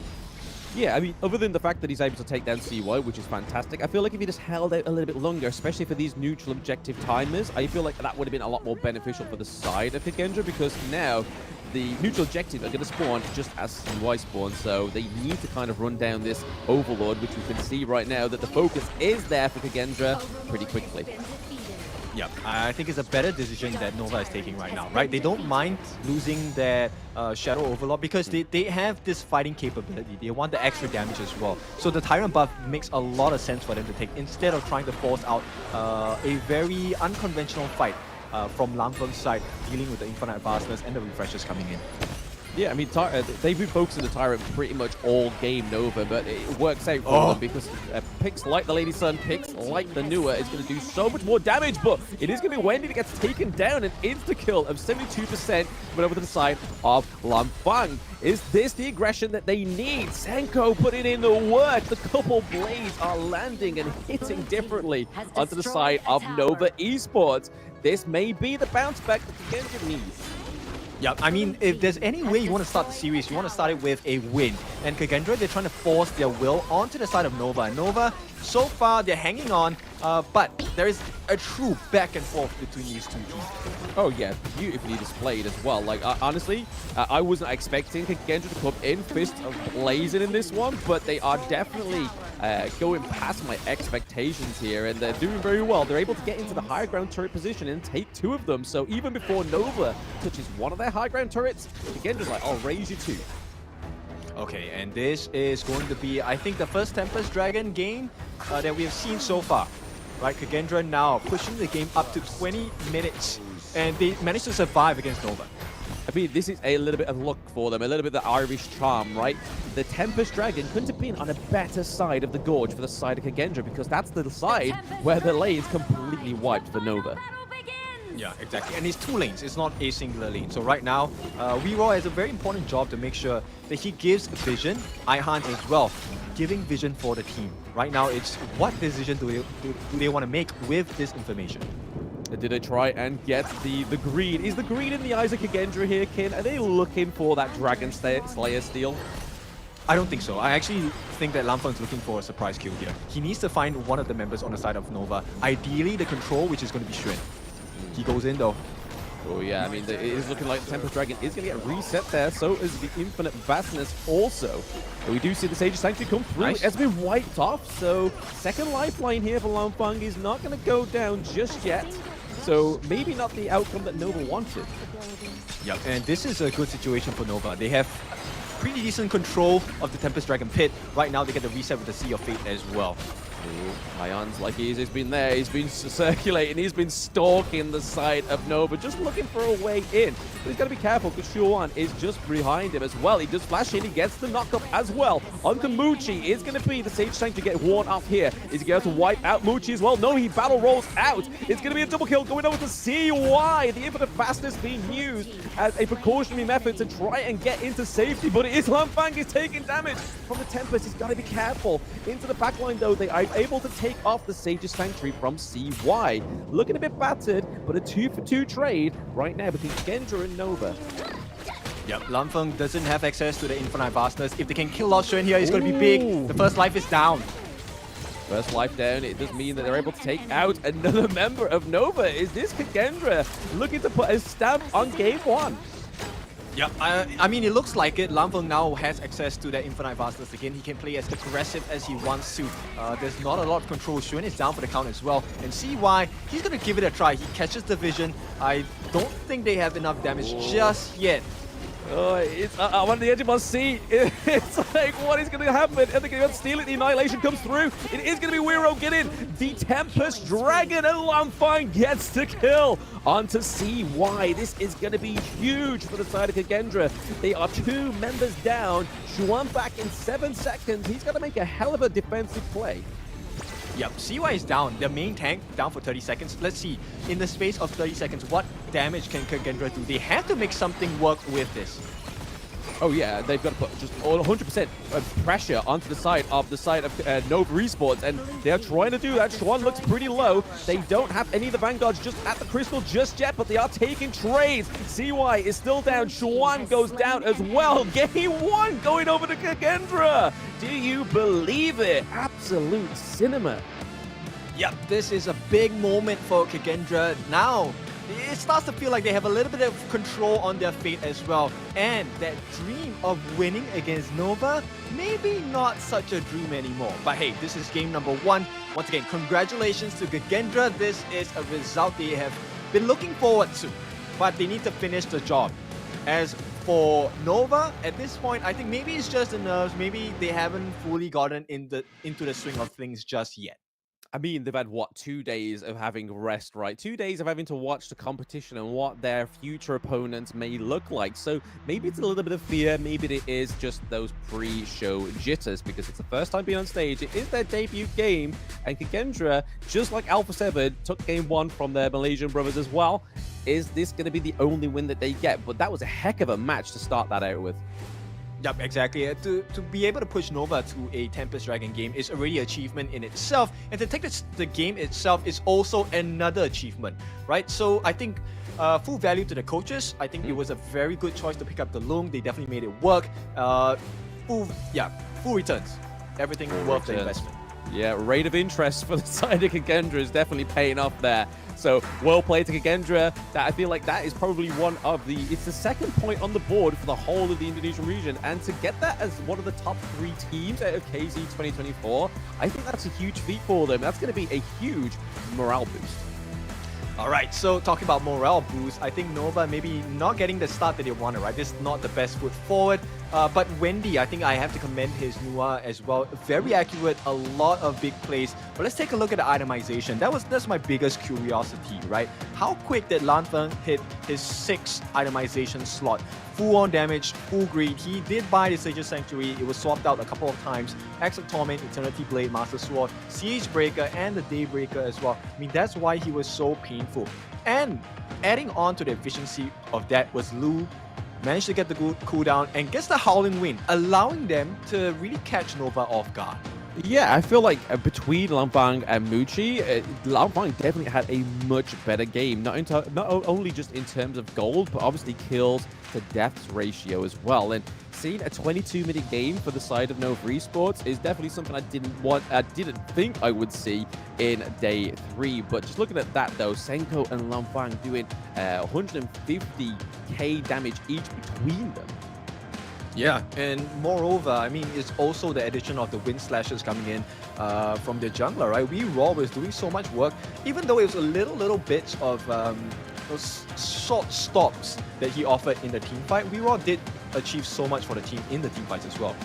Yeah, I mean, other than the fact that he's able to take down CY, which is fantastic, I feel like if he just held out a little bit longer, especially for these neutral objective timers, I feel like that would have been a lot more beneficial for the side of KAGENDRA, because now the neutral objectives are going to spawn just as CY spawn, so they need to kind of run down this Overlord, which we can see right now that the focus is there for KAGENDRA pretty quickly. Yeah, I think it's a better decision that Nova is taking right now, right? They don't mind losing their Shadow Overlord because they have this fighting capability. They want the extra damage as well. So the Tyrant buff makes a lot of sense for them to take instead of trying to force out a very unconventional fight from Lampham's side, dealing with the Infinite Vastness and the refreshers coming in. Yeah, I mean, they've been focusing the Tyrant pretty much all game Nova, but it works out for them because picks like the Lady Sun, picks like the Nua is going to do so much more damage, but it is going to be Wendy that gets taken down, an insta-kill of 72% went over to the side of Lampham. Is this the aggression that they need? Senko putting in the work. The couple blades are landing and hitting differently onto the side of Nova Esports. This may be the bounce back that KAGENDRA needs. Yeah, I mean, if there's any way you want to start the series, you want to start it with a win. And KAGENDRA, they're trying to force their will onto the side of Nova. And Nova, so far, they're hanging on, but there is a true back and forth between these two teams. Oh yeah, beautifully displayed as well. Like, honestly, I wasn't expecting KAGENDRA to come in fist of blazing in this one, but they are definitely going past my expectations here, and they're doing very well. They're able to get into the high ground turret position and take 2 of them. So even before Nova touches one of their high ground turrets, KAGENDRA's like, I'll raise you 2. Okay, and this is going to be, I think, the first Tempest Dragon game that we have seen so far. Right, KAGENDRA now pushing the game up to 20 minutes, and they managed to survive against Nova. I mean, this is a little bit of luck for them, a little bit of the Irish charm, right? The Tempest Dragon couldn't have been on a better side of the gorge for the side of KAGENDRA, because that's the side where the lane is completely wiped for Nova. Yeah, exactly. And it's 2 lanes, it's not a singular lane. So right now, Weeraw has a very important job to make sure that he gives vision, Ihans as well, giving vision for the team. Right now, it's what decision do they want to make with this information. Did they try and get the green? Is the green in the eyes of KAGENDRA here, Kin? Are they looking for that Dragon Slayer steal? I don't think so. I actually think that Lamfeng's looking for a surprise kill here. He needs to find one of the members on the side of Nova. Ideally, the control, which is going to be Xuan. He goes in though. Oh yeah, I mean, it is looking like the Tempest Dragon is going to get reset there, so is the Infinite Vastness also. But we do see the Sage Sanctuary come through. Nice. It's been wiped off, so second lifeline here for Lamfeng is not going to go down just yet. So maybe not the outcome that Nova wanted. Yep, and this is a good situation for Nova. They have pretty decent control of the Tempest Dragon pit. Right now, they get the reset with the Sea of Fate as well. Ion's like he's been there, he's been circulating, he's been stalking the side of Nova, just looking for a way in. But he's got to be careful because Xuan is just behind him as well. He does flash in, he gets the knockup as well. Onto Muchi is going to be the Sage Sanctuary get worn off here. Is he going to wipe out Muchi as well? No, he battle rolls out. It's going to be a double kill going over to CY. The Infinite Fastness being used as a precautionary method to try and get into safety, but it is Lamfeng is taking damage from the Tempest. He's got to be careful. Into the backline though, they are able to take off the Sage's Sanctuary from CY. Looking a bit battered, but a 2-for-2 trade right now between KAGENDRA and Nova. Yep, Lamfeng doesn't have access to the Infinite Vastness. If they can kill off Xuan here, it's going to be big. The first life is down. First life down, it does mean that they're able to take out another member of Nova. Is this KAGENDRA looking to put a stamp on game one? Yeah, I mean, it looks like it. Lamfeng now has access to that Infinite Vastness again. He can play as aggressive as he wants to. There's not a lot of control. Xuan is down for the count as well. And CY, he's going to give it a try. He catches the vision. I don't think they have enough damage just yet. I'm on the edge of my seat. It's like, what is going to happen? Are they going to steal it? The Annihilation comes through. It is going to be Wiro getting the Tempest Dragon, and Lamfeng gets the kill onto CY. This is going to be huge for the side of KAGENDRA. They are 2 members down. Xuan back in 7 seconds. He's got to make a hell of a defensive play. Yep, CY is down. Their main tank down for 30 seconds. Let's see, in the space of 30 seconds, what damage can KAGENDRA do? They have to make something work with this. Oh yeah, they've got to put just 100% pressure onto the side of Nova Esports, and they're trying to do that. Xuan looks pretty low. They don't have any of the Vanguards just at the crystal just yet, but they are taking trades. CY is still down. Xuan goes down as well. Game 1 going over to KAGENDRA. Do you believe it? Absolute cinema. Yep, this is a big moment for KAGENDRA. Now, it starts to feel like they have a little bit of control on their fate as well. And that dream of winning against Nova, maybe not such a dream anymore. But hey, this is game number 1. Once again, congratulations to KAGENDRA. This is a result they have been looking forward to. But they need to finish the job. As for Nova, at this point, I think maybe it's just the nerves. Maybe they haven't fully gotten into the swing of things just yet. I mean, they've had, what, 2 days of having rest, right? 2 days of having to watch the competition and what their future opponents may look like. So maybe it's a little bit of fear. Maybe it is just those pre-show jitters because it's the first time being on stage. It is their debut game. And KAGENDRA, just like Alpha 7, took game 1 from their Malaysian brothers as well. Is this going to be the only win that they get? But that was a heck of a match to start that out with. Yep, exactly. To be able to push Nova to a Tempest Dragon game is already an achievement in itself, and to take the game itself is also another achievement, right? So I think full value to the coaches. I think it was a very good choice to pick up the Lung. They definitely made it work. Full returns. Everything worth the investment. Yeah, rate of interest for the side of KAGENDRA is definitely paying off there. So, well played to KAGENDRA. I feel like that is probably it's the second point on the board for the whole of the Indonesian region. And to get that as one of the top 3 teams out of KZ 2024, I think that's a huge feat for them. That's going to be a huge morale boost. Alright, so talking about morale boost, I think Nova maybe not getting the start that they wanted, right? This is not the best foot forward. But Wendy, I think I have to commend his Nua as well. Very accurate, a lot of big plays. But let's take a look at the itemization. That's my biggest curiosity, right? How quick did Lamfeng hit his 6th itemization slot? Full on damage, full greed. He did buy the Sage's Sanctuary. It was swapped out a couple of times. Axe of Torment, Eternity Blade, Master Sword, Siege Breaker, and the Daybreaker as well. I mean, that's why he was so painful. And adding on to the efficiency of that was Lu. Managed to get the good cooldown and gets the Howling Wind, allowing them to really catch Nova off guard. Yeah, I feel like between Lamfeng and Muchi, Lamfeng definitely had a much better game. Not only just in terms of gold, but obviously kills to deaths ratio as well. And seen. A 22-minute game for the side of Nova Esports is definitely something I didn't think I would see in day 3. But just looking at that though, Senko and Lamfang doing 150k damage each between them. Yeah, and moreover, I mean, it's also the addition of the wind slashers coming in from the jungler, right? Raw was doing so much work, even though it was a little bits of those short stops that he offered in the team fight. Raw did achieve so much for the team in the team fights as well.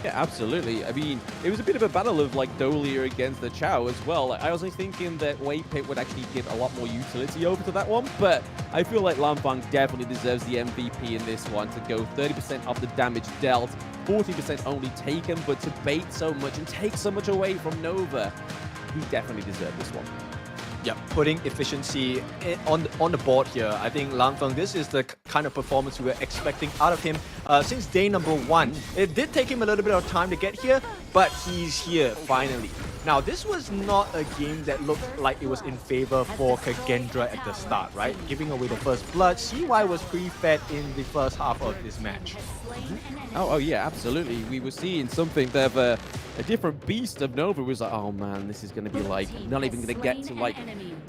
Yeah, absolutely. I mean, it was a bit of a battle of like Dolia against the Chow as well. Like, I was thinking that Waypit would actually give a lot more utility over to that one, but I feel like Lamfang definitely deserves the MVP in this one to go 30% of the damage dealt, 40% only taken, but to bait so much and take so much away from Nova, he definitely deserved this one. Yeah, putting efficiency on the board here. I think Lamfang, this is the kind of performance we were expecting out of him since day number 1. It did take him a little bit of time to get here, but he's here finally. Now, this was not a game that looked like it was in favor for KAGENDRA at the start, right? Giving away the first blood, CY was pretty fed in the first half of this match. Oh yeah, absolutely. We were seeing something of a different beast of Nova. Was like, oh man, this is going to be like not even going to get to like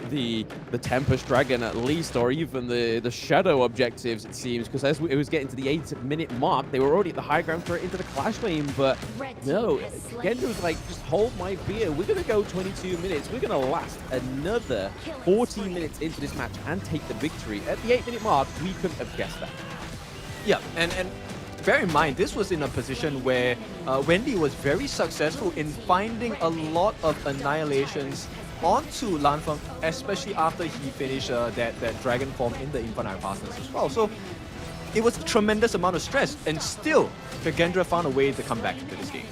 the Tempest Dragon at least, or even the Shadow objectives, it seems, because as it was getting to the 8-minute mark, they were already at the high ground for it into the clash lane. But no, KAGENDRA was like, just hold my beer. We're going to go 22 minutes. We're going to last another 14 minutes into this match and take the victory. At the 8-minute mark, we couldn't have guessed that. Yeah, and bear in mind, this was in a position where Wendy was very successful in finding a lot of annihilations onto Lanfeng, especially after he finished that dragon form in the Infinite Fastness as well. So it was a tremendous amount of stress, and still, KAGENDRA found a way to come back into this game.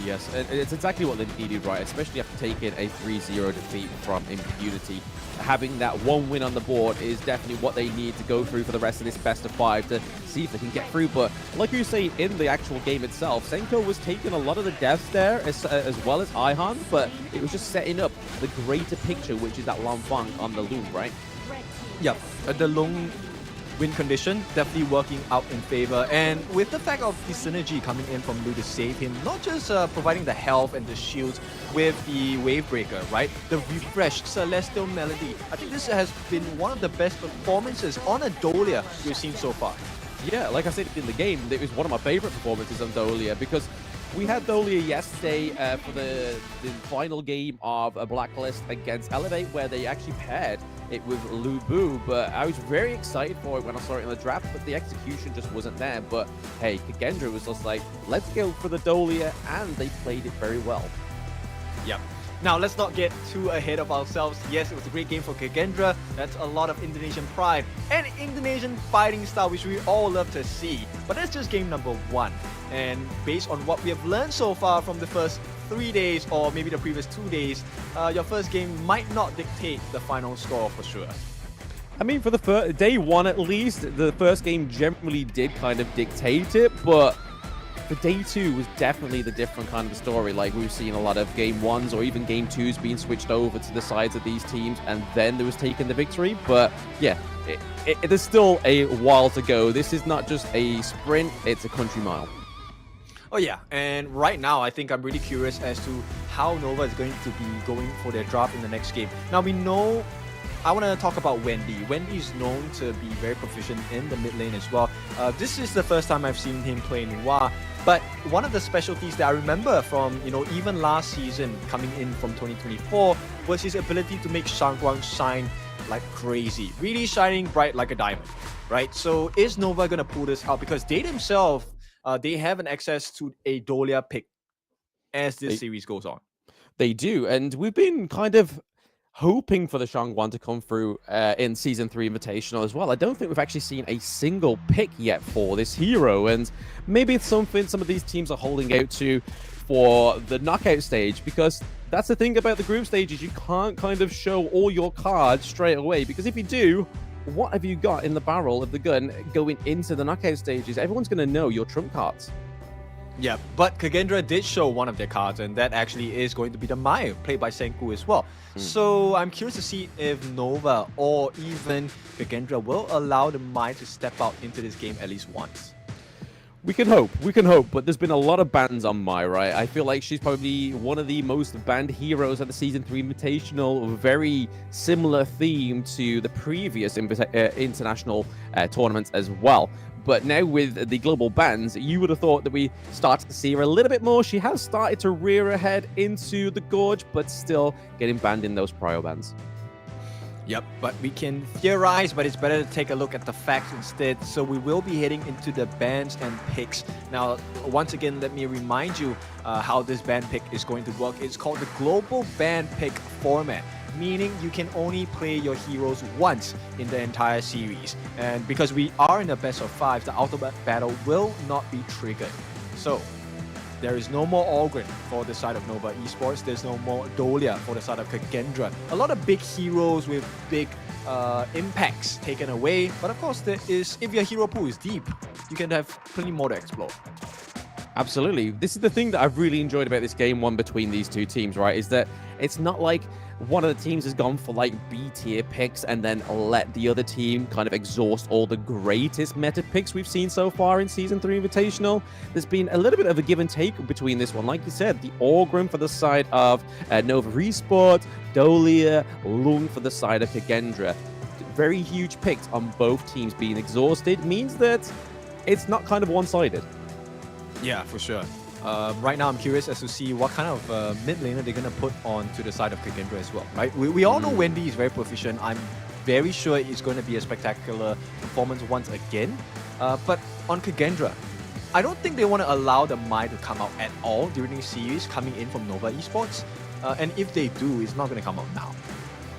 Yes, and it's exactly what they needed, right? Especially after taking a 3-0 defeat from Impunity. Having that one win on the board is definitely what they need to go through for the rest of this best of 5 to see if they can get through. But like you say, in the actual game itself, Senko was taking a lot of the deaths there as well as Ihan, but it was just setting up the greater picture, which is that Lamfang on the Loom, right? Yep, the Loom win condition definitely working out in favor, and with the fact of the synergy coming in from Lu to save him, not just providing the health and the shields with the wave breaker, right? The refreshed Celestial Melody. I think this has been one of the best performances on a Dolia we've seen so far. Yeah, like I said in the game, it was one of my favorite performances on Dolia, because we had Dolia yesterday for the final game of a Blacklist against Elevate, where they actually paired it with Lu Bu, but I was very excited for it when I saw it in the draft, but the execution just wasn't there. But hey, KAGENDRA was just like, let's go for the Dolia, and they played it very well. Yep. Now, let's not get too ahead of ourselves. Yes, it was a great game for KAGENDRA. That's a lot of Indonesian pride and Indonesian fighting style, which we all love to see. But that's just game number 1. And based on what we have learned so far from the first 3 days, or maybe the previous 2 days, your first game might not dictate the final score for sure. I mean, for the day 1 at least, the first game generally did kind of dictate it, but the day 2 was definitely the different kind of story. Like, we've seen a lot of game 1s or even game 2s being switched over to the sides of these teams, and then there was taken the victory. But yeah, there's still a while to go. This is not just a sprint, it's a country mile. Oh yeah, and right now I think I'm really curious as to how Nova is going to be going for their draft in the next game. Now we know, I want to talk about Wendy. Wendy is known to be very proficient in the mid lane as well. This is the first time I've seen him play Noir, but one of the specialties that I remember from, even last season coming in from 2024 was his ability to make Shangguang shine like crazy, really shining bright like a diamond, right? So is Nova going to pull this out? Because they themselves, they have an access to a Dolia pick as this series goes on. They do, and we've been kind of hoping for the Shangguan to come through in Season 3 Invitational as well. I don't think we've actually seen a single pick yet for this hero, and maybe it's something some of these teams are holding out to for the knockout stage, because that's the thing about the group stages. You can't kind of show all your cards straight away, because if you do, what have you got in the barrel of the gun going into the knockout stages? Everyone's going to know your trump cards. Yeah, but KAGENDRA did show one of their cards, and that actually is going to be the Maya, played by Senku as well. So I'm curious to see if Nova or even KAGENDRA will allow the Maya to step out into this game at least once. We can hope, but there's been a lot of bans on Mai, right? I feel like she's probably one of the most banned heroes at the Season 3 Invitational, very similar theme to the previous international tournaments as well. But now with the global bans, you would have thought that we started to see her a little bit more. She has started to rear her head into the gorge, but still getting banned in those prio bans. Yep, but we can theorize, but it's better to take a look at the facts instead. So we will be heading into the bans and picks. Now, once again, let me remind you how this ban pick is going to work. It's called the global ban pick format, meaning you can only play your heroes once in the entire series. And because we are in a best of 5, the ultimate battle will not be triggered. So there is no more Ogren for the side of Nova Esports. There's no more Dolia for the side of KAGENDRA. A lot of big heroes with big impacts taken away. But of course, there is, if your hero pool is deep, you can have plenty more to explore. Absolutely. This is the thing that I've really enjoyed about this game one between these two teams, right? Is that it's not like one of the teams has gone for like B tier picks and then let the other team kind of exhaust all the greatest meta picks we've seen so far in Season 3 Invitational. There's been a little bit of a give and take between this one. Like you said, the Orgrim for the side of Nova Esports, Dolia, Lung for the side of KAGENDRA. Very huge picks on both teams being exhausted means that it's not kind of one-sided. Yeah, for sure. Right now, I'm curious as to see what kind of mid laner they're going to put on to the side of KAGENDRA as well, right? We all know Wendy is very proficient. I'm very sure it's going to be a spectacular performance once again. But on KAGENDRA, I don't think they want to allow the Mai to come out at all during the series coming in from Nova Esports. And if they do, it's not going to come out now.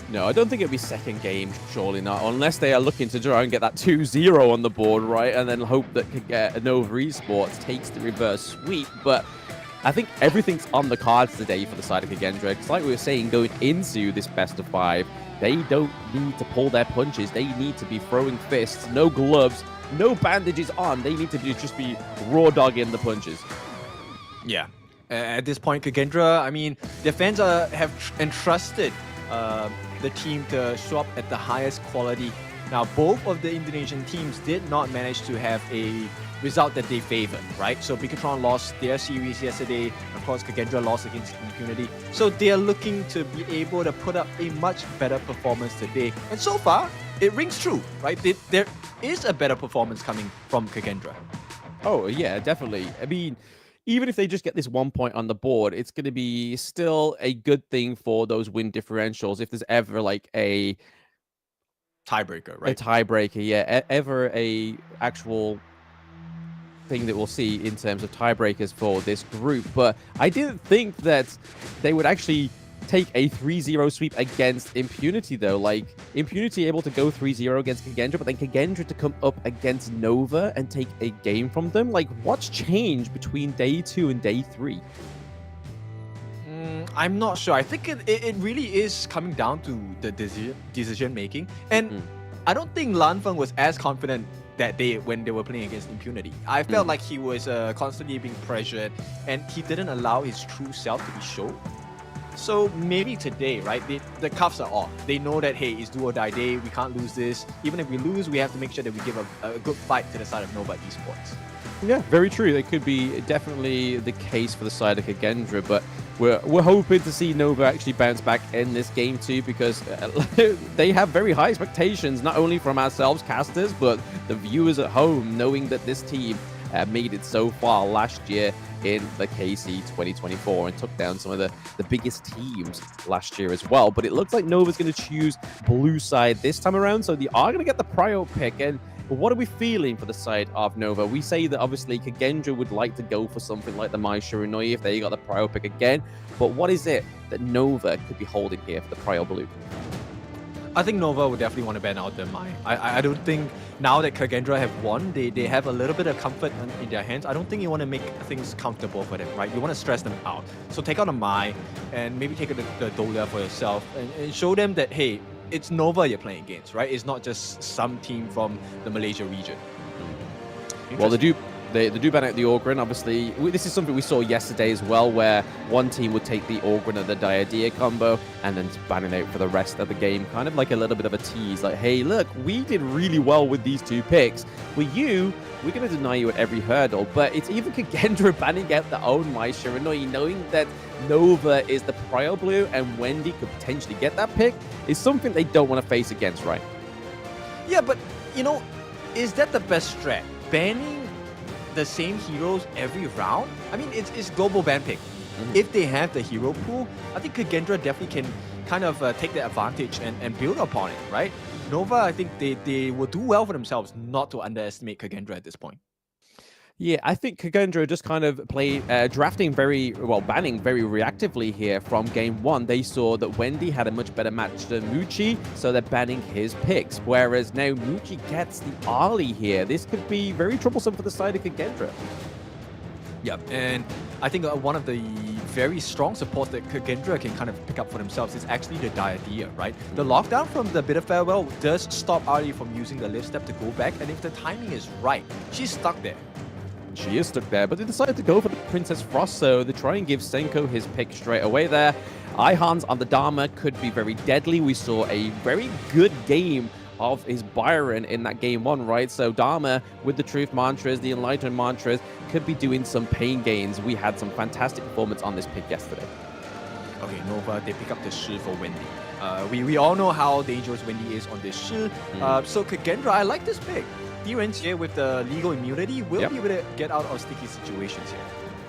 No, I don't think it'll be second game, surely not, unless they are looking to try and get that 2-0 on the board, right? And then hope that Nova Esports takes the reverse sweep. But I think everything's on the cards today for the side of KAGENDRA. Because like we were saying, going into this best of 5, they don't need to pull their punches. They need to be throwing fists, no gloves, no bandages on. They need to just be raw dogging the punches. Yeah. At this point, KAGENDRA, I mean, their fans have entrusted the team to show up at the highest quality. Now, both of the Indonesian teams did not manage to have a result that they favored, right? So Bigotron lost their series yesterday. Of course, KAGENDRA lost against Impunity. So they are looking to be able to put up a much better performance today. And so far, it rings true, right? There is a better performance coming from KAGENDRA. Oh, yeah, definitely. I mean, even if they just get this 1 point on the board, it's going to be still a good thing for those win differentials. If there's ever like a tiebreaker, right? A tiebreaker, yeah. Ever a actual thing that we'll see in terms of tiebreakers for this group. But I didn't think that they would actually take a 3-0 sweep against Impunity, though. Like, Impunity able to go 3-0 against KAGENDRA, but then KAGENDRA to come up against Nova and take a game from them. Like, what's changed between day 2 and day 3? I'm not sure. I think it really is coming down to the decision making. And I don't think Lanfeng was as confident that day when they were playing against Impunity. I felt like he was constantly being pressured and he didn't allow his true self to be shown. So maybe today, right, the cuffs are off. They know that, hey, it's do or die day. We can't lose this. Even if we lose, we have to make sure that we give a good fight to the side of Nova Esports. Yeah, very true. That could be definitely the case for the side of KAGENDRA, but we're hoping to see Nova actually bounce back in this game too, because they have very high expectations, not only from ourselves casters, but the viewers at home, knowing that this team made it so far last year in the KC 2024 and took down some of the biggest teams last year as well. But it looks like Nova's going to choose blue side this time around, so they are going to get the prio pick. And what are we feeling for the side of Nova? We say that obviously KAGENDRA would like to go for something like the Mai Shiranui if they got the prio pick again, but what is it that Nova could be holding here for the prio blue? I think Nova would definitely want to ban out the Mai. I don't think now that KAGENDRA have won, they have a little bit of comfort in their hands. I don't think you want to make things comfortable for them, right? You want to stress them out. So take out a Mai and maybe take the Dolia for yourself and show them that, hey, it's Nova you're playing against, right? It's not just some team from the Malaysia region. Well, they They do ban out the Orgrin. Obviously, this is something we saw yesterday as well, where one team would take the Orgrin and the Diadea combo and then ban it out for the rest of the game. Kind of like a little bit of a tease, like, hey, look, we did really well with these 2 picks. For you, we're going to deny you at every hurdle. But it's even KAGENDRA banning out their own Mai Shiranui, knowing that Nova is the Prio Blue and Wendy could potentially get that pick, is something they don't want to face against, right? Yeah, but, you know, is that the best strat? Banning the same heroes every round? I mean, it's global ban pick. If they have the hero pool, I think KAGENDRA definitely can kind of take the advantage and build upon it, right? Nova, I think they will do well for themselves not to underestimate KAGENDRA at this point. Yeah, I think KAGENDRA just kind of banning very reactively here from game 1. They saw that Wendy had a much better match than Muchi, so they're banning his picks. Whereas now Muchi gets the Ali here. This could be very troublesome for the side of KAGENDRA. Yep, and I think one of the very strong supports that KAGENDRA can kind of pick up for themselves is actually the Diadea, right? The lockdown from the Bitter Farewell does stop Ali from using the lift step to go back, and if the timing is right, she's stuck there. She is stuck there, but they decided to go for the Princess Frost, so they try and give Senko his pick straight away there. Ihans on the Dharma could be very deadly. We saw a very good game of his Byron in that game 1, right? So Dharma with the Truth Mantras, the Enlightenment Mantras, could be doing some pain gains. We had some fantastic performance on this pick yesterday. Okay, Nova, they pick up the Shi for Wendy. We all know how dangerous Wendy is on this Shi. So KAGENDRA, I like this pick. Gen.G with the legal immunity will be able to get out of sticky situations here.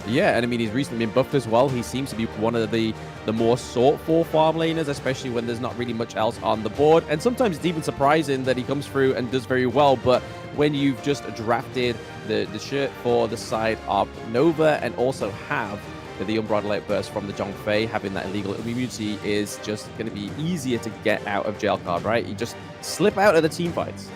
Yeah, and I mean, he's recently been buffed as well. He seems to be one of the more sought-for farm laners, especially when there's not really much else on the board. And sometimes it's even surprising that he comes through and does very well. But when you've just drafted the shirt for the side of Nova and also have the Unbridled Outburst from the Zhongfei, having that illegal immunity is just going to be easier to get out of jail card, right? You just slip out of the team fights.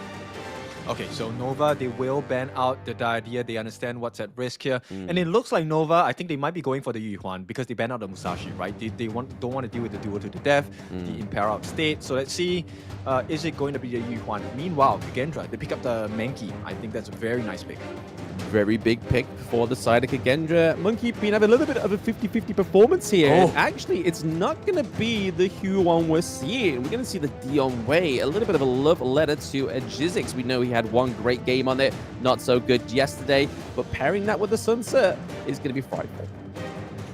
Okay, so Nova, they will ban out the Diadea. They understand what's at risk here. And it looks like Nova, I think they might be going for the Yuhuan because they ban out the Musashi, right? They don't want to deal with the duel to the death, the Imperil state. So let's see, is it going to be the Yuhuan? Meanwhile, KAGENDRA, they pick up the Mankey. I think that's a very nice pick. Very big pick for the side of KAGENDRA. Monkey been having a little bit of a 50-50 performance here. And actually, it's not going to be the Huon we're seeing. We're going to see the Dion Wei. A little bit of a love letter to Jizzix. We know he had one great game on it. Not so good yesterday. But pairing that with the Sunset is going to be frightful.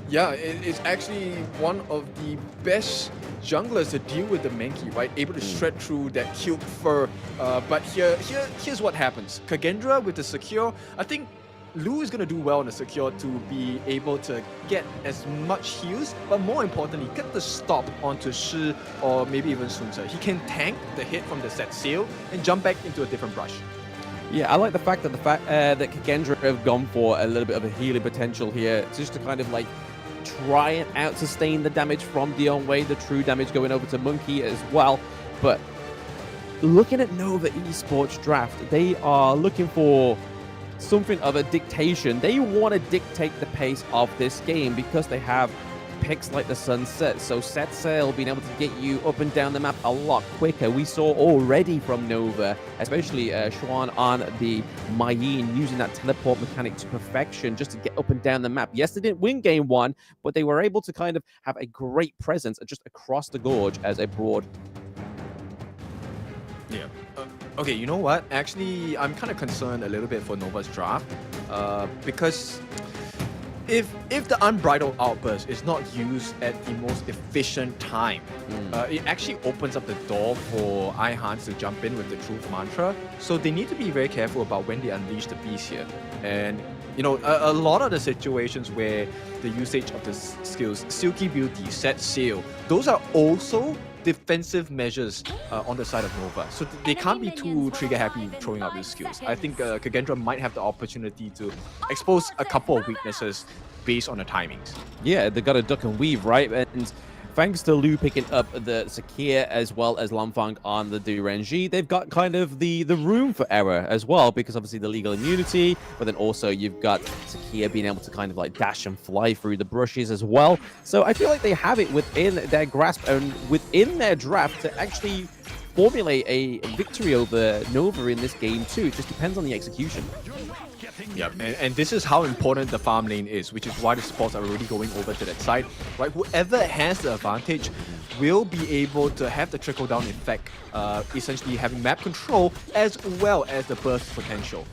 Yeah, it's actually one of the best junglers to deal with the Mankey, right? Able to shred through that cute fur. But here's what happens. KAGENDRA with the Secure, I think Lu is going to do well in the Secure to be able to get as much heals, but more importantly, get the stop onto Shi or maybe even Sun Ce. He can tank the hit from the set seal and jump back into a different brush. Yeah, I like the fact that that KAGENDRA have gone for a little bit of a healing potential here, just to kind of like try and out-sustain the damage from Dion Wei, the true damage going over to Monkey as well. But looking at Nova Esports draft, they are looking for something of a dictation. They want to dictate the pace of this game because they have picks like the Sunset. So set sail, being able to get you up and down the map a lot quicker. We saw already from Nova, especially Xuan on the Mayin, using that teleport mechanic to perfection just to get up and down the map. Yes, they didn't win game 1, but they were able to kind of have a great presence just across the gorge as a broad. Yeah. Okay, you know what? Actually, I'm kind of concerned a little bit for Nova's draft because if the Unbridled Outburst is not used at the most efficient time, it actually opens up the door for Ihans to jump in with the Truth Mantra. So they need to be very careful about when they unleash the beast here. And you know, a lot of the situations where the usage of the skills, Silky Beauty, Set Seal, those are also defensive measures on the side of Nova. So they can't be too trigger happy throwing out these skills. I think KAGENDRA might have the opportunity to expose a couple of weaknesses based on the timings. Yeah, they got to duck and weave, right? And thanks to Lu picking up the Sakir as well as Lamfang on the Gen.G, they've got kind of the room for error as well, because obviously the legal immunity, but then also you've got Sakir being able to kind of like dash and fly through the brushes as well. So I feel like they have it within their grasp and within their draft to actually formulate a victory over Nova in this game too. It just depends on the execution. Yep, and this is how important the farm lane is, which is why the supports are already going over to that side. Right, whoever has the advantage will be able to have the trickle-down effect, essentially having map control as well as the burst potential.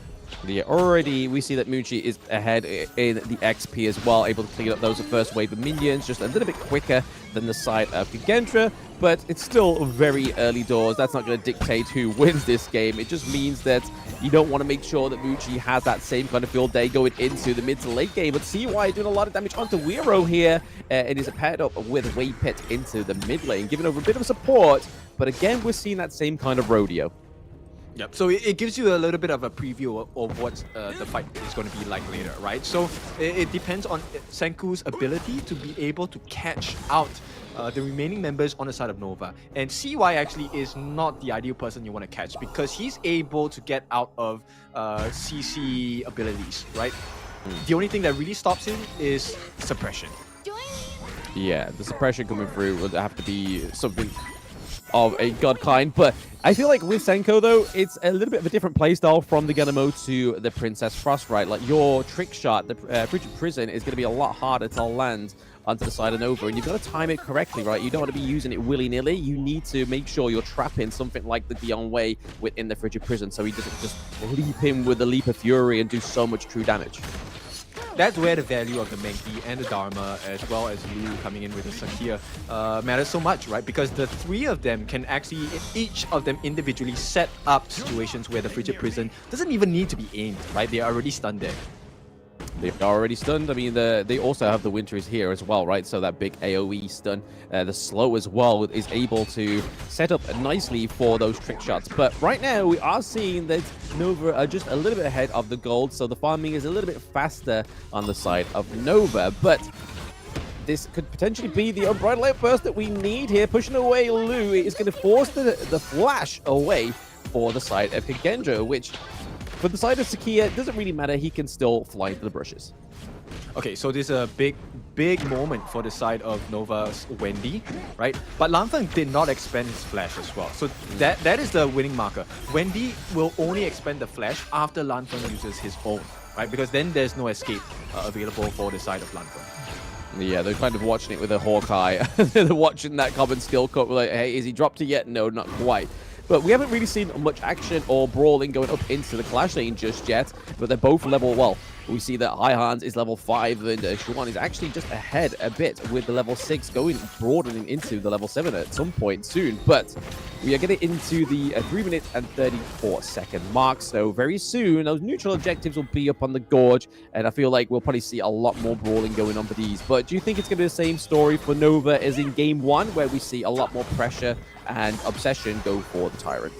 Yeah, already we see that Muji is ahead in the XP as well, able to clean up those first wave of minions just a little bit quicker than the side of KAGENDRA, but it's still very early doors. That's not going to dictate who wins this game. It just means that you don't want to make sure that Muji has that same kind of field day going into the mid to late game. But CY doing a lot of damage onto Wero here, and is paired up with Waypit into the mid lane, giving over a bit of support. But again, we're seeing that same kind of rodeo. Yep, so it gives you a little bit of a preview of what the fight is going to be like later, right? So it depends on Senku's ability to be able to catch out the remaining members on the side of Nova. And CY actually is not the ideal person you want to catch because he's able to get out of CC abilities, right? The only thing that really stops him is suppression. Yeah, the suppression coming through would have to be something of a god kind, but I feel like with Senko though, it's a little bit of a different playstyle from the Gunamo to the Princess Frost, right? Like your trick shot, the Frigid Prison, is going to be a lot harder to land onto the side of Nova, and you've got to time it correctly, right? You don't want to be using it willy-nilly. You need to make sure you're trapping something like the Dion Way within the Frigid Prison so he doesn't just leap in with the Leap of Fury and do so much true damage. That's where the value of the Menki and the Dharma, as well as Lu coming in with the Sakir, matters so much, right? Because the three of them can actually, each of them individually set up situations where the Frigid Prison doesn't even need to be aimed, right? They are already stunned there. They're already stunned. I mean, they also have the Winter is here as well, right? So that big AoE stun. The Slow as well is able to set up nicely for those trick shots. But right now, we are seeing that Nova are just a little bit ahead of the gold. So the farming is a little bit faster on the side of Nova. But this could potentially be the unbridled outburst that we need here. Pushing away Lu is going to force the flash away for the side of KAGENDRA, which for the side of Sakia, it doesn't really matter. He can still fly into the bushes. Okay, so this is a big moment for the side of Nova's Wendy, right? But Lanfeng did not expend his flash as well. So that is the winning marker. Wendy will only expend the flash after Lanfeng uses his own, right? Because then there's no escape available for the side of Lanfeng. Yeah, they're kind of watching it with a Hawkeye. They're watching that common skill cut. Like, hey, is he dropped it yet? No, not quite. But we haven't really seen much action or brawling going up into the clash lane just yet. But they're both level, well, we see that Hans is level 5 and Shuan is actually just ahead a bit with the level 6 going broadening into the level 7 at some point soon. But we are getting into the 3 minute and 34 second mark. So very soon, those neutral objectives will be up on the Gorge. And I feel like we'll probably see a lot more brawling going on for these. But do you think it's going to be the same story for Nova as in game 1, where we see a lot more pressure and obsession go for the Tyrant?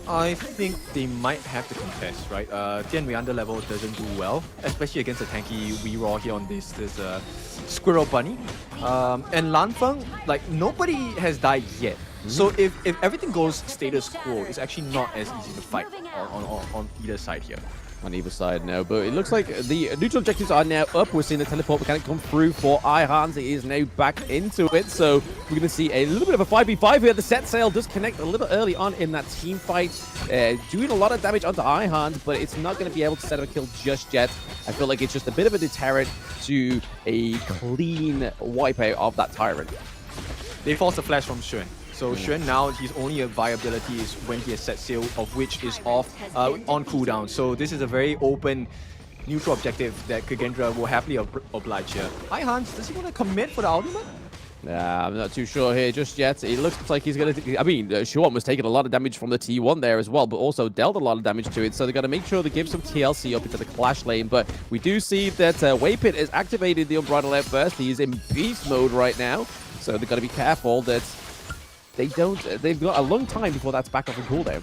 I think they might have to contest, right? Tianwei under level doesn't do well, especially against a tanky Weeraw here on this Squirrel Bunny. And Lanfeng, like, nobody has died yet. So if everything goes status quo, it's actually not as easy to fight on either side here. On either side now, but it looks like the neutral objectives are now up. We're seeing the teleport mechanic come through for Ihans. It is now back into it, so we're going to see a little bit of a 5v5 here. The set sail does connect a little early on in that team fight, doing a lot of damage onto Ihans, but it's not going to be able to set up a kill just yet. I feel like it's just a bit of a deterrent to a clean wipeout of that Tyrant. They force the flash from Xuan. So Xuan now, his only viability is when he has set sail, of which is off on cooldown. So this is a very open neutral objective that KAGENDRA will happily oblige here. Hans, does he want to commit for the ultimate? I'm not too sure here just yet. It looks like he's going to... I mean, Shuan was taking a lot of damage from the T1 there as well, but also dealt a lot of damage to it. So they're going to make sure they give some TLC up into the clash lane. But we do see that Waypit has activated the Unbridled Outburst. He is in beast mode right now. So they've got to be careful that they've got a long time before that's back up on cooldown.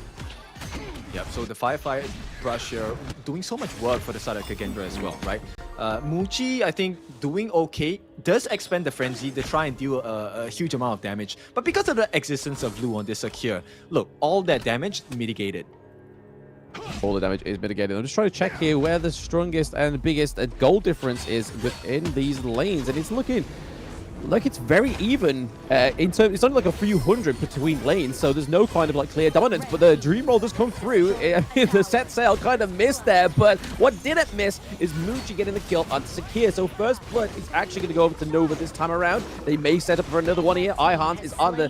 Yep, so the Firefly Brush here doing so much work for the side of KAGENDRA as well, right? Muji, I think, doing okay, does expend the Frenzy to try and deal a huge amount of damage. But because of the existence of Lu on this Sakir, look, all that damage mitigated. All the damage is mitigated. I'm just trying to check here where the strongest and biggest goal difference is within these lanes. And it's looking like it's very even in terms. It's only like a few hundred between lanes, so there's no kind of like clear dominance. But the Dream Roll does come through. The set sail kind of missed there, but what didn't miss is Muji getting the kill on Sakir. So first blood is actually going to go over to Nova this time around. They may set up for another one here. Ihans is on the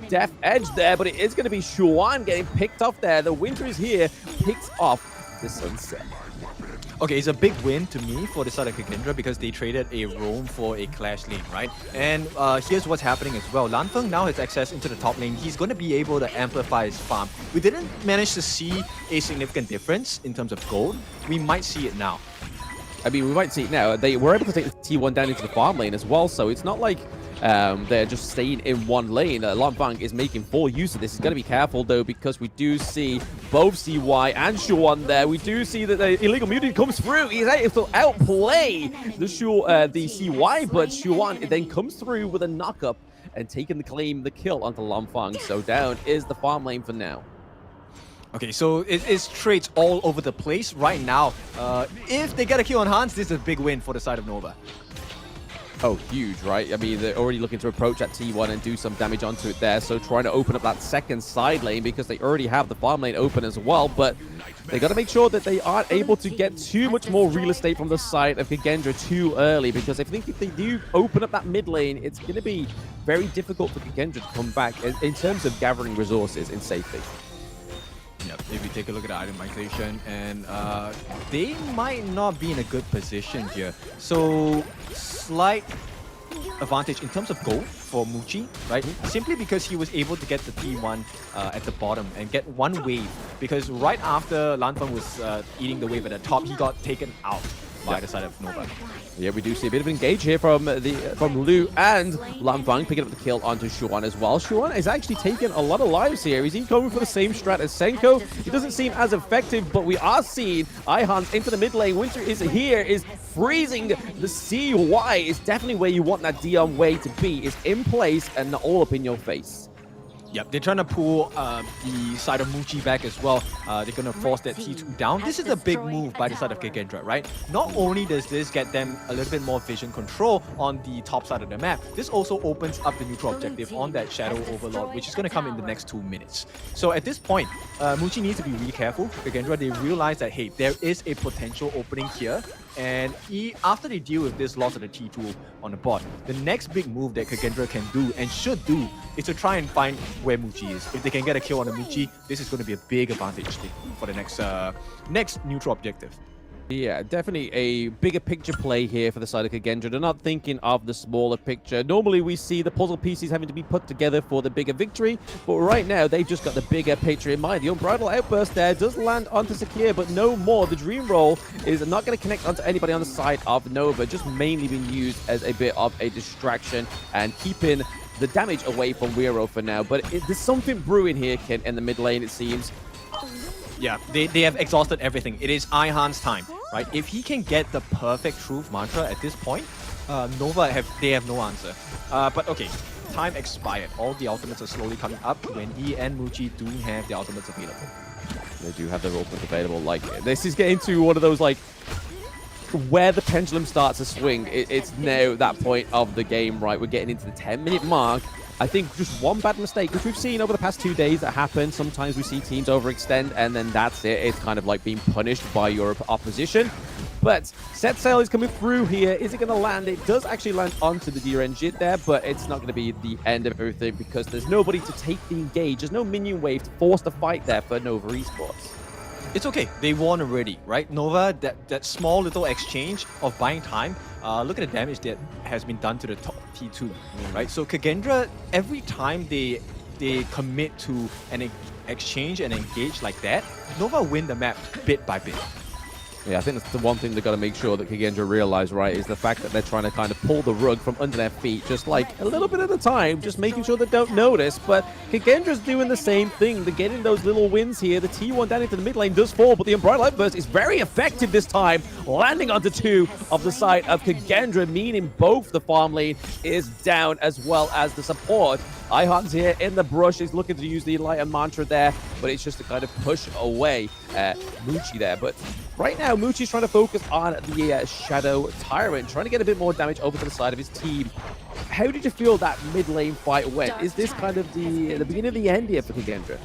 death edge there, but it is going to be Shuan getting picked off there. The winter is here, picks off the sunset. Okay, it's a big win to me for the side of KAGENDRA because they traded a roam for a clash lane, right? And here's what's happening as well. Lanfeng now has access into the top lane. He's going to be able to amplify his farm. We didn't manage to see a significant difference in terms of gold. We might see it now. I mean, we might see it now. They were able to take the T1 down into the farm lane as well, so it's not like they're just staying in one lane. Lanfeng is making full use of this. He's going to be careful, though, because we do see both CY and Shuan there. We do see that the illegal mutant comes through. He's able to outplay the CY, but Shuan then comes through with a knock-up and taking the kill onto Lanfeng. So down is the farm lane for now. Okay, so it's trades all over the place right now. If they get a kill on Hans, this is a big win for the side of Nova. Oh, huge, right? I mean, they're already looking to approach that T1 and do some damage onto it there. So trying to open up that second side lane because they already have the farm lane open as well. But they got to make sure that they aren't able to get too much more real estate from the side of KAGENDRA too early. Because I think if they do open up that mid lane, it's going to be very difficult for KAGENDRA to come back in terms of gathering resources in safety. Yep, if you take a look at the itemization, and they might not be in a good position here. So, slight advantage in terms of gold for Muji, right? Simply because he was able to get the T1 at the bottom and get one wave. Because right after Lanfeng was eating the wave at the top, he got taken out by the side of Nova. Yeah, we do see a bit of engage here from Lu and Lanfeng picking up the kill onto Shuan as well. Shuan is actually taking a lot of lives here. Is he going for the same strat as Senko? He doesn't seem as effective, but we are seeing Ihans into the mid lane. Winter is here, is freezing the CY. Is definitely where you want that Dion way to be. Is in place and not all up in your face. Yep, they're trying to pull the side of Muji back as well. They're going to force that T2 down. This is a big move by the side of KAGENDRA, right? Not only does this get them a little bit more vision control on the top side of the map, this also opens up the neutral objective on that Shadow Overlord, which is going to come in the next 2 minutes. So at this point, Muji needs to be really careful. KAGENDRA, they realize that, hey, there is a potential opening here. And after they deal with this loss of the T2 on the bot, the next big move that KAGENDRA can do and should do is to try and find where Muji is. If they can get a kill on the Muji, this is going to be a big advantage for the next neutral objective. Yeah, definitely a bigger picture play here for the side of KAGENDRA. They're not thinking of the smaller picture. Normally we see the puzzle pieces having to be put together for the bigger victory, but right now they've just got the bigger picture in mind. The Unbridled Outburst there does land onto Sakir, but no more. The Dream Roll is not going to connect onto anybody on the side of Nova, just mainly being used as a bit of a distraction and keeping the damage away from Wero for now. But there's something brewing here, Ken, in the mid lane, it seems. Yeah, they have exhausted everything. It is Ihan's time, right? If he can get the perfect truth mantra at this point, Nova have no answer. But okay, time expired. All the ultimates are slowly coming up when he and Muji do have the ultimates available. They do have their ultimates available. Like, this is getting to one of those, like, where the pendulum starts to swing. It's now that point of the game, right? We're getting into the 10-minute mark. I think just one bad mistake, which we've seen over the past 2 days that happen. Sometimes we see teams overextend, and then that's it. It's kind of like being punished by your opposition. But set sail is coming through here. Is it going to land? It does actually land onto the Gen.G there, but it's not going to be the end of everything because there's nobody to take the engage. There's no minion wave to force the fight there for Nova Esports. It's okay. They won already, right? Nova, that small little exchange of buying time, look at the damage that has been done to the top T2, right? So KAGENDRA, every time they commit to an exchange and engage like that, Nova win the map bit by bit. Yeah, I think that's the one thing they've got to make sure that KAGENDRA realize, right, is the fact that they're trying to kind of pull the rug from under their feet, just like a little bit at a time, just making sure they don't notice. But KAGENDRA's doing the same thing. They're getting those little wins here. The T1 down into the mid lane does fall, but the Unbridled Outburst is very effective this time, landing onto 2 of the side of KAGENDRA, meaning both the farm lane is down as well as the support. Ihans here in the brush is looking to use the Enlighten Mantra there. but it's just to kind of push away Muchi there. But right now, Muchi's trying to focus on the Shadow Tyrant, trying to get a bit more damage over to the side of his team. How did you feel that mid lane fight went? Is this kind of the beginning of the end here for KAGENDRA?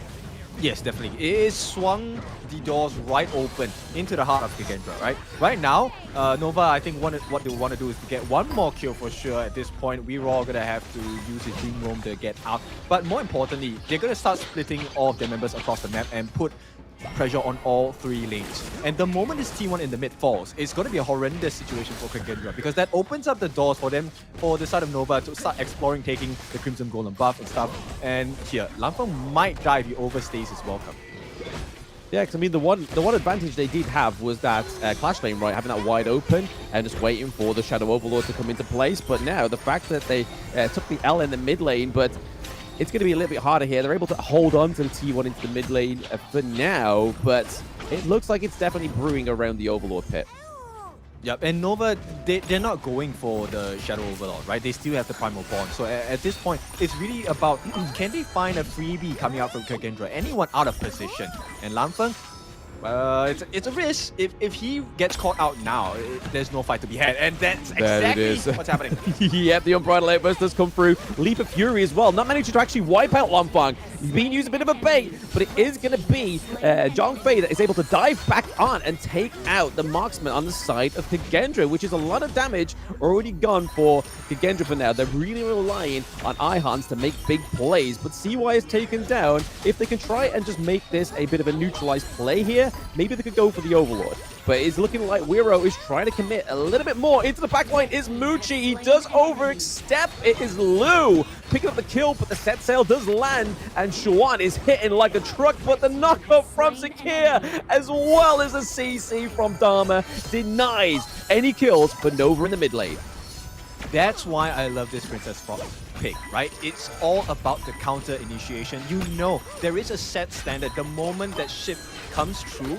Yes, definitely. It swung the doors right open into the heart of KAGENDRA, right? Right now, Nova, I think what they want to do is to get one more kill for sure at this point. We're all going to have to use his Dream Roam to get out. But more importantly, they're going to start splitting all of their members across the map and put pressure on all 3 lanes. And the moment this T1 in the mid falls, it's going to be a horrendous situation for KAGENDRA because that opens up the doors for them, for the side of Nova to start exploring, taking the Crimson Golem buff and stuff. And here, Lampang might die if he overstays his welcome. Yeah, because I mean, the one advantage they did have was that Clash lane, right, having that wide open and just waiting for the Shadow Overlord to come into place. But now, the fact that they took the L in the mid lane, but it's going to be a little bit harder here. They're able to hold on to the T1 into the mid lane for now, but it looks like it's definitely brewing around the Overlord pit. Yep, and Nova, they're not going for the Shadow Overlord, right? They still have the Primal Bond. So at this point, it's really about, can they find a freebie coming out from KAGENDRA? Anyone out of position? And Lampang, it's a risk. If he gets caught out now, there's no fight to be had, and that's exactly what's happening. Yep, the Unbridled Outburst does come through. Leap of Fury as well, not managing to actually wipe out Lampang. He's being used a bit of a bait, but it is going to be Zhongfei that is able to dive back on and take out the marksman on the side of KAGENDRA, which is a lot of damage already gone for KAGENDRA for now. They're really relying on Ihans to make big plays, but CY is taken down. If they can try and just make this a bit of a neutralized play here, maybe they could go for the Overlord. But it's looking like Wiro is trying to commit a little bit more. Into the backline is Muchi. He does overstep. It is Lu picking up the kill, but the set sail does land, and Xuan is hitting like a truck, but the knockup from Sakir, as well as a CC from Dharma, denies any kills for Nova in the mid lane. That's why I love this Princess Frog pick, right? It's all about the counter initiation. You know, there is a set standard. The moment that ship comes through,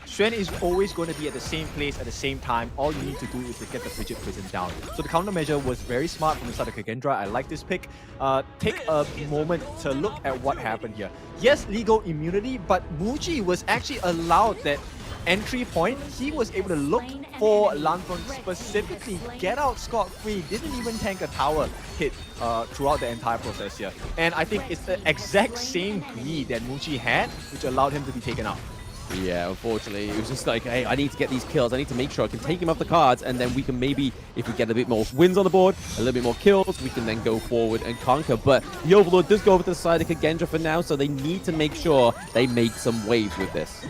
Xuan is always going to be at the same place at the same time. All you need to do is to get the Frigid Prison down. So the countermeasure was very smart from the side of KAGENDRA. I like this pick. Take a moment to look at what happened here. Yes, legal immunity, but Muji was actually allowed that entry point. He was able to look for Lampang specifically, get out scot-free, didn't even tank a tower hit throughout the entire process here. And I think it's the exact same greed that Muji had, which allowed him to be taken out. Yeah, unfortunately, it was just like, hey, I need to get these kills. I need to make sure I can take him off the cards, and then we can maybe, if we get a bit more wins on the board, a little bit more kills, we can then go forward and conquer. But the Overlord does go over to the side of KAGENDRA for now, so they need to make sure they make some waves with this.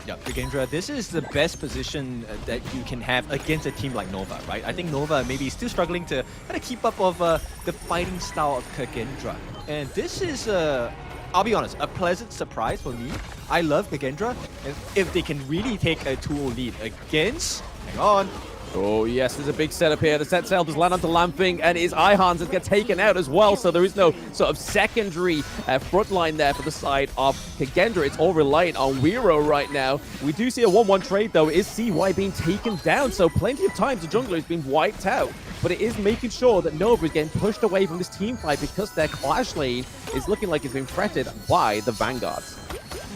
Yeah, KAGENDRA, this is the best position that you can have against a team like Nova, right? I think Nova maybe is still struggling to kind of keep up of the fighting style of KAGENDRA. And this is, I'll be honest, a pleasant surprise for me. I love KAGENDRA, and if they can really take a 2-0 lead against, hang on. Oh yes, there's a big setup here. The set sail does land onto Lamping, and his Ihans that get taken out as well, so there is no sort of secondary front line there for the side of KAGENDRA. It's all reliant on Wiro right now. We do see a 1-1 trade though. Is CY being taken down, so plenty of times the jungler has been wiped out. But it is making sure that Nova is getting pushed away from this team fight because their Clash lane is looking like it's been threatened by the Vanguards.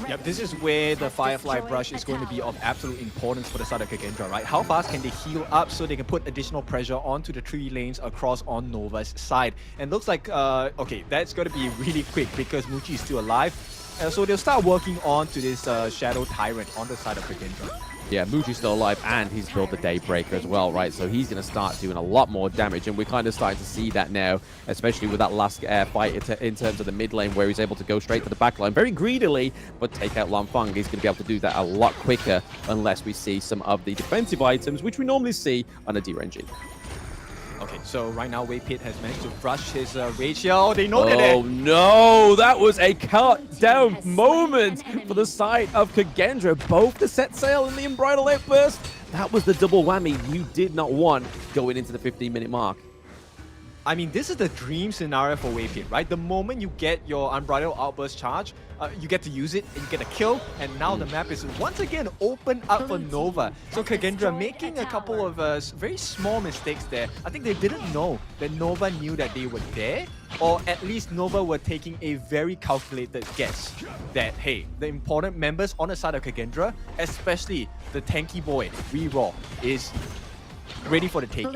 Yep, this is where the Firefly Brush is going to be of absolute importance for the side of KAGENDRA, right? How fast can they heal up so they can put additional pressure onto the 3 lanes across on Nova's side? And looks like, okay, that's going to be really quick because Muchi is still alive. So they'll start working on to this Shadow Tyrant on the side of KAGENDRA. Yeah, Muji's still alive, and he's built the Daybreaker as well, right? So he's going to start doing a lot more damage, and we're kind of starting to see that now, especially with that last fight in terms of the mid lane, where he's able to go straight to the back line very greedily, but take out Lampang. He's going to be able to do that a lot quicker unless we see some of the defensive items, which we normally see on a Gen.G. Okay, so right now Wei Pit has managed to brush his rage here. Oh, they know that. Oh no, that was a cut-down moment for the side of KAGENDRA. Both the set sail and the Unbridled Outburst. That was the double whammy you did not want going into the 15-minute mark. I mean, this is the dream scenario for Waypit, right? The moment you get your Unbridled Outburst charge, you get to use it, and you get a kill, and now the map is once again open up for Nova. So KAGENDRA making a couple of very small mistakes there. I think they didn't know that Nova knew that they were there, or at least Nova were taking a very calculated guess that, hey, the important members on the side of KAGENDRA, especially the tanky boy, Reroll, is ready for the take.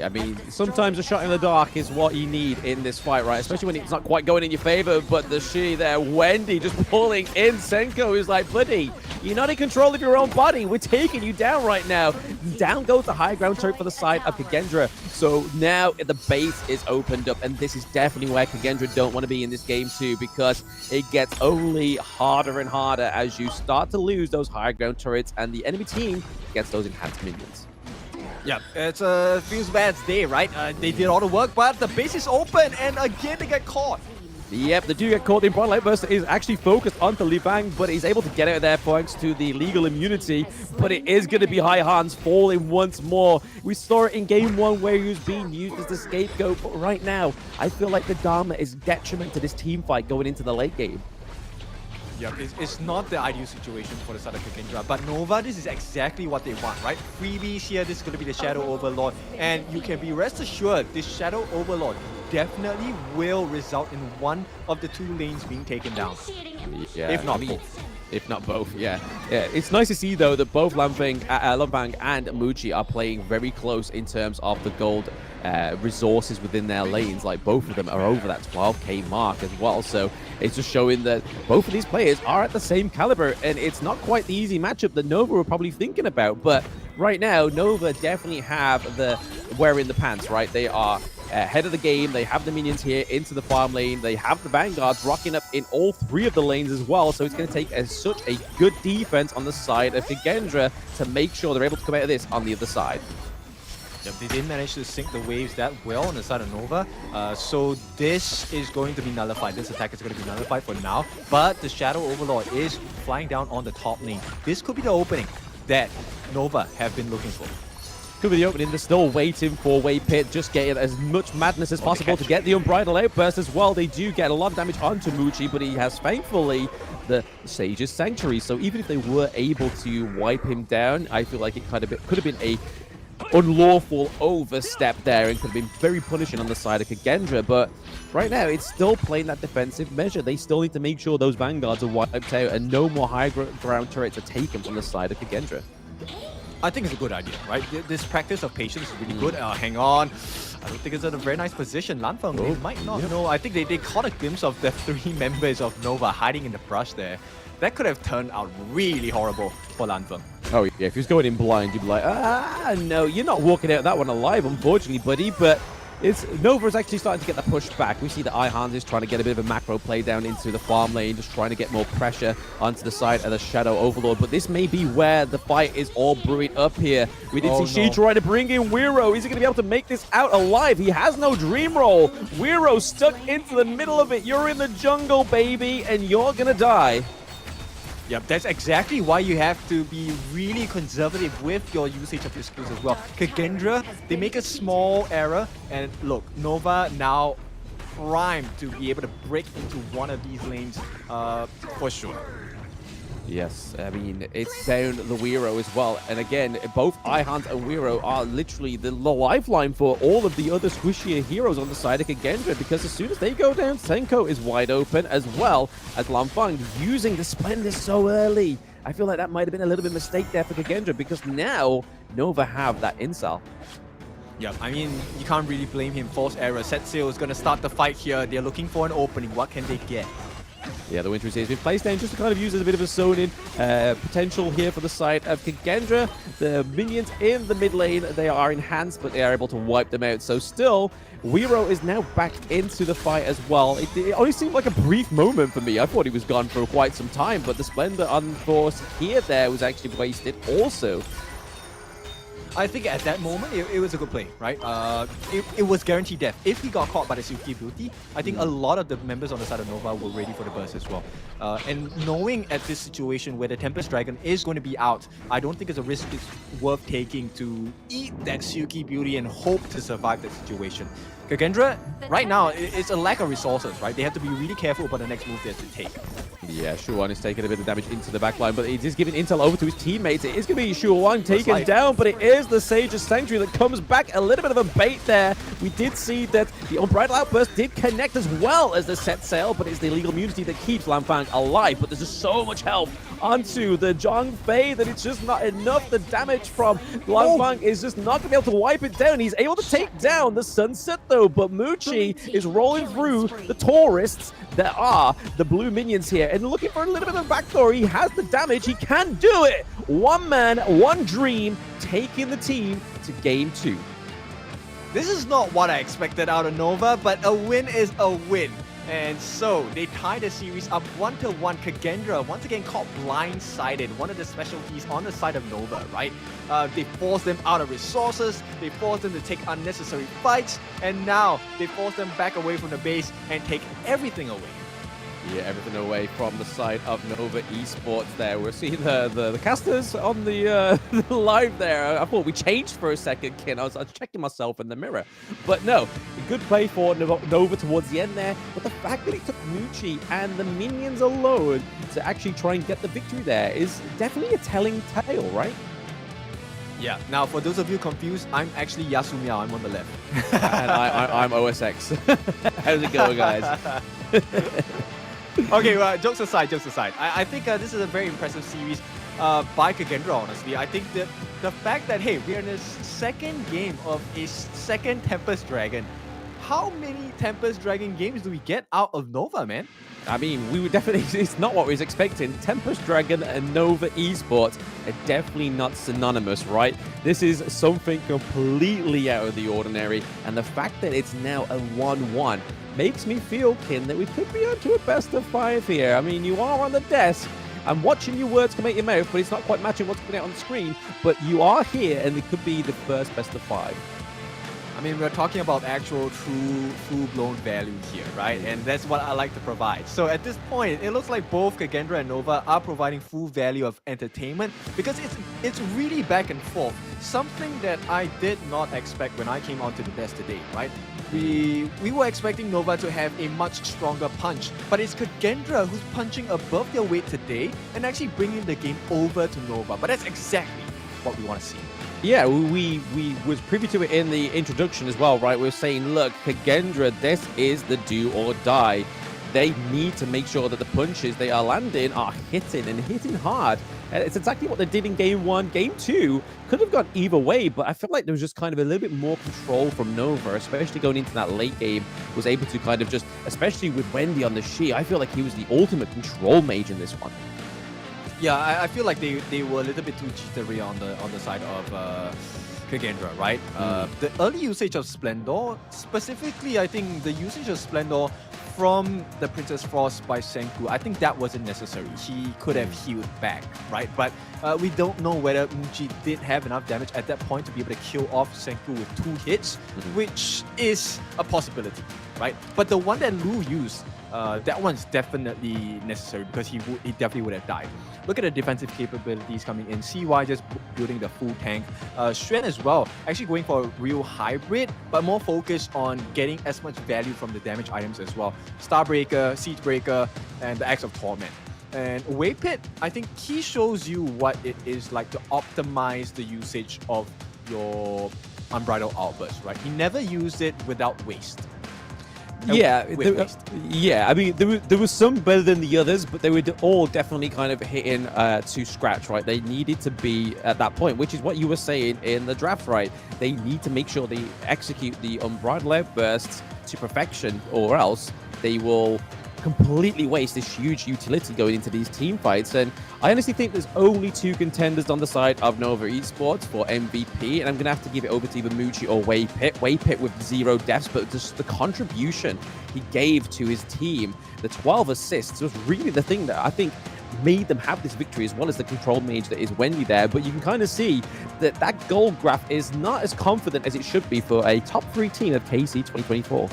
I mean, sometimes a shot in the dark is what you need in this fight, right? Especially when it's not quite going in your favor. But the she there, Wendy, just pulling in Senko, who's like, buddy, you're not in control of your own body. We're taking you down right now. Down goes the high ground turret for the side of KAGENDRA. So now the base is opened up, and this is definitely where KAGENDRA don't want to be in this game too, because it gets only harder and harder as you start to lose those high ground turrets, and the enemy team gets those enhanced minions. Yeah, it's a feels bad day, right? They did all the work, but the base is open, and again they get caught. Yep, they do get caught. The Unbridled Outburst is actually focused onto Li Bang, but he's able to get out of there thanks to the legal immunity. But it is going to be High Hands falling once more. We saw it in Game 1 where he was being used as the scapegoat, but right now, I feel like the Dharma is detriment to this team fight going into the late game. Yeah, it's not the ideal situation for the side of KAGENDRA, but Nova, this is exactly what they want, right? Freebies here, this is going to be the Shadow Overlord, and you can be rest assured, this Shadow Overlord definitely will result in one of the two lanes being taken down. Yeah, if not both. If not both, yeah. It's nice to see, though, that both Lampang and Muchi are playing very close in terms of the gold resources within their lanes. Like, both of them are over that 12k mark as well. So it's just showing that both of these players are at the same caliber, and it's not quite the easy matchup that Nova were probably thinking about. But right now, Nova definitely have the wearing the pants, right? They are ahead of the game. They have the minions here into the farm lane. They have the Vanguards rocking up in all three of the lanes as well. So it's going to take such a good defense on the side of KAGENDRA to make sure they're able to come out of this on the other side. Yep, they didn't manage to sync the waves that well on the side of Nova. So this is going to be nullified. This attack is going to be nullified for now. But the Shadow Overlord is flying down on the top lane. This could be the opening that Nova have been looking for. Could be the opening. They're still waiting for Waypit, just getting as much madness as possible to get the Unbridled Outburst as well. They do get a lot of damage onto Muchi, but he has thankfully the Sage's Sanctuary. So even if they were able to wipe him down, I feel like it could have been a unlawful overstep there and could have been very punishing on the side of KAGENDRA. But right now, it's still playing that defensive measure. They still need to make sure those Vanguards are wiped out and no more high ground turrets are taken from the side of KAGENDRA. I think it's a good idea, right? This practice of patience is really good. Hang on. I don't think it's in a very nice position. Lanfeng, they might not know. I think they caught a glimpse of the three members of Nova hiding in the brush there. That could have turned out really horrible for Lanfeng. Oh, yeah. If he was going in blind, you'd be like, no, you're not walking out that one alive, unfortunately, buddy. But Nova's actually starting to get the push back. We see that Ihans is trying to get a bit of a macro play down into the farm lane, just trying to get more pressure onto the side of the Shadow Overlord. But this may be where the fight is all brewing up here. We did see Shi trying to bring in Wiro. Is he going to be able to make this out alive? He has no dream roll. Wiro stuck into the middle of it. You're in the jungle, baby, and you're going to die. Yep, that's exactly why you have to be really conservative with your usage of your skills as well. KAGENDRA, they make a small error, and look, Nova now primed to be able to break into one of these lanes for sure. Yes, I mean, it's down the Wiro as well. And again, both Ihans and Wiro are literally the lifeline for all of the other squishier heroes on the side of KAGENDRA, because as soon as they go down, Senko is wide open, as well as Lanfeng using the Splendor so early. I feel like that might have been a little bit of a mistake there for KAGENDRA, because now Nova have that incel. Yeah, I mean, you can't really blame him. False error. Set Sail is going to start the fight here. They're looking for an opening. What can they get? Yeah, the Winter Resist has been placed down just to kind of use as a bit of a zone-in potential here for the side of KAGENDRA. The minions in the mid lane, they are enhanced, but they are able to wipe them out. So still, Wiro is now back into the fight as well. It only seemed like a brief moment for me. I thought he was gone for quite some time, but the Splendor unforced here there was actually wasted also. I think at that moment, it was a good play, right? It was guaranteed death. If he got caught by the Silky Beauty, I think a lot of the members on the side of Nova were ready for the burst as well. And knowing at this situation where the Tempest Dragon is going to be out, I don't think it's a risk it's worth taking to eat that Silky Beauty and hope to survive that situation. KAGENDRA, right now, it's a lack of resources, right? They have to be really careful about the next move they have to take. Yeah, Shuwan is taking a bit of damage into the backline, but it is giving intel over to his teammates. It is going to be Shuwan taken down, but it is the Sage's Sanctuary that comes back. A little bit of a bait there. We did see that the Unbridled Outburst did connect as well as the set sail, but it's the illegal immunity that keeps Lanfang alive. But there's just so much health onto the Zhang Fei that it's just not enough. The damage from Lanfang is just not going to be able to wipe it down. He's able to take down the Sunset though, but Muchi is rolling through the tourists that are the blue minions here and looking for a little bit of a backdoor. He has the damage. He can do it. One man, one dream, taking the team to game 2. This is not what I expected out of Nova, but a win is a win. And so they tie the series up 1-1. KAGENDRA once again caught blindsided. One of the specialties on the side of Nova, right? They forced them out of resources. They forced them to take unnecessary fights. And now they force them back away from the base and take everything away. Yeah, everything away from the side of Nova Esports there. We're seeing the casters on the live there. I thought we changed for a second, Ken. I was checking myself in the mirror. But no, a good play for Nova towards the end there. But the fact that it took Muchi and the minions alone to actually try and get the victory there is definitely a telling tale, right? Yeah, now for those of you confused, I'm actually Yasumiao. I'm on the left. And I'm OSX. How's it going, guys? Okay, well, jokes aside. I think this is a very impressive series by KAGENDRA, honestly. I think that the fact that, hey, we're in the second game of a second Tempest Dragon. How many Tempest Dragon games do we get out of Nova, man? I mean, we would definitely, it's not what we was expecting. Tempest Dragon and Nova Esports are definitely not synonymous, right? This is something completely out of the ordinary. And the fact that it's now a 1-1 makes me feel, Kin, that we could be onto a best of 5 here. I mean, you are on the desk. I'm watching your words come out your mouth, but it's not quite matching what's coming out on the screen. But you are here, and it could be the first best of 5. I mean, we're talking about actual, true, full-blown value here, right? And that's what I like to provide. So at this point, it looks like both KAGENDRA and Nova are providing full value of entertainment because it's really back and forth. Something that I did not expect when I came onto the desk today, right? We were expecting Nova to have a much stronger punch, but it's KAGENDRA who's punching above their weight today and actually bringing the game over to Nova. But that's exactly what we want to see. Yeah, we was privy to it in the introduction as well, right? We're saying, look, KAGENDRA, this is the do or die. They need to make sure that the punches they are landing are hitting and hitting hard. And it's exactly what they did in game 1. Game 2 could have gone either way, but I feel like there was just kind of a little bit more control from Nova, especially going into that late game, was able to kind of just, especially with Wendy on the Shi, I feel like he was the ultimate control mage in this one. Yeah, I feel like they were a little bit too jittery on the side of KAGENDRA, right? The early usage of Splendor, specifically, I think the usage of Splendor from the Princess Frost by Senku, I think that wasn't necessary. He could have healed back, right? But we don't know whether Muji did have enough damage at that point to be able to kill off Senku with 2 hits, which is a possibility, right? But the one that Lu used, that one's definitely necessary because he definitely would have died. Look at the defensive capabilities coming in. CY just building the full tank. Xuan as well, actually going for a real hybrid, but more focused on getting as much value from the damage items as well. Starbreaker, Siegebreaker, and the Axe of Torment. And Waypit, I think he shows you what it is like to optimize the usage of your Unbridled Outburst, right? He never used it without waste. Yeah, I mean, there was some better than the others, but they were all definitely kind of hitting to scratch, right? They needed to be at that point, which is what you were saying in the draft, right? They need to make sure they execute the Unbridled Outbursts to perfection, or else they will completely waste this huge utility going into these team fights. And I honestly think there's only 2 contenders on the side of Nova Esports for MVP, and I'm gonna have to give it over to either Muchi or Waypit. Waypit with 0 deaths, but just the contribution he gave to his team, the 12 assists, was really the thing that I think made them have this victory, as well as the control mage that is Wendy there. But you can kind of see that that gold graph is not as confident as it should be for a top 3 team of KC 2024.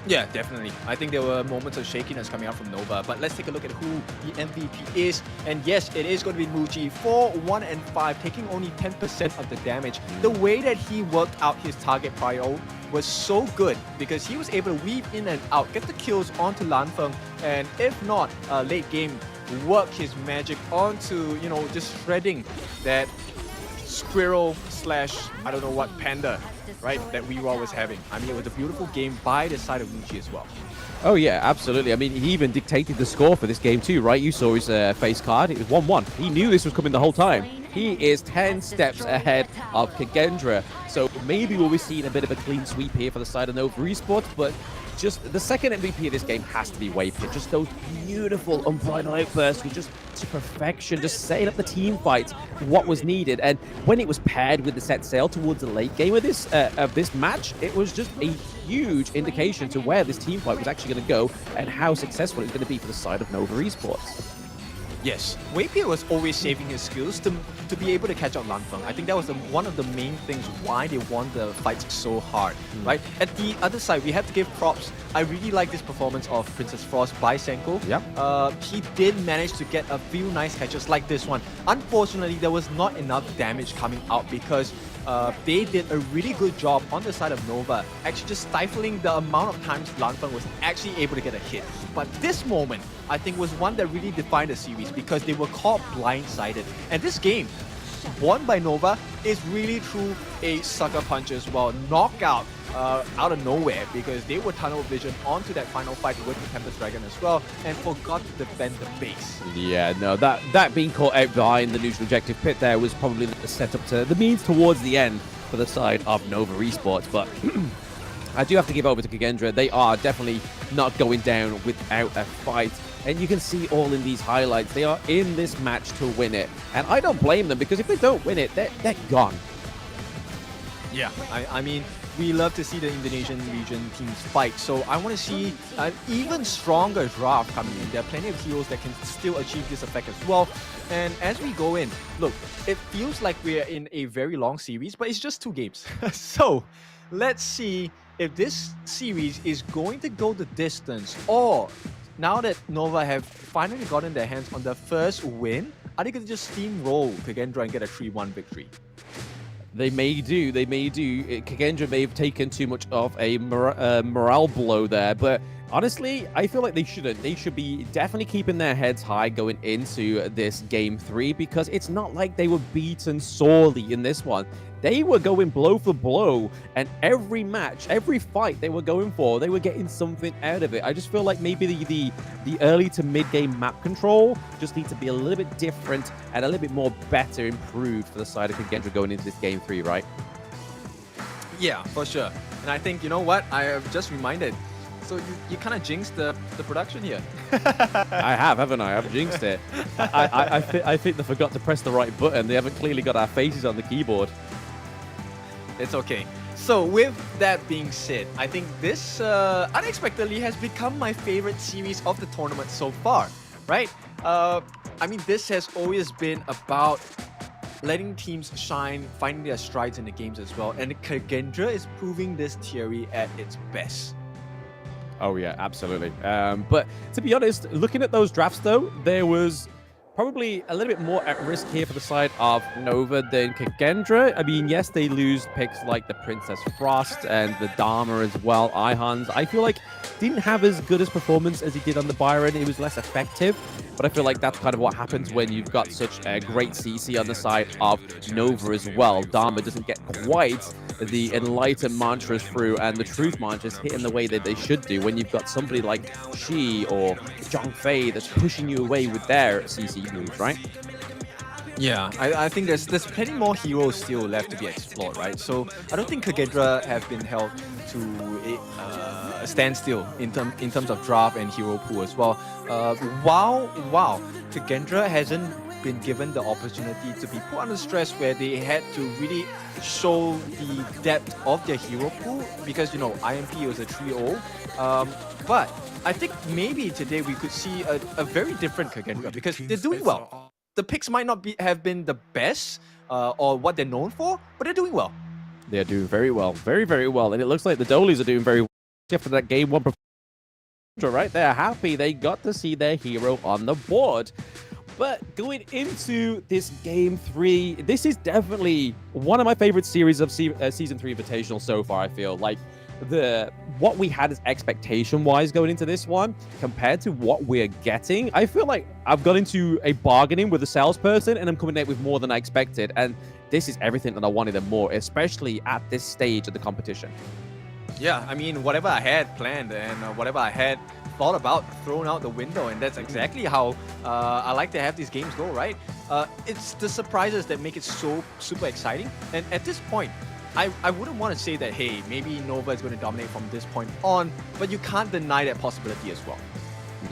Yeah, definitely. I think there were moments of shakiness coming out from Nova, but let's take a look at who the MVP is. And yes, it is going to be Muji for 1 and 5, taking only 10% of the damage. The way that he worked out his target prio was so good because he was able to weave in and out, get the kills onto Lanfeng, and if not, late game, work his magic onto, you know, just shredding that squirrel slash, I don't know what, panda, right, that Weeraw was having. I mean, it was a beautiful game by the side of Muji as well. Oh yeah, absolutely. I mean, he even dictated the score for this game too, right? You saw his face card. It was 1-1. He knew this was coming the whole time. He is 10 steps ahead of KAGENDRA. So maybe we'll be seeing a bit of a clean sweep here for the side of Nova Esports, but just the second MVP of this game has to be Waypit. Just those beautiful unbridled outbursts, just to perfection, just setting up the team fights, what was needed. And when it was paired with the set sail towards the late game of this match, it was just a huge indication to where this team fight was actually going to go and how successful it's going to be for the side of Nova Esports. Yes, Waypit was always saving his skills to be able to catch out Lanfeng. I think that was one of the main things why they won the fights so hard, right? At the other side, we have to give props. I really like this performance of Princess Frost by Senko. Yep. He did manage to get a few nice catches like this one. Unfortunately, there was not enough damage coming out because they did a really good job on the side of Nova, actually just stifling the amount of times Lanfeng was actually able to get a hit. But this moment, I think, was one that really defined the series because they were caught blindsided. And this game, won by Nova, is really through a sucker punch as well. Knockout out of nowhere because they were tunnel vision onto that final fight with the Tempest Dragon as well and forgot to defend the base. Yeah, no, that being caught out behind the neutral objective pit there was probably the setup to the means towards the end for the side of Nova Esports. But I do have to give over to KAGENDRA. They are definitely not going down without a fight. And you can see all in these highlights, they are in this match to win it. And I don't blame them because if they don't win it, they're gone. Yeah, I mean, we love to see the Indonesian region teams fight, so I want to see an even stronger draft coming in. There are plenty of heroes that can still achieve this effect as well. And as we go in, look, it feels like we're in a very long series, but it's just 2 games. So let's see if this series is going to go the distance, or now that Nova have finally gotten their hands on the first win, are they going to just steamroll KAGENDRA and get a 3-1 victory? They may do. KAGENDRA may have taken too much of a morale blow there, but honestly, I feel like they shouldn't. They should be definitely keeping their heads high going into this Game 3 because it's not like they were beaten sorely in this one. They were going blow for blow, and every match, every fight they were going for, they were getting something out of it. I just feel like maybe the early to mid-game map control just needs to be a little bit different and a little bit more better improved for the side of KAGENDRA going into this Game 3, right? Yeah, for sure. And I think, you know what? I have just reminded. So you kind of jinxed the production here. I have, haven't I? I've jinxed it. I think they forgot to press the right button. They haven't clearly got our faces on the keyboard. It's okay. So with that being said, I think this unexpectedly has become my favorite series of the tournament so far, right? I mean, this has always been about letting teams shine, finding their strides in the games as well, and KAGENDRA is proving this theory at its best. Oh yeah, absolutely. But to be honest, looking at those drafts though, there was probably a little bit more at risk here for the side of Nova than KAGENDRA. I mean, yes, they lose picks like the Princess Frost and the Dharma as well, Ihans. I feel like didn't have as good a performance as he did on the Byron. It was less effective, but I feel like that's kind of what happens when you've got such a great CC on the side of Nova as well. Dharma doesn't get quite the Enlighten mantras through and the Truth mantras hit in the way that they should do when you've got somebody like Shi or Zhongfei that's pushing you away with their CC moves, right? Yeah, I think there's plenty more heroes still left to be explored, right? So I don't think KAGENDRA have been held to a standstill in terms of draft and hero pool as well. While KAGENDRA hasn't been given the opportunity to be put under stress where they had to really show the depth of their hero pool because, you know, IMP was a 3-0. But I think maybe today we could see a very different KAGENDRA because they're doing well. The picks might not have been the best or what they're known for, but they're doing well. They're doing very well. Very, very well. And it looks like the Dolies are doing very well after that game one right? They're happy they got to see their hero on the board. But going into this game 3, this is definitely one of my favorite series of season 3 Invitational so far. I feel like what we had as expectation-wise going into this one compared to what we're getting, I feel like I've got into a bargaining with a salesperson and I'm coming out with more than I expected. And this is everything that I wanted and more, especially at this stage of the competition. Yeah, I mean, whatever I had planned and whatever I had thought about, thrown out the window, and that's exactly how I like to have these games go, right? It's the surprises that make it so super exciting. And at this point, I wouldn't want to say that, hey, maybe Nova is going to dominate from this point on, but you can't deny that possibility as well.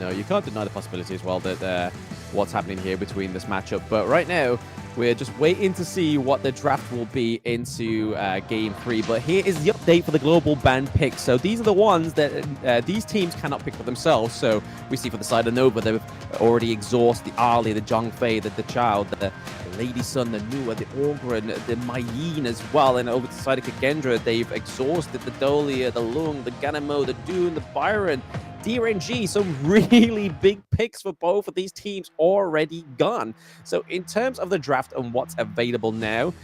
No, you can't deny the possibility as well that what's happening here between this matchup. But right now, we're just waiting to see what the draft will be into Game 3. But here is the update for the global ban picks. So these are the ones that these teams cannot pick for themselves. So we see for the side of Nova, they've already exhausted the Ali, the Zhongfei, the Child, the Lady Sun, the Nua, the Orgren, the Mayin as well. And over to the side of Kagendra, they've exhausted the Dolia, the Lung, the Ganamo, the Dune, the Byron, Gen.G, some really big picks for both of these teams already gone. So in terms of the draft and what's available now,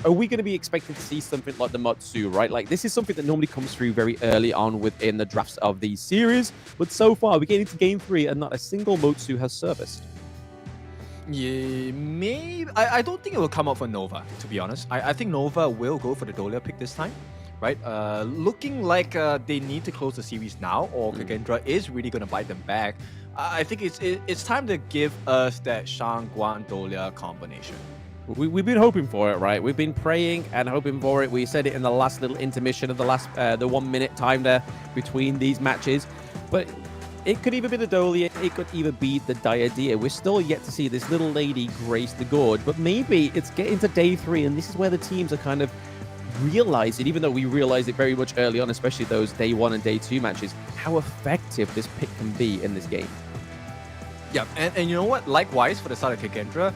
are we going to be expecting to see something like the Motsu, right? Like, this is something that normally comes through very early on within the drafts of these series, but so far we get into Game 3 and not a single Motsu has surfaced. Yeah, maybe. I don't think it will come out for Nova, to be honest. I think Nova will go for the Dolia pick this time. Right, looking like they need to close the series now, or KAGENDRA is really going to bite them back. I think it's time to give us that Shangguan Dolia combination. We've been hoping for it, right? We've been praying and hoping for it. We said it in the last little intermission of the 1 minute time there between these matches, but it could either be the Dolia, it could either be the Diadea. We're still yet to see this little lady grace the gorge, but maybe it's getting to day 3, and this is where the teams are kind of realize it, even though we realized it very much early on, especially those day 1 and day 2 matches, how effective this pick can be in this game. Yeah, and you know what? Likewise, for the side of KAGENDRA,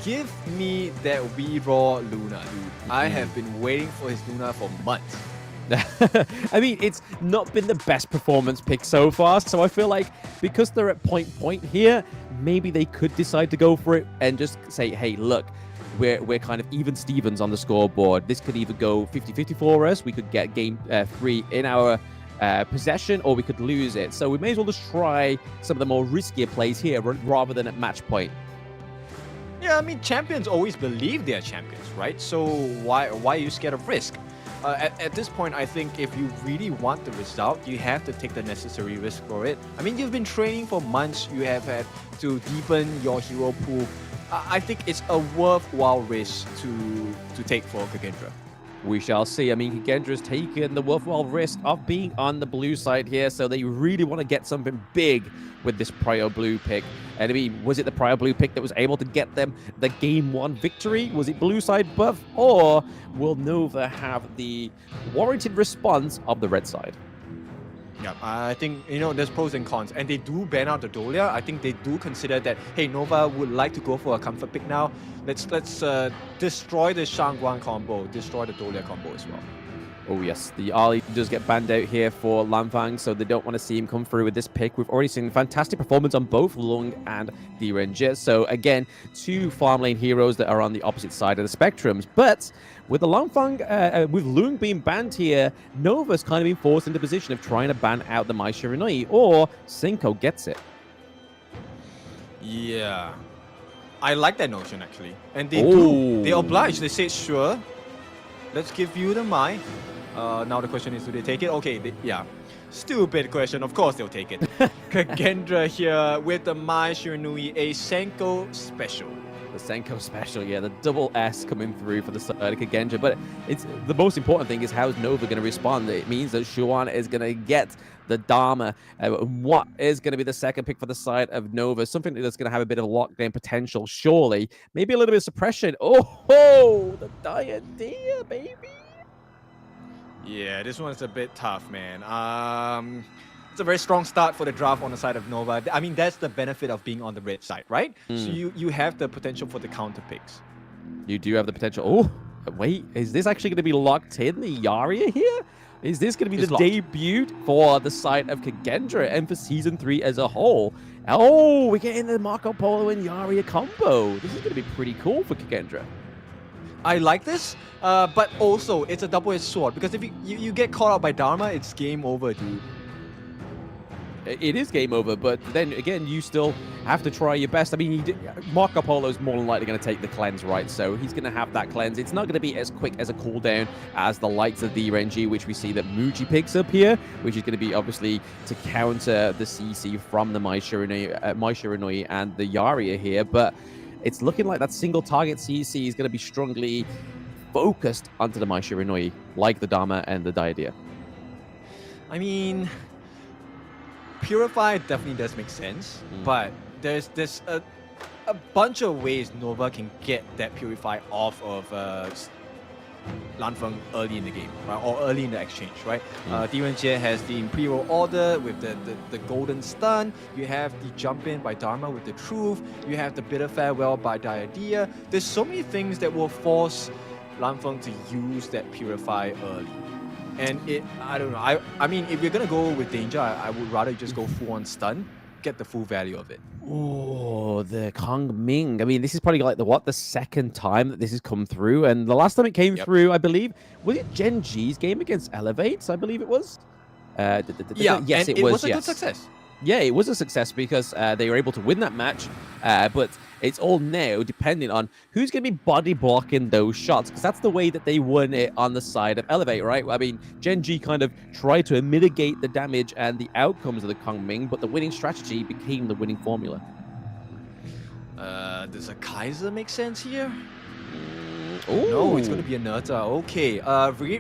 give me that wee raw Luna, dude. I have been waiting for his Luna for months. I mean, it's not been the best performance pick so far, so I feel like because they're at point here, maybe they could decide to go for it and just say, hey, look, we're kind of even Stevens on the scoreboard. This could either go 50-50 for us. We could get game 3 in our possession, or we could lose it. So we may as well just try some of the more riskier plays here rather than at match point. Yeah, I mean, champions always believe they're champions, right? So why are you scared of risk? At this point, I think if you really want the result, you have to take the necessary risk for it. I mean, you've been training for months. You have had to deepen your hero pool. I think it's a worthwhile risk to take for KAGENDRA. We shall see. I mean, KAGENDRA's taken the worthwhile risk of being on the blue side here, so they really want to get something big with this Prio Blue pick. And I mean, was it the Prio Blue pick that was able to get them the Game 1 victory? Was it blue side buff? Or will Nova have the warranted response of the red side? Yeah, I think, you know, there's pros and cons, and they do ban out the Dolia. I think they do consider that, hey, Nova would like to go for a comfort pick now. Let's destroy the Shangguan combo, destroy the Dolia combo as well. Oh yes, the Ali does get banned out here for Lanfang, so they don't want to see him come through with this pick. We've already seen fantastic performance on both Lung and Gen.G. So again, 2 farm lane heroes that are on the opposite side of the spectrums. But with the Lanfang, with Lung being banned here, Nova's kind of been forced into the position of trying to ban out the Mai Shiranui, or Cinco gets it. Yeah, I like that notion actually, and they oblige. They say, sure, let's give you the Mai. Now the question is, do they take it? Okay, yeah. Stupid question. Of course they'll take it. KAGENDRA here with the Mai Shiranui, a Senko special. The Senko special, yeah, the double S coming through for the side of KAGENDRA. But it's the most important thing is how's Nova going to respond. It means that Xuan is going to get the Dharma. What is going to be the second pick for the side of Nova? Something that's going to have a bit of lockdown potential, surely. Maybe a little bit of suppression. Oh, the Diadea, baby. Yeah, this one's a bit tough, man. It's a very strong start for the draft on the side of Nova. I mean, that's the benefit of being on the red side, right? So you have the potential for the counter picks. You do have the potential. Oh, wait, is this actually going to be locked in, the Yaria here? Is this going to be It's the locked. debut for the side of Kagendra and for Season 3 as a whole? Oh, we're getting the Marco Polo and Yaria combo. This is going to be pretty cool for Kagendra. I like this, but also it's a double-edged sword because if you get caught out by Dharma, it's game over, dude. It is game over, but then again, you still have to try your best. I mean, Marco Polo is more than likely going to take the cleanse, right? So he's going to have that cleanse. It's not going to be as quick as a cooldown as the likes of the Gen.G, which we see that Muji picks up here, which is going to be obviously to counter the CC from the Mai Shiranui and the Yaria here. But it's looking like that single target CC is going to be strongly focused onto the Mai Shiranui, like the Dharma and the Diadea. I mean, Purify definitely does make sense, but there's a bunch of ways Nova can get that Purify off of Lanfeng early in the game, right? Or early in the exchange, right? Gen.G has the Imperial Order with the Golden Stun. You have the jump in by Dharma with the Truth. You have the Bitter Farewell by Diadea. There's so many things that will force Lanfeng to use that Purify early. And I don't know. I mean, if you're gonna go with danger, I would rather just go full on stun, get the full value of it. Oh, the Kong Ming. I mean, this is probably like the second time that this has come through, and the last time it came through, I believe, was it Gen.G's game against Elevates? I believe it was. Yeah, yes, and it was. a good success. Yeah, it was a success because they were able to win that match, but it's all now depending on who's going to be body blocking those shots, because that's the way that they won it on the side of Elevate, right? I mean, Gen.G kind of tried to mitigate the damage and the outcomes of the Kong Ming, but the winning strategy became the winning formula. Does a Kaiser make sense here? Ooh. No, it's going to be a Nerta. Okay,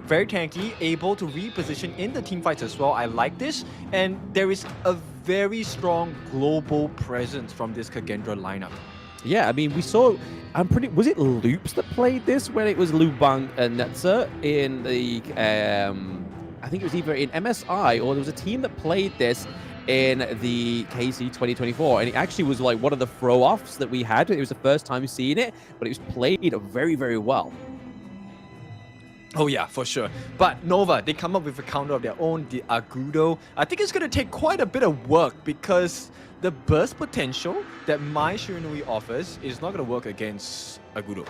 very tanky, able to reposition in the team fights as well. I like this, and there is a very strong global presence from this Kagendra lineup. Yeah, I mean, we saw, was it Loops that played this when it was Lubang and Netzer in the, I think it was either in MSI or there was a team that played this in the KC 2024, and it actually was like one of the throw-offs that we had. It was the first time seeing it, but it was played very, very well. Oh yeah, for sure. But Nova, they come up with a counter of their own, the Agudo. I think it's going to take quite a bit of work because the burst potential that Mai Shiranui offers is not going to work against Agudo.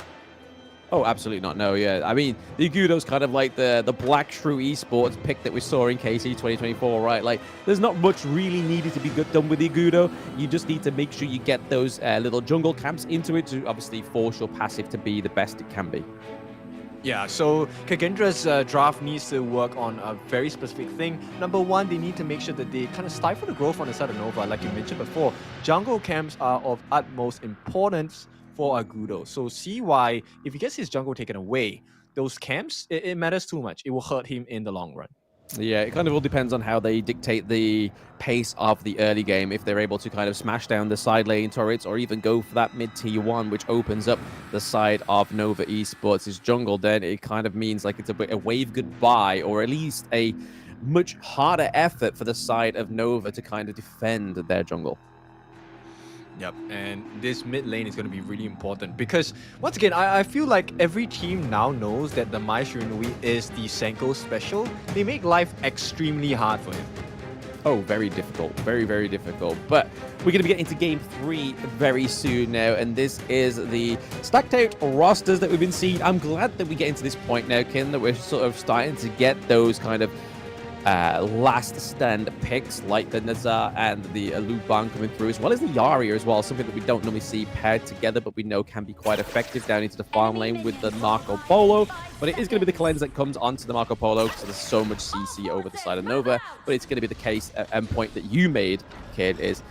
Oh, absolutely not. No, yeah. I mean, the Agudo's kind of like the Black Shrew Esports pick that we saw in KC 2024, right? Like, there's not much really needed to be done with the Agudo. You just need to make sure you get those little jungle camps into it to obviously force your passive to be the best it can be. Yeah, so Kagendra's draft needs to work on a very specific thing. Number one, they need to make sure that they kind of stifle the growth on the side of Nova. Like you mentioned before, jungle camps are of utmost importance for Agudo. So see why, if he gets his jungle taken away, those camps, it matters too much. It will hurt him in the long run. Yeah, it kind of all depends on how they dictate the pace of the early game. If they're able to kind of smash down the side lane turrets or even go for that mid-tier 1, which opens up the side of Nova Esports' jungle, then it kind of means like it's a wave goodbye, or at least a much harder effort for the side of Nova to kind of defend their jungle. Yep, and this mid lane is going to be really important because, once again, I feel like every team now knows that the Mai Shiranui is the Senko special. They make life extremely hard for him. Oh, very difficult. Very, very difficult. But we're going to be getting into Game 3 very soon now, and this is the stacked out rosters that we've been seeing. I'm glad that we get into this point now, Kin, that we're sort of starting to get those kind of last stand picks like the Nazar and the Lubang coming through, as well as the Yaria as well, something that we don't normally see paired together, but we know can be quite effective down into the farm lane with the Marco Polo. But it is going to be the cleanse that comes onto the Marco Polo because there's so much CC over the side of Nova. But it's going to be the case and point that you made, Kid, is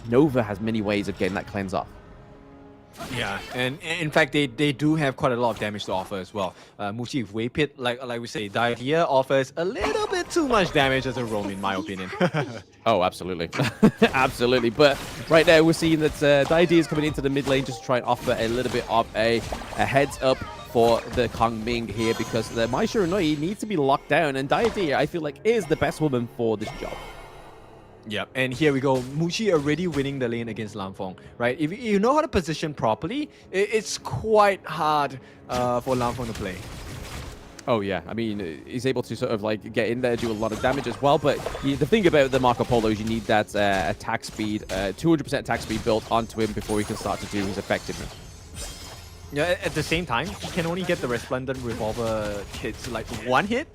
Nova has many ways of getting that cleanse off. Yeah, and in fact, they do have quite a lot of damage to offer as well. Mushi with Waypit, like we say, Diadea offers a little bit too much damage as a roam, in my opinion. Oh, absolutely. Absolutely. But right now, we're seeing that Diadea is coming into the mid lane just to try and offer a little bit of a heads up for the Kong Ming here, because the Mai Shiranui needs to be locked down, and Diadea, I feel like, is the best woman for this job. Yep, and here we go. Mushi already winning the lane against Lanfeng, right? If you know how to position properly, it's quite hard for Lanfeng to play. Oh yeah, I mean, he's able to sort of like get in there, do a lot of damage as well. But the thing about the Marco Polo is you need that attack speed, 200% attack speed built onto him before he can start to do his effectiveness. Yeah, at the same time, he can only get the Resplendent Revolver hits like one hit,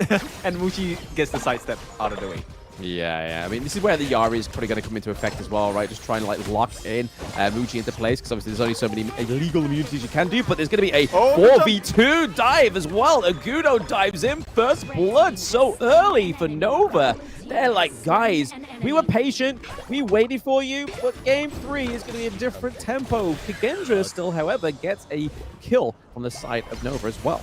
and Muji gets the sidestep out of the way. Yeah. I mean, this is where the Yari is probably going to come into effect as well, right? Just trying to like lock in Muji into place, because obviously there's only so many illegal immunities you can do, but there's going to be a 4v2 dive as well. Agudo dives in, first blood so early for Nova. They're like, guys, we were patient, we waited for you, but game 3 is going to be a different tempo. KAGENDRA still, however, gets a kill on the side of Nova as well.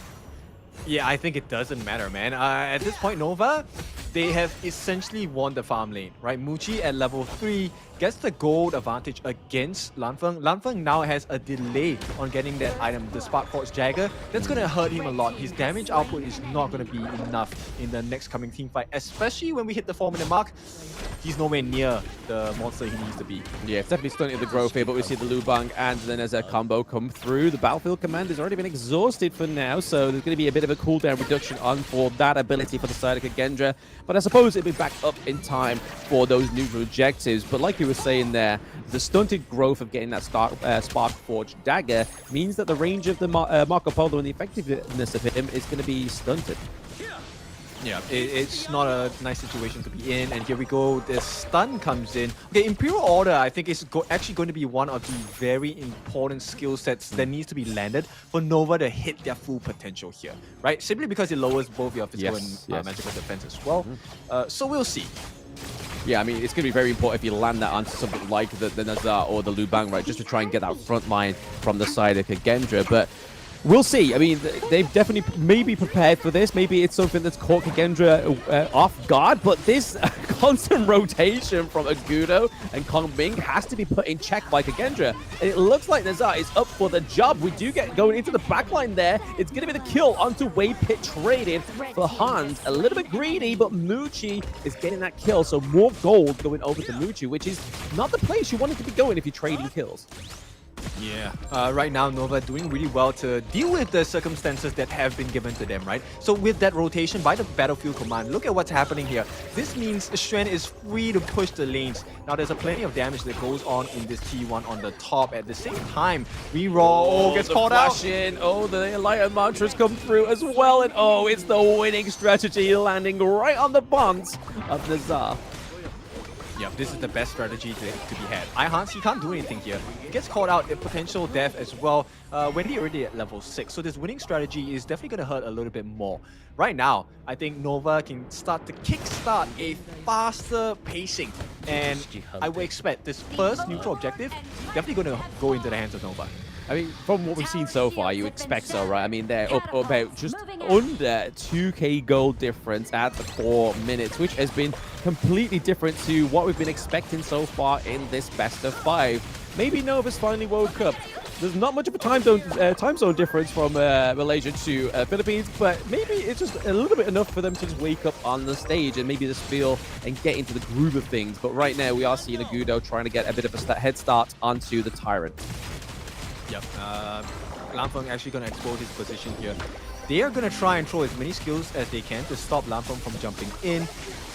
Yeah, I think it doesn't matter, man. At this point, Nova, they have essentially won the farm lane, right? Muji at level 3 gets the gold advantage against Lanfeng. Lanfeng now has a delay on getting that item, the Spark Force Jagger. That's going to hurt him a lot. His damage output is not going to be enough in the next coming team fight, especially when we hit the 4-minute mark. He's nowhere near the monster he needs to be. Yeah, it's definitely stunting the growth here, but we see the Lubang and then as a combo come through, the Battlefield Command has already been exhausted for now, so there's going to be a bit of a cooldown reduction on for that ability for the side of KAGENDRA, but I suppose it'll be back up in time for those neutral objectives. But like you were saying there, the stunted growth of getting that Spark Forge Dagger means that the range of the Marco Polo and the effectiveness of him is going to be stunted. Yeah, it's not a nice situation to be in, and here we go, the stun comes in. Okay, Imperial Order, I think, is actually going to be one of the very important skill sets that needs to be landed for Nova to hit their full potential here, right? Simply because it lowers both your physical and magical defense as well. So we'll see. Yeah, I mean, it's going to be very important if you land that onto something like the Nazar or the Lubang, right? Just to try and get that front line from the side of KAGENDRA, but we'll see. I mean, they've definitely maybe prepared for this. Maybe it's something that's caught KAGENDRA off guard, but this constant rotation from Agudo and Kong Ming has to be put in check by KAGENDRA. And it looks like Nazar is up for the job. We do get going into the backline there. It's going to be the kill onto Wave Pit traded for Hans. A little bit greedy, but Muji is getting that kill. So more gold going over to Muji, which is not the place you wanted to be going if you're trading kills. Yeah, right now Nova doing really well to deal with the circumstances that have been given to them, right? So with that rotation by the Battlefield Command, look at what's happening here. This means Xuan is free to push the lanes. Now there's a plenty of damage that goes on in this T1 on the top. At the same time, reroll gets called out. Oh, the Enlightened Mantras come through as well, and oh, it's the winning strategy landing right on the bonds of Nazar. Yeah, this is the best strategy to be had. Hans, he can't do anything here. He gets called out, a potential death as well, when he already at level 6. So this winning strategy is definitely going to hurt a little bit more. Right now, I think Nova can start to kickstart a faster pacing. And I would expect this first neutral objective definitely going to go into the hands of Nova. I mean, from what we've seen so far, you expect so, right? I mean, they're up about just under 2k gold difference at the 4 minutes, which has been completely different to what we've been expecting so far in this best of 5. Maybe Nova's finally woke up. There's not much of a time zone difference from Malaysia to Philippines, but maybe it's just a little bit enough for them to just wake up on the stage and maybe just feel and get into the groove of things. But right now, we are seeing Agudo trying to get a bit of a head start onto the Tyrant. Yep, Lanfeng actually going to expose his position here. They are going to try and throw as many skills as they can to stop Lanfeng from jumping in.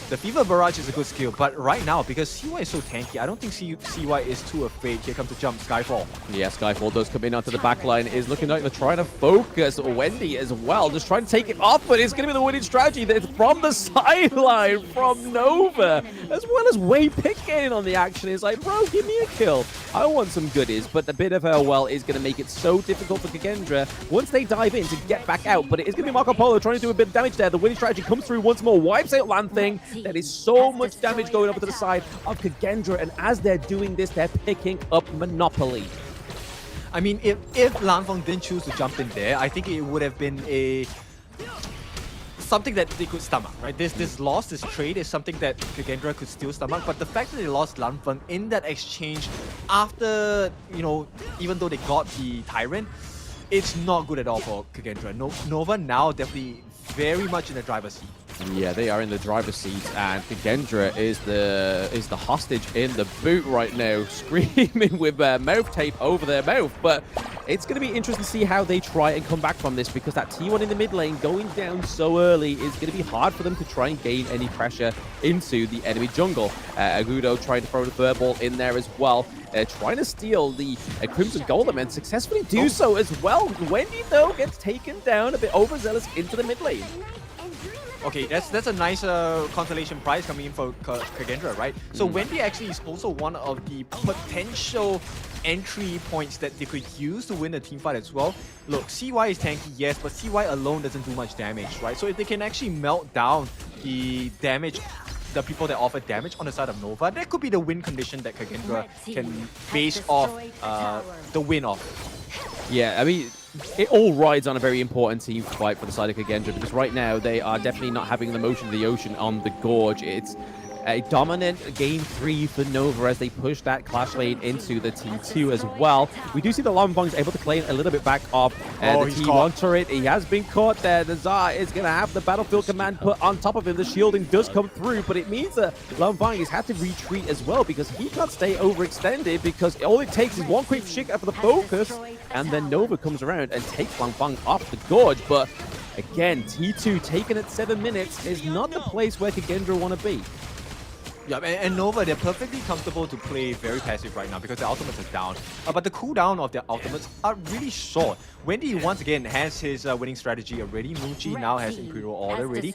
The Fever Barrage is a good skill, but right now, because CY is so tanky, I don't think CY is too afraid. Here comes the jump, Skyfall. Yeah, Skyfall does come in onto the backline. Is looking like they're trying to focus Wendy as well. Just trying to take it off, but it's going to be the winning strategy. That's from the sideline from Nova. As well as Wei Pick getting on the action. It's like, bro, give me a kill. I want some goodies, but the bit of well is going to make it so difficult for KAGENDRA once they dive in to get back out. But it is going to be Marco Polo trying to do a bit of damage there. The winning strategy comes through once more, wipes out Lanfeng. There is so much damage going over to the side of KAGENDRA, and as they're doing this, they're picking up Monopoly. I mean, if Lanfeng didn't choose to jump in there, I think it would have been something that they could stomach, right? This loss, this trade is something that KAGENDRA could still stomach, but the fact that they lost Lanfeng in that exchange after, you know, even though they got the Tyrant, it's not good at all for KAGENDRA. Nova now definitely very much in the driver's seat. Yeah, they are in the driver's seat, and KAGENDRA is the hostage in the boot right now, screaming with mouth tape over their mouth. But it's going to be interesting to see how they try and come back from this, because that T1 in the mid lane going down so early is going to be hard for them to try and gain any pressure into the enemy jungle. Agudo trying to throw the third ball in there as well, trying to steal the Crimson Golem and successfully do so as well. Wendy, though, gets taken down a bit overzealous into the mid lane. Okay, that's a nice consolation prize coming in for KAGENDRA, right? So Wendy actually is also one of the potential entry points that they could use to win the team fight as well. Look, CY is tanky, yes, but CY alone doesn't do much damage, right? So if they can actually melt down the damage, the people that offer damage on the side of Nova, that could be the win condition that KAGENDRA can base off the win off. Yeah, I mean, it all rides on a very important team fight for the side of KAGENDRA, because right now they are definitely not having the motion of the ocean on the Gorge. It's a dominant game 3 for Nova as they push that clash lane into the T2 as well. We do see the Longfang's able to claim a little bit back off the T1 turret. He has been caught there. The Tsar is going to have the battlefield command put on top of him. The shielding does come through, but it means that Longfang has had to retreat as well, because he can't stay overextended, because all it takes is one quick shift for the focus, and then Nova comes around and takes Longfang off the Gorge. But again, T2 taken at 7 minutes is not the place where KAGENDRA want to be. Yeah, and Nova, they're perfectly comfortable to play very passive right now because their ultimates are down. But the cooldown of their ultimates are really short. Wendy, once again, has his winning strategy already. Muchi now has Imperial Order ready.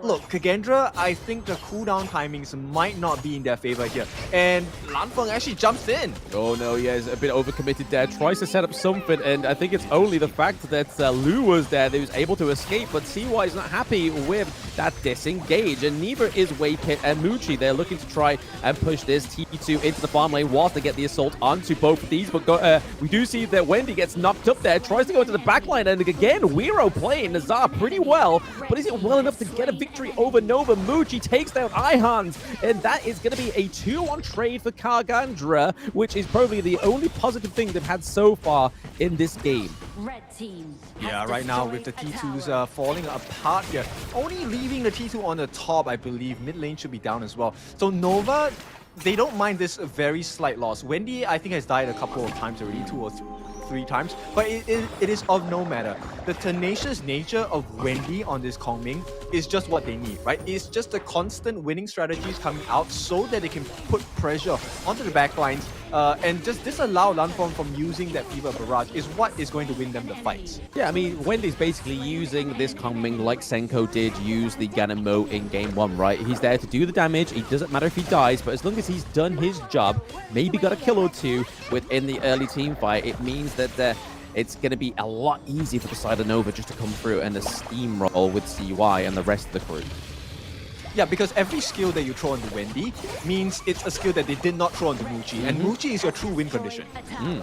Look, KAGENDRA, I think the cooldown timings might not be in their favor here. And Lanfeng actually jumps in. Oh no, he is a bit overcommitted there. Tries to set up something, and I think it's only the fact that Lu was there that he was able to escape, but CY is not happy with that disengage, and neither is Waypit and Muchi. They're looking to try and push this T2 into the farm lane whilst they get the assault onto both of these, but we do see that Wendy gets knocked up there, tries to go into the backline, and again, Wero playing Nazar pretty well, but is it well enough to get a victory over Nova? Muchi takes down Ihans, and that is going to be a 2-1 trade for KAGENDRA, which is probably the only positive thing they've had so far in this game. Yeah, right now with the T2s falling apart here, only leaving the T2 on the top, I believe. Mid lane should be down as well. So Nova, they don't mind this very slight loss. Wendy, I think, has died a couple of times already, 2 or 3 times, but it is of no matter. The tenacious nature of Wendy on this Kongming is just what they need, right? It's just the constant winning strategies coming out so that they can put pressure onto the backlines and just disallow Lanfeng from using that Fever Barrage is what is going to win them the fights. Yeah, I mean, Wendy's basically using this Kongming like Senko did use the Ganon Mo in Game 1, right? He's there to do the damage. It doesn't matter if he dies, but as long as he's done his job, maybe got a kill or 2 within the early team fight, it means that it's going to be a lot easier for the side of Nova just to come through and a steamroll with CY and the rest of the crew. Yeah, because every skill that you throw onto Wendy means it's a skill that they did not throw onto Muchi, and Muchi is your true win condition.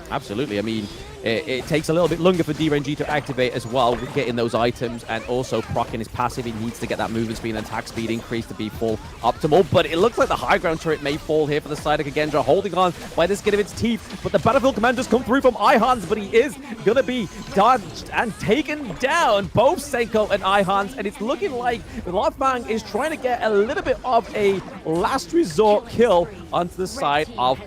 Absolutely. I mean, it takes a little bit longer for Gen.G to activate as well with getting those items, and also proccing his passive. He needs to get that movement speed and attack speed increased to be full optimal, but it looks like the high ground turret may fall here for the side of KAGENDRA, holding on by the skin of its teeth, but the battlefield command just come through from Ihans, but he is going to be dodged and taken down, both Senko and Ihans, and it's looking like Longfang is trying to get a little bit of a last resort kill onto the side of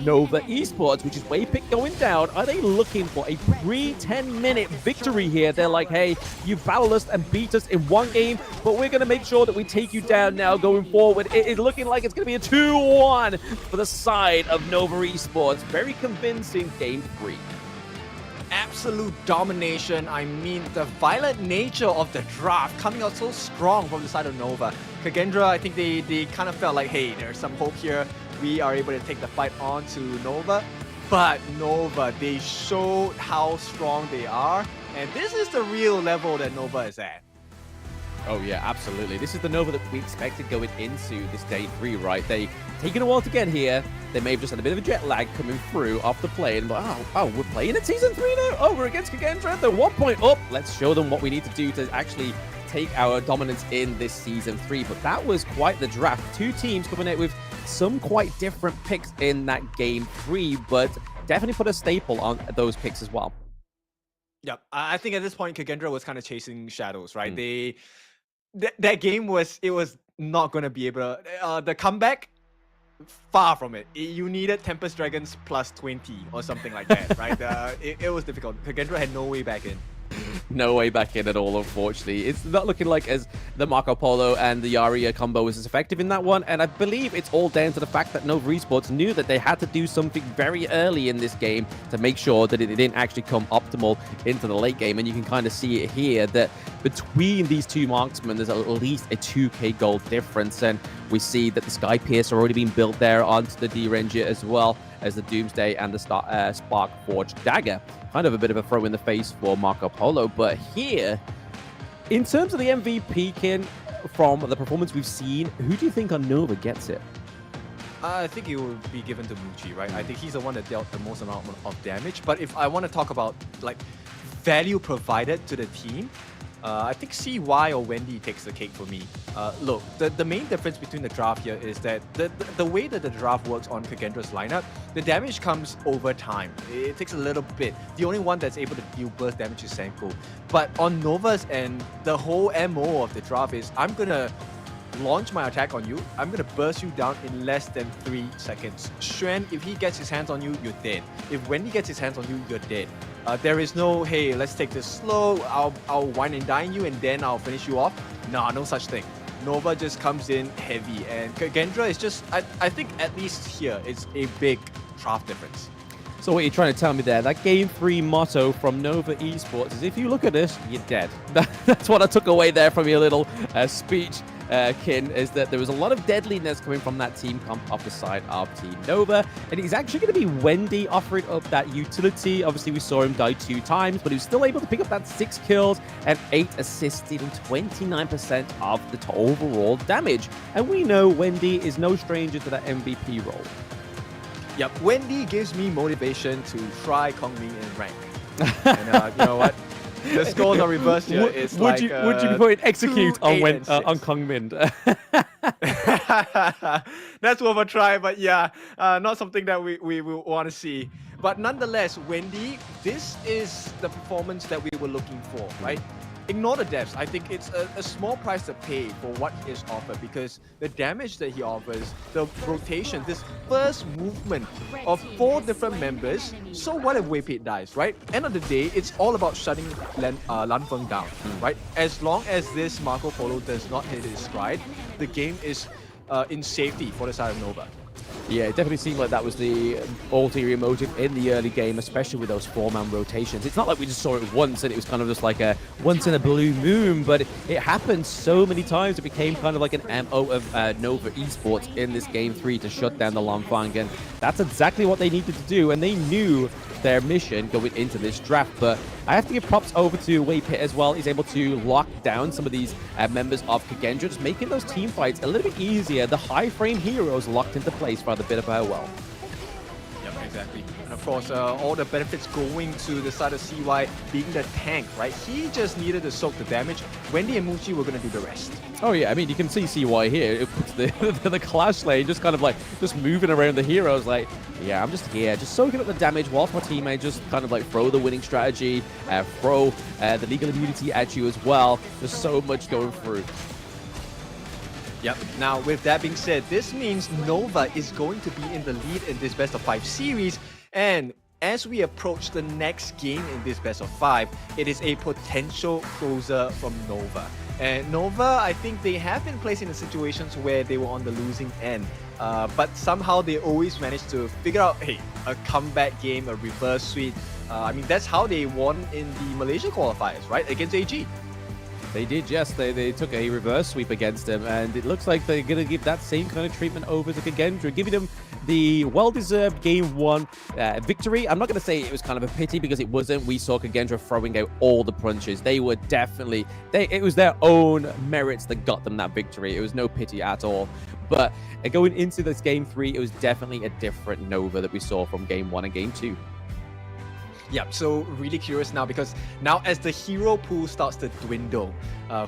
Nova Esports, which is Waypick going down. Are they looking for a pre-10-minute victory here? They're like, hey, you battled us and beat us in one game, but we're going to make sure that we take you down now going forward. It is looking like it's going to be a 2-1 for the side of Nova Esports. Very convincing game 3. Absolute domination. I mean, the violent nature of the draft coming out so strong from the side of Nova. KAGENDRA, I think they kind of felt like, hey, there's some hope here. We are able to take the fight on to Nova. But Nova, they showed how strong they are. And this is the real level that Nova is at. Oh yeah, absolutely. This is the Nova that we expected going into this day 3, right? They taken a while to get here. They may have just had a bit of a jet lag coming through off the plane, but oh, we're playing in Season 3 now? Oh, we're against KAGENDRA. They're 1 point up. Let's show them what we need to do to actually take our dominance in this Season 3. But that was quite the draft. 2 teams coming out with some quite different picks in that Game 3, but definitely put a staple on those picks as well. Yep, I think at this point, KAGENDRA was kind of chasing shadows, right? That game was not going to be able to... the comeback far from it. You needed Tempest Dragons plus 20 or something like that, right? It was difficult. KAGENDRA had no way back in. No way back in at all, unfortunately. It's not looking like as the Marco Polo and the Yaria combo was as effective in that one, and I believe it's all down to the fact that Nova Esports knew that they had to do something very early in this game to make sure that it didn't actually come optimal into the late game, and you can kind of see it here that between these two marksmen, there's at least a 2k gold difference, and we see that the Sky Pierce are already being built there onto the D-Ranger as well as the Doomsday and the Spark Forged Dagger. Kind of a bit of a throw in the face for Marco Polo, but here, in terms of the MVP, Kin, from the performance we've seen, who do you think on Nova gets it? I think it will be given to Muchi, right? I think he's the one that dealt the most amount of damage. But if I want to talk about like value provided to the team, I think CY or Wendy takes the cake for me. Look, the main difference between the draft here is that the way that the draft works on KAGENDRA's lineup, the damage comes over time. It takes a little bit. The only one that's able to deal burst damage is Senko. But on Nova's end, the whole MO of the draft is I'm gonna launch my attack on you, I'm gonna burst you down in less than 3 seconds. Xuan, if he gets his hands on you, you're dead. If Wendy gets his hands on you, you're dead. There is no, hey, let's take this slow, I'll wine and dine you and then I'll finish you off. Nah, no such thing. Nova just comes in heavy, and KAGENDRA is just, I think at least here, it's a big draft difference. So what you're trying to tell me there, that Game 3 motto from Nova Esports is if you look at this, you're dead. That's what I took away there from your little speech, Kin, is that there was a lot of deadliness coming from that team comp off the side of Team Nova. And it's actually going to be Wendy offering up that utility. Obviously, we saw him die 2 times, but he was still able to pick up that 6 kills and 8 assists, dealing 29% of the overall damage. And we know Wendy is no stranger to that MVP role. Yep, Wendy gives me motivation to try Kong Ming in rank. And you know what? The scores are reversed here. It's would you put execute 2, on Kong Min? That's worth a try, but yeah, not something that we will want to see. But nonetheless, Wendy, this is the performance that we were looking for, right? Ignore the depths. I think it's a small price to pay for what he is offered, because the damage that he offers, the rotation, this first movement of 4 different members. So what if Weipit dies, right? End of the day, it's all about shutting Lan Feng down, right? As long as this Marco Polo does not hit his stride, the game is in safety for the side of Nova. Yeah, it definitely seemed like that was the ulterior motive in the early game, especially with those 4-man rotations. It's not like we just saw it once and it was kind of just like a once in a blue moon, but it happened so many times it became kind of like an MO of Nova Esports in this Game 3 to shut down the Lanfang, and that's exactly what they needed to do, and they knew their mission going into this draft. But I have to give props over to Weipit as well. He's able to lock down some of these members of KAGENDRA, just making those team fights a little bit easier. The high frame heroes locked into place for the bit of how well. Yep, exactly. And of course, all the benefits going to the side of CY being the tank, right? He just needed to soak the damage. Wendy and Muchi were going to do the rest. Oh yeah, I mean, you can see CY here. It puts the clash lane just kind of like just moving around the heroes like, yeah, I'm just here, just soaking up the damage whilst my teammate just kind of like throw the winning strategy, throw the legal immunity at you as well. There's so much going through. Yep. Now, with that being said, this means Nova is going to be in the lead in this best of 5 series. And as we approach the next game in this best of 5, it is a potential closer from Nova. And Nova, I think they have been placed in situations where they were on the losing end. But somehow they always managed to figure out, hey, a comeback game, a reverse sweep. I mean, that's how they won in the Malaysia qualifiers, right? Against AG. They did, yes. They took a reverse sweep against him, and it looks like they're going to give that same kind of treatment over to KAGENDRA, giving them the well-deserved Game 1 victory. I'm not going to say it was kind of a pity, because it wasn't. We saw KAGENDRA throwing out all the punches. They were definitely... it was their own merits that got them that victory. It was no pity at all. But going into this Game 3, it was definitely a different Nova that we saw from Game 1 and Game 2. Yep, so really curious now, because now as the hero pool starts to dwindle,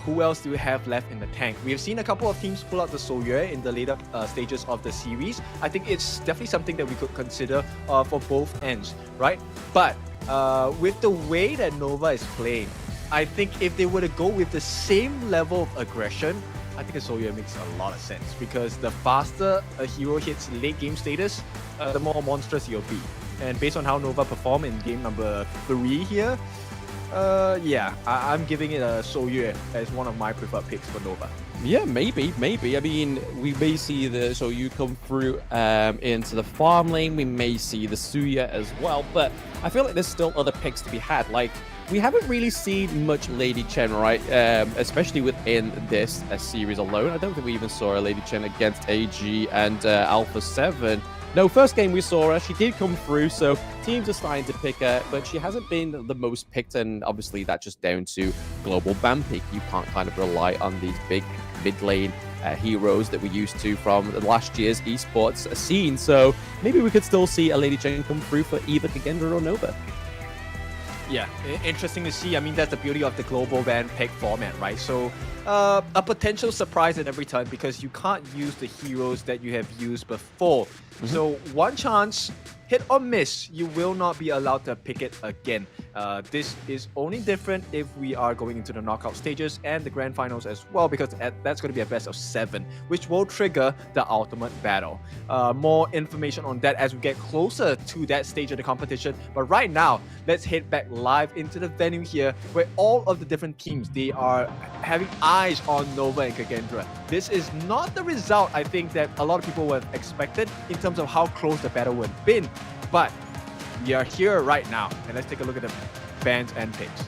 who else do we have left in the tank? We have seen a couple of teams pull out the Soyue in the later stages of the series. I think it's definitely something that we could consider for both ends, right? But with the way that Nova is playing, I think if they were to go with the same level of aggression, I think a Soyue makes a lot of sense because the faster a hero hits late game status, the more monstrous he'll be. And based on how Nova performed in game number 3 here, yeah, I'm giving it a Soyue as one of my preferred picks for Nova. Yeah, maybe. I mean, we may see the Soyu come through into the farm lane. We may see the Suya as well, but I feel like there's still other picks to be had. Like, we haven't really seen much Lady Chen, right? Especially within this series alone. I don't think we even saw a Lady Chen against AG and Alpha 7. No, first game we saw her, she did come through, so teams are starting to pick her, but she hasn't been the most picked, and obviously that's just down to global ban pick. You can't kind of rely on these big mid-lane heroes that we're used to from last year's esports scene, so maybe we could still see a Lady Chen come through for either KAGENDRA or Nova. Yeah, interesting to see. I mean, that's the beauty of the global ban pick format, right? So a potential surprise at every turn because you can't use the heroes that you have used before. So one chance, hit or miss, you will not be allowed to pick it again. This is only different if we are going into the knockout stages and the grand finals as well, because that's going to be a best of 7, which will trigger the ultimate battle. More information on that as we get closer to that stage of the competition. But right now, let's head back live into the venue here, where all of the different teams, they are having eyes on Nova and KAGENDRA. This is not the result, I think, that a lot of people would have expected in terms of how close the battle would have been. But we are here right now, and let's take a look at the bans and picks.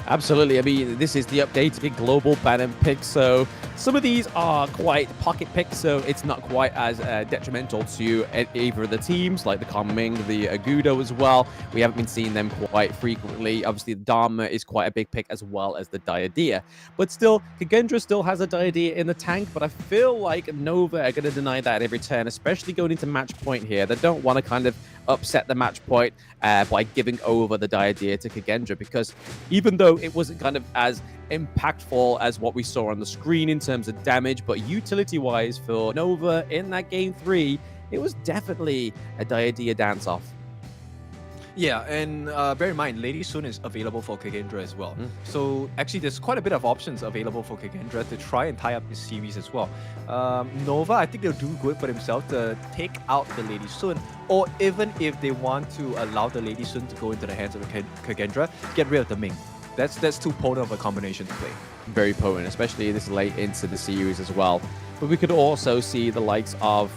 Absolutely. I mean, this is the updated global ban and pick, so some of these are quite pocket picks, so it's not quite as detrimental to either of the teams, like the Kunming, the Agudo as well. We haven't been seeing them quite frequently. Obviously, the Dharma is quite a big pick, as well as the Diadea. But still, KAGENDRA still has a Diadea in the tank, but I feel like Nova are going to deny that every turn, especially going into match point here. They don't want to kind of upset the match point by giving over the Diadea to KAGENDRA, because even though it wasn't kind of as impactful as what we saw on the screen in terms of damage, but utility-wise for Nova in that game 3, it was definitely a Diadea dance-off. Yeah, and bear in mind, Lady Sun is available for KAGENDRA as well. So actually, there's quite a bit of options available for KAGENDRA to try and tie up this series as well. Nova, I think they'll do good for themselves to take out the Lady Sun, or even if they want to allow the Lady Sun to go into the hands of KAGENDRA, get rid of the Ming. That's too potent of a combination to play. Very potent, especially this late into the series as well. But we could also see the likes of,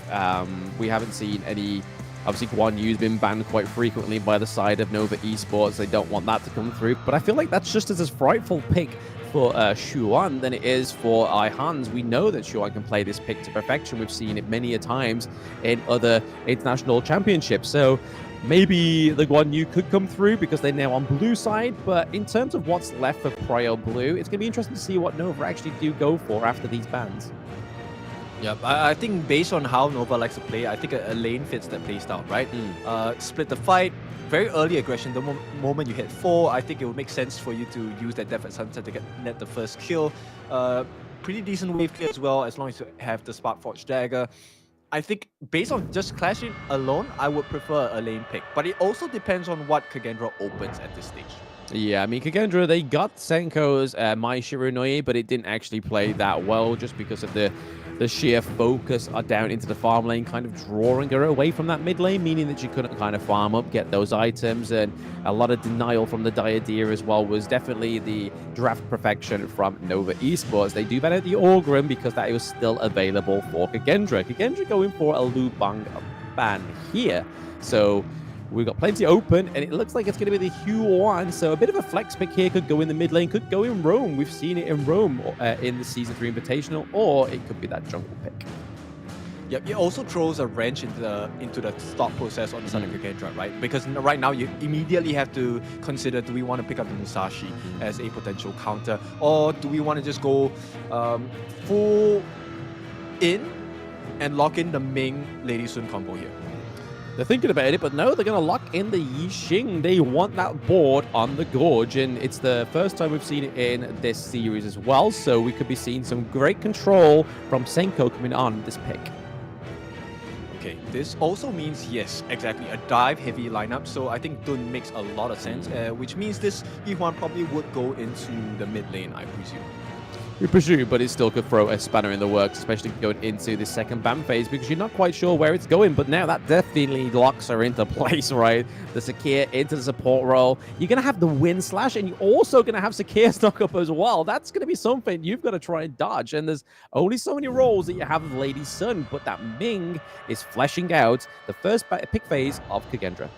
we haven't seen any. Obviously, Guan Yu's been banned quite frequently by the side of Nova Esports. They don't want that to come through. But I feel like that's just as a frightful pick for Xuan than it is for iHans. We know that Xuan can play this pick to perfection. We've seen it many a times in other international championships. So maybe the Guan Yu could come through because they're now on blue side. But in terms of what's left for Prio Blue, it's going to be interesting to see what Nova actually do go for after these bans. Yeah, I think based on how Nova likes to play, I think a lane fits that playstyle, right? Split the fight, very early aggression. The moment you hit 4, I think it would make sense for you to use that Death at Sunset to net the first kill. Pretty decent wave clear as well, as long as you have the Sparkforged Dagger. I think based on just clashing alone, I would prefer a lane pick. But it also depends on what KAGENDRA opens at this stage. Yeah, I mean, KAGENDRA, they got Senko's Mai Shiranui, but it didn't actually play that well just because of the sheer focus down into the farm lane, kind of drawing her away from that mid lane, meaning that she couldn't kind of farm up, get those items, and a lot of denial from the Diadea as well was definitely the draft perfection from Nova Esports. They do ban out the Orgrim because that was still available for KAGENDRA. KAGENDRA going for a Lu Bang ban here. So we've got plenty open, and it looks like it's going to be the Huan. So a bit of a flex pick here. Could go in the mid lane, could go in Rome. We've seen it in Rome in the Season 3 Invitational, or it could be that jungle pick. Yep, it also throws a wrench into the thought process on the side of KAGENDRA, right? Because right now you immediately have to consider, do we want to pick up the Musashi as a potential counter, or do we want to just go full in and lock in the Ming Lady Sun combo here? They're thinking about it, but no, they're going to lock in the Yixing. They want that board on the Gorge, and it's the first time we've seen it in this series as well, so we could be seeing some great control from Senko coming on this pick. Okay, this also means, yes, exactly, a dive-heavy lineup, so I think Dun makes a lot of sense, which means this Yihuan probably would go into the mid lane, I presume. we presume, but it still could throw a spanner in the works, especially going into the second ban phase, because you're not quite sure where it's going. But now that definitely locks her into place, right? The Sakir into the support role. You're going to have the Wind Slash, and you're also going to have Sakir stock up as well. That's going to be something you've got to try and dodge. And there's only so many roles that you have with Lady Sun, but that Ming is fleshing out the first pick phase of KAGENDRA.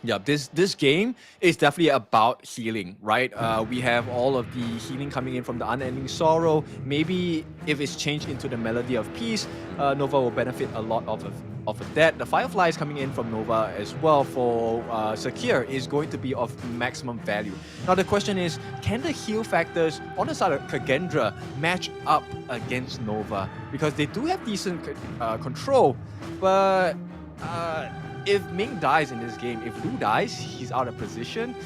Yeah, this game is definitely about healing, right? We have all of the healing coming in from the Unending Sorrow. Maybe if it's changed into the Melody of Peace, Nova will benefit a lot of that. The Firefly is coming in from Nova as well for Sakir is going to be of maximum value. Now the question is, can the heal factors on the side of KAGENDRA match up against Nova? Because they do have decent control, but if Ming dies in this game, if Lu dies, he's out of position.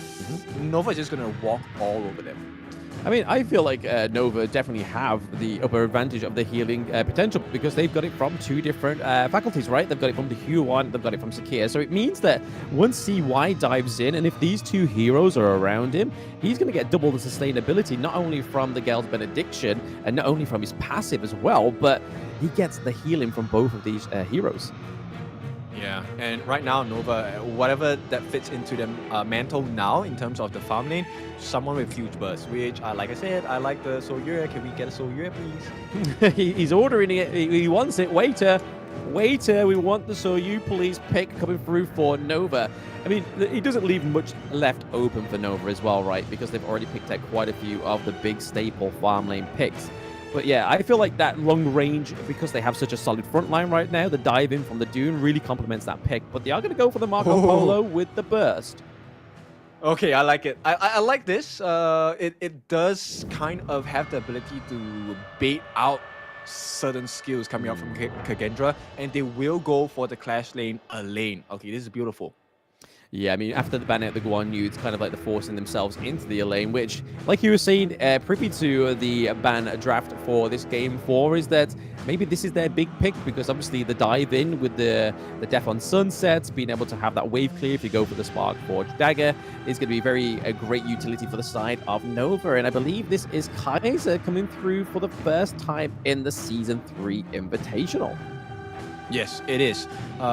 Nova is just going to walk all over them. I mean, I feel like Nova definitely have the upper advantage of the healing potential because they've got it from two different faculties, right? They've got it from the Hue one, they've got it from Sakir. So it means that once CY dives in, and if these two heroes are around him, he's going to get double the sustainability, not only from the Gal's Benediction, and not only from his passive as well, but he gets the healing from both of these heroes. Yeah, and right now, Nova, whatever that fits into the mantle now in terms of the farm lane, someone with huge burst, which, like I said, I like the Soyue. Can we get a Soyue, please? He's ordering it. He wants it. Waiter, we want the Soyue, please. Pick coming through for Nova. I mean, he doesn't leave much left open for Nova as well, right? Because they've already picked out quite a few of the big staple farm lane picks. But yeah, I feel like that long range, because they have such a solid front line right now, the dive in from the Dune really complements that pick. But they are going to go for the Marco Polo with the burst. Okay, I like it. I like this. It does kind of have the ability to bait out certain skills coming out from KAGENDRA, and they will go for the Clash lane a lane. Okay, this is beautiful. Yeah, I mean, after the ban out the Guan Yu, it's kind of like they're forcing themselves into the lane, which, like you were saying, privy to the ban draft for this game 4, is that maybe this is their big pick, because obviously the dive in with the Death on Sunsets, being able to have that wave clear if you go for the Spark Forge Dagger, is going to be a great utility for the side of Nova. And I believe this is Kaiser coming through for the first time in the Season 3 Invitational. Yes, it is.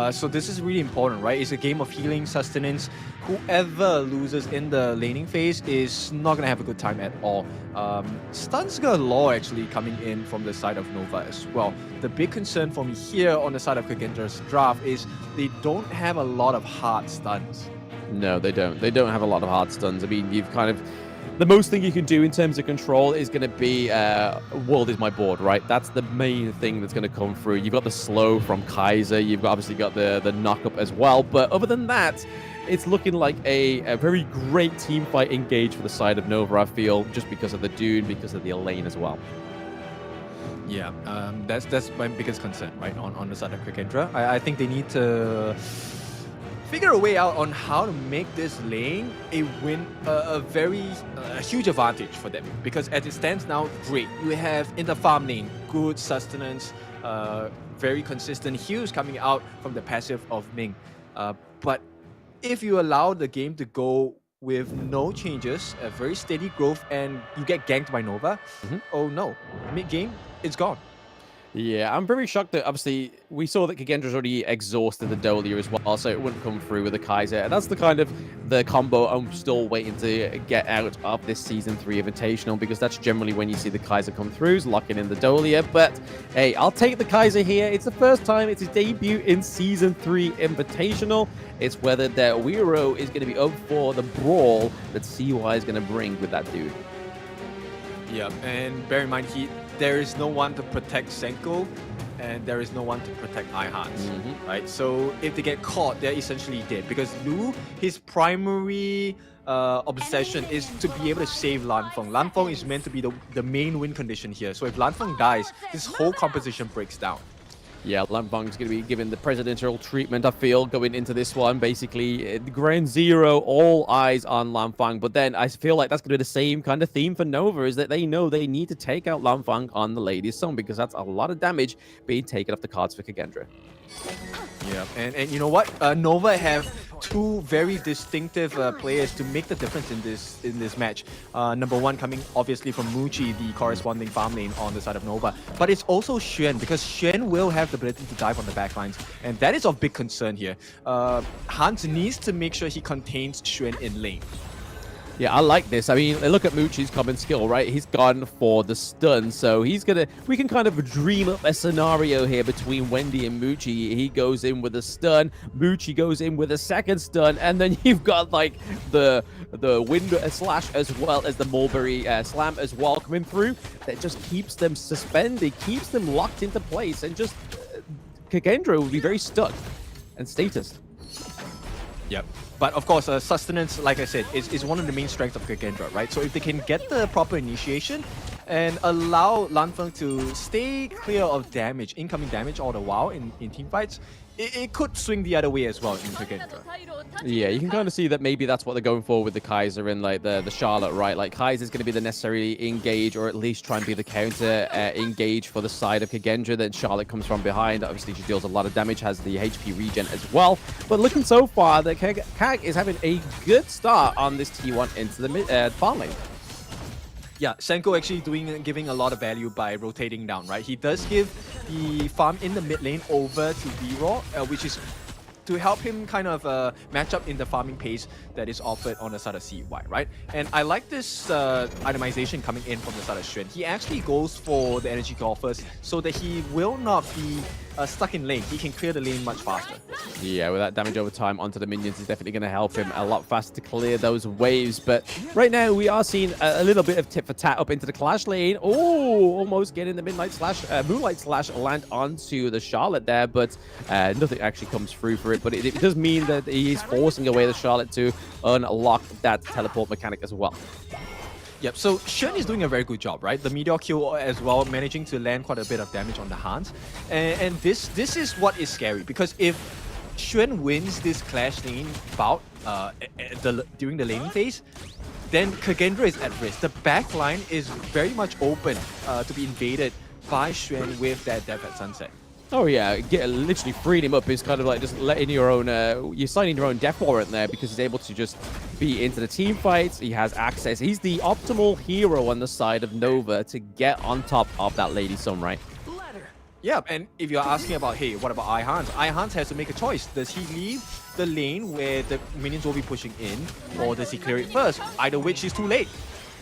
So this is really important, right? It's a game of healing, sustenance. Whoever loses in the laning phase is not going to have a good time at all. Stuns galore actually coming in from the side of Nova as well. The big concern for me here on the side of KAGENDRA's draft is they don't have a lot of hard stuns. No, they don't. They don't have a lot of hard stuns. I mean, you've kind of... The most thing you can do in terms of control is going to be World is my board, right? That's the main thing that's going to come through. You've got the slow from Kaiser. You've obviously got the knock-up as well. But other than that, it's looking like a very great team fight engaged for the side of Nova, I feel, just because of the Dune, because of the lane as well. Yeah, that's my biggest concern, right, on the side of KAGENDRA. I think they need to figure a way out on how to make this lane a very huge advantage for them, because as it stands now, great, you have in the farm lane good sustenance, very consistent heals coming out from the passive of Ming, but if you allow the game to go with no changes, a very steady growth, and you get ganked by Nova, oh no, mid-game it's gone. Yeah, I'm very shocked that obviously we saw that KAGENDRA's already exhausted the Dolia as well, so it wouldn't come through with the Kaiser. And that's the kind of the combo I'm still waiting to get out of this Season 3 Invitational, because that's generally when you see the Kaiser come through, locking in the Dolia. But hey, I'll take the Kaiser here. It's the first time, it's his debut in Season 3 Invitational. It's whether that Weiro is going to be up for the brawl that CY is going to bring with that dude. Yeah, and bear in mind, there is no one to protect Senko, and there is no one to protect iHearts, right? So if they get caught, they're essentially dead, because Lu, his primary obsession is to be able to save Lanfeng. Lanfeng is meant to be the main win condition here, so if Lanfeng dies, this whole composition breaks down. Yeah, Lanfeng's going to be given the presidential treatment, I feel, going into this one. Basically, ground zero, all eyes on Lanfeng. But then I feel like that's going to be the same kind of theme for Nova, is that they know they need to take out Lanfeng on the Lady's Song, because that's a lot of damage being taken off the cards for KAGENDRA. Yeah, and you know what? Nova have two very distinctive players to make the difference in this match. Number one coming obviously from Muchi, the corresponding farm lane on the side of Nova, but it's also Xuan because Xuan will have the ability to dive on the backlines, and that is of big concern here. Hans needs to make sure he contains Xuan in lane. Yeah, I like this. I mean, look at Muchi's common skill, right? He's gone for the stun, so we can kind of dream up a scenario here between Wendy and Muchi. He goes in with a stun, Muchi goes in with a second stun, and then you've got like the wind slash as well as the mulberry slam as well coming through. That just keeps them suspended, keeps them locked into place, and just KAGENDRA will be very stuck and status. Yep. But of course, sustenance, like I said, is one of the main strengths of KAGENDRA, right? So if they can get the proper initiation and allow Lanfeng to stay clear of damage, incoming damage all the while in team fights, it could swing the other way as well in KAGENDRA. Yeah, you can kind of see that maybe that's what they're going for with the Kaiser and like the Charlotte, right? Like Kaiser's going to be the necessary engage, or at least try and be the counter engage for the side of KAGENDRA. Then Charlotte comes from behind. Obviously, she deals a lot of damage, has the HP regen as well. But looking so far, that KAG is having a good start on this T1 into the farm lane. Yeah, Senko actually giving a lot of value by rotating down, right? He does give the farm in the mid lane over to V-Raw, which is to help him kind of match up in the farming pace that is offered on the side of CY, right? And I like this itemization coming in from the side of Xuan. He actually goes for the energy core first so that he will not be stuck in lane. He can clear the lane much faster. Yeah, with that damage over time onto the minions is definitely going to help him a lot faster to clear those waves. But right now, we are seeing a little bit of tit for tat up into the Clash lane. Oh, almost getting the Moonlight Slash land onto the Charlotte there, but nothing actually comes through for it. But it does mean that he's forcing away the Charlotte to unlock that teleport mechanic as well. Yep, so Xuan is doing a very good job, right? The Meteor kill as well, managing to land quite a bit of damage on the Hans. And this is what is scary, because if Xuan wins this Clash lane bout during the laning phase, then KAGENDRA is at risk. The back line is very much open to be invaded by Xuan with that Death at Sunset. Oh yeah, literally freeing him up is kind of like just letting your own, you're signing your own death warrant there, because he's able to just be into the team fights. He has access. He's the optimal hero on the side of Nova to get on top of that Lady Sun, right? Yeah, and if you're asking about, hey, what about iHans? iHans has to make a choice. Does he leave the lane where the minions will be pushing in, or does he clear it first? Either which is too late.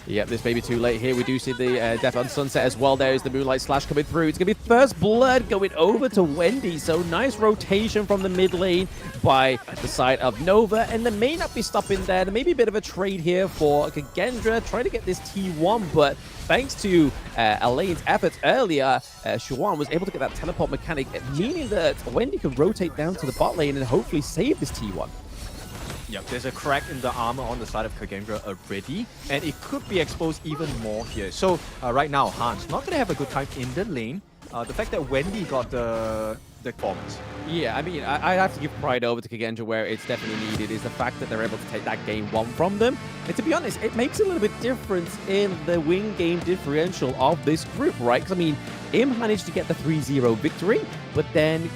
Yep, this may be too late here. We do see the Death on Sunset as well. There is the Moonlight Slash coming through. It's going to be First Blood going over to Wendy. So nice rotation from the mid lane by the side of Nova. And they may not be stopping there. There may be a bit of a trade here for KAGENDRA, trying to get this T1. But thanks to Elaine's efforts earlier, Xuan was able to get that teleport mechanic, meaning that Wendy could rotate down to the bot lane and hopefully save this T1. Yep, there's a crack in the armor on the side of KAGENDRA already, and it could be exposed even more here. So right now, Hans not going to have a good time in the lane. The fact that Wendy got the performance. Yeah, I mean, I have to give pride over to KAGENDRA where it's definitely needed, is the fact that they're able to take that game one from them. And to be honest, it makes a little bit difference in the win game differential of this group, right? Because, I mean, IM managed to get the 3-0 victory, but then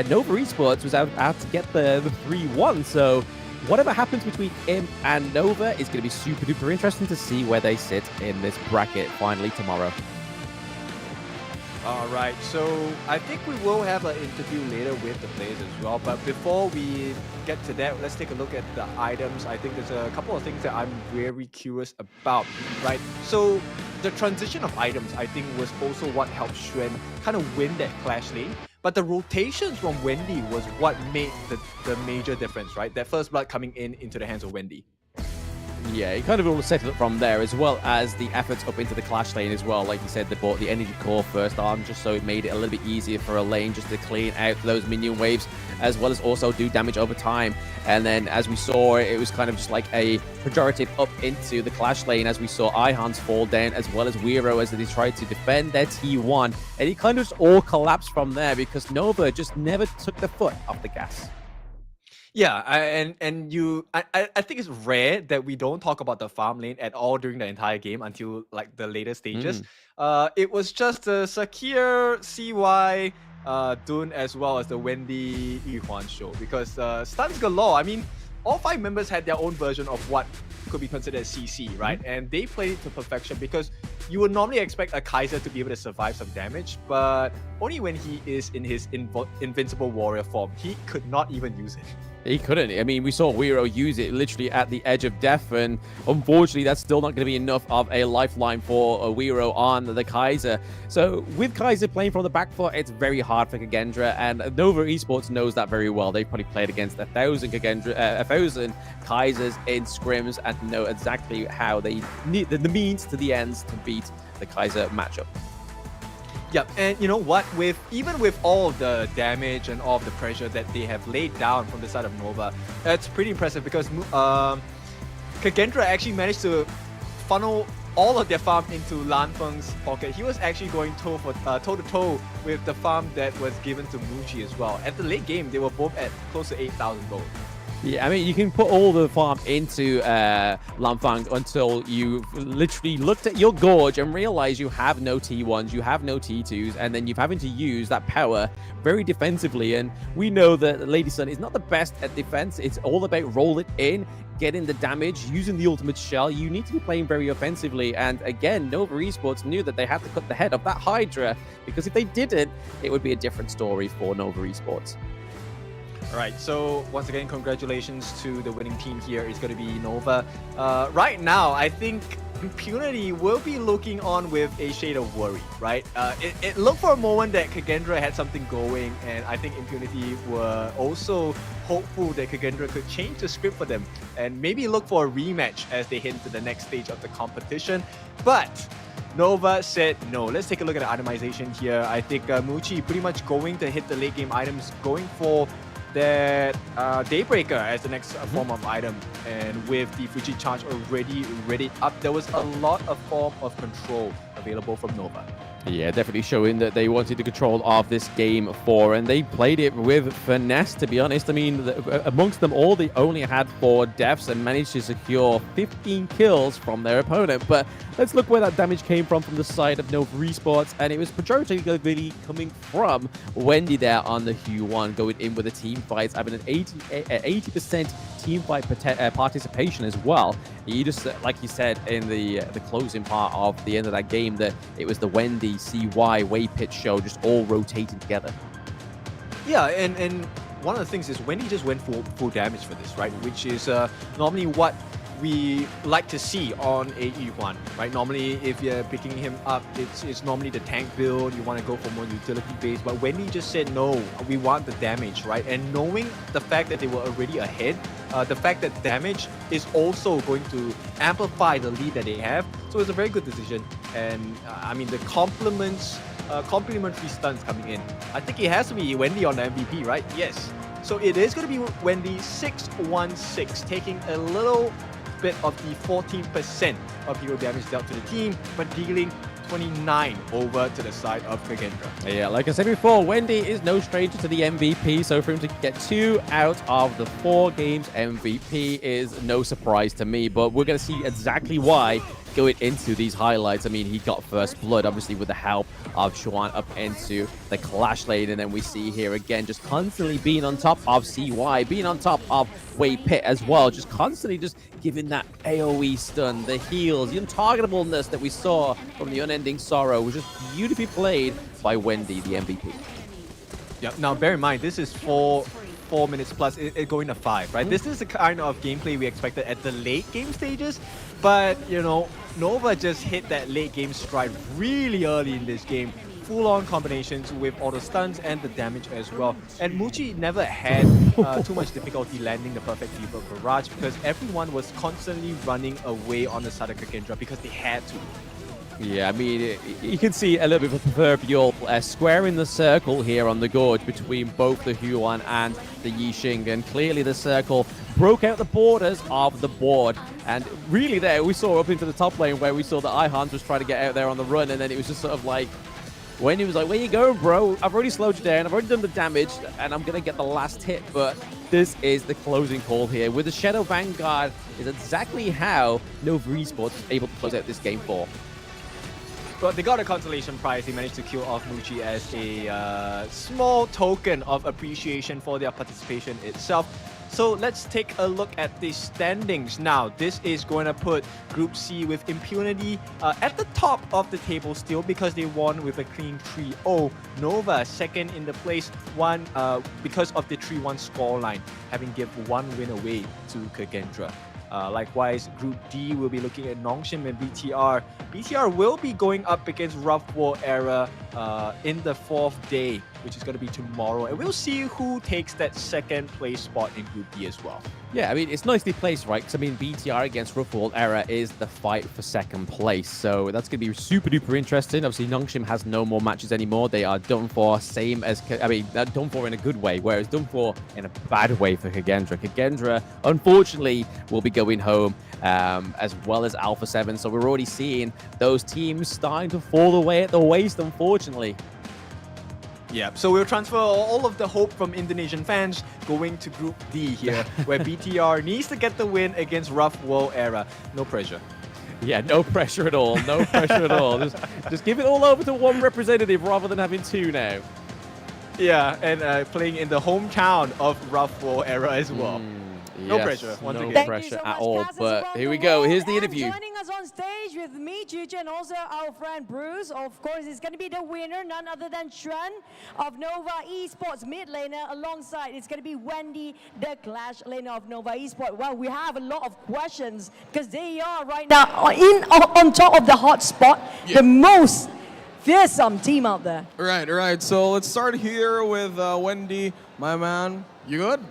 Nova Esports was out to get the 3-1, so whatever happens between IM and Nova is going to be super duper interesting to see where they sit in this bracket finally tomorrow. All right, so I think we will have an interview later with the players as well. But before we get to that, let's take a look at the items. I think there's a couple of things that I'm very curious about, right? So the transition of items, I think, was also what helped Xuan kind of win that Clash lane. But the rotations from Wendy was what made the major difference, right? That First Blood coming into the hands of Wendy. Yeah, he kind of all set it up from there, as well as the efforts up into the Clash lane as well. Like you said, they bought the energy core first on, just so it made it a little bit easier for a lane just to clean out those minion waves, as well as also do damage over time. And then, as we saw, it was kind of just like a pejorative up into the Clash lane, as we saw iHans fall down, as well as Weiro, as they tried to defend their T1. And it kind of just all collapsed from there, because Nova just never took the foot off the gas. Yeah, I think it's rare that we don't talk about the farm lane at all during the entire game until like the later stages. It was just Sakir, CY, Dun as well as the Wendy Yuhuan show, because stuns galore. I mean, all 5 members had their own version of what could be considered CC, right? And they played it to perfection, because you would normally expect a Kaiser to be able to survive some damage, but only when he is in his invincible warrior form. He could not even use it. He couldn't. I mean, we saw Weiro use it literally at the edge of death, and unfortunately, that's still not going to be enough of a lifeline for Weiro on the Kaiser. So, with Kaiser playing from the back foot, it's very hard for KAGENDRA, and Nova Esports knows that very well. They've probably played against 1,000 Kaisers in scrims and know exactly how they need the means to the ends to beat the Kaiser matchup. Yep, and you know what? Even with all of the damage and all of the pressure that they have laid down from the side of Nova, it's pretty impressive, because KAGENDRA actually managed to funnel all of their farm into Lan Feng's pocket. He was actually going toe-to-toe with the farm that was given to Muji as well. At the late game, they were both at close to 8,000 gold. Yeah, I mean, you can put all the farm into Lanfang until you literally looked at your gorge and realize you have no T1s, you have no T2s, and then you're having to use that power very defensively. And we know that Lady Sun is not the best at defense. It's all about roll it in, getting the damage, using the ultimate shell. You need to be playing very offensively. And again, Nova Esports knew that they had to cut the head of that Hydra, because if they didn't, it would be a different story for Nova Esports. All right, so once again, congratulations to the winning team here. It's going to be Nova. Right now, I think Impunity will be looking on with a shade of worry, right? It looked for a moment that KAGENDRA had something going, and I think Impunity were also hopeful that KAGENDRA could change the script for them and maybe look for a rematch as they head into the next stage of the competition. But Nova said no. Let's take a look at the itemization here. I think Muchi pretty much going to hit the late game items, going for that Daybreaker as the next form of item, and with the Fuji charge already ready up, there was a lot of form of control available from Nova. Yeah, definitely showing that they wanted the control of this game 4, and they played it with finesse, to be honest. I mean, amongst them all, they only had 4 deaths and managed to secure 15 kills from their opponent. But let's look where that damage came from the side of Nova Esports, and it was majority coming from Wendy there on the Q1, going in with the team fights, having an 80% team fight participation as well. You just, like you said in the closing part of the end of that game, that it was the Wendy, CY, Wave Pitch show just all rotating together. Yeah, and one of the things is Wendy just went full damage for this, right? Which is normally what we like to see on a E1, right? Normally, if you're picking him up, it's normally the tank build. You want to go for more utility base, but Wendy just said no. We want the damage, right? And knowing the fact that they were already ahead, the fact that damage is also going to amplify the lead that they have, so it's a very good decision. And I mean, the complementary stuns coming in. I think it has to be Wendy on the MVP, right? Yes. So it is going to be Wendy 616, taking a little bit of the 14% of hero damage dealt to the team, but dealing 29 over to the side of KAGENDRA. Yeah, like I said before, Wendy is no stranger to the MVP, so for him to get 2 out of the 4 games MVP is no surprise to me, but we're going to see exactly why going into these highlights. I mean, he got first blood, obviously, with the help of Xuan up into the Clash lane, and then we see here again, just constantly being on top of CY, being on top of Wei Pit as well, just constantly just giving that AoE stun, the heals, the untargetableness that we saw from the Unending Sorrow was just beautifully played by Wendy, the MVP. Yeah, now bear in mind, this is 4 minutes plus, it going to 5, right? This is the kind of gameplay we expected at the late game stages, but, you know, Nova just hit that late game stride really early in this game. Full-on combinations with all the stuns and the damage as well. And Muji never had too much difficulty landing the perfect Fever Barrage, because everyone was constantly running away on the side of KAGENDRA because they had to. Yeah, I mean, you can see a little bit of a proverbial square in the circle here on the gorge between both the Huan and the Yixing, and clearly the circle broke out the borders of the board. And really there, we saw up into the top lane where we saw that Ihans was trying to get out there on the run, and then it was just sort of like, when he was like, where you going, bro? I've already slowed you down, I've already done the damage, and I'm going to get the last hit, but this is the closing call here. With the Shadow Vanguard is exactly how Nova Esports was able to close out this game 4. Well, they got a consolation prize. They managed to kill off Muchi as a small token of appreciation for their participation itself. So let's take a look at the standings now. This is going to put Group C with impunity at the top of the table still because they won with a clean 3-0. Nova second in the place one because of the 3-1 scoreline, having give one win away to KAGENDRA. Likewise, Group D will be looking at Nongshim and BTR. BTR will be going up against Rough War Era in the 4th day, which is going to be tomorrow. And we'll see who takes that second place spot in Group D as well. Yeah, I mean, it's nicely placed, right? Because, I mean, BTR against Rough War Era is the fight for second place. So that's going to be super duper interesting. Obviously, Nongshim has no more matches anymore. They are done for, same as, I mean, done for in a good way, whereas done for in a bad way for KAGENDRA. KAGENDRA, unfortunately, will be going home as well as Alpha 7. So we're already seeing those teams starting to fall away at the waist, unfortunately. Yeah, so we'll transfer all of the hope from Indonesian fans going to Group D here, where BTR needs to get the win against Rough World Era. No pressure. Yeah, no pressure at all. No pressure at all. Just give it all over to one representative rather than having two now. Yeah, and playing in the hometown of Rough World Era as well. No Yes, pressure. Once no again. pressure at all. But here we go. Here's the interview. Joining us on stage with me, Juju, and also our friend Bruce. Of course, it's going to be the winner, none other than Xuan of Nova Esports mid laner. Alongside, it's going to be Wendy, the Clash laner of Nova Esports. Well, we have a lot of questions because they are right now on top of the hot spot, the most fearsome team out there. Right. So let's start here with Wendy, my man. You good?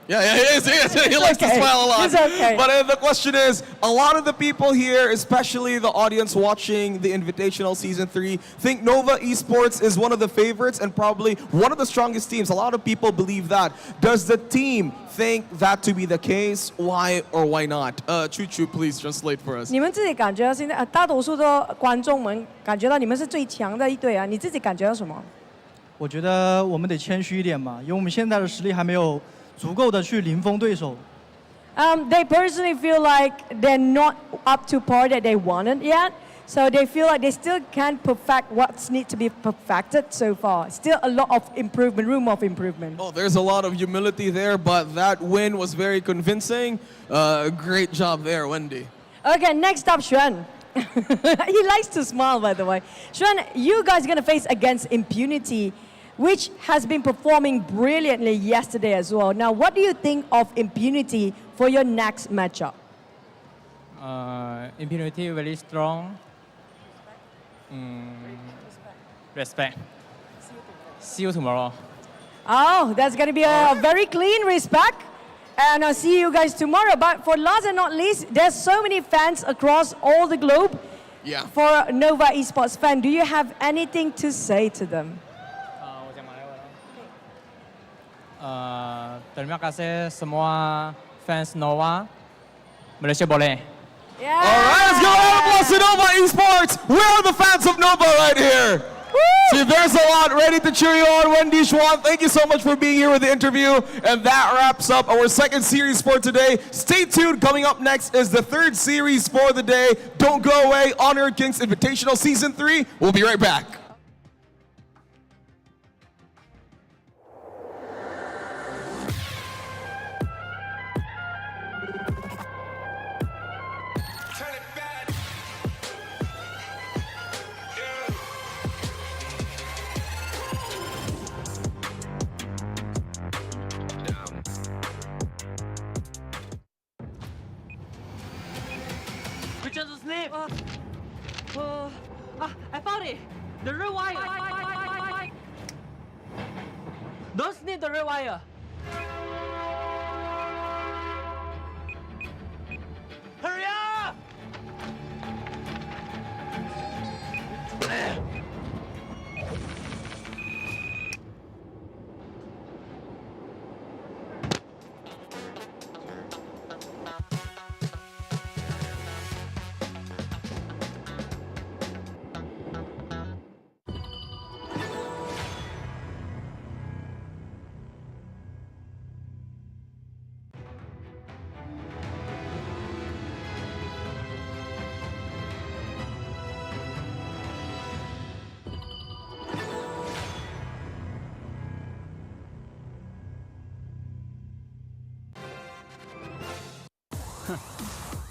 Yeah, he is. He likes to smile a lot. It's okay. But the question is, a lot of the people here, especially the audience watching the Invitational Season 3, think Nova Esports is one of the favorites and probably one of the strongest teams. A lot of people believe that. Does the team think that to be the case? Why or why not? Chu, please translate for us. 你们自己感觉现在大多数的观众们感觉到你们是最强的一队啊，你自己感觉到什么？我觉得我们得谦虚一点嘛，因为我们现在的实力还没有足够的去零封对手。They personally feel like they're not up to par that they wanted yet. So they feel like they still can't perfect what's need to be perfected so far. Still a lot of improvement, room of improvement. Oh, there's a lot of humility there, but that win was very convincing. Great job there, Wendy. Okay, next up, Xuan. He likes to smile, by the way. Xuan, you guys are going to face against Impunity, which has been performing brilliantly yesterday as well. Now, what do you think of Impunity for your next matchup? Impunity very strong. Respect. See you tomorrow. Oh, that's going to be a very clean respect. And I'll see you guys tomorrow. But for last and not least, there's so many fans across all the globe. Yeah. For Nova Esports fan, do you have anything to say to them? Terima kasih semua fans Nova. Malaysia boleh. Yeah. All right, let's go. Applause to Nova Esports. Where are the fans of Nova right here? See, there's a lot ready to cheer you on. Wendy, Xuan, thank you so much for being here with the interview. And that wraps up our second series for today. Stay tuned. Coming up next is the third series for the day. Don't go away. Honor Kings Invitational Season 3. We'll be right back. Which is asleep. I found it. The real wire. Don't need the real wire. Hurry up! Defeat.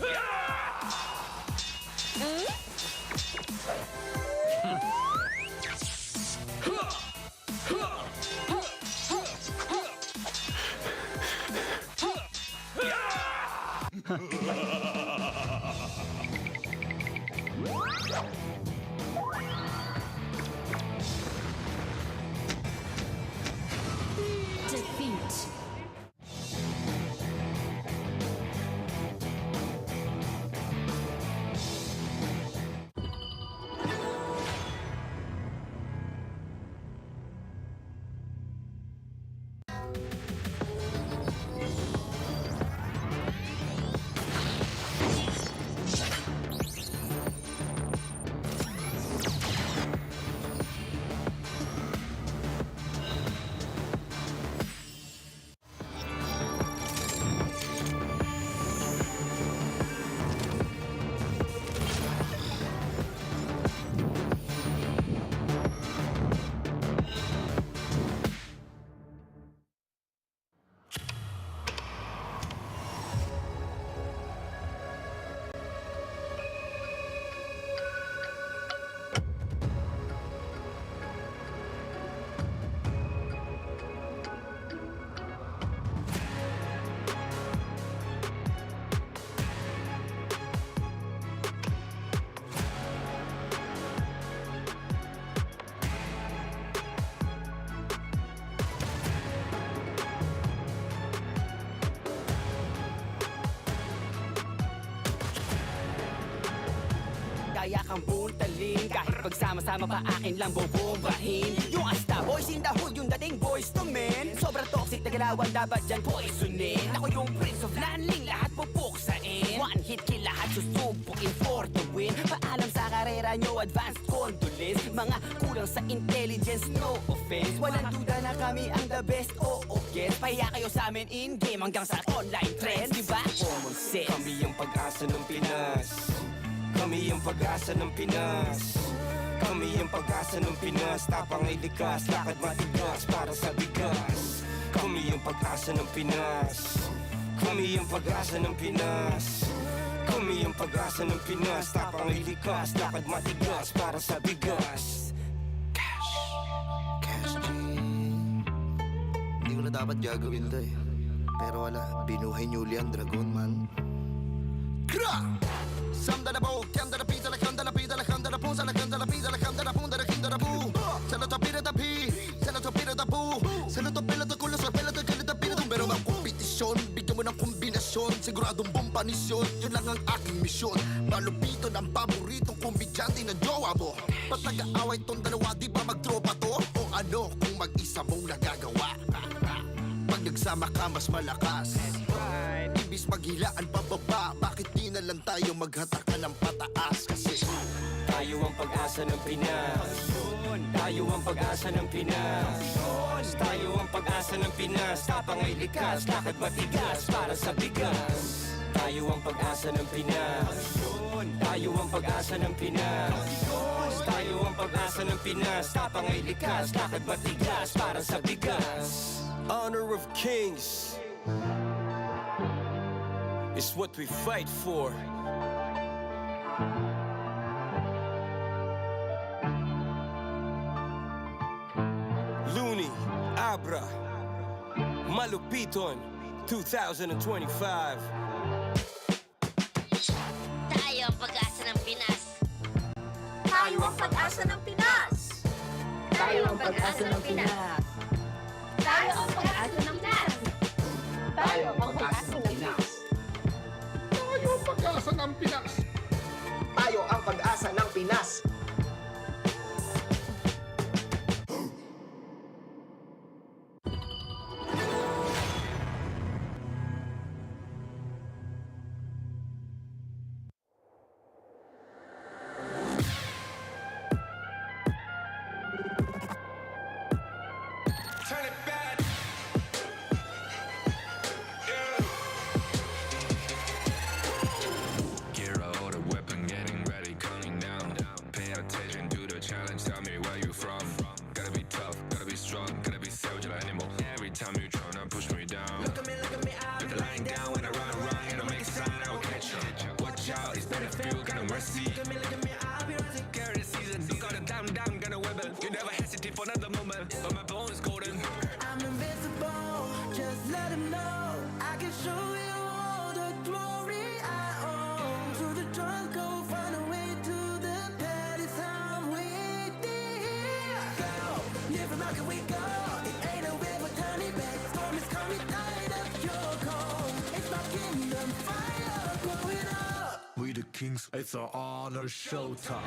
Kaya kang puntalin kahit pagsama-sama pa akin lang bubombahin. Yung asta boys in the hood, yung dating boys to men. Sobrang toxic na galawan, dapat dyan poisonin. Ako yung prince of landing, lahat pupuksain. One hit kill, lahat susubukin for the win. Paalam sa karera nyo, advanced condolence. Mga kulang sa intelligence, no offense. Walang duda na kami ang the best, oo guess. Pahiya kayo sa amin in-game hanggang sa online trends, diba? Common sense. Kami yung pag-asa ng Pinas. Kami yung pag-asa ng Pinas. Kami yung pag-asa ng Pinas. Tapang ay likas, lakad matigas para sa bigas. Kami yung pag-asa ng Pinas. Kami yung pag-asa ng Pinas. Kami yung pag-asa ng Pinas. Tapang ay likas, lakad matigas para sa bigas. Cash G. Hindi ko na dapat gagawin to eh. Pero wala, binuhay ni Julian Dragon man. Kra! Samda na bo, kanda na pita, la kanda na pita, la kanda na punsa, la kanda na pita, la kanda na punta, la kinda na bu. Se lo topira da pi, se lo topira da bu. Se lo topila da kulo, sa pela da kalita pila. Pero ang kompetisyon, bigyan mo ng kombinasyon. Siguradong buong panisyon, yun lang ang aking misyon. Malupito ng paboritong komedyante na jowa mo. Ba't nag-aaway tong dalawa, di ba magtropa to? O ano kung mag-isa mong nagagawa? Pag nagsama ka mas malakas. Ibis maghilaan pababa, bakit di na lang tayo maghatakan ng pataas? Kasi tayo ang pag-asa ng Pinas. Tayo ang pag-asa ng Pinas. Tayo ang pag-asa ng Pinas. Tapang ay likas, lakad matigas para sa bigas. Tayo ang pag-asa ng Pinas. Tayo ang pag-asa ng Pinas. Tayo ang pag-asa ng Pinas. Tapang ay likas, lakad matigas para sa bigas. Honor of kings is what we fight for. Looney, Abra, Malupiton, 2025. Tayo ang pag-asa ng Pinas. Tayo ang pag-asa ng Pinas. Tayo ang pag-asa ng Pinas. Tayo ang pag-asa ng Pinas. Tayo ang pag-asa ng Pinas. tayo ang pag-asa ng Pinas. Tayo ang pag-asa ng Pinas. Gear out, a weapon getting ready, counting down. I'm rusty. Look at me, I'll be rising. Carry the season. You got a damn, gonna wibble. You never hesitate for another moment. But my bone is golden. I'm invincible, just let him know I can show you all the glory I own. To the drunk, go find a way to the palace. I'm waiting here. Go, live from how can we go? It ain't a river turning back. Storm is coming, tired of your cold. It's my kingdom, fire growing up. We the kings, it's our honor showtime.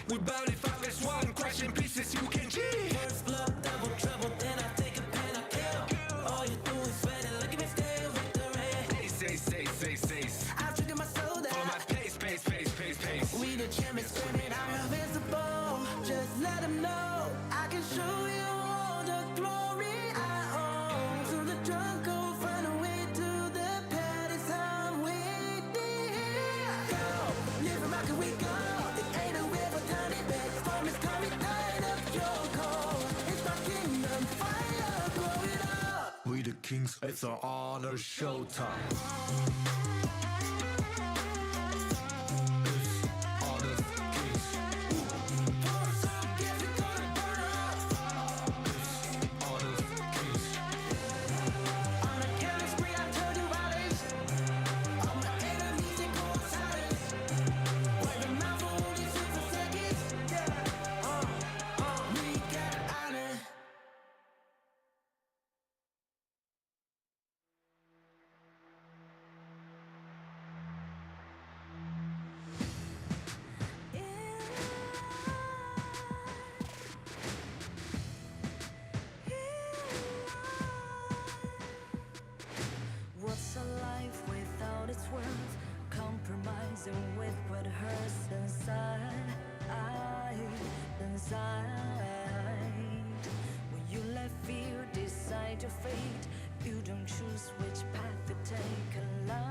We barely five as one, crushing pieces, you can G. First blood, double trouble, then I take a pen, I kill. All you do is sweat and look at me still victory. Say. I've triggered my soul down. For my pace. We the champions screaming, I'm invincible. Just let them know I can show you all the glory I own. To the drunk, go find a way to the palace. I'm waiting here. Go, live from how can we go? It ain't a river turning back. Storm is coming, tired of your cold. It's my kingdom, fire growing up. We the kings, it's our honor showtime. What's a life without its worth? Compromising with what hurts inside. When you let fear decide your fate, you don't choose which path to take in life.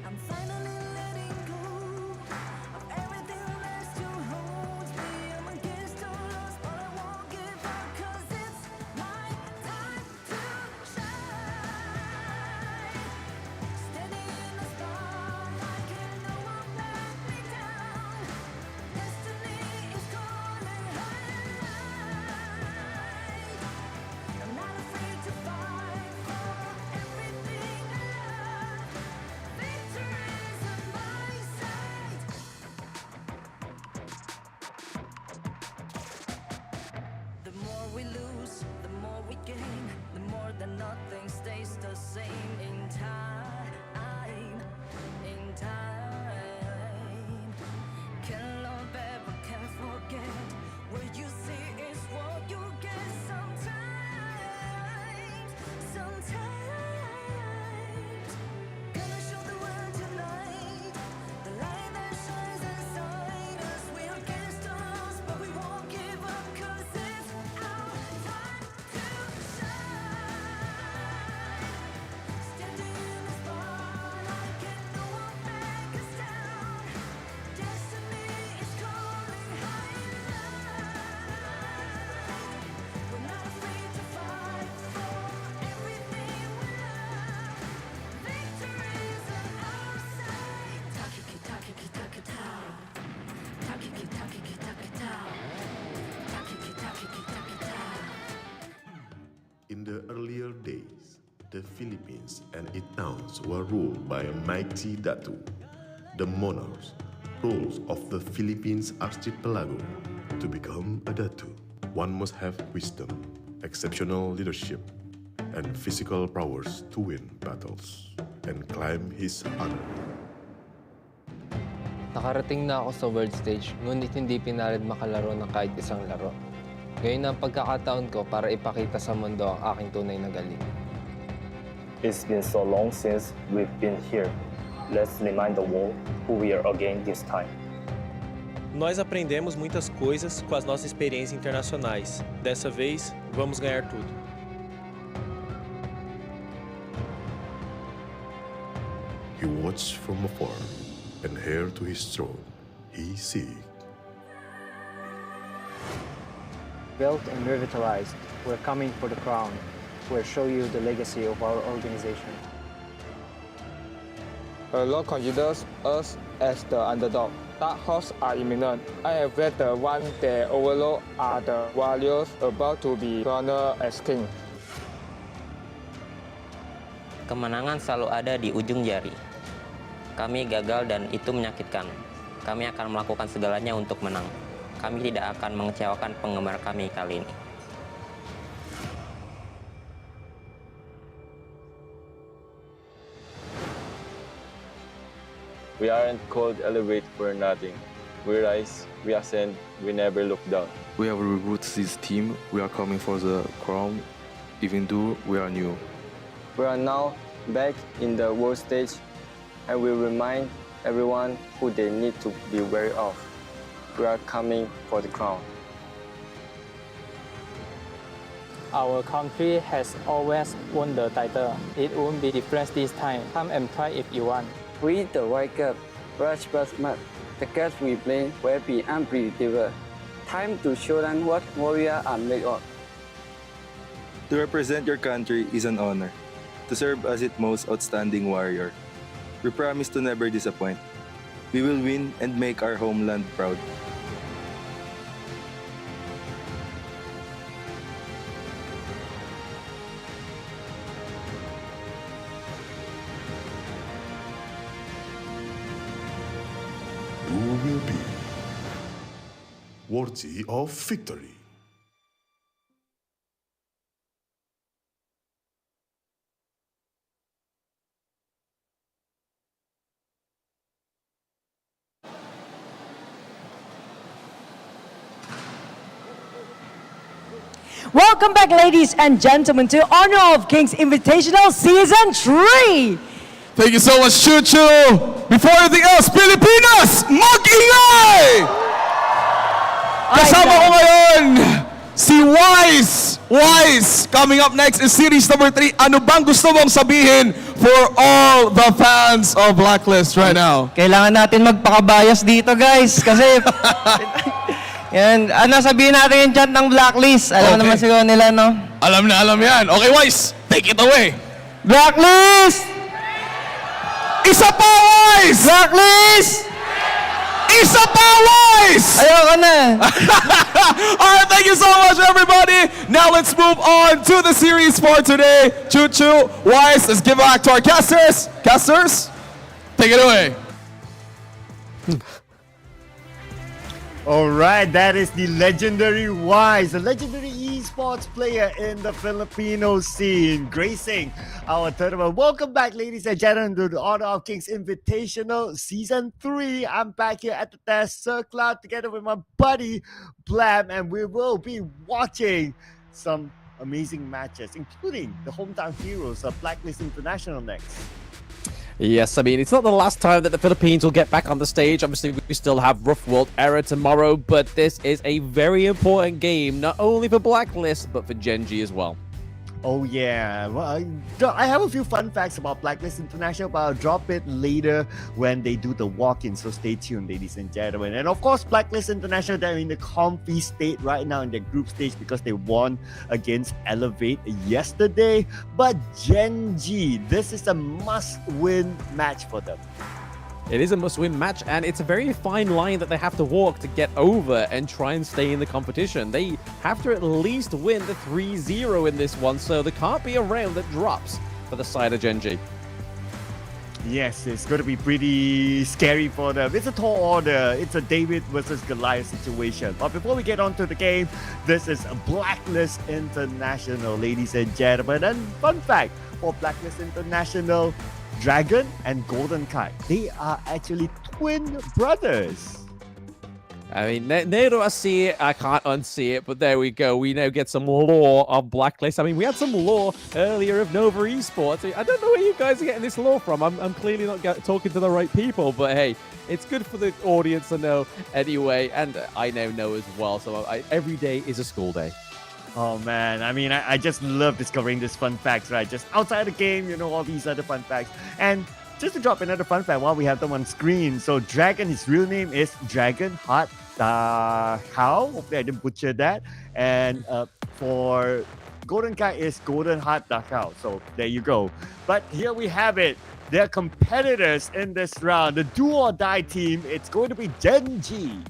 I'm finally letting go of everything that still holds me. I'm against all odds, but I won't give up, 'cause it's my time to shine. Standing in the spotlight, and no one let me down. Destiny is calling high. I'm not afraid to fight for everything I love. Victory's on my side. The more we lose, the more we gain. The more that nothing stays the same in time. Can't love ever, can't forget. What you see is what you get sometimes. Gonna show the world tonight the light that shines inside us. We're against the odds, but we won't give up, 'cause it's our time to shine. Standing in the spotlight, can no one back us down. Destiny is calling high and light. We're not afraid to fight for everything we love. Victory's on our side. Takiki-takiki-takitao. Takiki-takiki-takitao. Takiki-takiki-takitao. In the earlier days, the Philippines and its towns were ruled by a mighty Datu, the monarchs, rulers of the Philippines archipelago. To become a Datu, one must have wisdom, exceptional leadership, and physical prowess to win battles and climb his honor. Nakarating na ako sa world stage, ngunit hindi pinalad makalaro ng kahit isang laro. Ngayon ang pagkakataon ko para ipakita sa mundo ang aking tunay na galing. It's been so long since we've been here. Let's remind the world who we are again this time. Nós aprendemos muitas coisas com as nossas experiências internacionais. Dessa vez, vamos ganhar tudo. He watched from afar, and hair to his throat, he seek. Built and revitalized, we're coming for the crown. We'll show you the legacy of our organization. A lot considers us as the underdog. Dark horses are imminent. I have read the one the overlord are the warriors about to be crowned as king. Kemenangan selalu ada di ujung jari. Kami gagal dan itu menyakitkan. Kami akan melakukan segalanya untuk menang. Kami tidak akan mengecewakan penggemar kami kali ini. We aren't called elevate for nothing. We rise, we ascend, we never look down. We have rebooted this team. We are coming for the crown, even though we are new. We are now back in the world stage, and we remind everyone who they need to be wary of. We are coming for the crown. Our country has always won the title. It won't be different this time. Come and try if you want. We the White Cup, brush but smart. The cards we play will be unpredictable. Time to show them what warriors are made of. To represent your country is an honor. To serve as its most outstanding warrior. We promise to never disappoint. We will win and make our homeland proud. Who will be worthy of victory? Welcome back, ladies and gentlemen, to Honor of Kings Invitational Season 3. Thank you so much, Chuchu. Before anything else, Pilipinas, mag-ingay! Kasama ko ngayon, si Wise. Wise, coming up next is series number 3. Ano bang gusto mong sabihin for all the fans of Blacklist right now? Kailangan natin magpakabayas dito, guys. Kasi, yan, ano sabihin natin yung chant ng Blacklist? Alam naman siguro nila, no? Alam na alam yan. Okay, Wise, take it away. Blacklist! Isa pa, Wise! Blacklist! Isa pa, Wise! Ayoko na. Alright, thank you so much, everybody. Now let's move on to the series for today. Choo-choo, Wise, let's give back to our casters. Casters, take it away. All right, that is the legendary Wise, a legendary esports player in the Filipino scene, gracing our tournament. Welcome back, ladies and gentlemen, to the Honor of Kings Invitational Season 3. I'm back here at the test circle together with my buddy Blam, and we will be watching some amazing matches, including the hometown heroes of Blacklist International next. Yes, I mean, it's not the last time that the Philippines will get back on the stage. Obviously, we still have Rough World Era tomorrow, but this is a very important game, not only for Blacklist, but for Gen.G as well. Oh yeah, well, I have a few fun facts about Blacklist International, but I'll drop it later when they do the walk-in, so stay tuned, ladies and gentlemen. And of course, Blacklist International, they're in the comfy state right now in their group stage because they won against Elevate yesterday. But Gen.G, this is a must-win match for them. It is a must-win match, and it's a very fine line that they have to walk to get over and try and stay in the competition. They have to at least win the 3-0 in this one, so there can't be a round that drops for the side of Gen.G. Yes, it's going to be pretty scary for them. It's a tall order. It's a David versus Goliath situation. But before we get on to the game, this is Blacklist International, ladies and gentlemen. And fun fact for Blacklist International, Dragon and Golden Kite, they are actually twin brothers. I mean, now that I see it, I can't unsee it, but there we go. We now get some lore of Blacklist. I mean, we had some lore earlier of Nova Esports. I don't know where you guys are getting this lore from. I'm clearly not talking to the right people, but hey, it's good for the audience to know anyway, and I now know as well, so every day is a school day. Oh man, I mean, I just love discovering these fun facts, right? Just outside the game, you know, all these other fun facts. And just to drop another fun fact while we have them on screen. So Dragon, his real name is Dragon Heart Cow. Hopefully I didn't butcher that. And for Golden Kai is Golden Heart Cow. So there you go. But here we have it. Their competitors in this round, the do or die team, it's going to be Gen.G.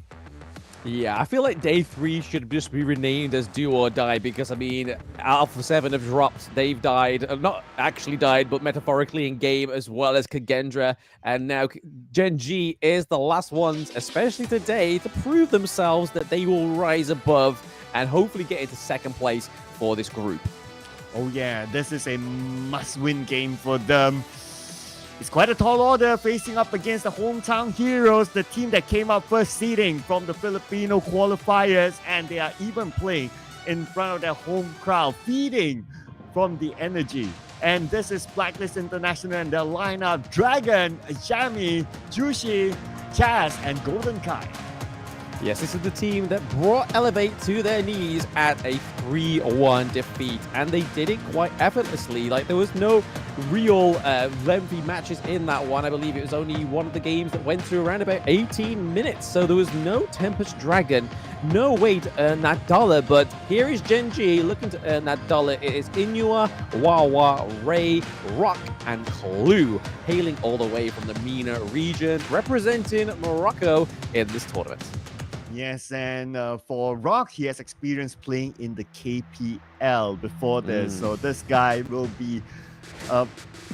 Yeah, I feel like day 3 should just be renamed as Do or Die because, I mean, Alpha 7 have dropped. They've died. Not actually died, but metaphorically in game, as well as KAGENDRA. And now Gen.G is the last ones, especially today, to prove themselves that they will rise above and hopefully get into second place for this group. Oh yeah, this is a must-win game for them. It's quite a tall order facing up against the hometown heroes, the team that came out first seeding from the Filipino qualifiers, and they are even playing in front of their home crowd, feeding from the energy. And this is Blacklist International and their lineup: Dragon, Yami, Jushi, Chaz, and Golden Kai. Yes, this is the team that brought Elevate to their knees at a 3-1 defeat, and they did it quite effortlessly. Like, there was no real lengthy matches in that one. I believe it was only one of the games that went through around about 18 minutes, so there was no Tempest Dragon, no way to earn that dollar. But here is Gen.G looking to earn that dollar. It is Inua, Wawa, Ray, Rock, and Clue, hailing all the way from the MENA region, representing Morocco in this tournament. Yes, and for Rock, he has experience playing in the KPL before this. So this guy will be a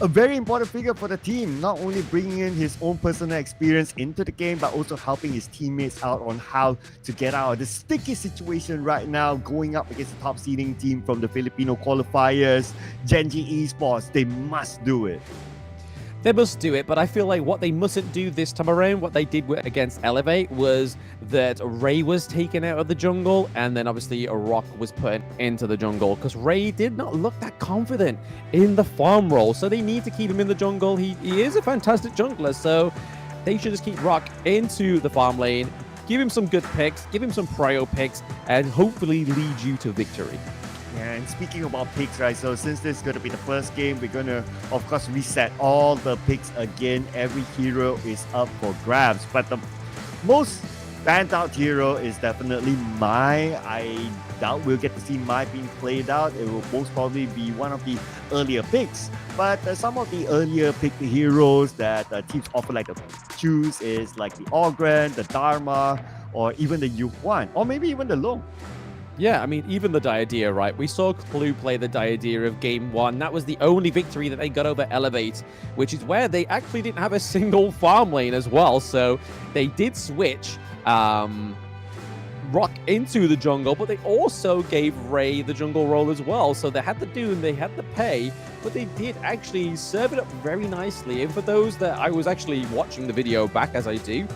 very important figure for the team, not only bringing in his own personal experience into the game, but also helping his teammates out on how to get out of this sticky situation right now, going up against the top seeding team from the Filipino qualifiers, Gen.G Esports. They must do it. They must do it, but I feel like what they mustn't do this time around, what they did against Elevate, was that Ray was taken out of the jungle, and then obviously a Rock was put into the jungle, because Ray did not look that confident in the farm role, so they need to keep him in the jungle. He is a fantastic jungler, so they should just keep Rock into the farm lane, give him some good picks, give him some prio picks, and hopefully lead you to victory. Yeah, and speaking about picks, right? So since this is going to be the first game, we're going to, of course, reset all the picks again. Every hero is up for grabs. But the most standout hero is definitely Mai. I doubt we'll get to see Mai being played out. It will most probably be one of the earlier picks. But some of the earlier picked heroes that teams offer like the choose is like the Ogren, the Dharma, or even the Yuhuan, or maybe even the Long. Yeah, I mean, even the Diadea, right? We saw Clue play the Diadea of Game 1. That was the only victory that they got over Elevate, which is where they actually didn't have a single farm lane as well. So they did switch Rock into the jungle, but they also gave Ray the jungle role as well. So they had the Doom, they had the pay, but they did actually serve it up very nicely. And for those that I was actually watching the video back, as I do,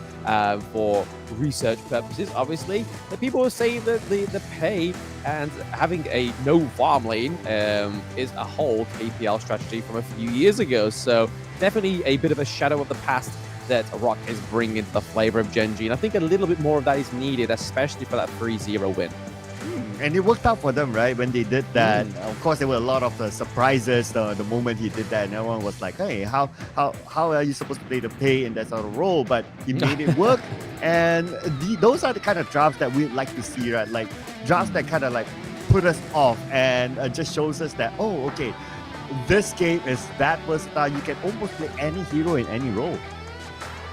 for research purposes, obviously, the people were saying that the pay and having a no farm lane is a whole KPL strategy from a few years ago. So definitely a bit of a shadow of the past that Rock is bringing into the flavor of Gen.G. And I think a little bit more of that is needed, especially for that 3-0 win. And it worked out for them, right? When they did that, of course, there were a lot of surprises the moment he did that. And everyone was like, hey, how are you supposed to play the pay in that sort of role? But he made it work. And those are the kind of drafts that we like to see, right? Like drafts that kind of like put us off and just shows us that, oh, okay, this game is that versatile. You can almost play any hero in any role.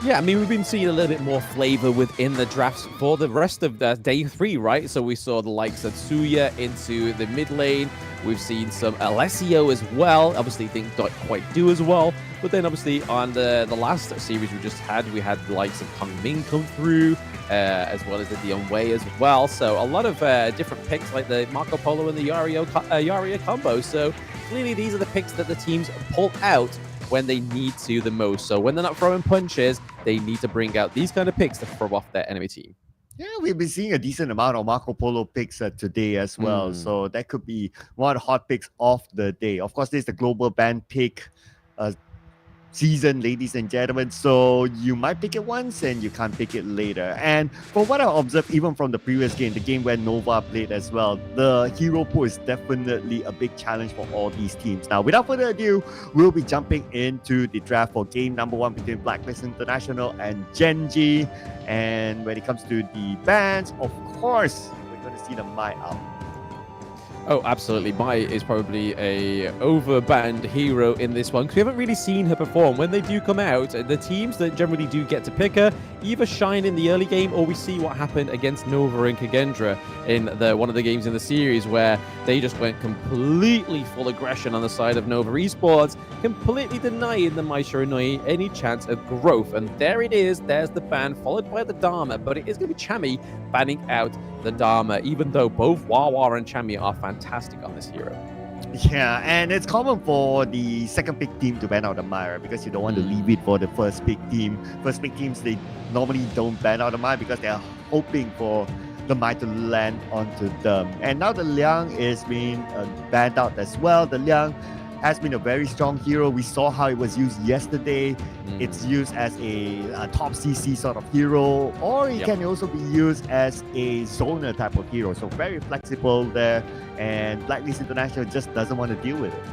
Yeah, I mean, we've been seeing a little bit more flavor within the drafts for the rest of day 3, right? So we saw the likes of Suya into the mid lane. We've seen some Alessio as well. Obviously, things don't quite do as well. But then, obviously, on the last series we just had, we had the likes of Kong Ming come through, as well as the Dion Wei as well. So a lot of different picks, like the Marco Polo and the Yaria combo. So clearly, these are the picks that the teams pull out when they need to the most. So when they're not throwing punches, they need to bring out these kind of picks to throw off their enemy team. Yeah, we've been seeing a decent amount of Marco Polo picks today as well. So that could be one of the hot picks of the day. Of course, this is the global band pick season, ladies and gentlemen. So you might pick it once and you can't pick it later. And from what I observed, even from the previous game, the game where Nova played as well, the hero pool is definitely a big challenge for all these teams. Now, without further ado, we'll be jumping into the draft for game number 1 between Blacklist International and Gen.G. And when it comes to the bands, of course, we're going to see the Mai out. Oh, absolutely. Mai is probably a overbanned hero in this one because we haven't really seen her perform. When they do come out, the teams that generally do get to pick her either shine in the early game or we see what happened against Nova and KAGENDRA in one of the games in the series where they just went completely full aggression on the side of Nova Esports, completely denying the Mai Shiranui any chance of growth. And there it is. There's the ban, followed by the Dharma, but it is going to be Chami banning out the Dharma, even though both Wawa and Chami are fantastic on this hero. Yeah, and it's common for the second pick team to ban out the Mai, right? Because you don't want to leave it for the first pick team. First pick teams, they normally don't ban out the Mai because they're hoping for the Mai to land onto them. And now the Liang is being banned out as well. The Liang has been a very strong hero. We saw how it was used yesterday. It's used as a top CC sort of hero, or it can also be used as a zoner type of hero. So very flexible there, and Blacklist International just doesn't want to deal with it.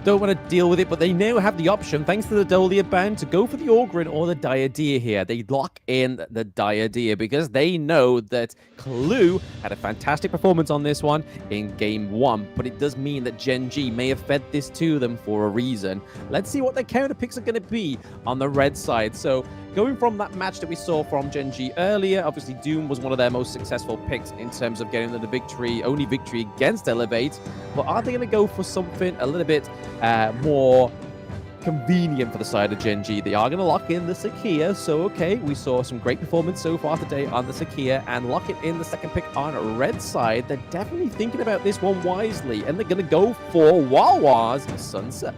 Don't want to deal with it, but they now have the option, thanks to the Dolia ban, to go for the Orgrin or the Diadea here. They lock in the Diadea because they know that Clue had a fantastic performance on this one in Game 1, but it does mean that Gen.G may have fed this to them for a reason. Let's see what their counter picks are going to be on the red side. So going from that match that we saw from Gen.G earlier, obviously Doom was one of their most successful picks in terms of getting them the victory, only victory against Elevate. But are they going to go for something a little bit more convenient for the side of Gen.G? They are going to lock in the Sakia. So, okay, we saw some great performance so far today on the Sakia and lock it in the second pick on red side. They're definitely thinking about this one wisely, and they're going to go for Wawa's Sunset.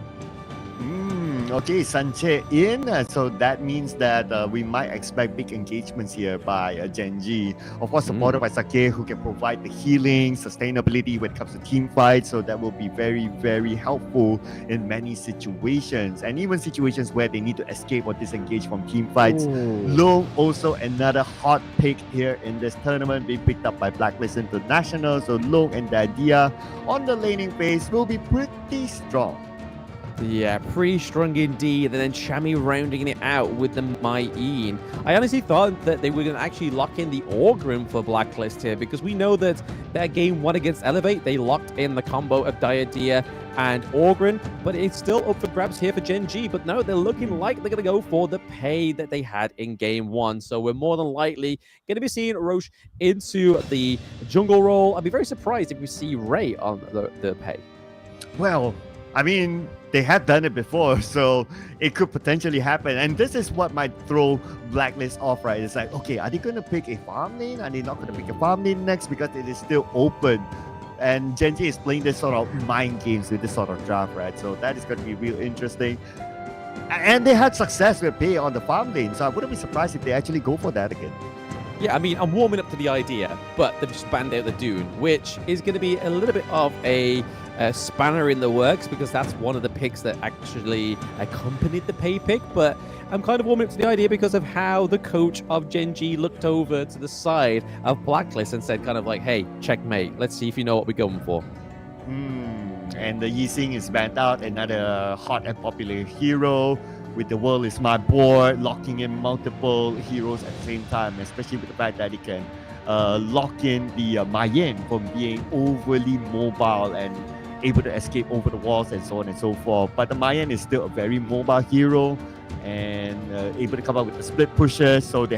Okay, Sanche in. So that means that we might expect big engagements here by Gen.G. Of course, supported by Sake, who can provide the healing, sustainability when it comes to team fights. So that will be very, very helpful in many situations. And even situations where they need to escape or disengage from team fights. Long, also another hot pick here in this tournament, being picked up by Blacklist International. So Long and the idea on the laning phase will be pretty strong. Yeah, pretty strong indeed. And then Chami rounding it out with the Mai-In. I honestly thought that they were going to actually lock in the Orgrim for Blacklist here, because we know that their game 1 against Elevate, they locked in the combo of Diadea and Orgrim, but it's still up for grabs here for Gen.G. But no, they're looking like they're going to go for the pay that they had in game 1. So we're more than likely going to be seeing Roche into the jungle role. I'd be very surprised if we see Ray on the pay. Well, I mean, they have done it before, so it could potentially happen. And this is what might throw Blacklist off, right? It's like, okay, are they going to pick a farm lane? Are they not going to pick a farm lane next? Because it is still open. And Gen.G is playing this sort of mind games with this sort of draft, right? So that is going to be real interesting. And they had success with pay on the farm lane, so I wouldn't be surprised if they actually go for that again. Yeah, I mean, I'm warming up to the idea, but they've just banned out the Dune, which is going to be a little bit of a spanner in the works, because that's one of the picks that actually accompanied the pay pick. But I'm kind of warming up to the idea because of how the coach of Gen.G looked over to the side of Blacklist and said kind of like, hey, checkmate, let's see if you know what we're going for. And the Yixing is banned out, another hot and popular hero with the World is My Board, locking in multiple heroes at the same time, especially with the fact that he can lock in the Mayen from being overly mobile and able to escape over the walls and so on and so forth. But the Mayen is still a very mobile hero and able to come up with the split pusher, so they have